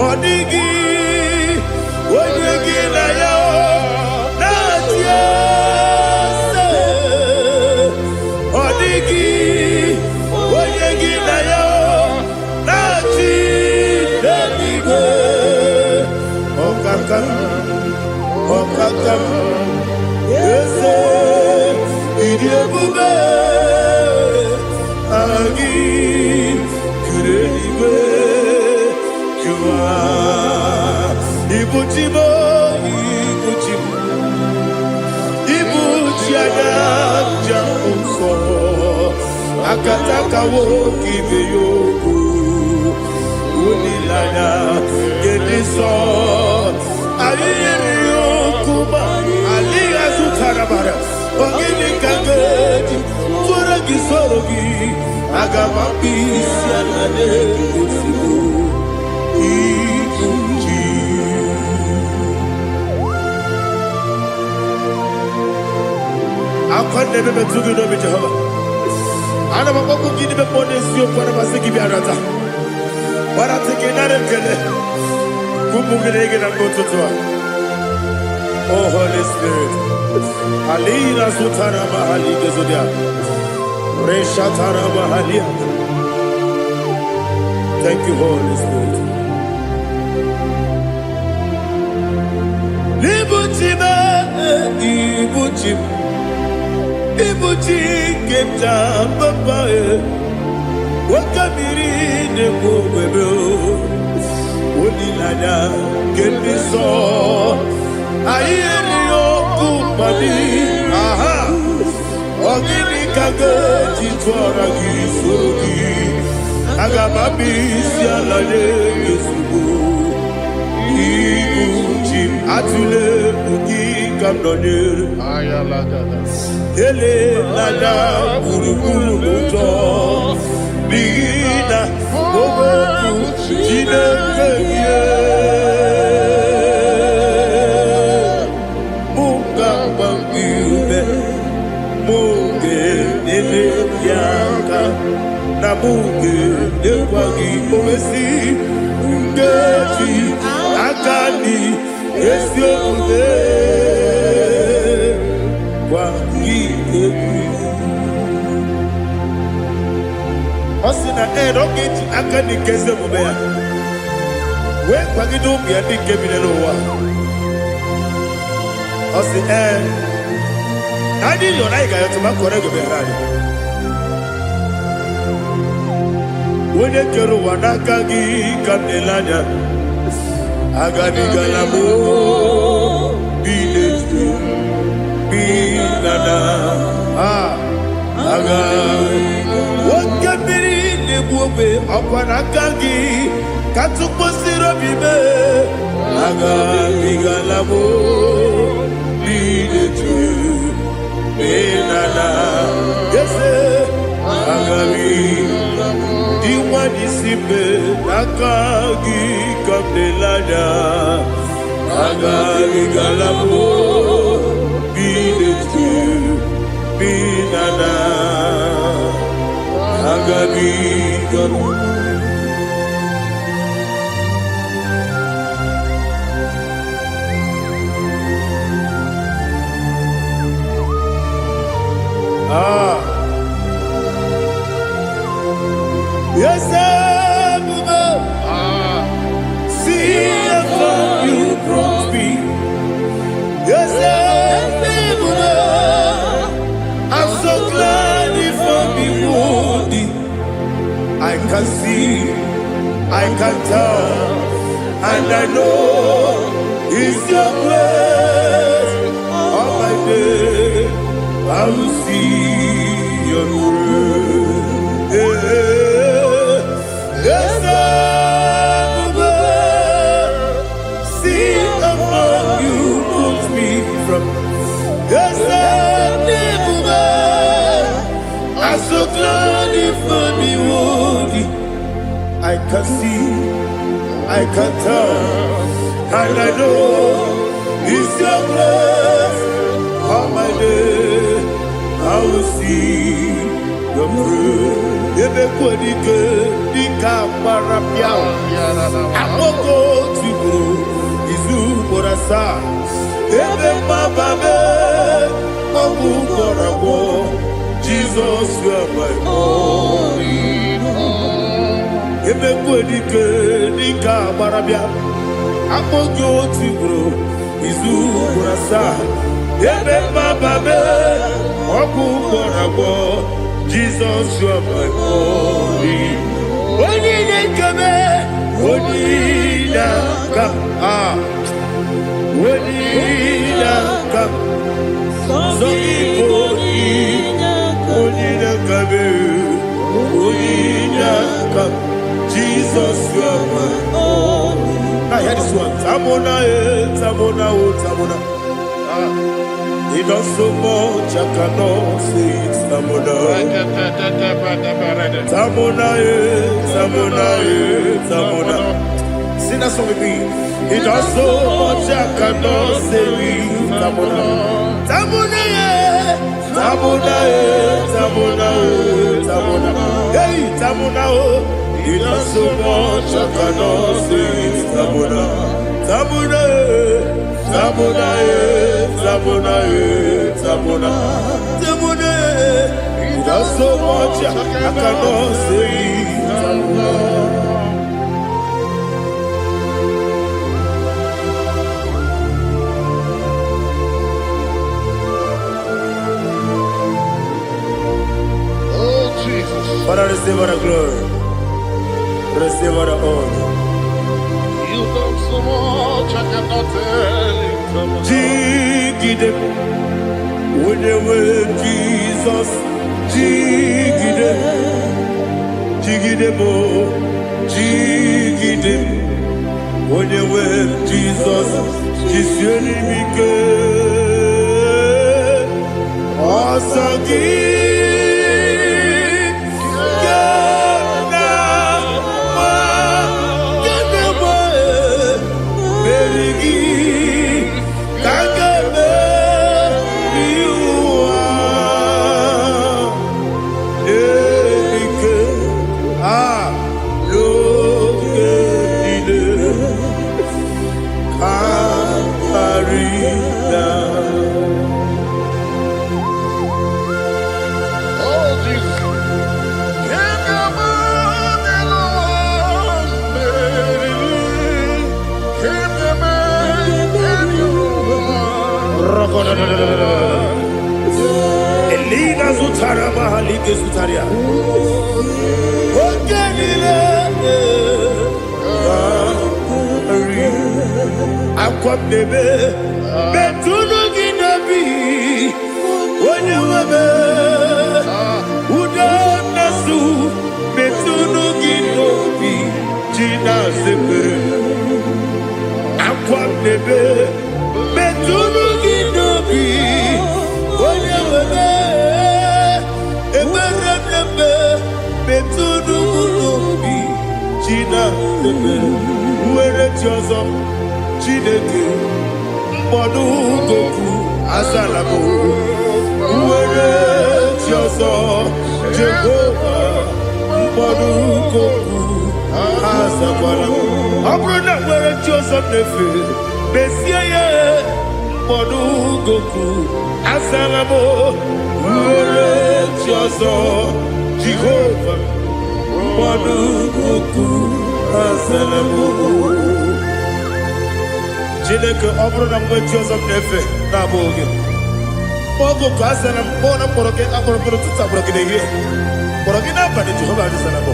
odigi wonyegi na yo natie Okakam, yes, Idiabube, Agi, Kurelibe, Jua, Ibuchimo, Ibuchiana, Jamuso, Akataka woki beyoku, Unilana, Gediso, Aliyokuba, Aliya Sutarabara, Ogini Kangeti, Turagi Sorogi, Agamapi, Sianade, Usibu, Ikuchi. I'll never to you, Jehovah. I never want to give you a bonus, you for a Masiki Biarata. But I think another Oh, Holy Spirit. Alina Sutara Mahali Gezodia. Reshatara Mahalia. Thank you, Holy Spirit. Ibuchi kemta papa wakamiri ne bobebe onilanya kemiso ayeri okupani aha ogini kage jitwara gisogi agamabi sialale yesugo ibuchi atule buki kamdonir Ayalagada. ele lada buruburu moto bigina ogoku jinekeye munga bangiube munge nele yaka na munge nekwagi omesi ngeji akani esiode Osina rocket akani keze mubea. We kwagido mi adi kebile lowa. Osi nadi yona iga yotuma kore gebe rari. Wene kero wanakagi kamnelanya. Agadi galamo biletu binana aga. Wakabiri nebuobe akwanakagi katuposiro bibe aga bigalamo biletu binana yese aga diwani simbe nakagi kamdelanya aga bigalamo biletu binana aga bigalamo. Yes, see how you brought me. Yes, I'm so glad if I'm wounded. I can see, I can tell, and I know it's your grace. On my day, I will see your grace. Yes, see among you moves me from. Yes, I'm so glad if me woody. I can see, I can tell, and I know it's your grace. On my day, I will see your grace. Ebe kodike dika parapia amoko tibu izu borasa ebe mababe obu korabo Jesus you are my only home. Ebe kodike dika parapia amoko tibu izu borasa ebe mababe obu korabo Jesus, you are my only. Only come, only come, only come. So only come, Jesus, you are my only. I hear this one. Tamona, Tamona, Tamona. He does so much, I cannot say it. Tamona, Tamona, Tamona, Tamona. Sing that song with me. He does so much, I cannot say it. Tamona, Tamona, Tamona, Tamona, Tamona. Hey, Tamona, he does so much, I cannot say it. Tamona, Tamona, Tamona, Tamona, Tamona, Tamona. He does so much, I cannot say it. Tamona. much I cannot tell you. Jigide, whenever Jesus, jigide, jigide mo, jigide, whenever Jesus, jisieni mike, asagi. Elina Zutara Mahalike Zutaria. Ogenile Akwabebe Betunu Ginabi Wanyawebe Udanasu Betunu Ginobi Jina Zebe Akwabebe Betunu Ginobi Wanyawebe Eberebe Betunu Ginobi Jina Zebe Uwere Tiozo Chineke Mbodu Goku Azalabo Uwere Tiozo Jehovah Mbodu Goku Azalabo Abrona Uwere Tiozo Nefe Besiye Mbodu Goku Azalabo Uwere Tiozo Jehovah Mbodu Goku Azalabo Chineke ọbụrụ na mgbe Joseph na-efe na-abụ oge ogo ka a sara mkpọ na mkpọrọ gị akpọrọ mkpọrọ tutu akpọrọ gị n'ehihie mkpọrọ gị n'abalị Jehova adịsara mbụ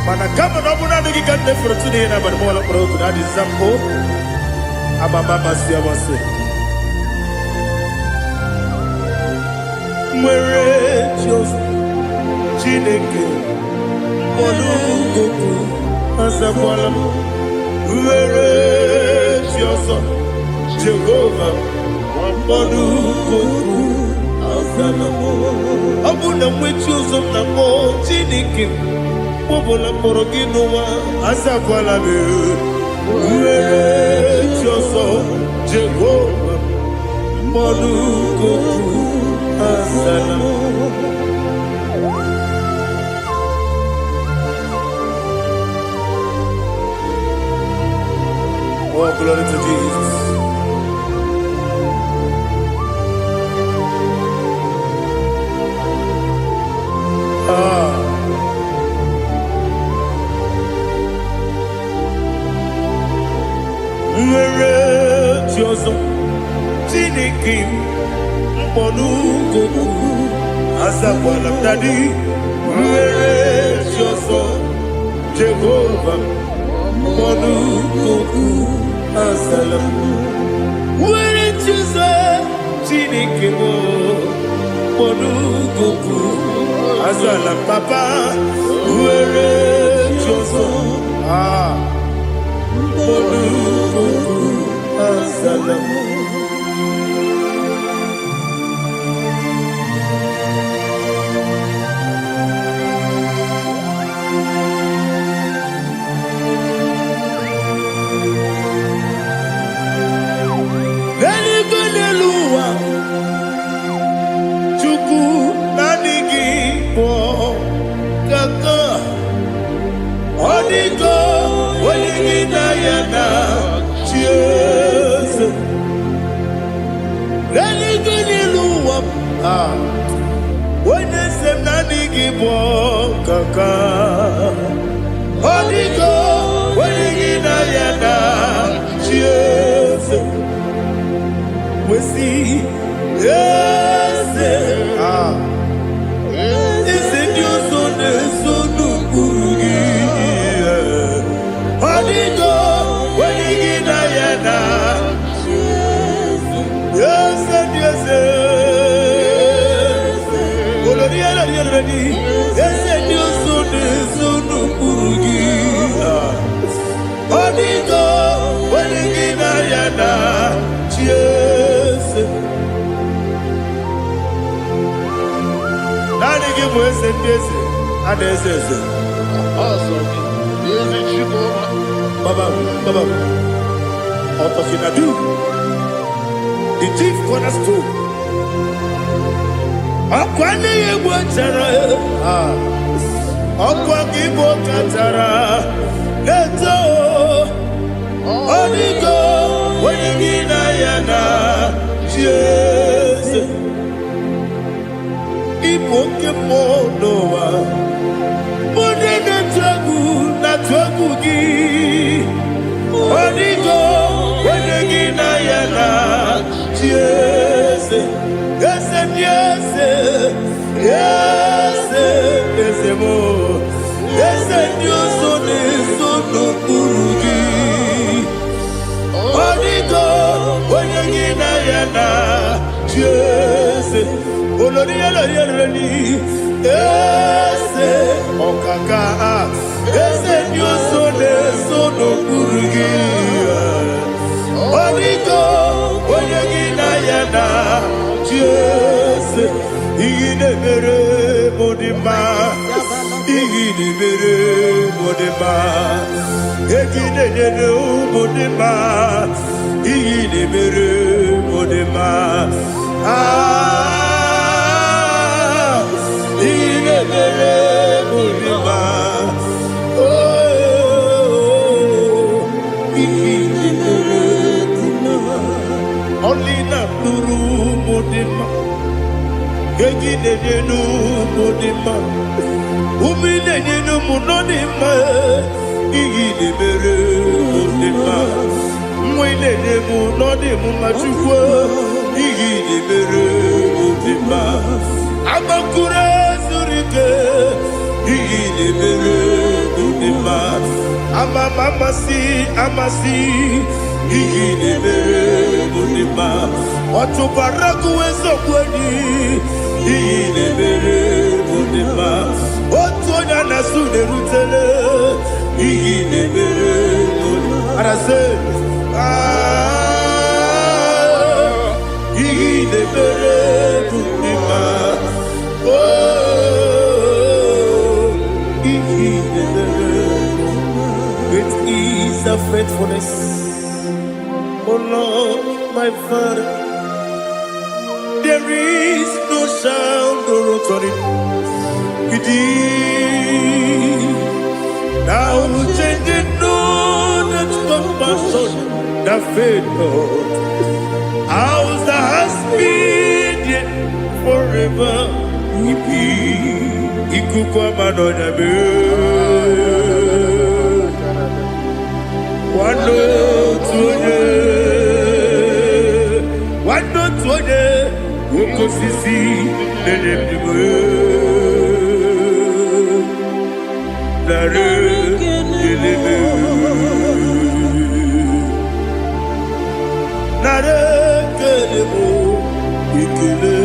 mana kama na ọ bụrụ na adịghị ka nne fere tu n'ihe n'abalị mụọla mkpọrọ oku na adịza mbụ amama amasị amasị nwere Joseph Chineke mkpọrọ oku azakwala m Uwere Tiozo Jehovah Mbodu Goku Azalamo Abuna mwechi uzo na mo Chineke Mbobola mkpọrọ gị n'ụwa Azakwala m Uwere Tiozo Jehovah Mbodu Goku Azalamo Oh, glory to Jesus. Nwere Tiozo Chineke Mbodu Goku Azakwala m Daddy Nwere Tiozo Jehovah Mbodu Goku Azalamo Nwere Tiozo Chineke Mbodu Goku Azalamo Papa Nwere Tiozo Mbodu Goku Azalamo When you bụ eze ndị eze a na-eze eze. Baba, Otosinadu, the chief cornerstone. Akwani Igbo chara, Akwa Igbo chara, Leto, Onigo, Wenigina Yana, Jesus. Igbo Kemo Noah, Modena Tragu, Natwagu Gi. Onigo, Wenigina Yana, Jesus. Yes, yes, yes, yes, mo. Yes, Dios son eso no turugi. Onigo, Wenigina Yana, Jesus. Olori olori. Yes, okaka. Yes, Dios son eso no turugi. Onigo, Wenigina Yana. Yes, Igidebere Modima, Igidebere Modima, Igidebere Modima, Igidebere Modima, Igidebere Modima, oh, Igidebere Modima, only not Nuru Modima. Gegidenu Modima, Umidenu Munodima, Igidebere Modima, Mwidenu Nodimu Machukwa, Igidebere Modima, Abakure Zurike, Igidebere Modima, Amasi, Igidebere Modima, Otubaraku Ezokweni, Igidebere Modima, Otonya Nasude Rutele, Igidebere Modima. And I say, Igidebere Modima, oh, Igidebere Modima. Great is the faithfulness, oh Lord, my Father. There is no sound or authority. Now changing no that compassion, the faith Lord. How's the husband yet forever? Ikukwa manoda be. Wano tuone. Ukosisi nenebwe Nare kelebe Nare kelebo Ikele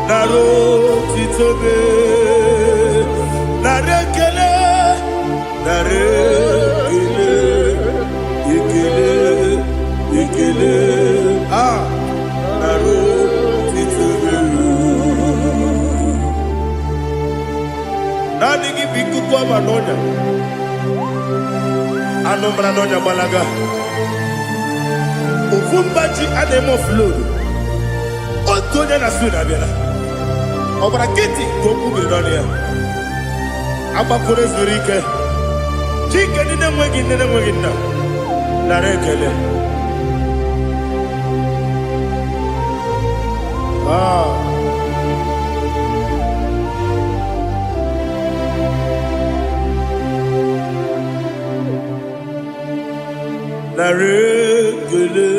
Naro titobe Nare kele Nare kele Ikele Naro titobe Nani gibiku kwa manonya Anombra nonya balaga Ufumbaji anemo flood Otonya na suna bela Obra kiti koku bedonia Abakure zurike Chike nine mwegi na Narekele Narekele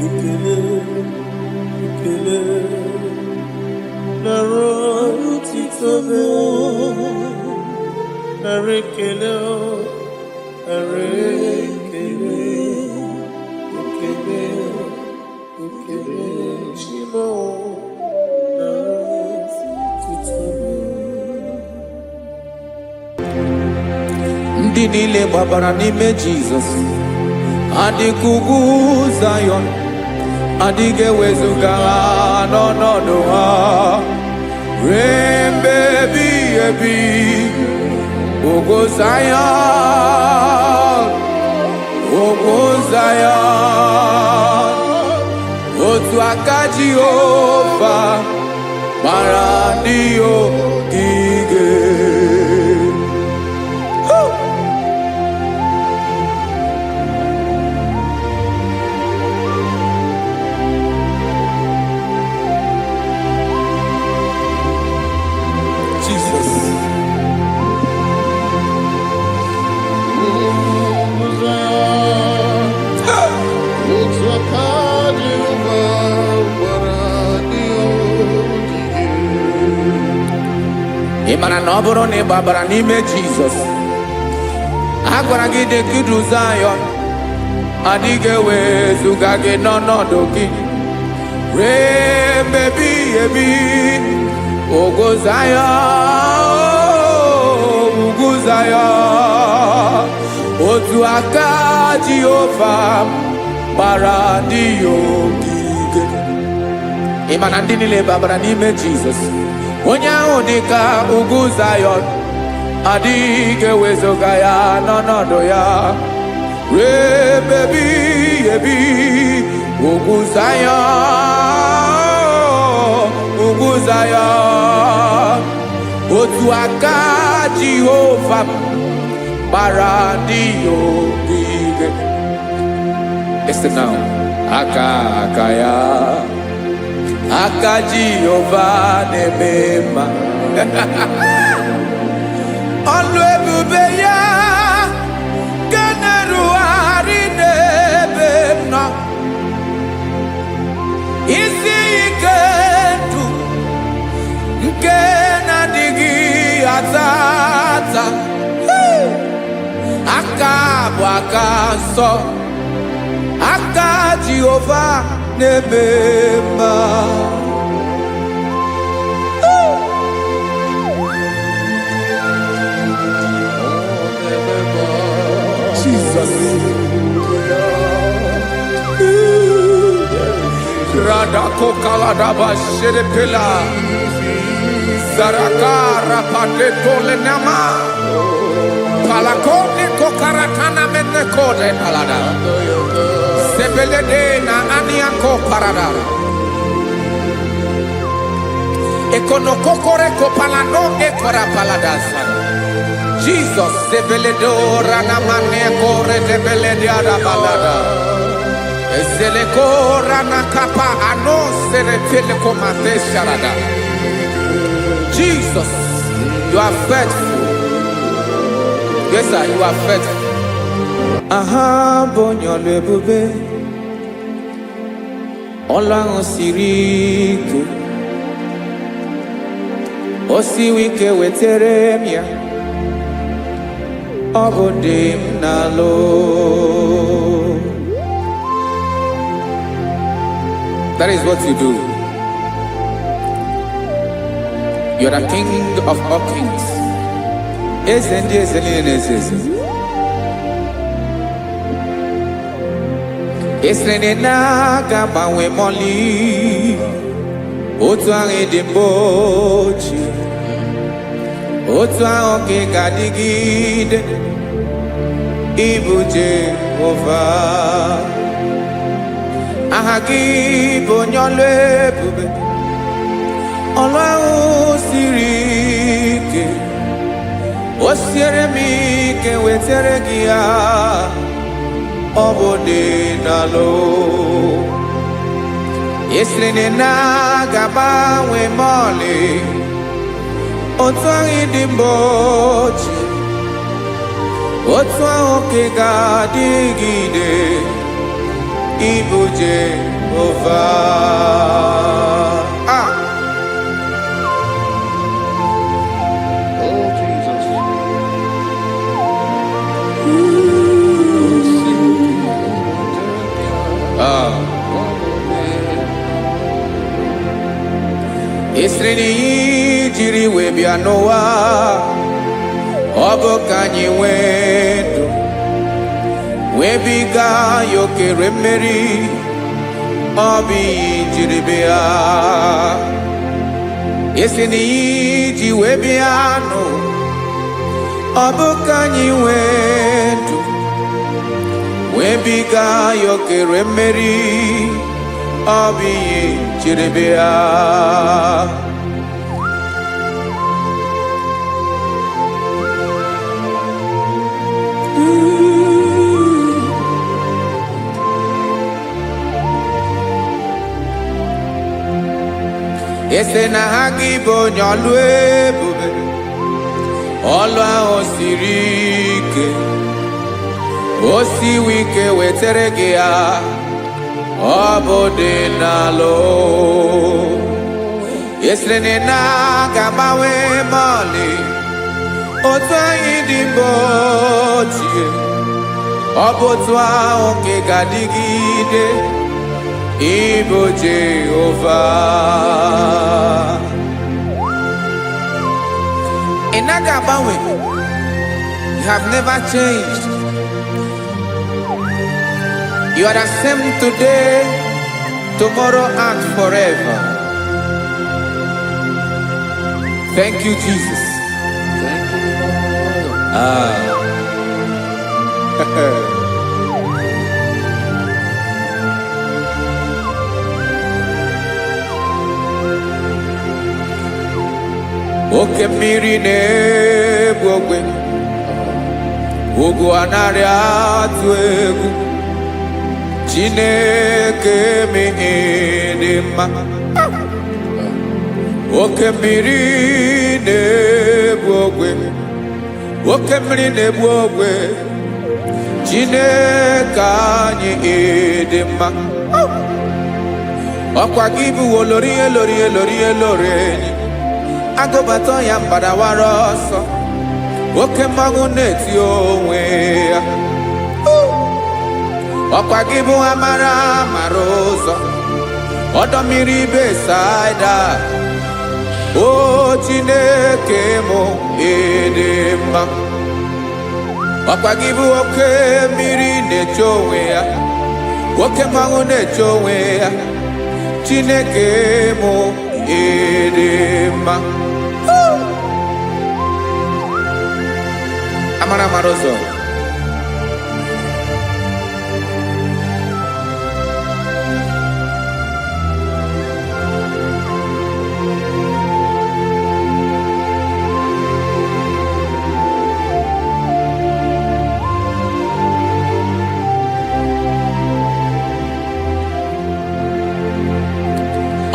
Ikele Narotitobe Narekele Shimo Narotitobe. Ndị niile gbabara n'ime Jizọs adịghị ugwu Zayọn, adịghị ewezuga n'ọnọdụ ha ruo mgbe ebighị ebi. Ugwu Zion, ugwu Zion, otu aka Jehova mara ndị ogige. Ị mara na ọ bụrụ na ị gbabara n'ime Jizọs, a gwara gị dị ka idu Zayọn adịghị ewezuga gị n'ọnọdụ gị ruo mgbe ebighị ebi. Ugwu Zayọn, ugwu Zayọn, otu aka Jehova gbara ndị ogige. Ị ma na ndị niile gbabara n'ime Jizọs, onye ahụ dị ka ugwu Zayọn adịghị ewezuga ya n'ọnọdụ ya ruo mgbe ebighị ebi. Ugwu Zayọn, ugwu Zayọn, otu aka Jehova gbara ndị ogige. Listen now. Aka ya, aka Jehova na-eme mma. Ọlụ ebube ya ga na-erugharị n'ebe m nọ. Isi ike ndụ nke na-adịghị ata ata. Aka bụ aka nsọ, aka Jehova na-eme mma. Jesus. Radako kaladaba sherepela zarakara patole nama palakone kokaratana menne kode palada sebelede na aniako parada ekono kokore kopalano ekora paladasa. Jesus sebeledo rana mane kore sebelede ada balada. Ezele kora na kapa ano serepele komate sharada. Jesus, you are faithful. Yes, sir, you are faithful. Aha bonyo lebube, Ọlọ́run sirike, osiwike wetere mia, obodim nalo. That is what you do. You are the King of all kings. Ezendi ezelini ezezi. Esrene na gabanwe moli. Otu ahụ dị mgbochi. Otu ahụ ka ị ga-adịgide. Ịbụ Jehova. Aha gị bụ onye ọlụ ebube, ọlụ ahụ siri ike. O siere m ike wetere gị ya, ọ bụ dị n'alụ. Esiri na ga-agbanwe m ọlị, otu ahụ dị mgbochi, otu ahụ ka ị ga-adịgide. Ibu Jehova. Oh, Jesus. Esreni jiri wee bịa n'ụwa, ọ bụ ka anyị nwee ndụ. Webiga yokere mmeri, Obi jiribia Isini ji webiano Obukanyi wendu Webiga yokere meri Obi jiribia Ese na hagi bo nyolu ebube Olu ahụ siri ike O siwi ike wetere gị ya Ọ bụ dị n'alụ Ese na ga-agbanwe mọlị Otu anyị dị mgbe ochie Ọ bụ otu ahụ nke ga-adịgide Ibo Jehovah Inagabawe You have never changed You are the same today Tomorrow and forever Thank you Jesus Thank you, Lord. Oke mmiri na-egbu ogwe Ugwu anarị atụ egwu Chineke mee dị mma Oke mmiri na-egbu ogwe Oke mmiri na-egbu ogwe Chineke anyị dị mma Ọkwa gị bụ olori enyi Agụbata ya mbadawara ọsọ Oke mmanwụ na-eti onwe ya Ọkwa gị bụ amara ụzọ Ọdọ mmiri Besaida O Chineke mụ ịdị mma Ọkwa gị bụ oke mmiri na-eche onwe ya Oke mmanwụ na-eche onwe ya Chineke mụ ịdị mma Amara ụzọ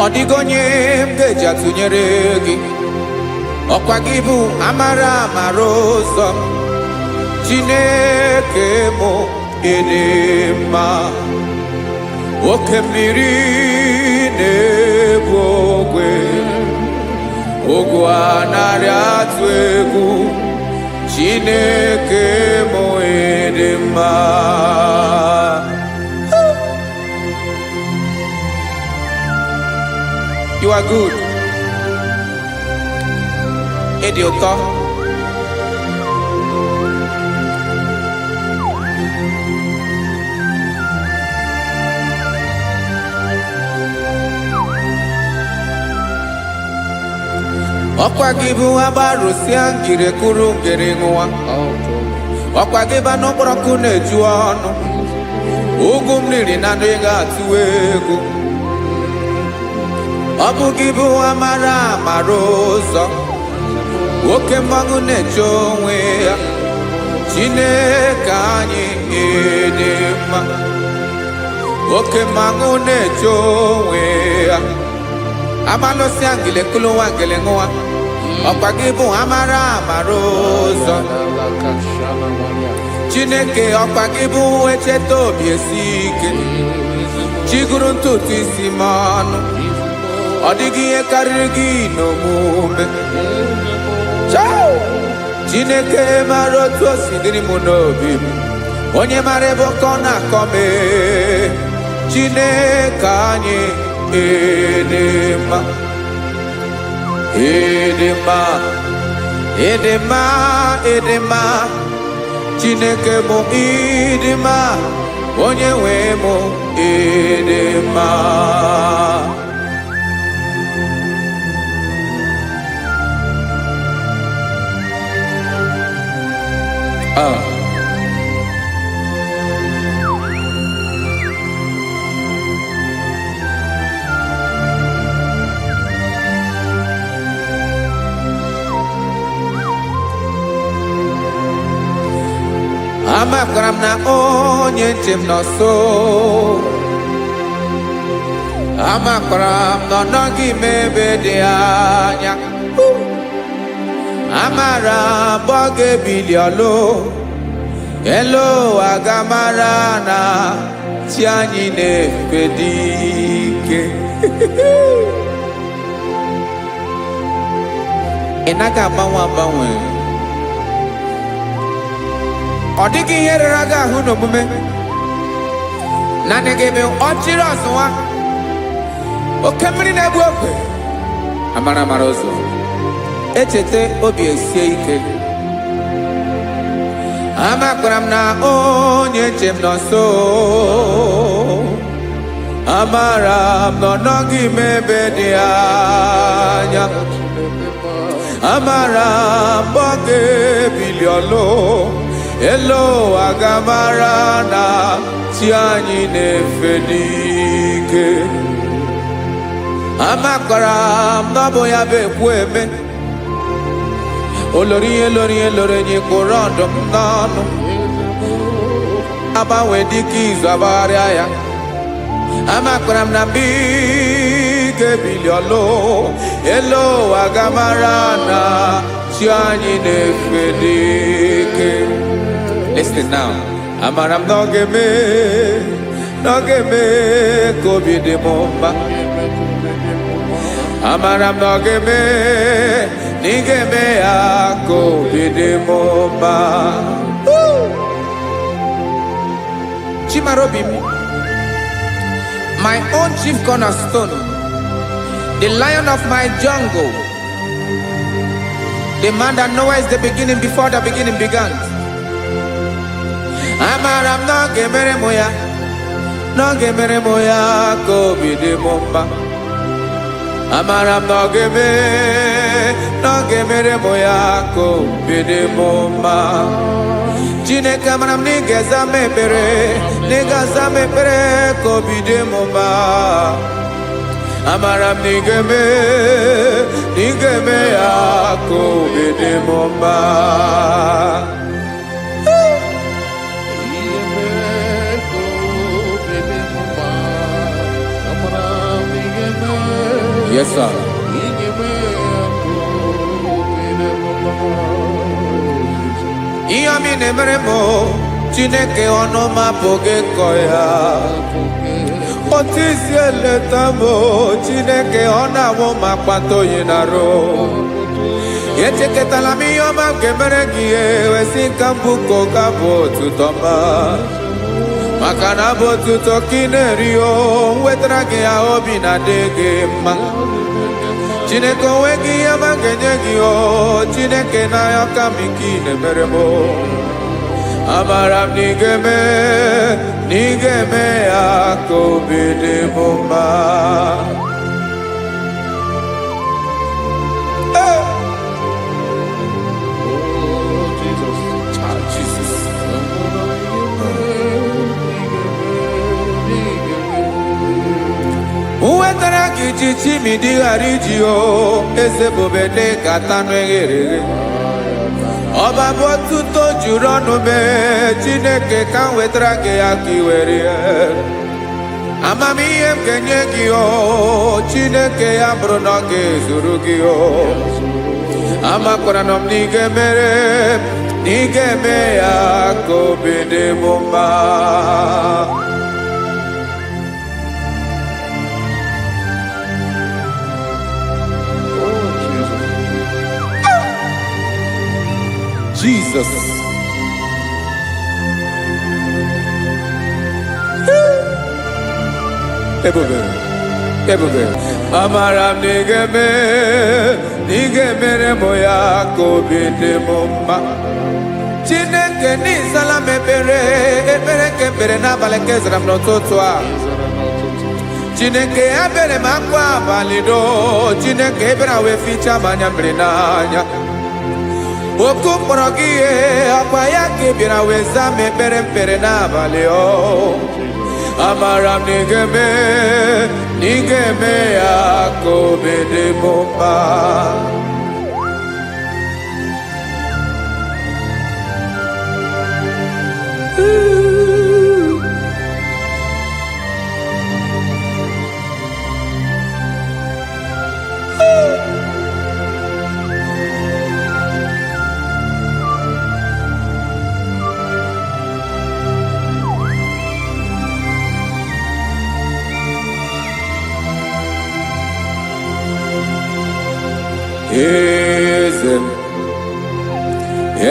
Ọ dịghị onye m ga-eji atụnyere gị Ọkwa gị bụ amara ụzọ Chineke mụ ịdị mma Oke mmiri na-egbu ogwe Ugwu anarị atụ egwu Chineke mụ ịdị mma You are good. Ịdị ụtọ. Ọkwa gị bụ agbarụsịa ngire kụrụ ngere nwa. Ọkwa gị bụ n'ọkpọrọkụ na-eju ọnụ. Ugwu mmiri na ndụ ị ga-atụ egwu. Ọ bụ gị bụ amara ụzọ Oke mmanwụ na-eche onwe ya Chineke anyị ịdị mma Oke mmanwụ na-eche onwe ya Amalụsịa ngile kụlụ nwa ngele nwa Ọkwa gị bụ amara ụzọ Chineke ọkwa gị bụ echeta obi esi ike Chiguru ntutu isi m ọnụ Ọ dịghị ihe karịrị gị n'omume Chineke mara otu o si dịrị m n'obi Onye mara ebe ọkọ na-akọ m Chineke anyị ịdị mma ịdị mma ịdị mma ịdị mma Chineke bụ ịdị mma onye nwe m ịdị mma. Amakwara m na onye ntị m nọ nso. Amakwara m na ọ nọghị m ebe dị anya. Amara m ọ ga-ebili ọlụ elu ụwa ga-amara na chi anyị na-efe dị ike. Ị naghị agbanwe agbanwe. Ọ dịghị ihe rere gị ahụ n'omume. Naanị gị bụ ọchịrị ọzụwa. Oke mmiri na-egbu ogwe. Amara amara ụzọ. Echete obi esie ike. Amakwara m na onye nche m nọ nso. Amara m na ọ nọghị m ebe dị anya. Amara m ọ ga-ebili ọlụ elu ụwa ga-amara na chi anyị na-efe n'ike. Amakwara m na ọ bụ ya bụ ekwu eme. Olori ihe lori ihe lori enyi kwụrụ ọdụm n'ọnụ. Agbanwe dịka izu agbagharịa ya. Amakwara m na mgbe ị ga-ebili ọlụ elu ụwa ga-amara na chi anyị na-efe n'ike. Listen now. Amara m na ọ ga-eme ka obi dị m mma. Amara m na ọ ga-eme na ị ga-eme ya ka obi dị m mma. Chimarobi m, my own chief cornerstone, the lion of my jungle, the man that knows the beginning before the beginning began. Amara m na ọ ga-emere m ya, na ọ ga-emere m ya ka obi dị m mma. Amara m na ọ ga-eme, na ọ ga-emere m ya ka obi dị m mma. Chineke amara m na ị ga-aza m ekpere, na ị ga-aza m ekpere ka obi dị m mma. Amara m na ị ga-eme, na ị ga-eme ya ka obi dị m mma. Yes, sir. Ihe ọmị na-emere m Chineke ọnụ m apụghị ịkọ ya. Otu isi eleta m Chineke ọ na-awụ m akpata oyi n'arụ. Echeketala m ihe ọma nke mere gị ewesị ka m bụkọ ga bụ otuto ma. Maka na bụ otuto ka ị na-eri o wetara gị ya obi na-adị gị mma. Chineke onwe gị ihe ma ga-enye gị o Chineke n'anya ka m ike ị na-emere m. Amara m na ị ga-eme, na ị ga-eme ya ka obi dị m mma. Uwetara gị ji chimidi ghara iji o eze bobede ka tanụ eghere eghe. Ọba bụ otuto juru ọnụ mee Chineke ka m wetara gị ya ka ị were ya. Amamihe m ga-enye gị o Chineke ya bụrụ na ọ ga-ezuru gị o. Amakwara na m na ị ga-emere, na ị ga-eme ya ka obi dị m mma. Jesus. Ebube. Amara m na ị ga-eme, na ị ga-emere m ya ka obi dị m mma. Chineke Chineke n'ịzala m ekpere nke ekpere n'abalị nke zara m n'ụtụtụ a. Chineke ebere m akwa abalị do. Chineke ebere wee fichaa m anya mmiri n'anya. Oku mkpọrọ gị ihe akwa ya ka ị bịara wee zaa m ekpere mkpere n'abalị o. Amara m na ị ga-eme ya ka obi dị m mma.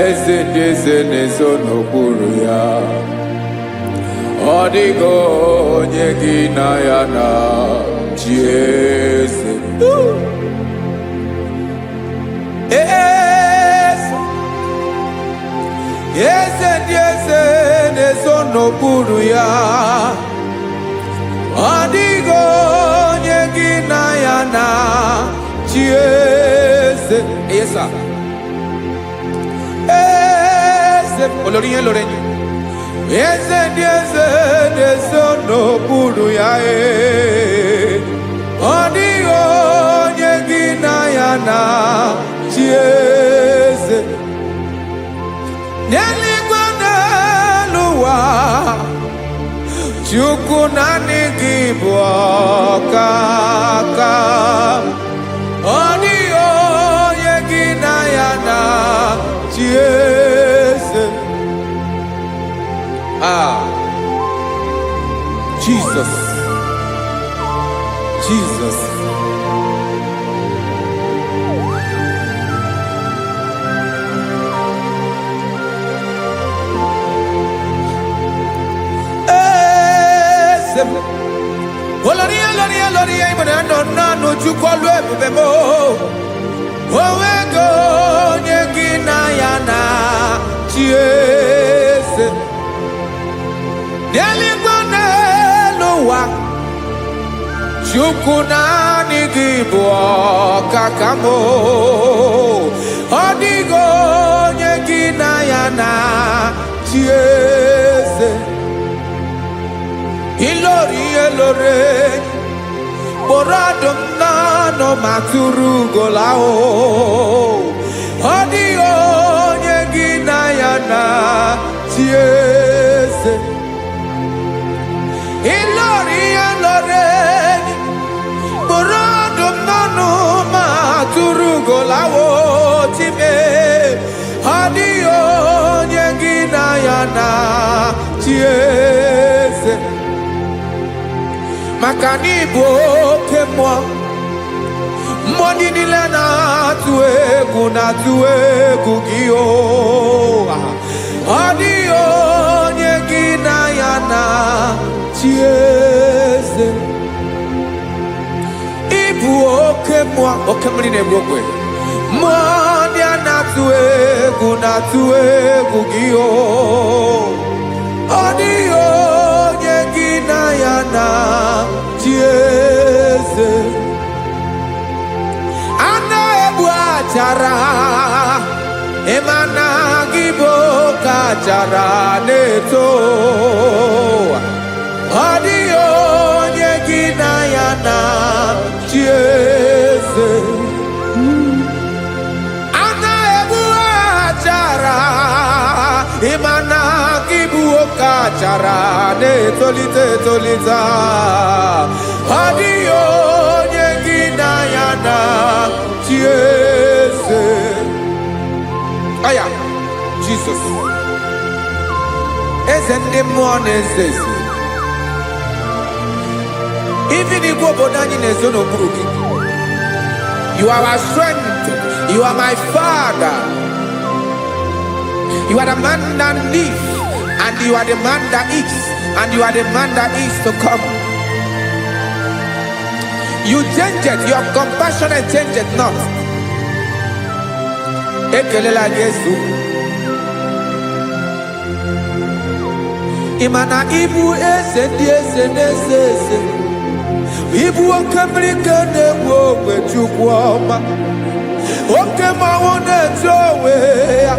Eze na-ezo n'okpuru ya. Ọ dịghị onye gị na ya na-achị eze. Eze na-ezo n'okpuru ya. Ọ dịghị onye gị na ya na-achị eze. Yes, sir. Olorinye lorenye. Eze na-ezo n'okpuru ya. Ọ dịghị onye gị na ya na-achị eze. N'eluigwe n'elu ụwa, Chukwu naanị gị bụ ọkaka. Ọ dịghị onye gị na ya na-achị eze. Jesus. Oloria ibona no chukolu ebube mo. Owego onye gị na ya na-achị eze. N'eluigwe n'elu ụwa, Chukwu naanị gị bụ ọkaka m. Ọ dịghị onye gị na ya na-achị eze. Ilori kpọrọ ọdụm n'ọnụ ma tụrụ ugola o. Ọ dịghị onye gị na ya na-achị eze. Ilori kpọrọ ọdụm n'ọnụ ma tụrụ ugola o. Time ọ dịghị onye gị na ya na-achị eze. Maka na ị bụ oke mmụọ, mmụọ ndị niile na-atụ egwu gị o. Ọ dịghị onye gị na ya na-achị eze. Ị bụ oke mmụọ, oke mmiri na-egbu ogwe. Mmụọ ndị a na-atụ egwu gị o. Ọ dịghị onye gị na ya na-achị eze. A na-egbu achara, ịma na gị bụ oke achara na-eto. Ọ dịghị onye gị na ya na-achị eze. A na-egbu achara, ịma na gị bụ oke achara na-etolite. Ọ dịghị onye gị na ya na-achị eze. Aya, Jesus. Eze ndị mmụọ na-eze eze. Even igwe obodo anyị na-ezo n'okpuru gị. You are our strength. You are my Father. You are the man that lives, and you are the man that eats, and you are the man that is to come. You change it, your compassion change it not. Ekelela Yesu. Imana ibu eze ndị eze na-eze eze. Ibu oke mmiri ka na-egbu ogwe Chukwu ọma. Oke mmanwụ na-eche onwe ya.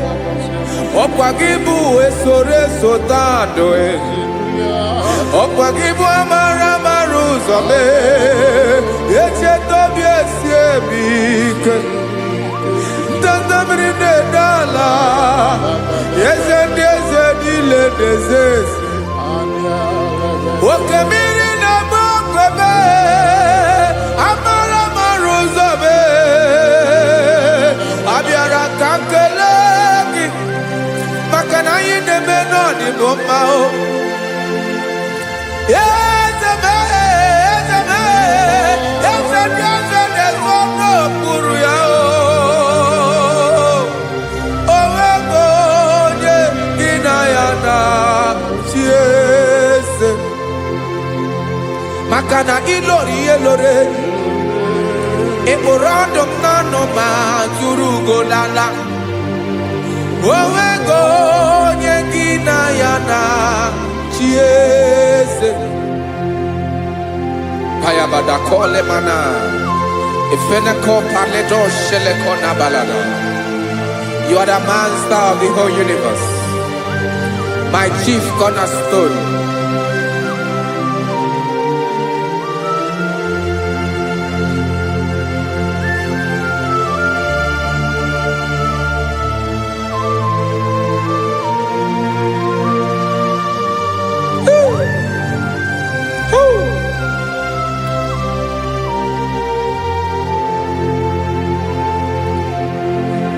Ọkwa gị bụ esoro esota ndụ. Ọkwa gị bụ amara amara ụzọ mee. Echeta obi esi ebi ike. Ndanda mmiri na-ede ala. Eze ndị eze niile na-eze eze. Oke mmiri na-agba okwebe. Amara amara ụzọ mee. Abịara ka m kelee gị. Maka na anyị na-eme n'ọdịbụ mma o. Eze mee, eze mee, eze ndị eze na-ezo n'okpuru ya o. O nwego onye gị na ya na-achị eze. Maka na ịlọrọ ihe lọrọ ịkpụrụ ọdụ m n'ọnụ ma tụrụ ugo lala. O nwego onye gị na ya na-achị eze. Payabada kole mana Ifeneko paledo sheleko nabalada. You are the master of the whole universe, my chief cornerstone.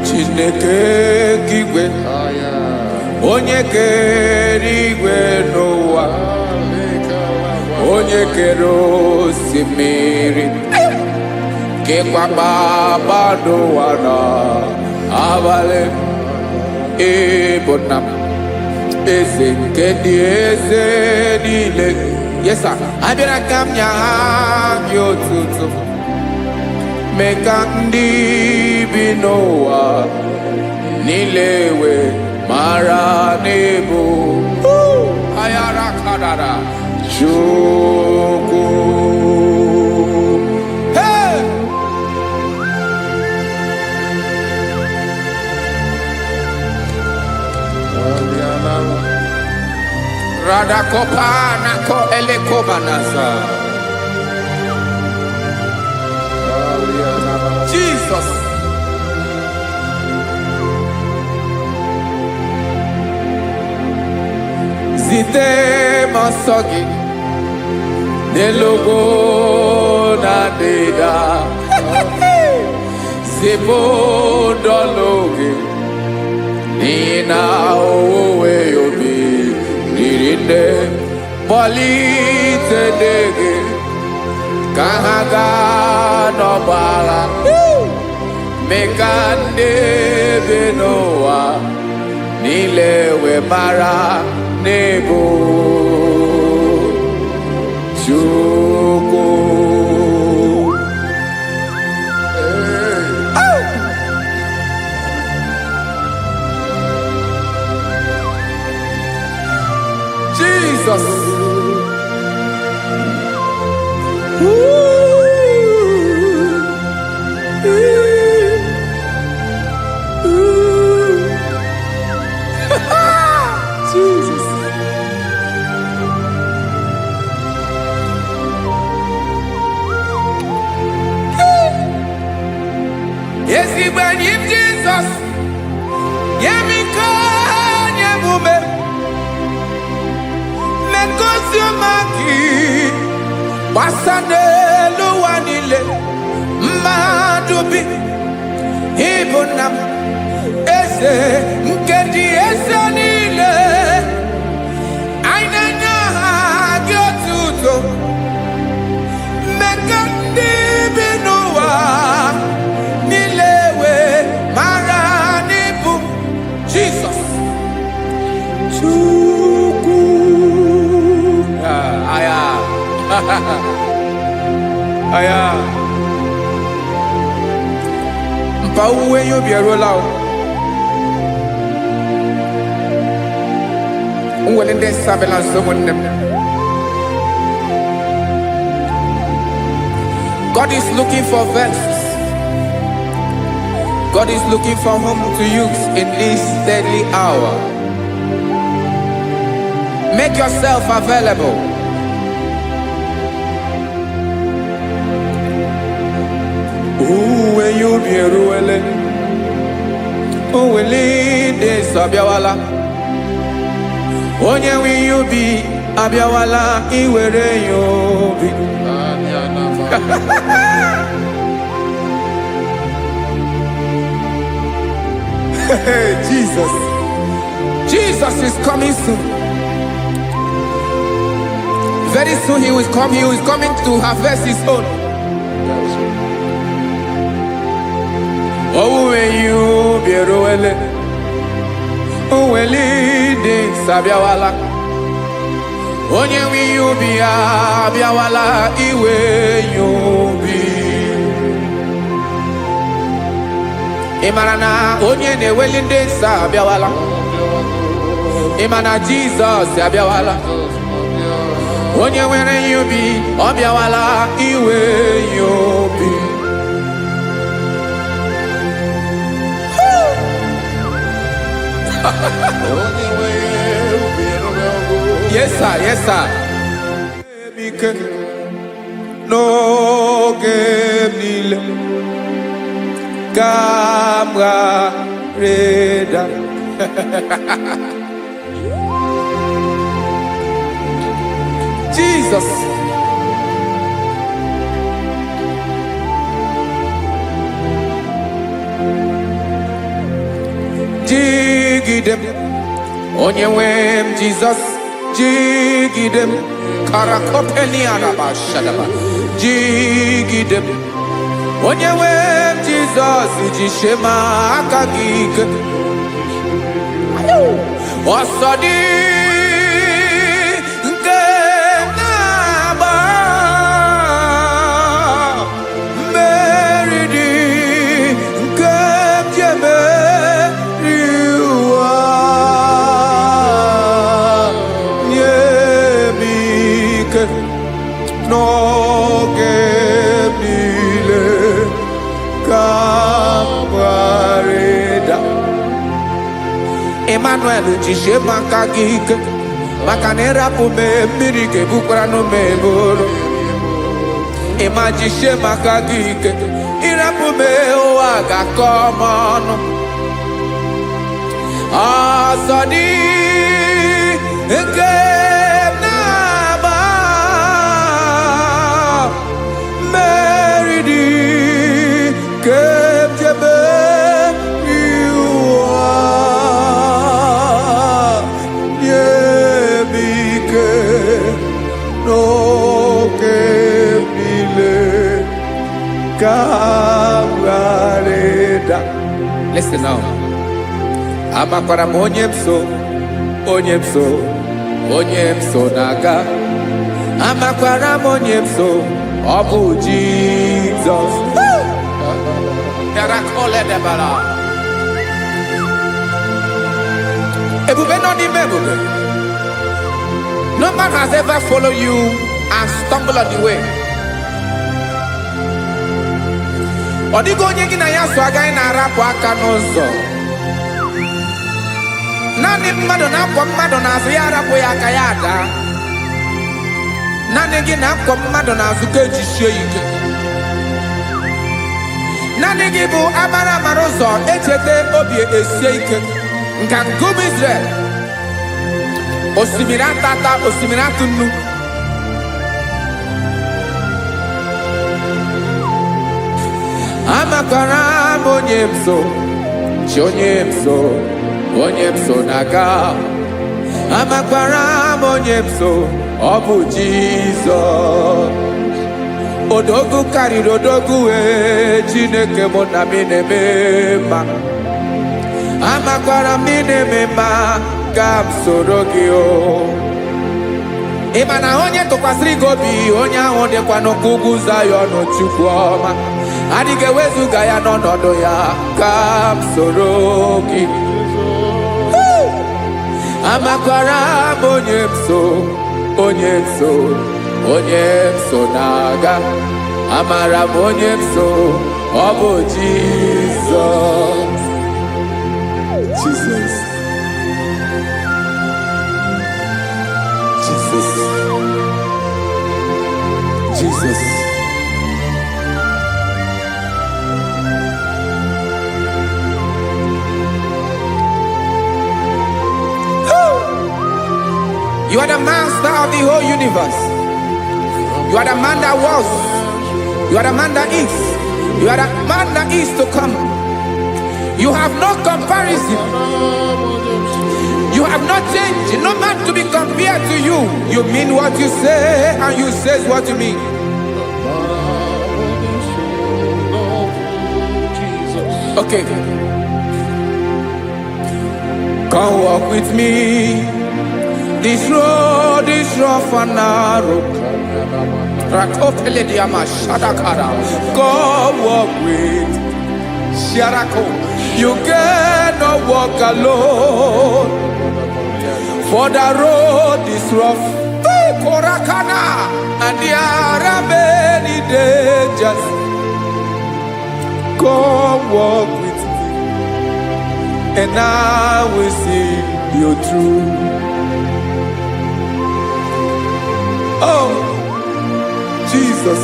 Chineke kigwe onye kere igwe n'ụwa, onye kere osimiri, kekwa kpakpando ụwa n'abalị. Ịbụ nna m, eze nke ndị eze niile. Yes sir, abịara ka m nye gị otuto. Mee ka ndị bi n'ụwa niile wee mara n'ebu ayara kadara Chukwu. Hey! Radakopa nako elekobanasa. Jesus. Zite masogi nelogo na deda. Zibo dologe nina owe yobi nirinde polite dege kahaga no bala. Mekande benoa nilewe mara nebo Chukwu. Jesus. Jesus. Yes, he when him Jesus. Yemiko nyemume. Mekosumaki. Wasane luwanile. Madubi. Ibunam. Eze nkedi eze niile. Ainanya gyotuto. Mekandi binuwa. Nilewe maranibu. Jesus. Chukwu. Aya. Aya. Mpa uwe yo bierola o. Unwilling surveillance someone them. God is looking for vessels. God is looking for whom to use in this deadly hour. Make yourself available. When you be ruling, who will lead this Abiawala? Onye will you be Abiawala? Iwere you be. Jesus. Jesus is coming soon. Very soon he will come. He is coming to harvest his own. Oh, when you be ruling, who will lead this Abiawala? Onye will you be Abiawala? Iwe you be. Imana onye ne welling this Abiawala. Imana Jesus Abiawala. Onye where you be Abiawala iwe you be. Yes sir, yes sir. No game Camera Reda. Jesus. Jigidem. Onyewem Jesus. Jigidem. Karakopeni araba shadaba. Jigidem. Onyewem Jesus. Jishema akagike. Osodi. No gemile kamareda Emmanuel jishe makagike makanera pume mirike bukrano meboro Ema jishe makagike irapume oaga komono Asadi eke Listen now. Amakwara onyemso naga. Amakwara onyemso obu Jesus. Yarakole debala. Ebube no di mebube. No man has ever followed you and stumbled on the way. Odigo onye gị na ya so agaghị na-arapụ aka n'ụzọ. Naanị mmadụ na-akwọ mmadụ n'azụ ya arapụ ya aka ya ada. Naanị gị na-akwọ mmadụ n'azụ ka ejisie ike. Naanị gị bụ amara ụzọ echete obi esie ike. Nka ngụm Israel. Osimiri atata, osimiri atụ nnu. Amakwara onyemso, onyemso naga. Amakwara onyemso, obu Jesus. Odogu karịrị odogu Chineke mụ na mi na-eme mma. Amakwara mi na-eme mma ka m soro gị o. Ị ma na onye tụkwasịrị gị obi onye ahụ dịkwa n'ugwu ugwu Zayọn Chukwu ọma. Adịghị ewezuga ya n'ọnọdụ ya ka m soro gị. amakwara m onye m so na-aga, amara m onye m so, ọ bụ Jizọs. Jesus. Jesus. Jesus. You are the master of the whole universe. You are the man that was. You are the man that is. You are the man that is to come. You have no comparison. You have not changed. No man to be compared to you. You mean what you say, and you say what you mean. Okay. Come walk with me. This road is rough and narrow. Come walk with Sharako. You cannot walk alone. For the road is rough. Korakana. And there are many dangers. Come walk with me, and I will see you through. Oh, Jesus.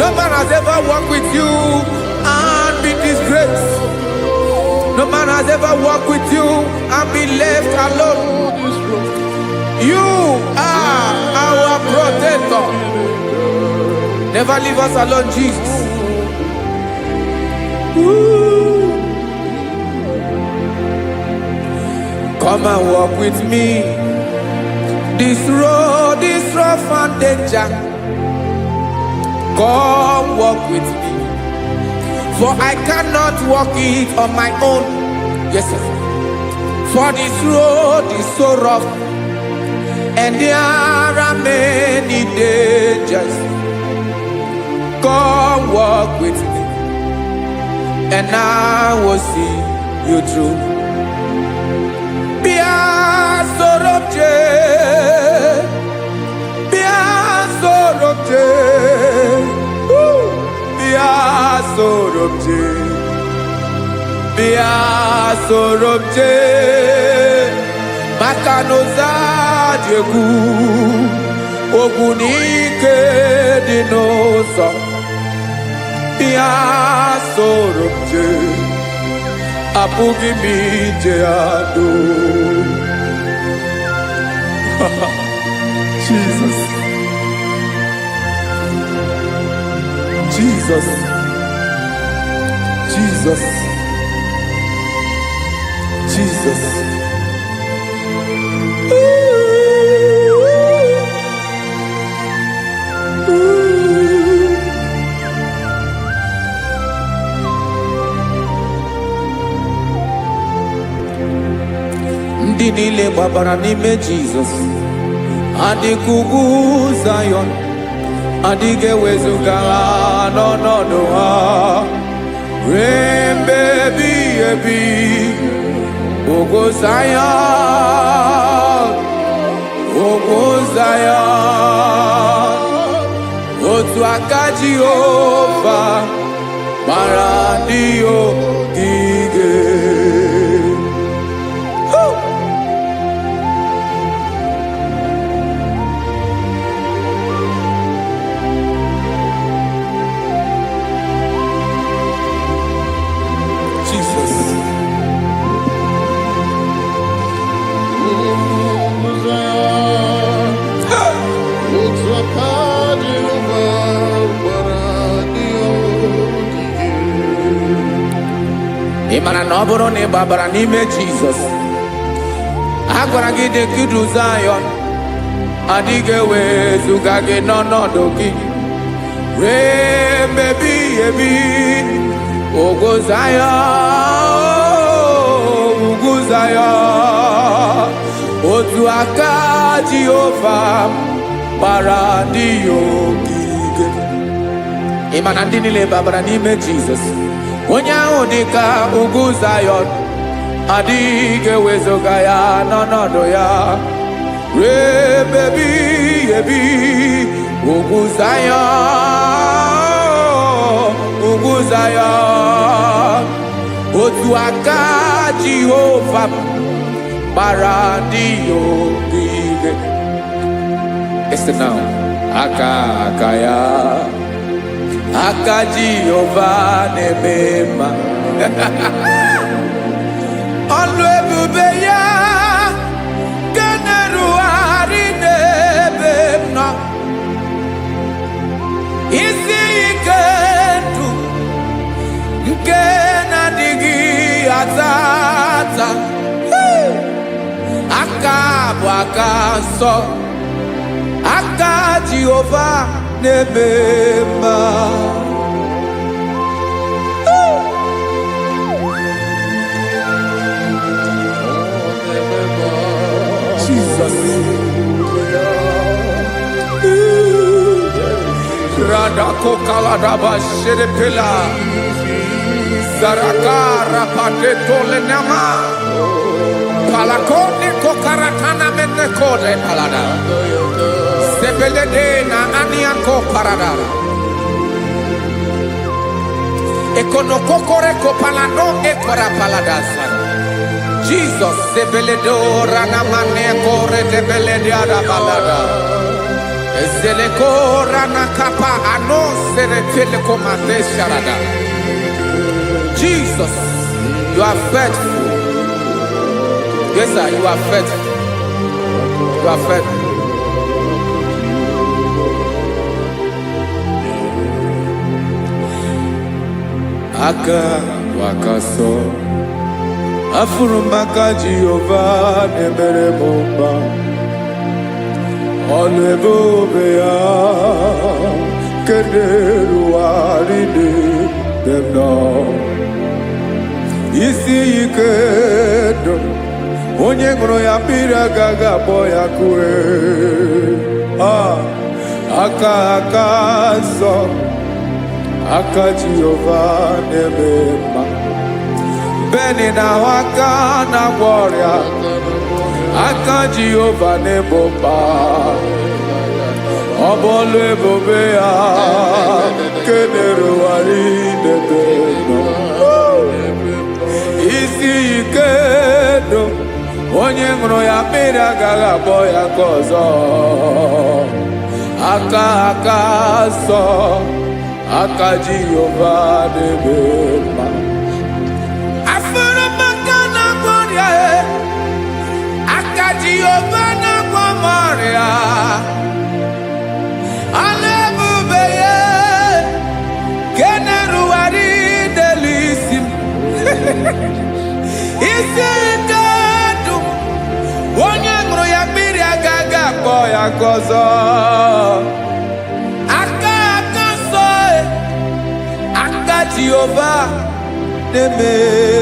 No man has ever walked with you and been disgraced. No man has ever walked with you and been left alone. You are our protector. Never leave us alone, Jesus. Ooh. Come and walk with me. This road is rough and danger. Come walk with me. For I cannot walk it on my own. Yes, sir. For this road is so rough, and there are many dangers. Come walk with me, and I will see you through. Sorobje Makanoza Diegu Ogunike Dinosa Bia Sorobje Apugi Mijeado. Jesus. Jesus. Jesus. Jesus. Ndị niile gbabara n'ime Jesus, adịghị Zion, adịghị ewezuga ha n'ọnọdụ ha ruo mgbe ebighị ebi. Ogo Zion, otu aka Jehova gbara ndị ogige. Imana na ọ bụrụ na ị gbabara n'ime Jizọs, a gwara gị dị ka Zion, adịghị ewezuga gị n'ọnọdụ gị ruo mgbe ebighị ebi. Ogo Zion, otu aka Jehova gbara ndị ogige. Imana ndị niile gbabara n'ime Jizọs, onye ahụ dịka ugwu Zayọn adịghị ewezuga ya n'ọnọdụ ya ruo ebe ebighị ebi. Ugwu Zayọn, ugwu Zayọn, otu aka Jehova gbara ndị ogige. Listen now, aka ya, aka Jehova na-eme mma. Ọlụ ebube ya ga na-erugharị n'ebe m nọ. Isi ike ndụ nke na-adịghị ata ata. Aka bụ aka nsọ, aka Jehova na-eme mma. Jesus. Radako kaladaba sherepela zarakara pateto lenama palakone kokaratana mene kode palada sebelede na aniako paradara ekono kokore ko palano ekora paladasa. Jesus sebeledo rana mane kore debelede ada balada. Ezeleko rana kapa ano serepele komande sharada. Jesus, you are faithful. Yes, sir, you are faithful. You are faithful. Aka wakaso afurumaka Jehova nebere mumba. Ọlụ ebube ya keneruwarị n'ebe m nọ. Isi ike ndụ onye ṅụrụ ya mmiri agaghị akpọ ya kue. Aka nsọ, aka Jehova na-eme mma. Beni na-ahụ aka na-agwọ ọrịa, aka Jehova na-ebo mba. Ọ bụ ọlụ ebube ya kenerugharị n'ebe m nọ. Isi ike ndụ onye ṅụrụ ya mmiri agaghị akpọ ya ka ọzọ. Aka nsọ, aka Jehova na-eme mma. Jehova na-agwọ m ọrịa, ọlụ ebube ya ka na-erugharị n'elu isi m. Isi ike ndụ onye ṅụrụ ya mmiri agaghị akpọ ya ka ọzọ. Aka nsọ, aka Jehova na-eme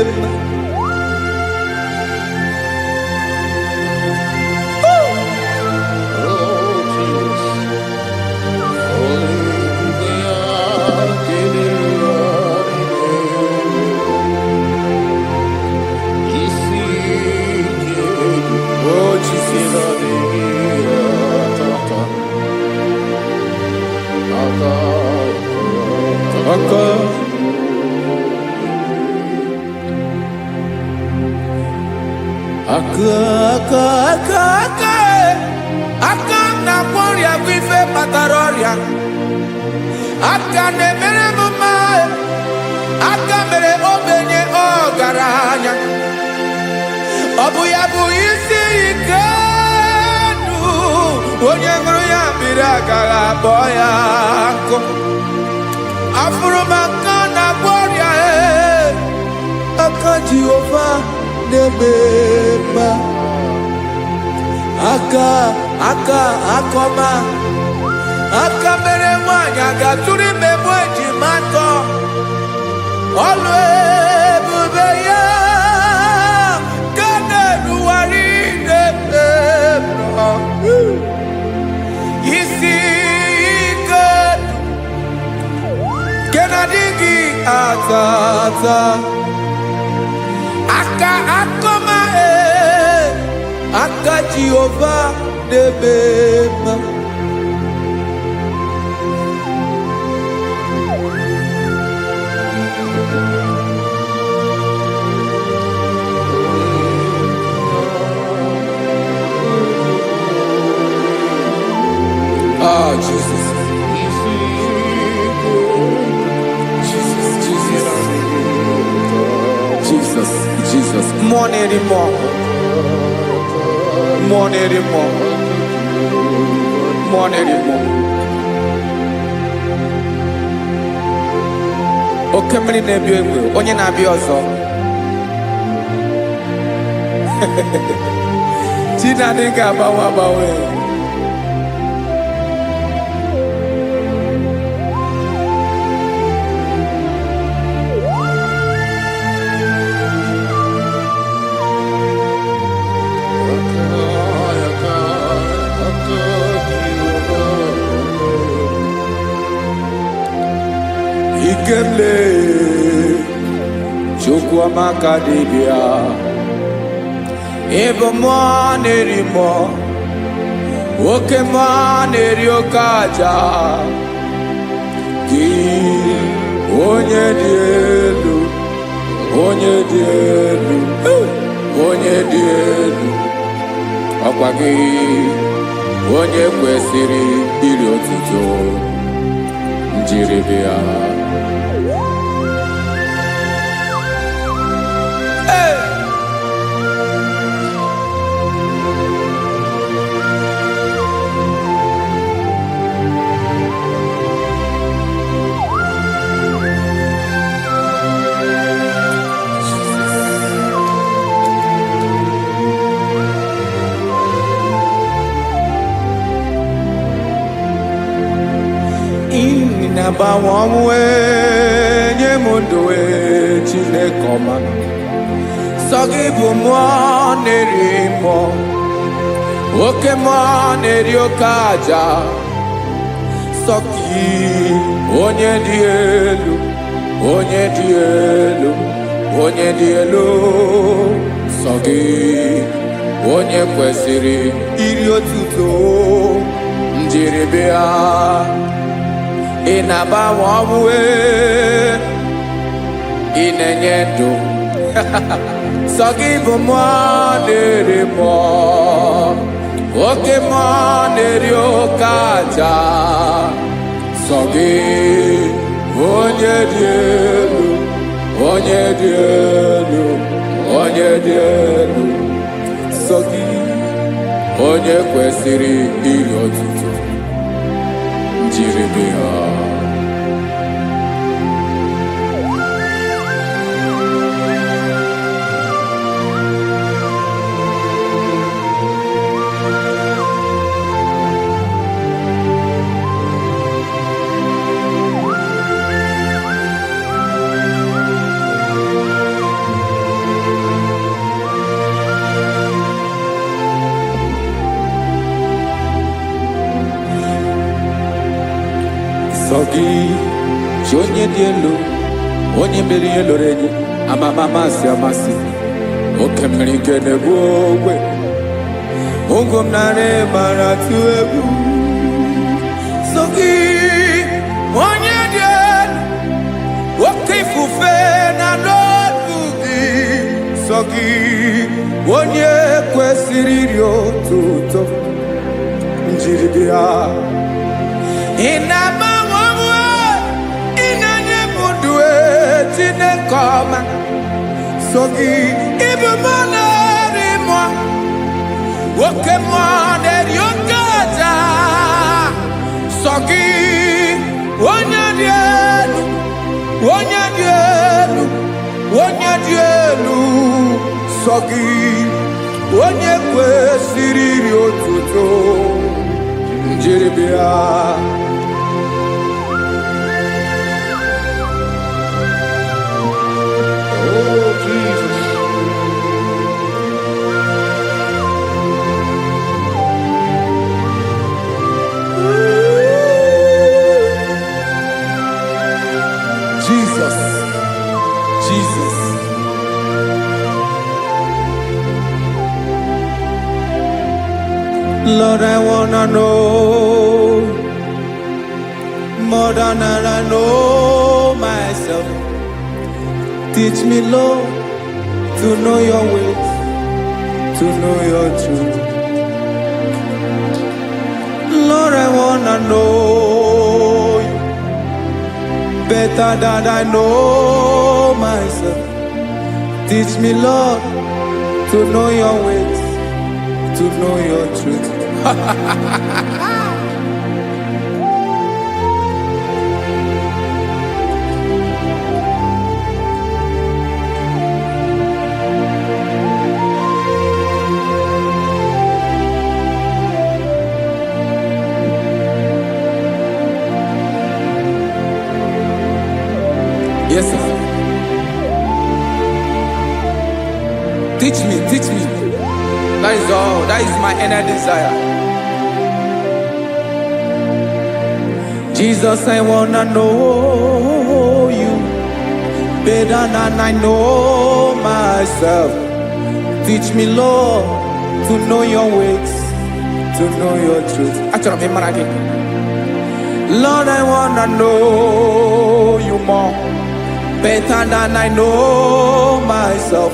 mma. Aka na-agwọ ọrịa bụ ife kpatara ọrịa. Aka na-emere m mma, aka mere ogbenye ọgaranya. Ọ bụ ya bụ isi ike ndụ onye ṅụrụ ya mmiri agaghị akpọ ya nkụ. Afụrụ m aka na-agwọ ọrịa, aka Jehova na-eme mma. Aka ọma, aka mere nwanyị agatụrụ ime mụ ejima atọ. Ọlụ ebube ya ka na-erugharị n'ebe m nọ. Isi ike nke na-adịghị ata ata. ọzọ aka akọma aka Jehova n'ebe mma. Oh, Jesus. Jesus. More anymore. More anymore. More anymore. Oke mmiri na-ebi egbe, onye na-abịa ọzọ. Chinadị ga-agbanwe agbanwe. Ikemle Chukwuamaka dibịa ebe mmụọ na-eri mmụọ oke mmụọ na-eri oke aja gị onye dị elu onye dị elu onye dị elu ọkwa gị onye kwesịrị iri otuto njiri bịa. Inagbanwe ọnwụ nye m ndụ Chineke ọma sọ gị bụ mmụọ na-eri mmụọ oke mmụọ na-eri oke aja sọ gị onye dị elu onye dị elu onye dị elu sọ gị onye kwesịrị iri otuto njiri bịa. Ị na-agbanwe ọnwụ ị na-enye ndụ sọ gị bụ mmụọ na-eri mmụọ oke mmụọ na-eri oke aja sọ gị onye dị elu onye dị elu onye dị elu sọ gị onye kwesịrị iri otuto njiri bịa. Sọ gị chi onye dị elu onye mere ihe loro enyi amama amasị amasị oke mmiri nke na-egbu ogwe ụgwọ m narị mara tụ egwu. Sọ gị onye dị elu oke ifufe na n'ọdụ gị sọ gị onye kwesịrị iri otuto njiri bịa. Ị na-agbanwe ọnwụ ị na-enye m ndụ Chineke ọma sọ gị ịbụ mmụọ na-eri mmụọ oke mmụọ na-eri oke aja sọ gị onye dị elu onye dị elu onye dị elu sọ gị onye kwesịrị iri otuto njiri bịa. Lord, I wanna know more than I know myself. Teach me, Lord, to know your ways, to know your truth. Lord, I wanna know you better than I know myself. Teach me, Lord, to know your ways, to know your truth. Yes, sir. Teach me, teach me. That is all. That is my inner desire. Jesus, I wanna know you better than I know myself. Teach me, Lord, to know your ways, to know your truth. Actually, I'm again. Lord, I wanna know you more better than I know myself.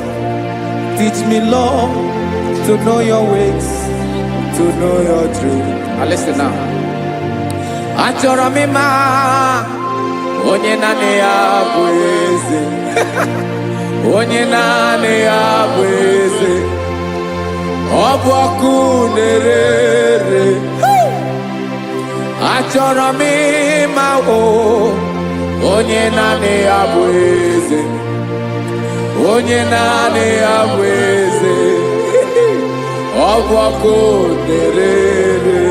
Teach me, Lord, to know your ways, to know your truth. Now listen now. Achọrọ m ịma onye naanị ya bụ eze. Onye naanị ya bụ eze. Ọ bụ ọkụ na-ere. Achọrọ m ịma onye naanị ya bụ eze. Onye naanị ya bụ eze. Ọ bụ ọkụ na-ere.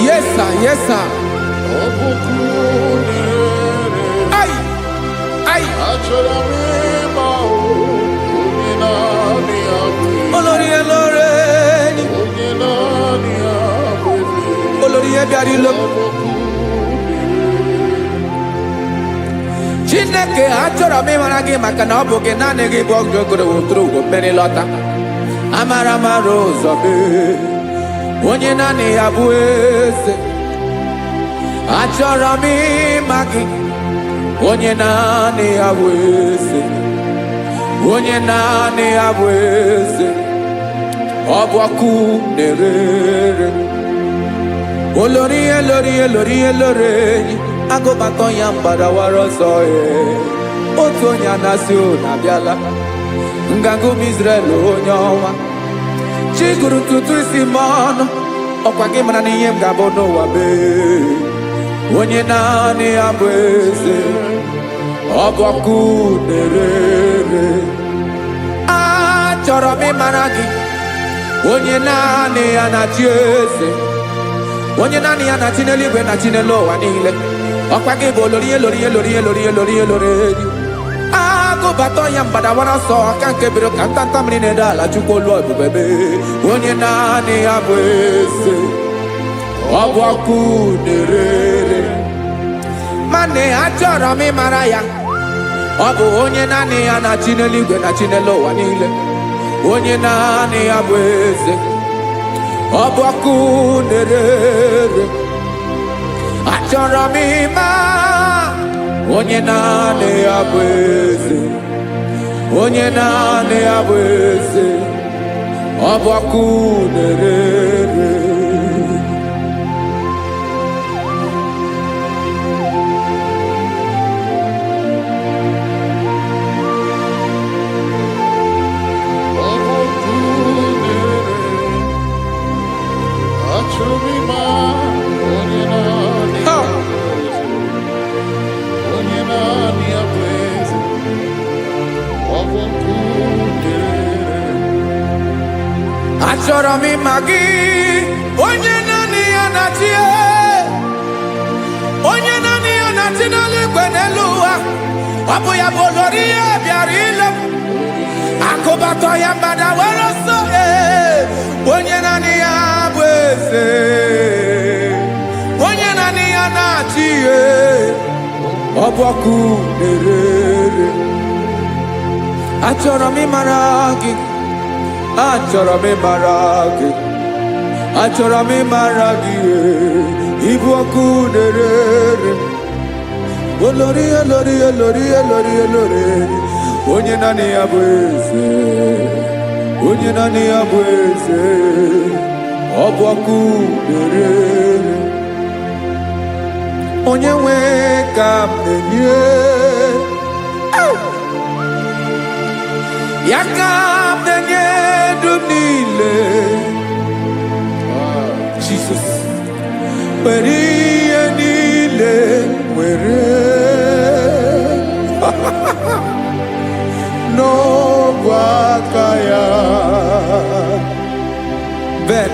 Yes, sir. Yes, sir. Ay, ay. Olórí ẹlọ́rẹ́ ni. Olórí ẹbí àdìlọ́. Chineke achọrọ m ịmara gị maka na ọ bụ gị naanị gị bụ ọgụgụrụ wotoro ugwo mmeri lọta. Amara mara ụzọ mee. Onye naanị ya bụ eze. Achọrọ m ịma gị. Onye naanị ya bụ eze. Onye naanị ya bụ eze. Ọ bụ ọkụ na-ere. Olórí elórí elórí elórí enyi. Agụbatọ ya mgbadawara ọsọ ya. Otu onye anasị na-abịala. Nganga ụmụ Izrel onye ọnwa. Chi gụrụ ntutu isi m ọnụ. Ọkwa gị mara na ihe m ga-abụ n'ụwa mee. Onye naanị ya bụ eze. Ọ bụ ọkụ na-ere. Achọrọ m ịmara gị. Onye naanị ya na-achị eze. Onye naanị ya na-achị n'eluigwe na-achị n'elu ụwa niile. Ọkwa gị bụ olórí elórí elórí elórí elórí elórí. Agụbatọ ya mgbadawara ọsọ aka nke biri ka ntanta mmiri na-ede ala Chukwu olu ebube mee. Onye naanị ya bụ eze. Ọ bụ ọkụ na-ere. Mane achọrọ m ịmara ya. Ọ bụ onye naanị ya na-achị n'eluigwe na-achị n'elu ụwa niile. Onye naanị ya bụ eze. Ọ bụ ọkụ na-ere. Achọrọ m ịma onye naanị ya bụ eze. Onye naanị ya bụ eze. Ọ bụ ọkụ na-ere. Achọrọ m ịma gị. Onye naanị ya na-achị. Onye naanị ya na-achị n'eluigwe n'elu ụwa. Ọ bụ ya bụ olórí ya bịara ile. Akụbatọ ya mgbadawara ọsọ. Onye naanị ya bụ eze. Onye naanị ya na-achị. Ọ ọbọkụ na-erere. Achọrọ m ịmara gị, achọrọ m ịmara gị, achọrọ m ịmara gị, ịbụ ọkụ na-erere. Olori olori olori olori olori, onye naanị ya bụ eze, onye naanị ya bụ eze, ọbọkụ na-erere. Onye nwe ka m na-enye, ya ka m na-enye dum niile. Jesus, were ihe niile were n'ọbụ aka ya. Ben,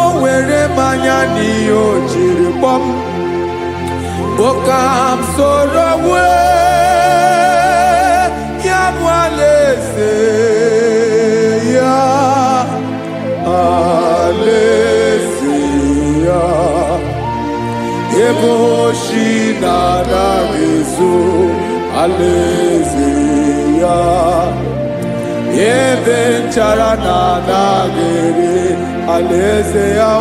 o were mmanya n'ihe o jiri kpọọ m, Bokam soro ya bụ alaeze ya, alaeze ya, ebe oshi na-anaghị ezo, alaeze ya, ebe nchara na-anaghị ere, alaeze ya o.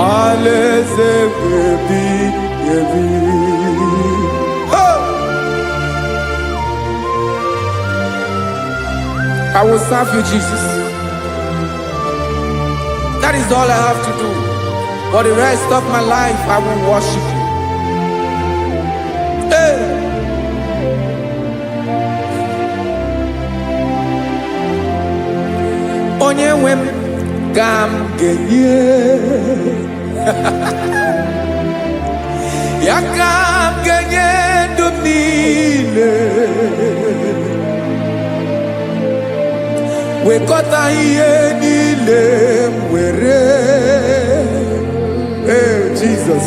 Alaeze ebi ebi. I will serve you, Jesus. That is all I have to do. For the rest of my life, I will worship you. Hey. Onye nwe m ka m ga-enye, ya ka m ga-enye ndụ m niile, wekọta ihe niile m were, Jesus,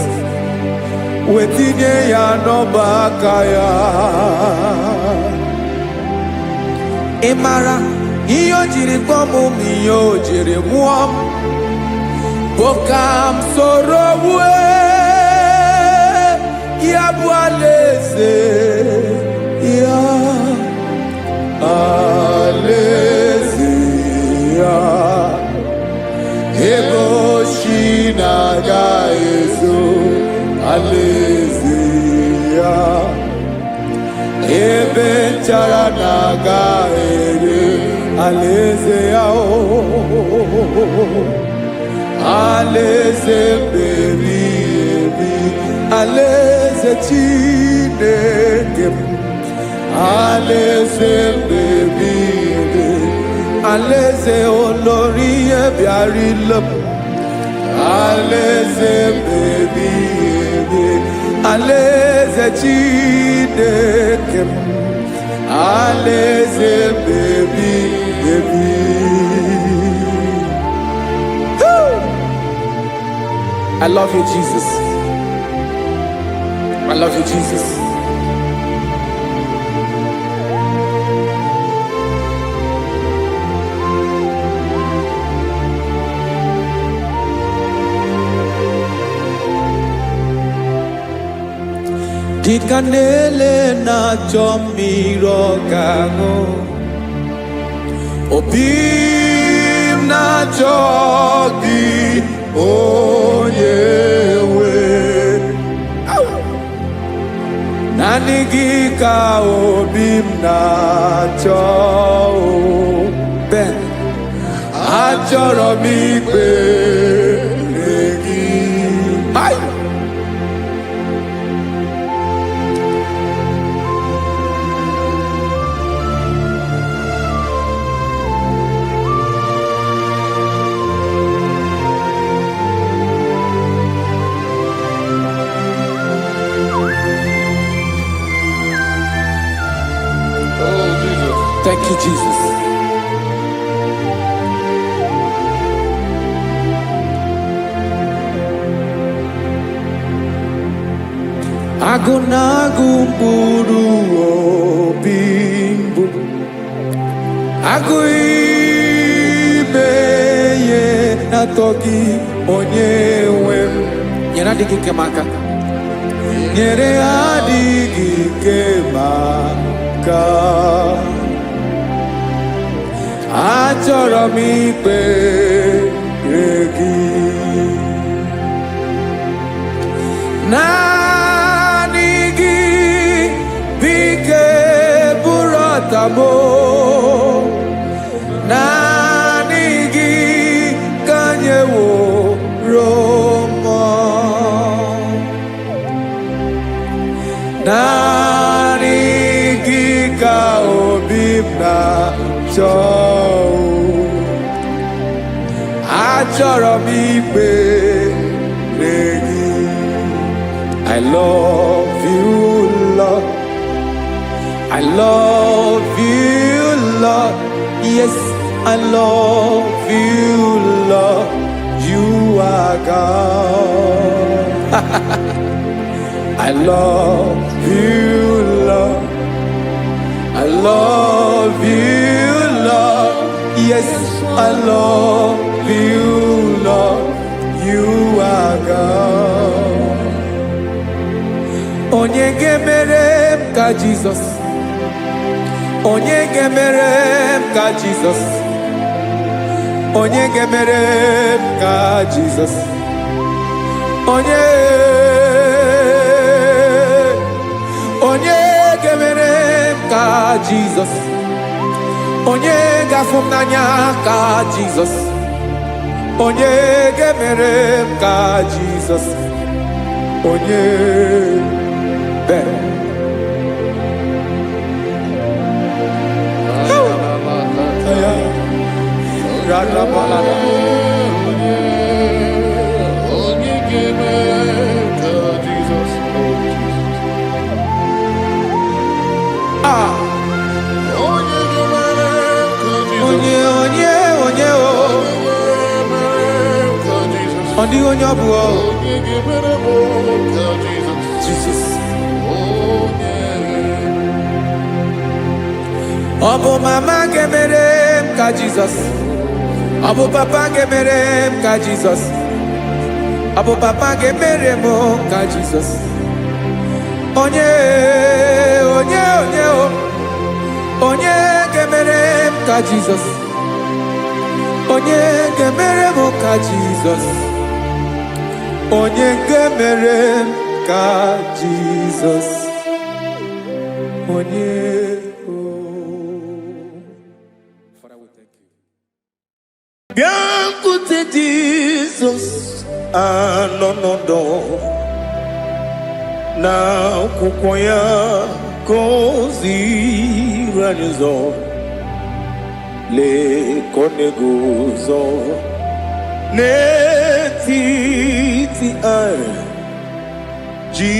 wetinye ya n'ọba aka ya. Ị mara ihe o jiri kpọọ m, ihe o jiri mụọ m, Bokam soro ya bụ alaeze ya, alaeze ya, ebe oshi na-agaghị ezo, alaeze ya, ebe nchara na-agaghị ere, alaeze ya o. Alaeze ebi ebi, alaeze Chineke m, alaeze ebi ebi, alaeze olori ihe bịarịla m, alaeze ebi ebi, alaeze Chineke m, alaeze ebi ebi. I love you, Jesus. I love you, Jesus. Dịka na-ele na-achọ mmiri ọ ga-aṅụ, obi m na-achọ gị, onye nwe. Naanị gị ka obi m na-achọ, Ben, achọrọ m ikpere gị. Thank you, Jesus. Agụ na-agụ mkpụrụ obi mbụ, agụ ime ihe na-atọ gị, onye nwe m. Nyere adịghị nke m aka. nyere adịghị ike maka achọrọ m ikpere gị naanị gị bike bụrụ ọtamo naanị gị ka nyeworo m naanị gị ka obi m na-achọ achọrọ m ikpere gị I love you, Lord. I love you, Lord. Yes, I love you, Lord. You are God. I love you, Lord. I love you, Lord. Yes, I love you, Lord. You are God. Onye ga-emere m ka Jizọs. Onye ga-emere m ka Jizọs. Onye ga-emere m ka Jizọs. Onye ga-emere m ka Jizọs. Onye ga-afụ m n'anya ka Jizọs. Onye ga-emere m ka Jizọs. Onye Jesus. Ọ bụ mama ga-emere m ka Jizọs. Ọ bụ papa ga-emere m ka Jizọs. Ọ bụ papa ga-emere m ka Jizọs. Onye ga-emere m ka Jizọs. Onye ga-emere m ka Jizọs. Onye ga-emere m ka Jizọs. Onye Bịakwute Jizọs anọ n'ọdụ n'akwụkwọ ya ka o ziri anyị ụzọ lee ka ọ na-eguzo n'etiti anyị ji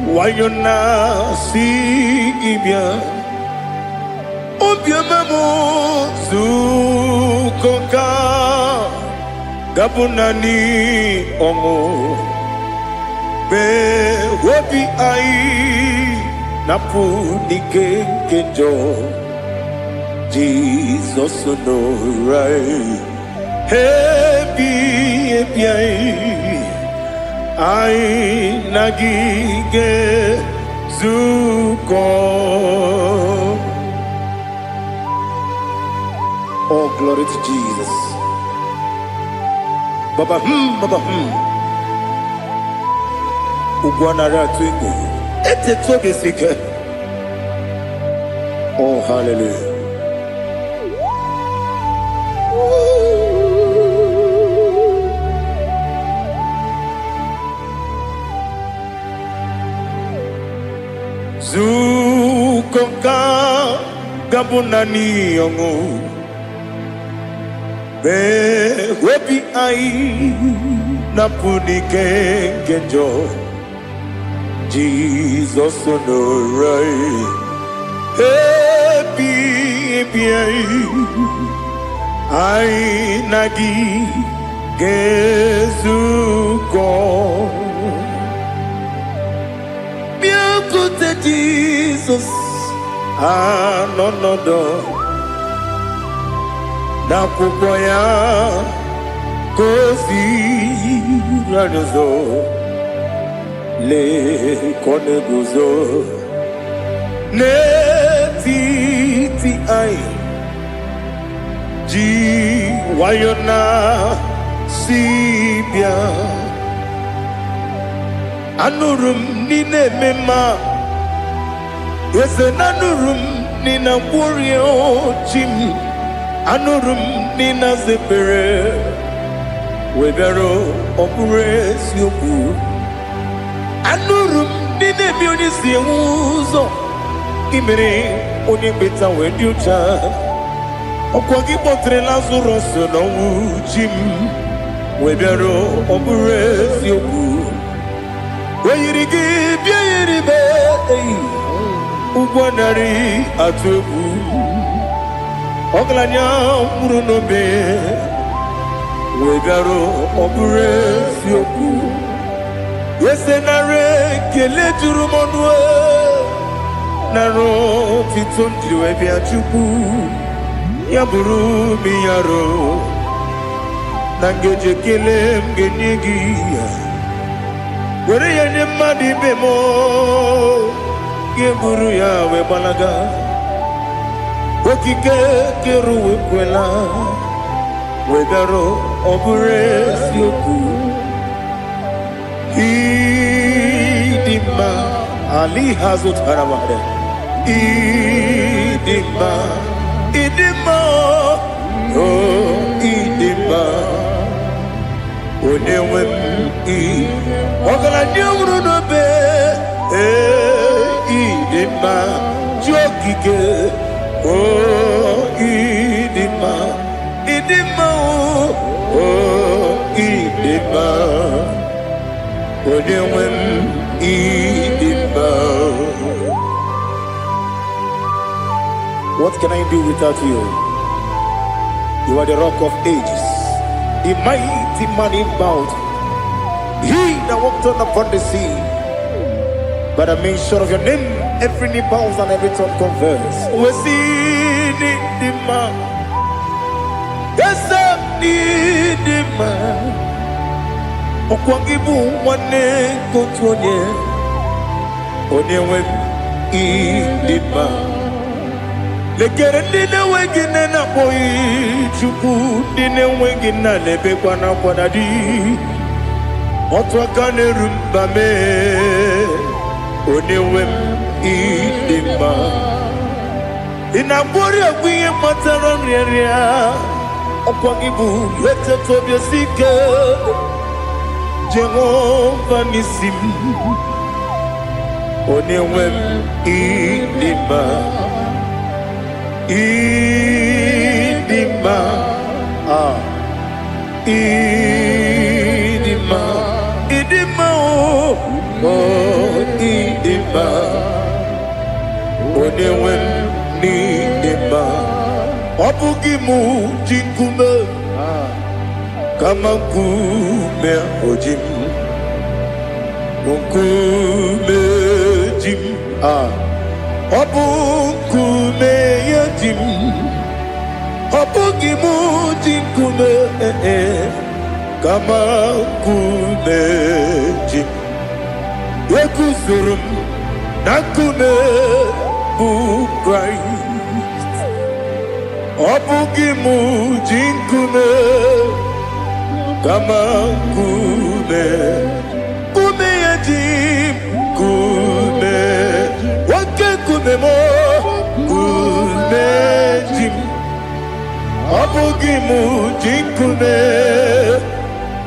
nwayọọ na-asị gị bịa obiọma m zukọ ka gabụ naanị ọṅụ mee obi anyị napụ n'ike nke njọ Jizọs nọrọ anyị ebi anyị na gị ga-ezukọ. Oh, glory to Jesus. Baba, Ugwanara twingo. Ete tobe sike. Oh, hallelujah. Zukonga gabunani yongo. Be webi ai napuni kenjo Jesus onorai happy ai nagi gezuko biakute Jesus anonodo n'akwụkwọ ya ka o ziri anyị ụzọ le kone guzo n'etiti anyị ji nwayọ na si bịa anụrụ m n'ime mma eze na anụrụ m n'ina mkpụrụ ochi m anụrụ m n'ina zebere webere ọ bụrụ eziokwu anụrụ m n'ina eme onye si enwe ụzọ imere onye mkpeta wee dị ụcha ọkwa gị kpọtere Lazarọs n'ọnwụ ji m webere ọ bụrụ eziokwu o yiri gị bịa yiri be ụgwọ narị atụ egwu ọgaranya mkpụrụ n'obe wee bịarụ ọ bụrụ eziokwu ese nara ekele juru m ọnụ nara otito ndị wee bịa Chukwu ya bụrụ m ya ro na ngeji ekele m ga-enye gị ya were ya nye mmadụ ibe m ga-eburu ya wee gbalaga okike kere uwe kwela wee bịarụ ọ bụrụ eziokwu ịdị mma ali ha zụtara mmadụ ịdị mma ịdị mma o ịdị mma onye nwe m ọgaranya nwụrụ n'obe ịdị mma ji okike o ịdị mma o ịdị mma onye nwe m ịdị mma. What can I do without you? You are the rock of ages, the mighty man in battle, he that walked upon the sea. By the mention of your name, every knee bows and every tongue confess. We see the man. Yes, the man. Okwangibu wane kotonye. Onyewe the man. Lekere ndine wengine na boy Chukwu ndine wengine lebe kwa na kwanadi. Otwakane rumba me onyewe ịdị mma ịna-agbori ogbihe matara nrịarịa ọkwa gị bụ eteta obi osike Jehova n'isi m onyewe ịdị mma ịdị mma ịdị mma ịdị mma o ịdị mma onyewe m n'ịdị mma ọ bụghị mụ ji nkume kama nkume oji m nkume ji m ọ bụ nkume ya ji m ọ bụghị mụ ji nkume kama nkume ji m ekuzuru m na nkume bụ Kraịst ọ bụghị mụ ji nkume kama nkume nkume ya ji nkume nwoke nkume m nkume ji m ọ bụghị mụ ji nkume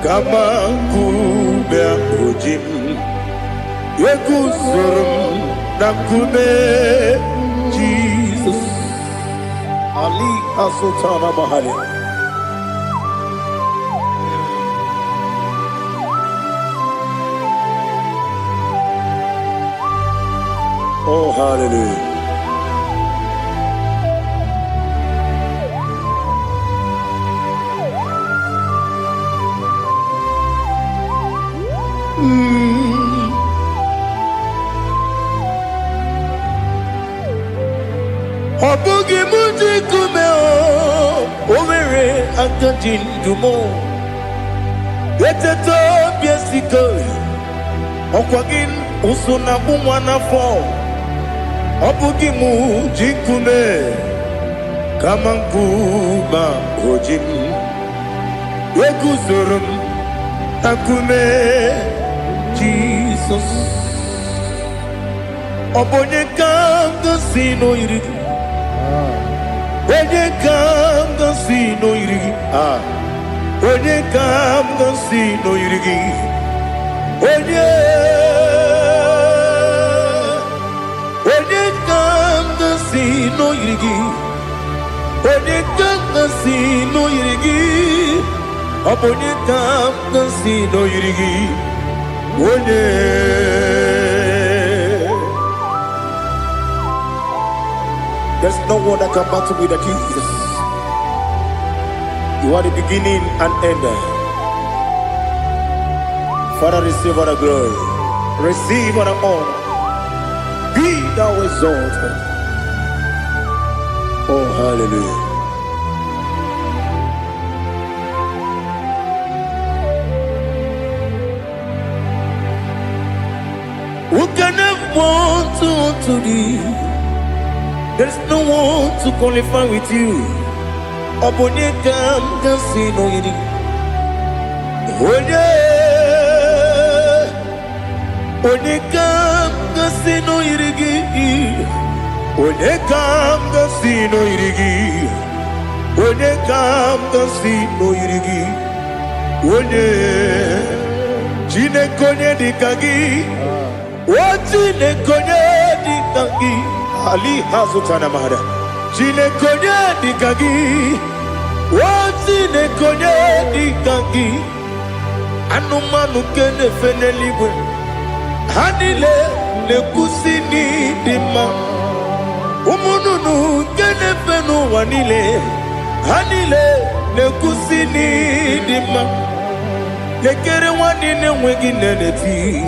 kama nkume ahụ ji m ekuzuru m na nkume Jesus Ali Asultana Bahali. Oh, hallelujah. Ọ bụghị mụ ji nkume o nwere aka ji ndụ m eteta obi esiko Okwagin usuna kumwana fo Obugi mu jikume Kama nkuma hojim Wekuzurum akume Jesus Obonye kanga sino irigi Onye kanga sino irigi Onye kanga sino irigi Onye kanga sino irigi Onye kanga sino irigi Onye kanga sino irigi There's no one that can battle with Jesus. You are the beginning and end. Father, receive all the glory. Receive all the honor. Be thou exalted. Oh, hallelujah. Who can have one to thee? There's no one to qualify with you. Obonye kam sino yiri. Onye kam sino yiri. Onye kam sino yiri. Onye kam sino yiri. Onye jine konye dikagi. Wajine konye dikagi. Ali hazutana mahada. Jine konye dikagi. Wajine konye dikagi. Anumanu kene fene libwe. Hanile le kusini dima. Umununu kene fenu wanile. Hanile le kusini dima. Lekere wanine wengi neneti.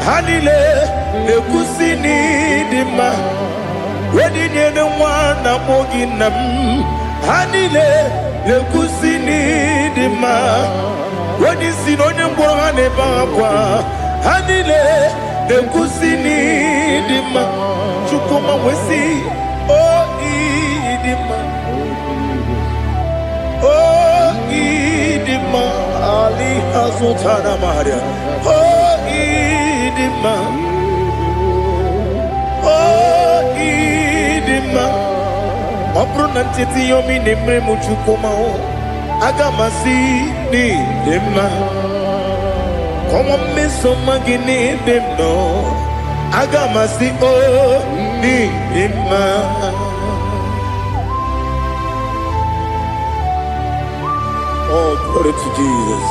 Hanile le kusini dima. Wedi nyene wana mogi nam. Hanile le kusini dima. Wedi sinonye mbwane bakwa. Hanile le kusini dima. Chukuma wesi o idima. O idima. Ali hazutana maria. O idima. O idima. Obruna titi yomi nemre muchukuma o. Agamasi ni dima. Como me soma gini demno. Agamasi o ni dima. Oh, glory to Jesus.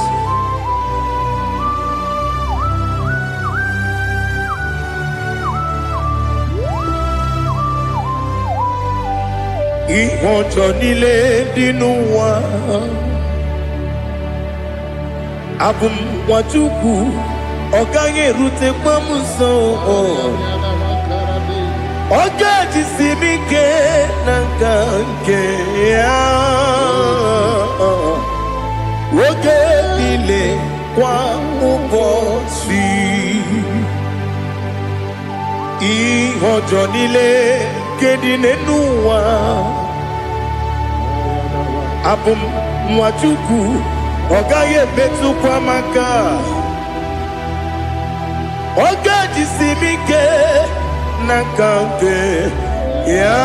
Ihojo nile dinuwa Abum wajuku Oganye rute kwa muso Oga jisimike nangange Woge nile kwa ubosi Ihojo nile kedine nuwa Abum mwachuku Ogaye betu kwa maka Oga jisimike nakante ya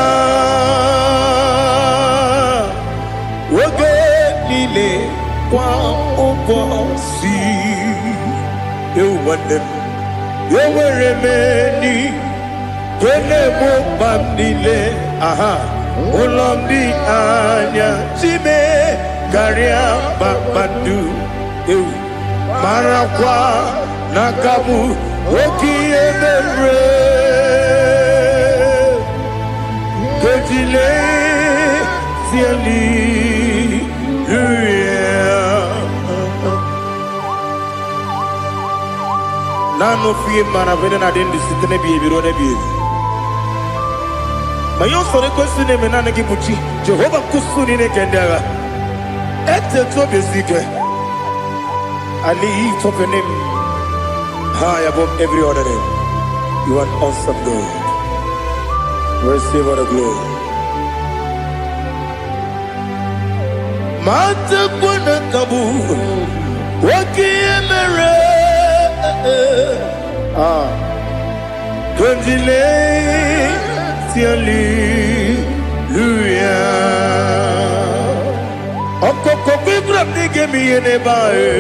Woge nile kwa ubosi Ewanem Eweremeni Kene mo bandile, aha, ulomdi anya, chime, garia babadu, marakwa, nakabu, oki emere, kejile, siali, Nano fiye maravene na dendi sitene biye birone biye. Mayon sore kusune menane kibuchi. Jehova kusuni ne kendera. Ete to besike. Ali topenem. high above every other name. You are an awesome God. Receive all the glory. Mata kuna kabu wakiemere Kondile Hallelujah. Okoko bibra nige mi enebae.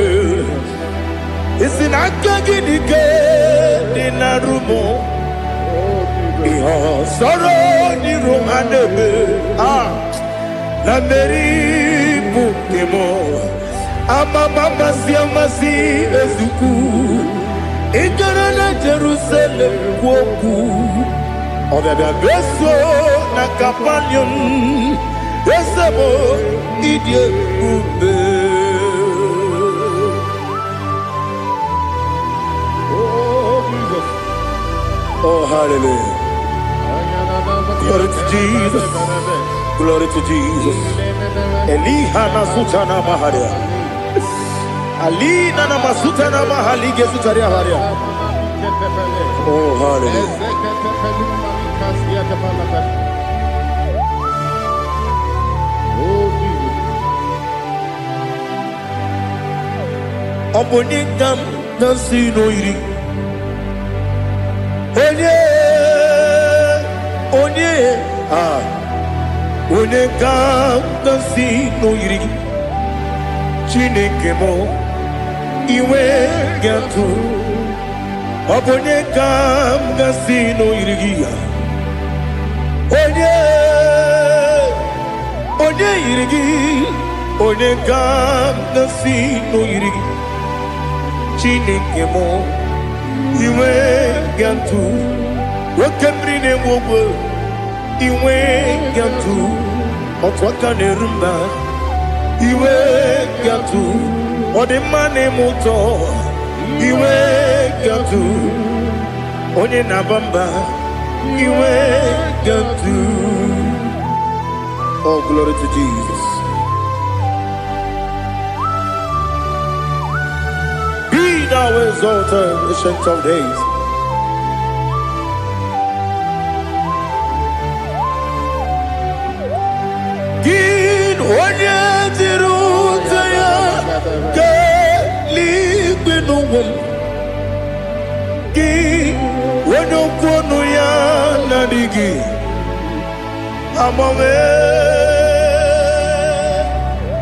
Isin akagi nige dinarumo. Iho soro ni romanebe. La meri bukemo. Ama mama siamasi ezuku. Ikarana Jerusalem woku. Obebe beso na kapanion. Besamo idie ube. Oh, Jesus. Oh, hallelujah. Glory to Jesus. Glory to Jesus. Elihana sutana maharia. Alina na masutana mahalige sutaria haria. Oh, hallelujah. Oh, Jesus. Obonikam nasino iri. Onye Onekam nasino iri. Chineke mo iwe gatu. Obonekam nasino iri. Onye irigi, onekam nasino irigi. Chineke mo iwe gatu. Wakemri ne wowo iwe gatu. Otwaka ne rumba iwe gatu. Odemane moto iwe gatu. Onye nabamba iwe gatu. Oh, glory to Jesus. Be thou exalted, ancient of days. Gin onye tirutaya ke libinuwum. Gin onye kwonu ya nadigi. Amame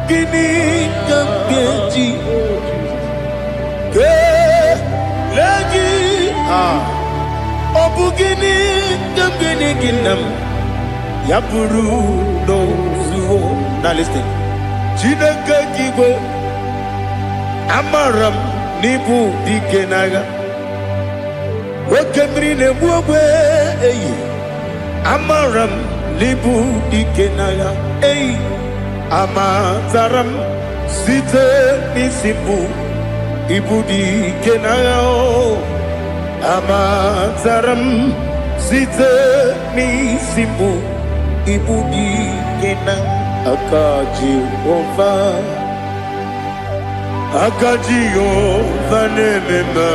Gini kambeji Ke Lagi Obu gini kambeni ginam Yapuru no zuho. Now listen. Chineke kigwe Amaram nibu dikenaga Wakemri ne buwe Amaram libu dikenaya, amazaram site nisibu ibu dikenaya, amazaram site nisibu ibu dikenaya. Akaji ova nemema,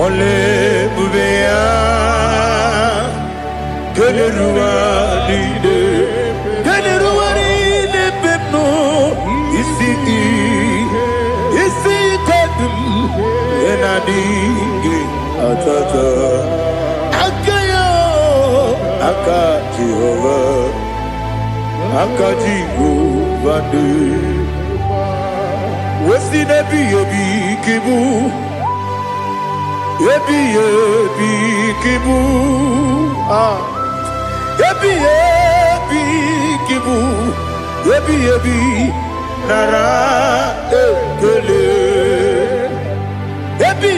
ole bubea. Keneruari pepno isi kadum enadinge atata akayo akaji Jehovah de wesi nebi ebi kibu Ebi kibu, ebi nara ekele. Ebi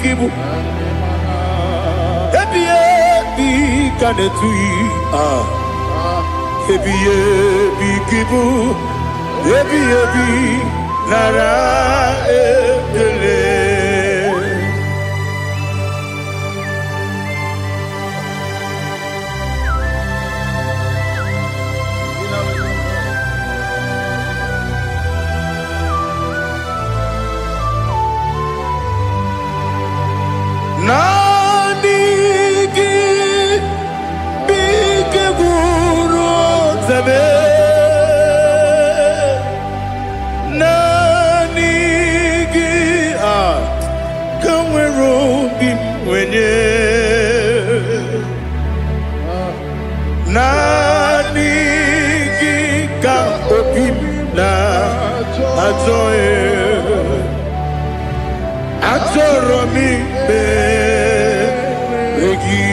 kibu, ebi kanetui. Ebi kibu, ebi nara ekele. Achọrọ m ikpe gị.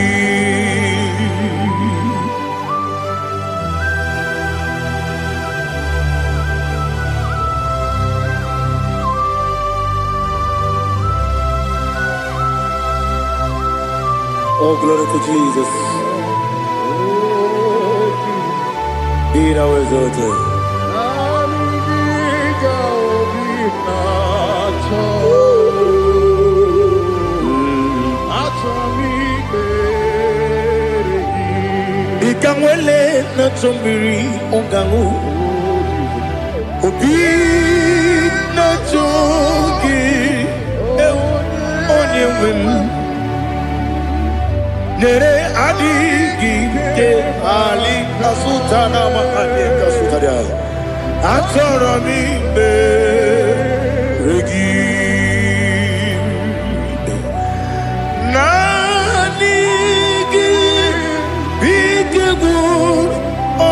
Oh, glory to Jesus. Be thou exalted. Ikangwele na chombiri ongangu obi na chogi onye wem nere adigi ke ali kasutana ma ali kasutaria achọrọ m ikpe gị. Naanị gị bikegwu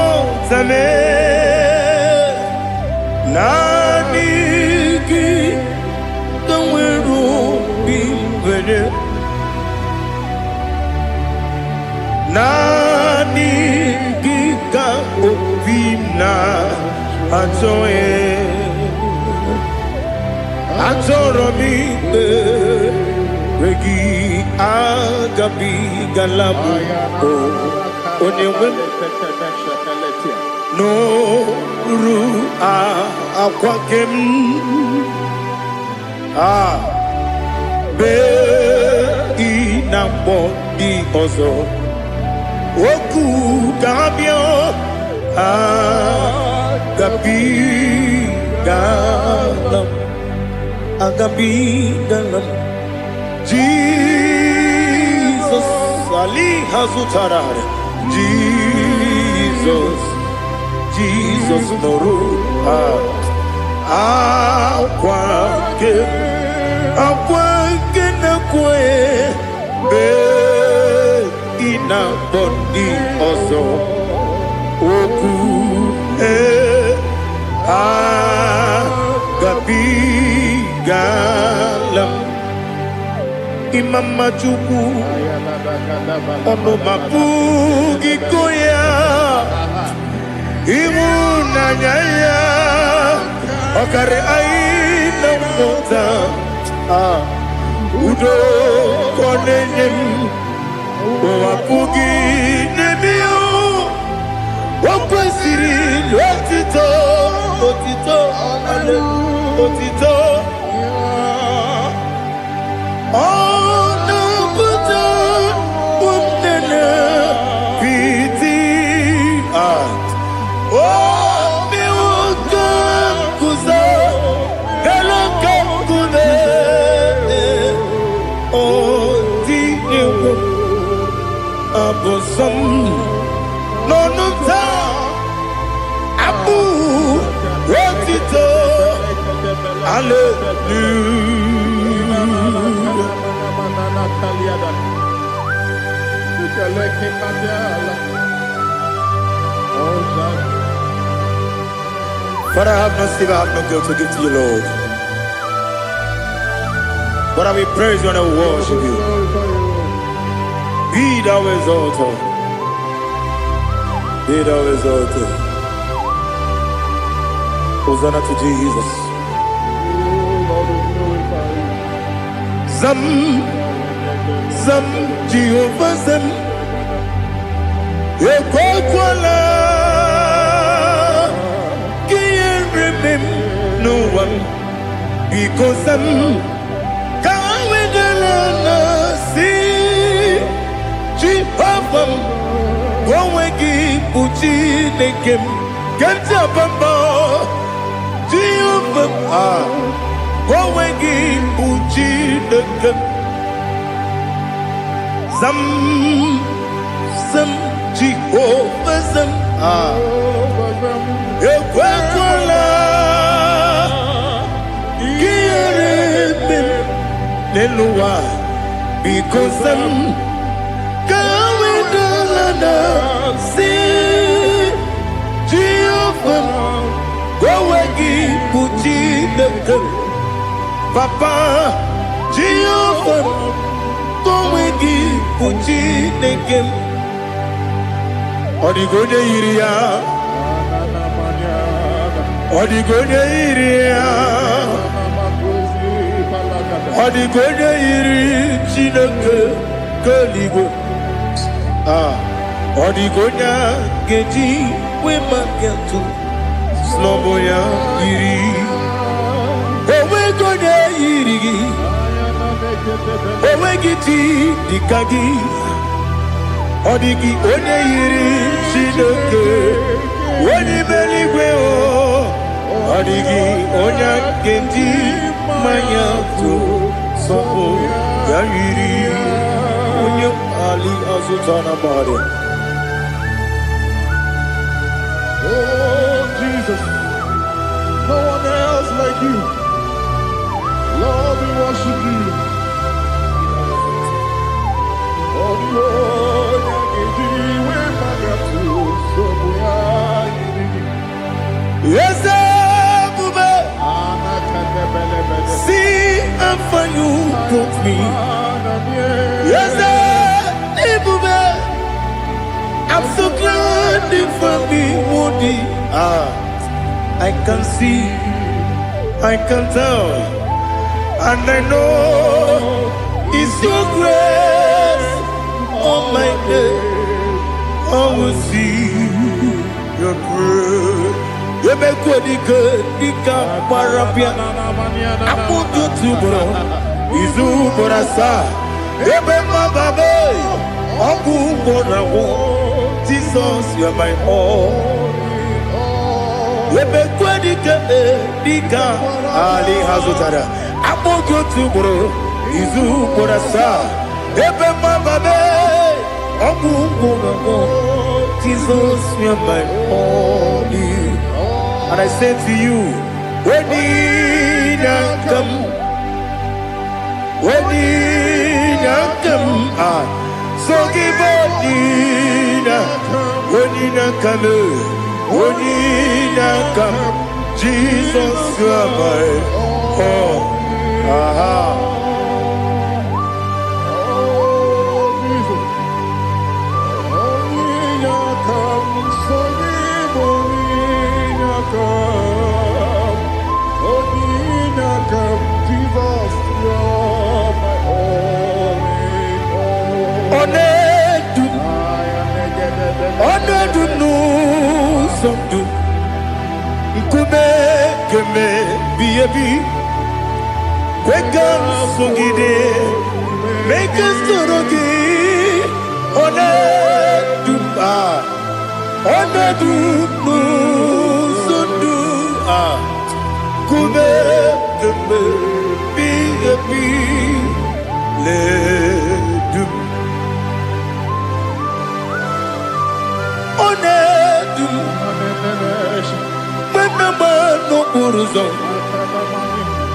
ọzame, naanị gị ka nwere obi nwere, naanị gị ka obi na-achọghị. Achọrọ m ikpe gị agabigala m onye nwe m n'oru akwa nke m bee na mkpọ dị ọzọ okwu ka ha bịa agabigala m. Jesus Ali Hazutara Jesus Noru Aquake na kwe be ina bondi ozo oku gabigalam Imama Chukwu ọnụ mapugi koya iwu n'anya ya ọkara anyị na mmụta udo kọ na-enye m ọwapụghị n'ebe ya o kwesịrị otito Abosam nonuta abu wotito Father, I have no sin, I have no guilt to give to you, Lord. But I will praise you and I will worship you. Be thou exalted. Be thou exalted. Hosanna to Jesus. Zam Jehovah Zam Ekwakwala Can't remember no one because Zam Can't wait Jehovah, go wegi uchi nekem, kenta bamba. Jehovah, go wegi uchi nekem. Zam Jehovah zam ekwekwala kiyerebe neluwa because zam si Jehovah go wegi puchi Chineke Papa Jehovah onwe gị bụ Chineke ọ dịghị onye yiri ya ọ dịghị onye yiri ya ọ dịghị onye yiri Chineke keligwe ọ dịghị onye ga-eji wee maka ntụ n'ọbụ ya yiri onweghị onye yiri gị onweghị chi dịka gị ọ dịghị onye yiri Chineke onye eluigwe ọ dịghị onye ga-eji mmanya tụ sọpụ ya yiri onye ali azụta na mmadụ. Oh, Jesus, no one else like you. Lord, we worship you. Oh, Lord, yes, Bube. See how far you brought me. Yes, Bube. I'm so glad you found me, Woody. I can see, I can tell, and I know it's your grace. Oh my God, I will see your grace. You make good, you can parapia. I put you to bro. Izu borasa. You make my baby. Aku borawo. Jesus, you are my all. You make good, you can Ali Hazutara. I put you to bro. Izu borasa. You make my baby. Aku borawo. Jesus, you are my all. And I say to you, when you come, so give up, when you come, Jesus, you are my all. Make us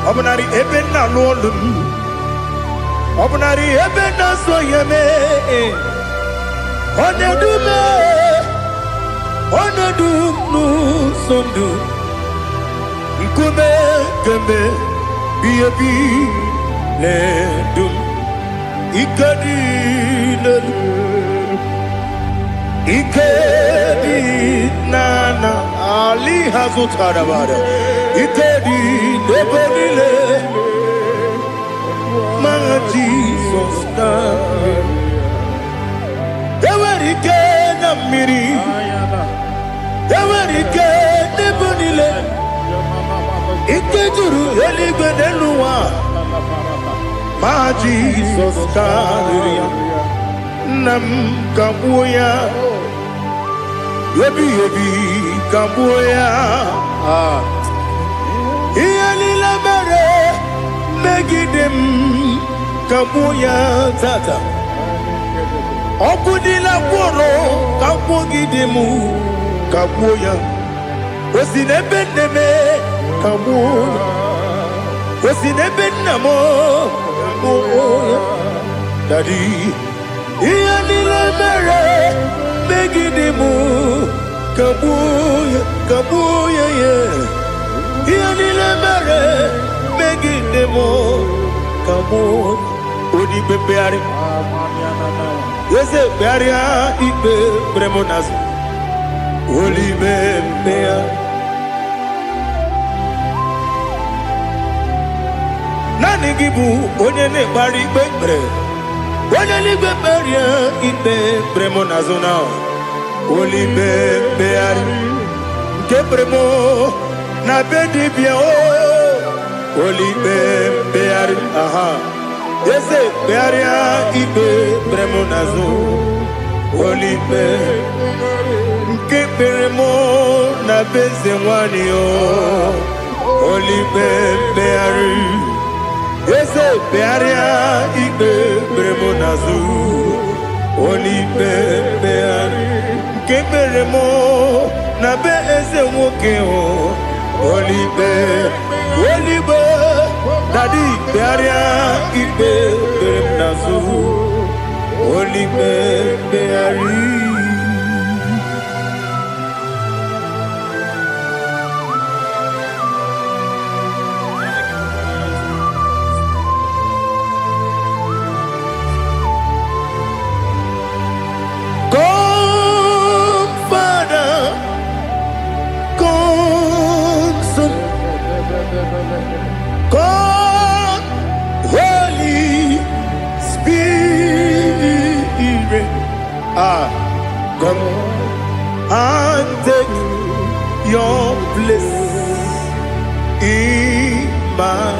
Obnari ebena lolum Obnari ebena soyeme Onedumu sondu Nkume keme biyebi ledum Ikadi nana Ali hazutara bada Ikadi nebonile Manga Jesus name Ewerike na miri Ewerike nebonile Ikejuru eligwe neluwa Ma Jesus name Nam kabuya Yebi kabuya Iyalila mere Megidem kabuya tata Okudila kworo kabugidemu kabuya Osinebendeme kabuya Osinebendamo kabuya Daddy Iyalila mere Megidemu kabuya yeah Iyalila mere more. Come on. Odi bebeari. Yese bearia ibe bremonas. Oli bebea. Nani gibu onye ne bari bebre. Onye ni beberia ibe bremonas now. Oli bebeari. Kebremo na bedi bia o. Oli bebeari. Aha. Yese bearia ibe bremonazo. Oli be. Kebremo na bezewani o. Oli bebeari. Yese bearia ibe bremonazo. Oli bebeari. Kebremo na bezewoke o. Oli be. Oli be. Daddy, bearia ibe bremonazo. Oli beari. Come, Father, come, Son, come, Holy Spirit. Come and take your place in my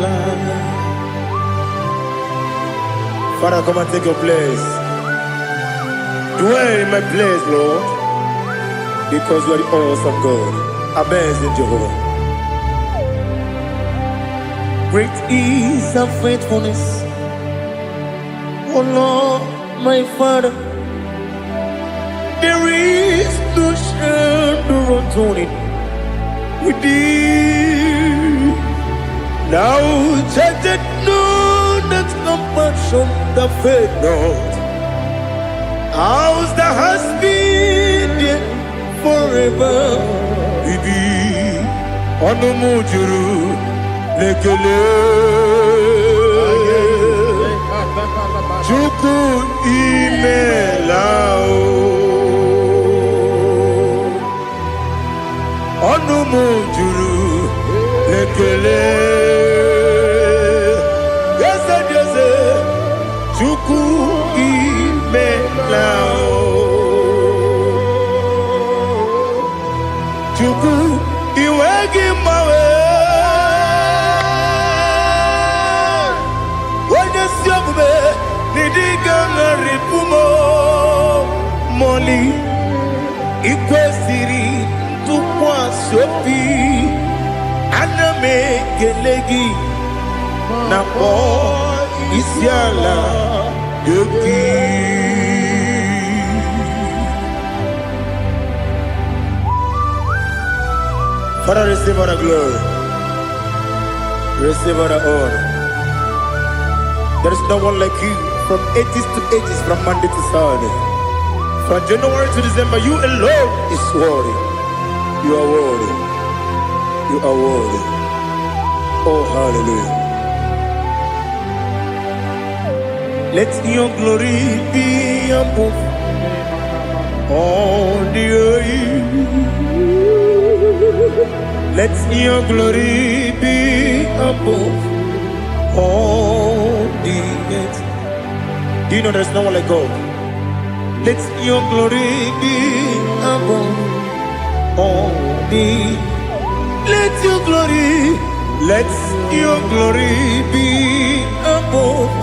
life. Father, come and take your place. Dwell in my place, Lord, because you are the awesome God. Amazing Jehovah. Great is thy faithfulness, oh Lord, my Father. There is no shadow of turning with thee. Now judged know that compassion that faith not. Ours that has been there forever. Bibi Onomujuru Lekele Chuku Imelao Onomujuru Lekele Yes, Chuku Imelao Chuku Iwegi Mawe Wanya Siogbe Nidiga Ripumo Moli Ikwesiri Tukwa Sopi Aname Gelegi Napo Isiala Yoki. Father, receive all the glory. Receive all the honor. There is no one like you from ages to ages, from Monday to Sunday. From January to December, you alone is worthy. You are worthy. You are worthy. Oh, hallelujah. Let your glory be above all the earth. Let your glory be above all the earth. Do you know there's no one like God? Let your glory be above all the earth. Let your glory be above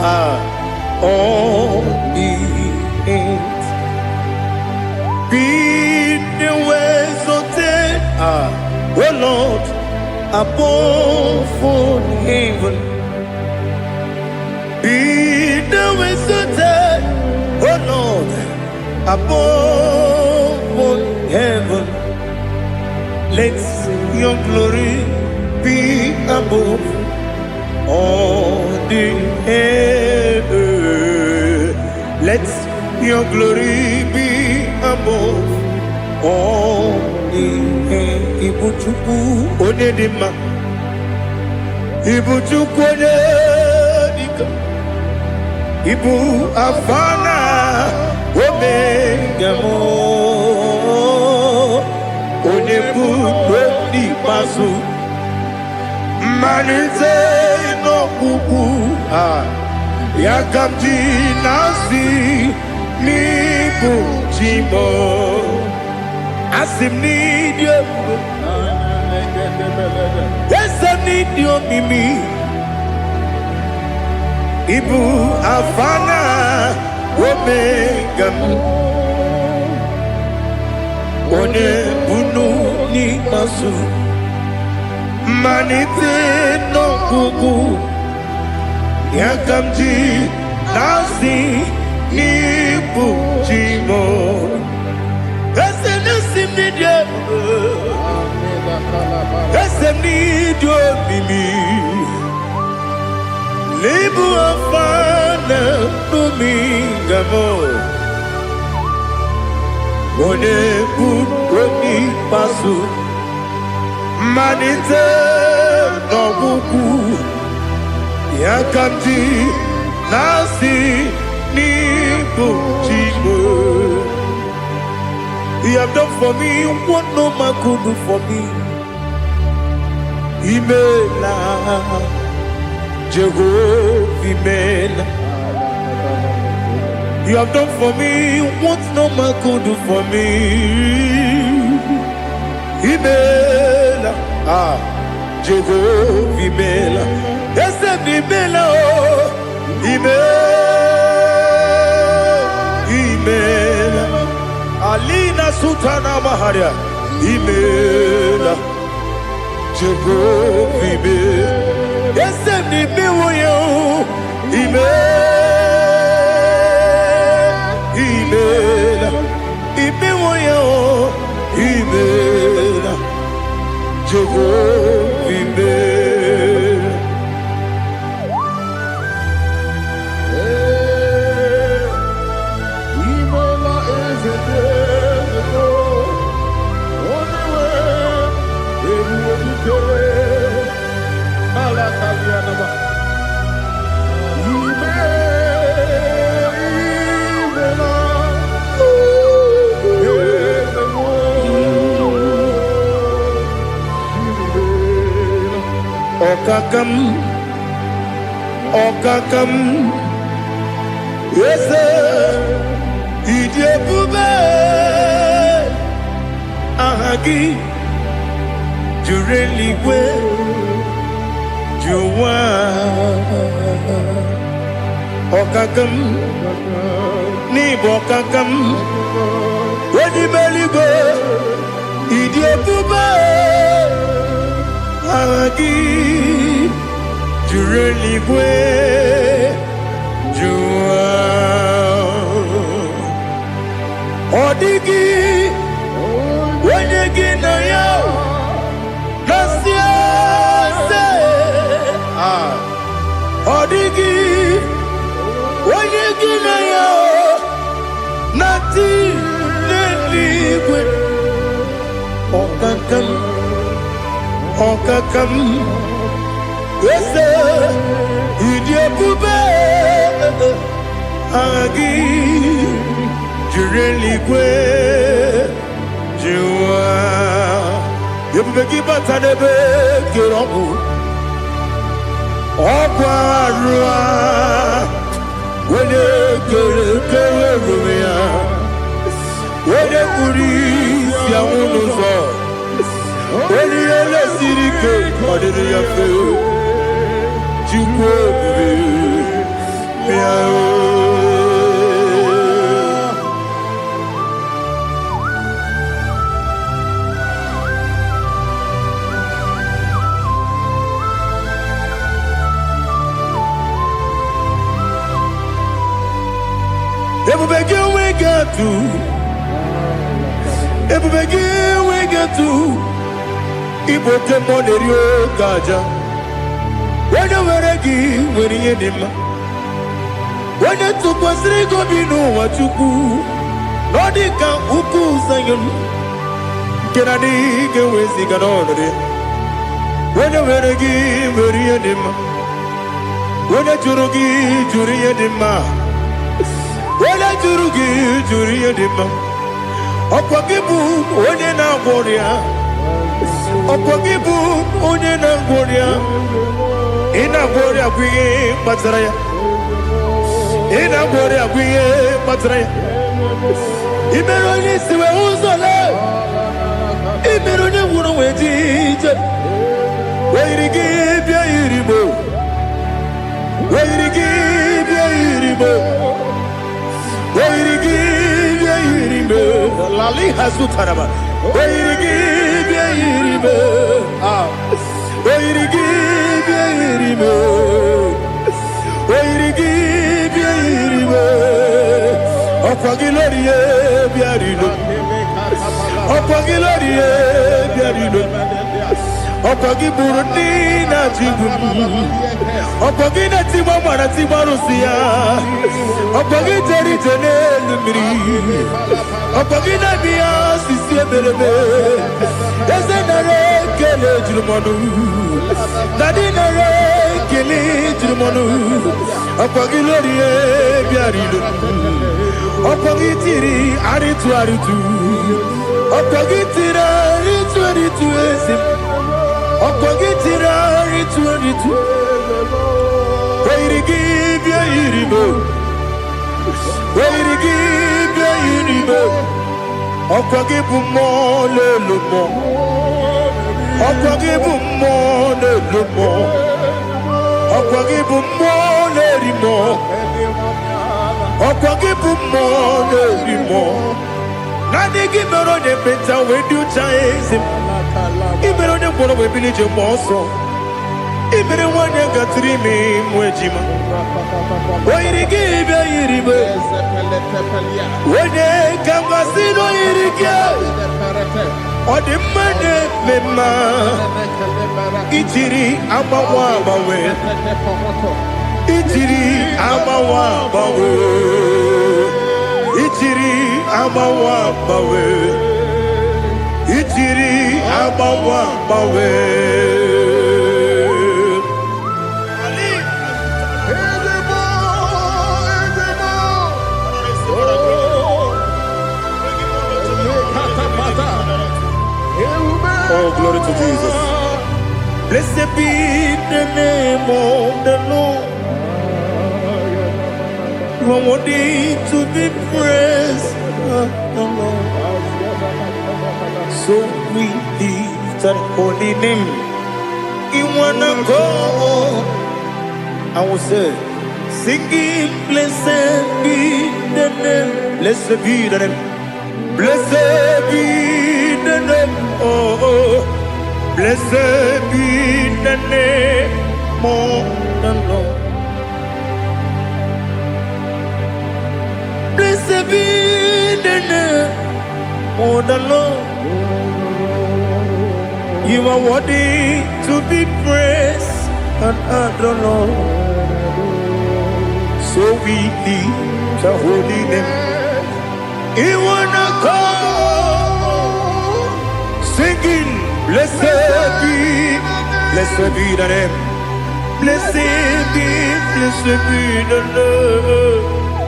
all the earth. Be the ways of death, oh Lord, above all heaven. Be the ways of death, oh Lord, above all heaven. Let your glory be above all the earth. Let your glory be above all the earth. Ibuchuku onedima Ibu chukwenye dika Ibu afana Omega mo Onebu Dodi Masu Manite no kuku Yakamji nasi Nibu chimo Asim ni Dieu Esa ni Dieu mimi Ibu afana Omega One bunu ni masu Manite no kuku Yakamji nasi Nibu chimo Ese nasi media Ese nidio mimi Libu afana numingamo One buoni pasu Manite no buku Yakamji nasi nibu chimo You have done for me what no man could do for me. Imela, Jehovah, Imela. You have done for me what no man could do for me. Imela, Jehovah, Imela. Yes, Imela, Imela. Alina Sutana Maharia Imela Jehovah Imela Yes, ni mewoyo Imela Imewoyo Imela Jehovah Imela Okakam, yes, Idebube, Ahagi, Jureligwe, Juwa, Okakam, Nibokakam, Wedibeligo, Idebube, Ahagi. Jureligwe Jua Odigi Wenyegi na yo Nasiase Odigi Wenyegi na yo Nati Leligwe Okakam Okakam Yes, Idebube Agi Jureligwe Jua Yebubeki Batanebe Kiroku Okwarua Wene Kere Rumia Wene Kuri Siamunuzo Wene Ele Sirike Odini Yafe Ebubegi we get to Ibote Monerio Gaja. When you were when you did, when you took was Rico Bino, what you do, Nordica Uku Sayon, Kennedy, get with the Ganori. When you were a give, very anima. When a jurugi, juri anima. When a jurugi, juri anima. Opagibu, Onena Boria. Opagibu, Onena Boria. In a Boria, we Matraya. In a Boria, we Matraya. Imeroni, see where who's alive. Imeroni, wouldn't wait. Where you give your iribo. Where you give your iribo. Where you give your iribo. Lali has to Taraba. Where you give your iribo. Where you give your iribo. Where you give your iribo. Opagilorie biarino. Opagilorie biarino. Opagi Burundi na Jibu. Opagi na Timama na Timarusia. Opagi Jerry Janel Miri. Opagi na Bia Sisi Belebe. Yasenare Kele Jumanu. Nadinare Kele Jumanu. Opagi Lorie Biarido. Opagi Tiri Aritu Aritu. Opagi Tira Aritu Aritu Esim. Opagitira ritu. Where you give your iribo. Where you give your iribo. Opagibu mo le lumo. Opagibu mo le lumo. Opagibu mo le rimo. Opagibu mo le rimo. Nani gimero de penta we do chase. Ibero de bono we village monso. Ibero one gatri me mwejima. Where give ya iribe. Wene kamasino irike. Ode mane mema. Itiri amawa bawe. Itiri amawa bawe. Itiri amawa bawe. Itiri amawa bawe. Oh, glory to Jesus. Blessed be the name of the Lord. You are worthy to be praised, the Lord. So we lift that holy name. You wanna go? I will say, singing, blessed be the name. Blessed be the name. Blessed be the name. Oh, blessed be the name of the Lord. Blessed be the name of the Lord. You are worthy to be praised and adored, Lord. So we lift the holy name. You wanna call, singing, blessed be the name. Blessed be the Lord.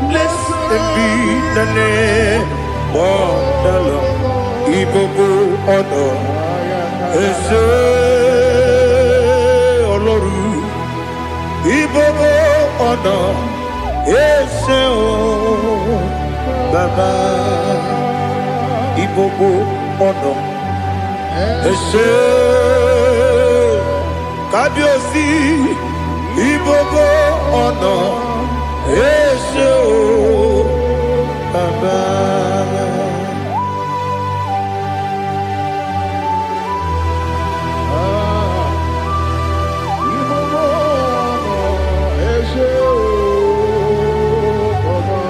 Blessed be the name of the Lord. Ibobo honor. Ese Oloru. Ibobo honor. Ese o Baba. Ibobo honor. Ese Kabiosi. Ibobo honor. Ese o Baba.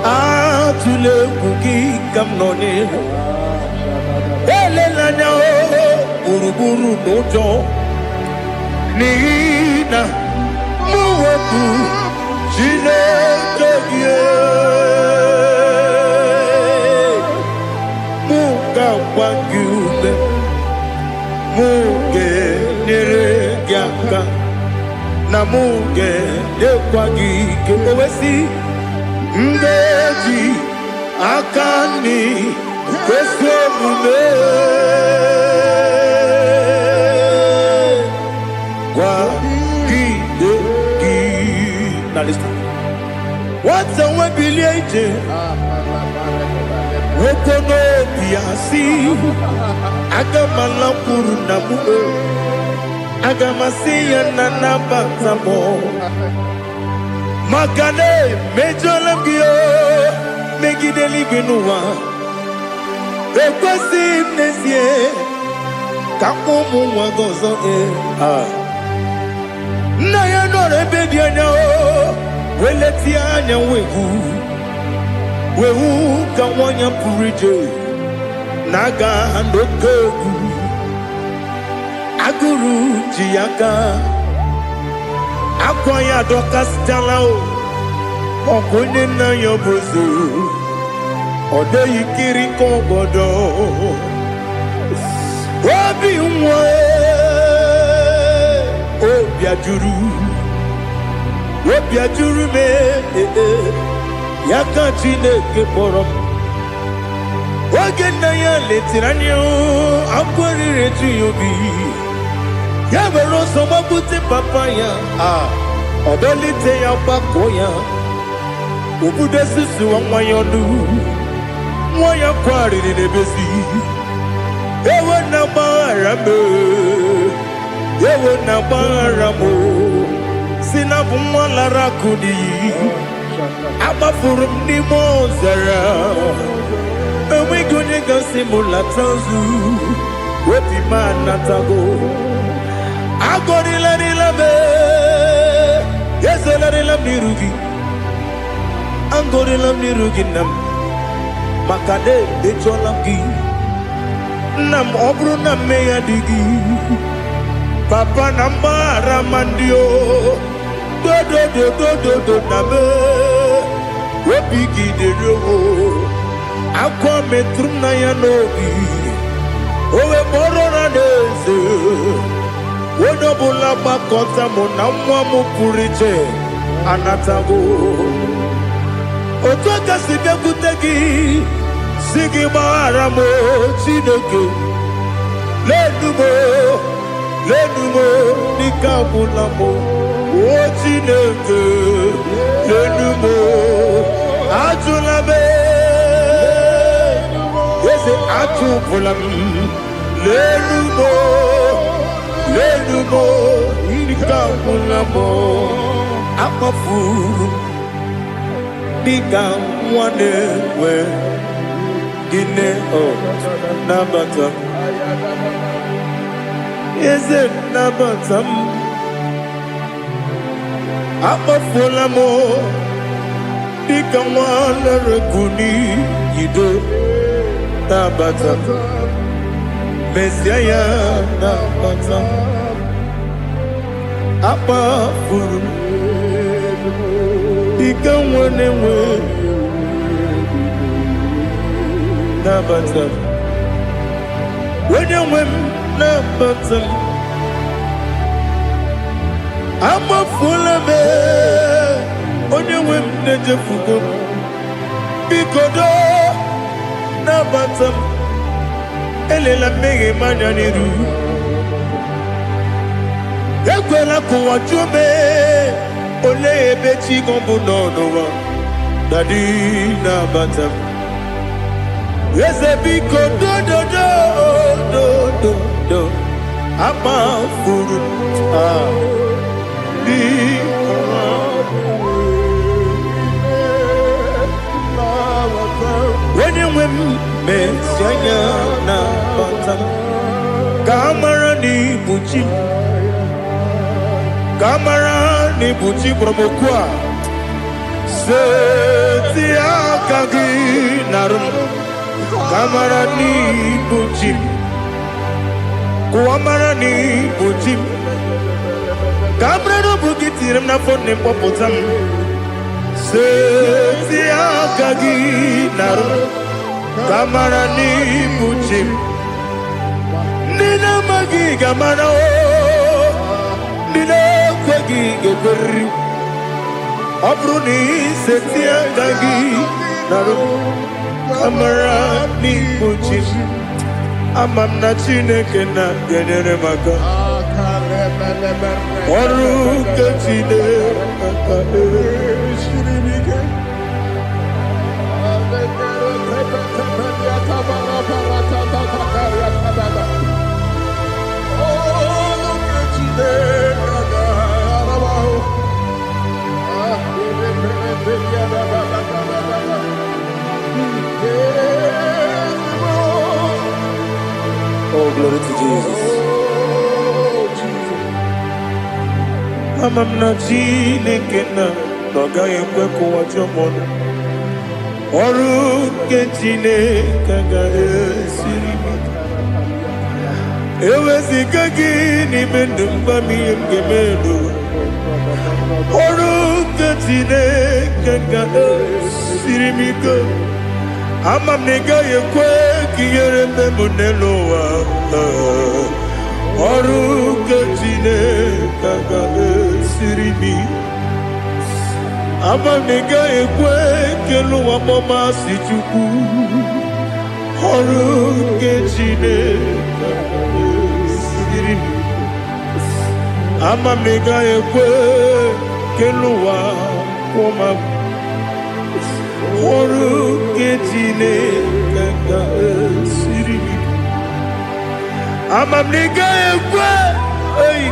Atule kuki kamnoni. Elelanya o uruburu nojo. Nina muweku Chineke Muga wangume Muge nere aka na mụ ga-edekwa gị ike owesi mmeji aka nri kwesị omume gwagide gị na lista nwata nwe bilie ije nwoke n'obi asị aga m alakwuru na mụ aga m asị ya na nabata m maka na emejọla m gị megide eluigwe n'ụwa ekwesịghị m n'ezie ka ụmụ nwa gị ọzọ nna ya nọrọ ebe dị anya wee letie anya wewu ka nwanyị pụrụ ije na-aga n'oke egwu agụrụ ji ya aka akwa ya dọkasịtala ọkụ onye nna ya bụzo ọ dịghị kiri ka obodo obi nwa obi ajuru m ya ka Chineke kpọrọ m oge nna ya letiri anya akwa riri eju ya obi ya were ọsọ gbapute papa ya ọ dọlite ya gbakọ ya obodo susuwa nwa ya ọnụ nwa ya kwarịrị n'ebezi ewe na gbaghara m si na bụ nwa lara akụ n'iyi agbafuru m n'ime ọzara enweghị onye gasị m lata nzu obi m anatago agọrịlarịla m ezelarịla m n'iru gị agọrịla m n'iru gị nna m maka na emejọla m gị nna m ọ bụrụ na mmehie dị gị papa na mgbaghara ma ndị dodododododo na me obi gị dịrị akwa metụrụ m na ya n'obi owe kpọrọ na n'eze onye ọbụla gbakọta mụ na nwa m pụrụ iche anatago otu aka si bịakwute gị si gị gbaghara m Chineke lenumo dịka agwụla m o Chineke lenumo ajụla m eze ajụpụla m lenumo dịka agwụla m akpafuru dịka nwa na-enwe gịnị nabata m eze nabata m akpafuola m dịka nwa na-erekwu n'iyido nabata m mezie ya nabata m akpafuru dịka nwa na-enwe nabata m onye nwe m nabata m amafuola m onye nwe m na-ejefugo m biko nabata m elela mmehie m anya n'iru ekwela ka ụwa jụọ m olee ebe chi gị bụ n'ụwa dadi nabata m eze biko do amafuru onye nwe m mesi anya na bata ka amara n'ibu chi ka amara n'ibu chi kpọrọ m okwu a seti aka gị narụ ka amara n'ibu chi kuamara n'ibu chi ka amara n'obu gị tiri m n'afọ nne mkpọpụta m seti aka gị narụ ka amara n'ibu chi ndị na-amaghị ga-amara ndị ga-ekweri. Ọ bụrụ na isetie aka gị narụ amara n'igbochi m, ama m na Chineke na-enyere m aka. Ọrụ nke Chineke aka esiri m ike. Oh, glory to Jesus. Ama m na Chineke na-agaghị ekwe ka ụwa jọọ m ọnụ. Ọrụ nke Chineke ga-esiri m ike. Eweziga gị n'ime ndụ m, gwa m ihe m ga-eme n'ụwa. Ọrụ nke Chineke ga-esiri m ike. Ama m na ị gaghị ekwe ka ihere mee m n'elu ụwa. Ọrụ nke Chineke ga-esiri m ike. Ama m na ị gaghị ekwe ka elu ụwa gbamasị Chukwu. Ọrụ nke Chineke ga-esiri m ike. Ama m na ị gaghị ekwe ka elu ụwa kwụma m. Ọrụ nke Chineke ga-esiri m ike. Ama m na ị gaghị ekwe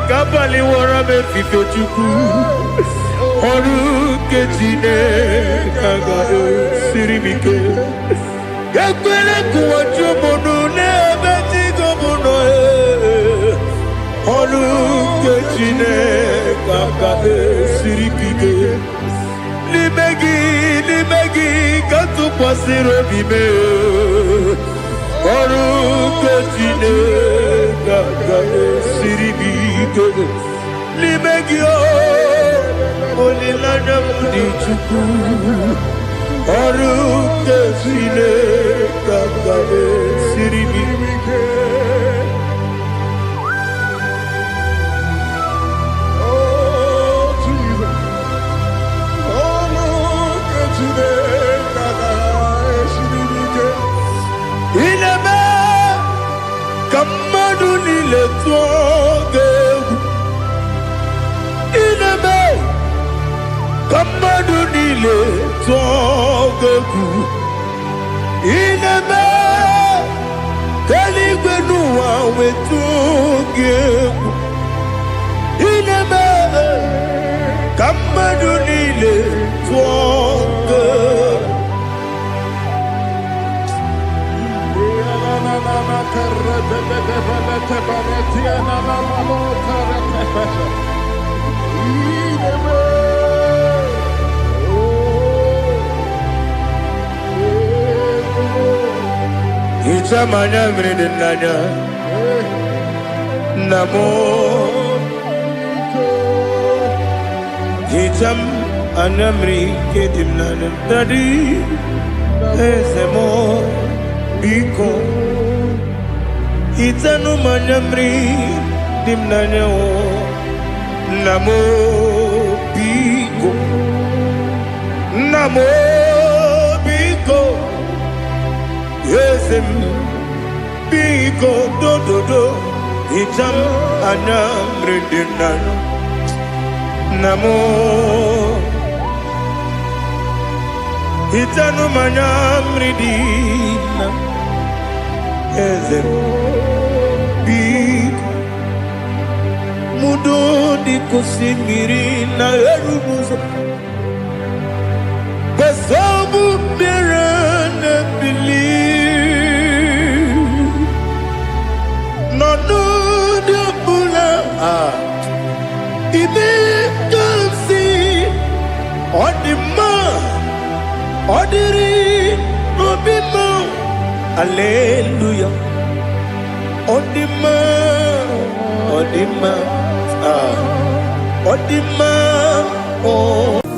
ka abalị wara m efife Chukwu. Ọrụ nke Chineke ga-esiri m ike. Ekwela ka ụwa jụọ m ọnụ n'ebe chi gị bụ nọ. Ọrụ nke Chineke ga-esiri m ike. N'ime gị ka tụkwasịrị obi m. Ọrụ nke Chineke ga-esiri m ike. N'ime gị olileanya m dị Chukwu. Ọrụ nke Chineke ga-esiri m ike. Ị na-eme ka mmadụ niile tụọ gị egwu. Ị na-eme ka mmadụ niile tụọ gị egwu. Ị na-eme ka eluigwe n'ụwa wee tụọ gị egwu. Ị na-eme ka mmadụ niile tụọ gị egwu. Hicham anya mmiri dị n'anya nna m. Hicham anya mmiri nke dị m n'anya Daddy, eze m biko. Hitanụ m anya mmiri dị m n'anya nna m biko. Nna m biko, eze m biko dododo. Hicham anya mmiri dị n'anya nna m. Hitanụ m anya mmiri dị n'anya eze m biko. Mudo di kosimiri na erubuzo. Besobu mirane believe. No no de bula. Ibe kansi. Odima. Odiri. Obima. Hallelujah. Odima. Odima. Odima. Oh.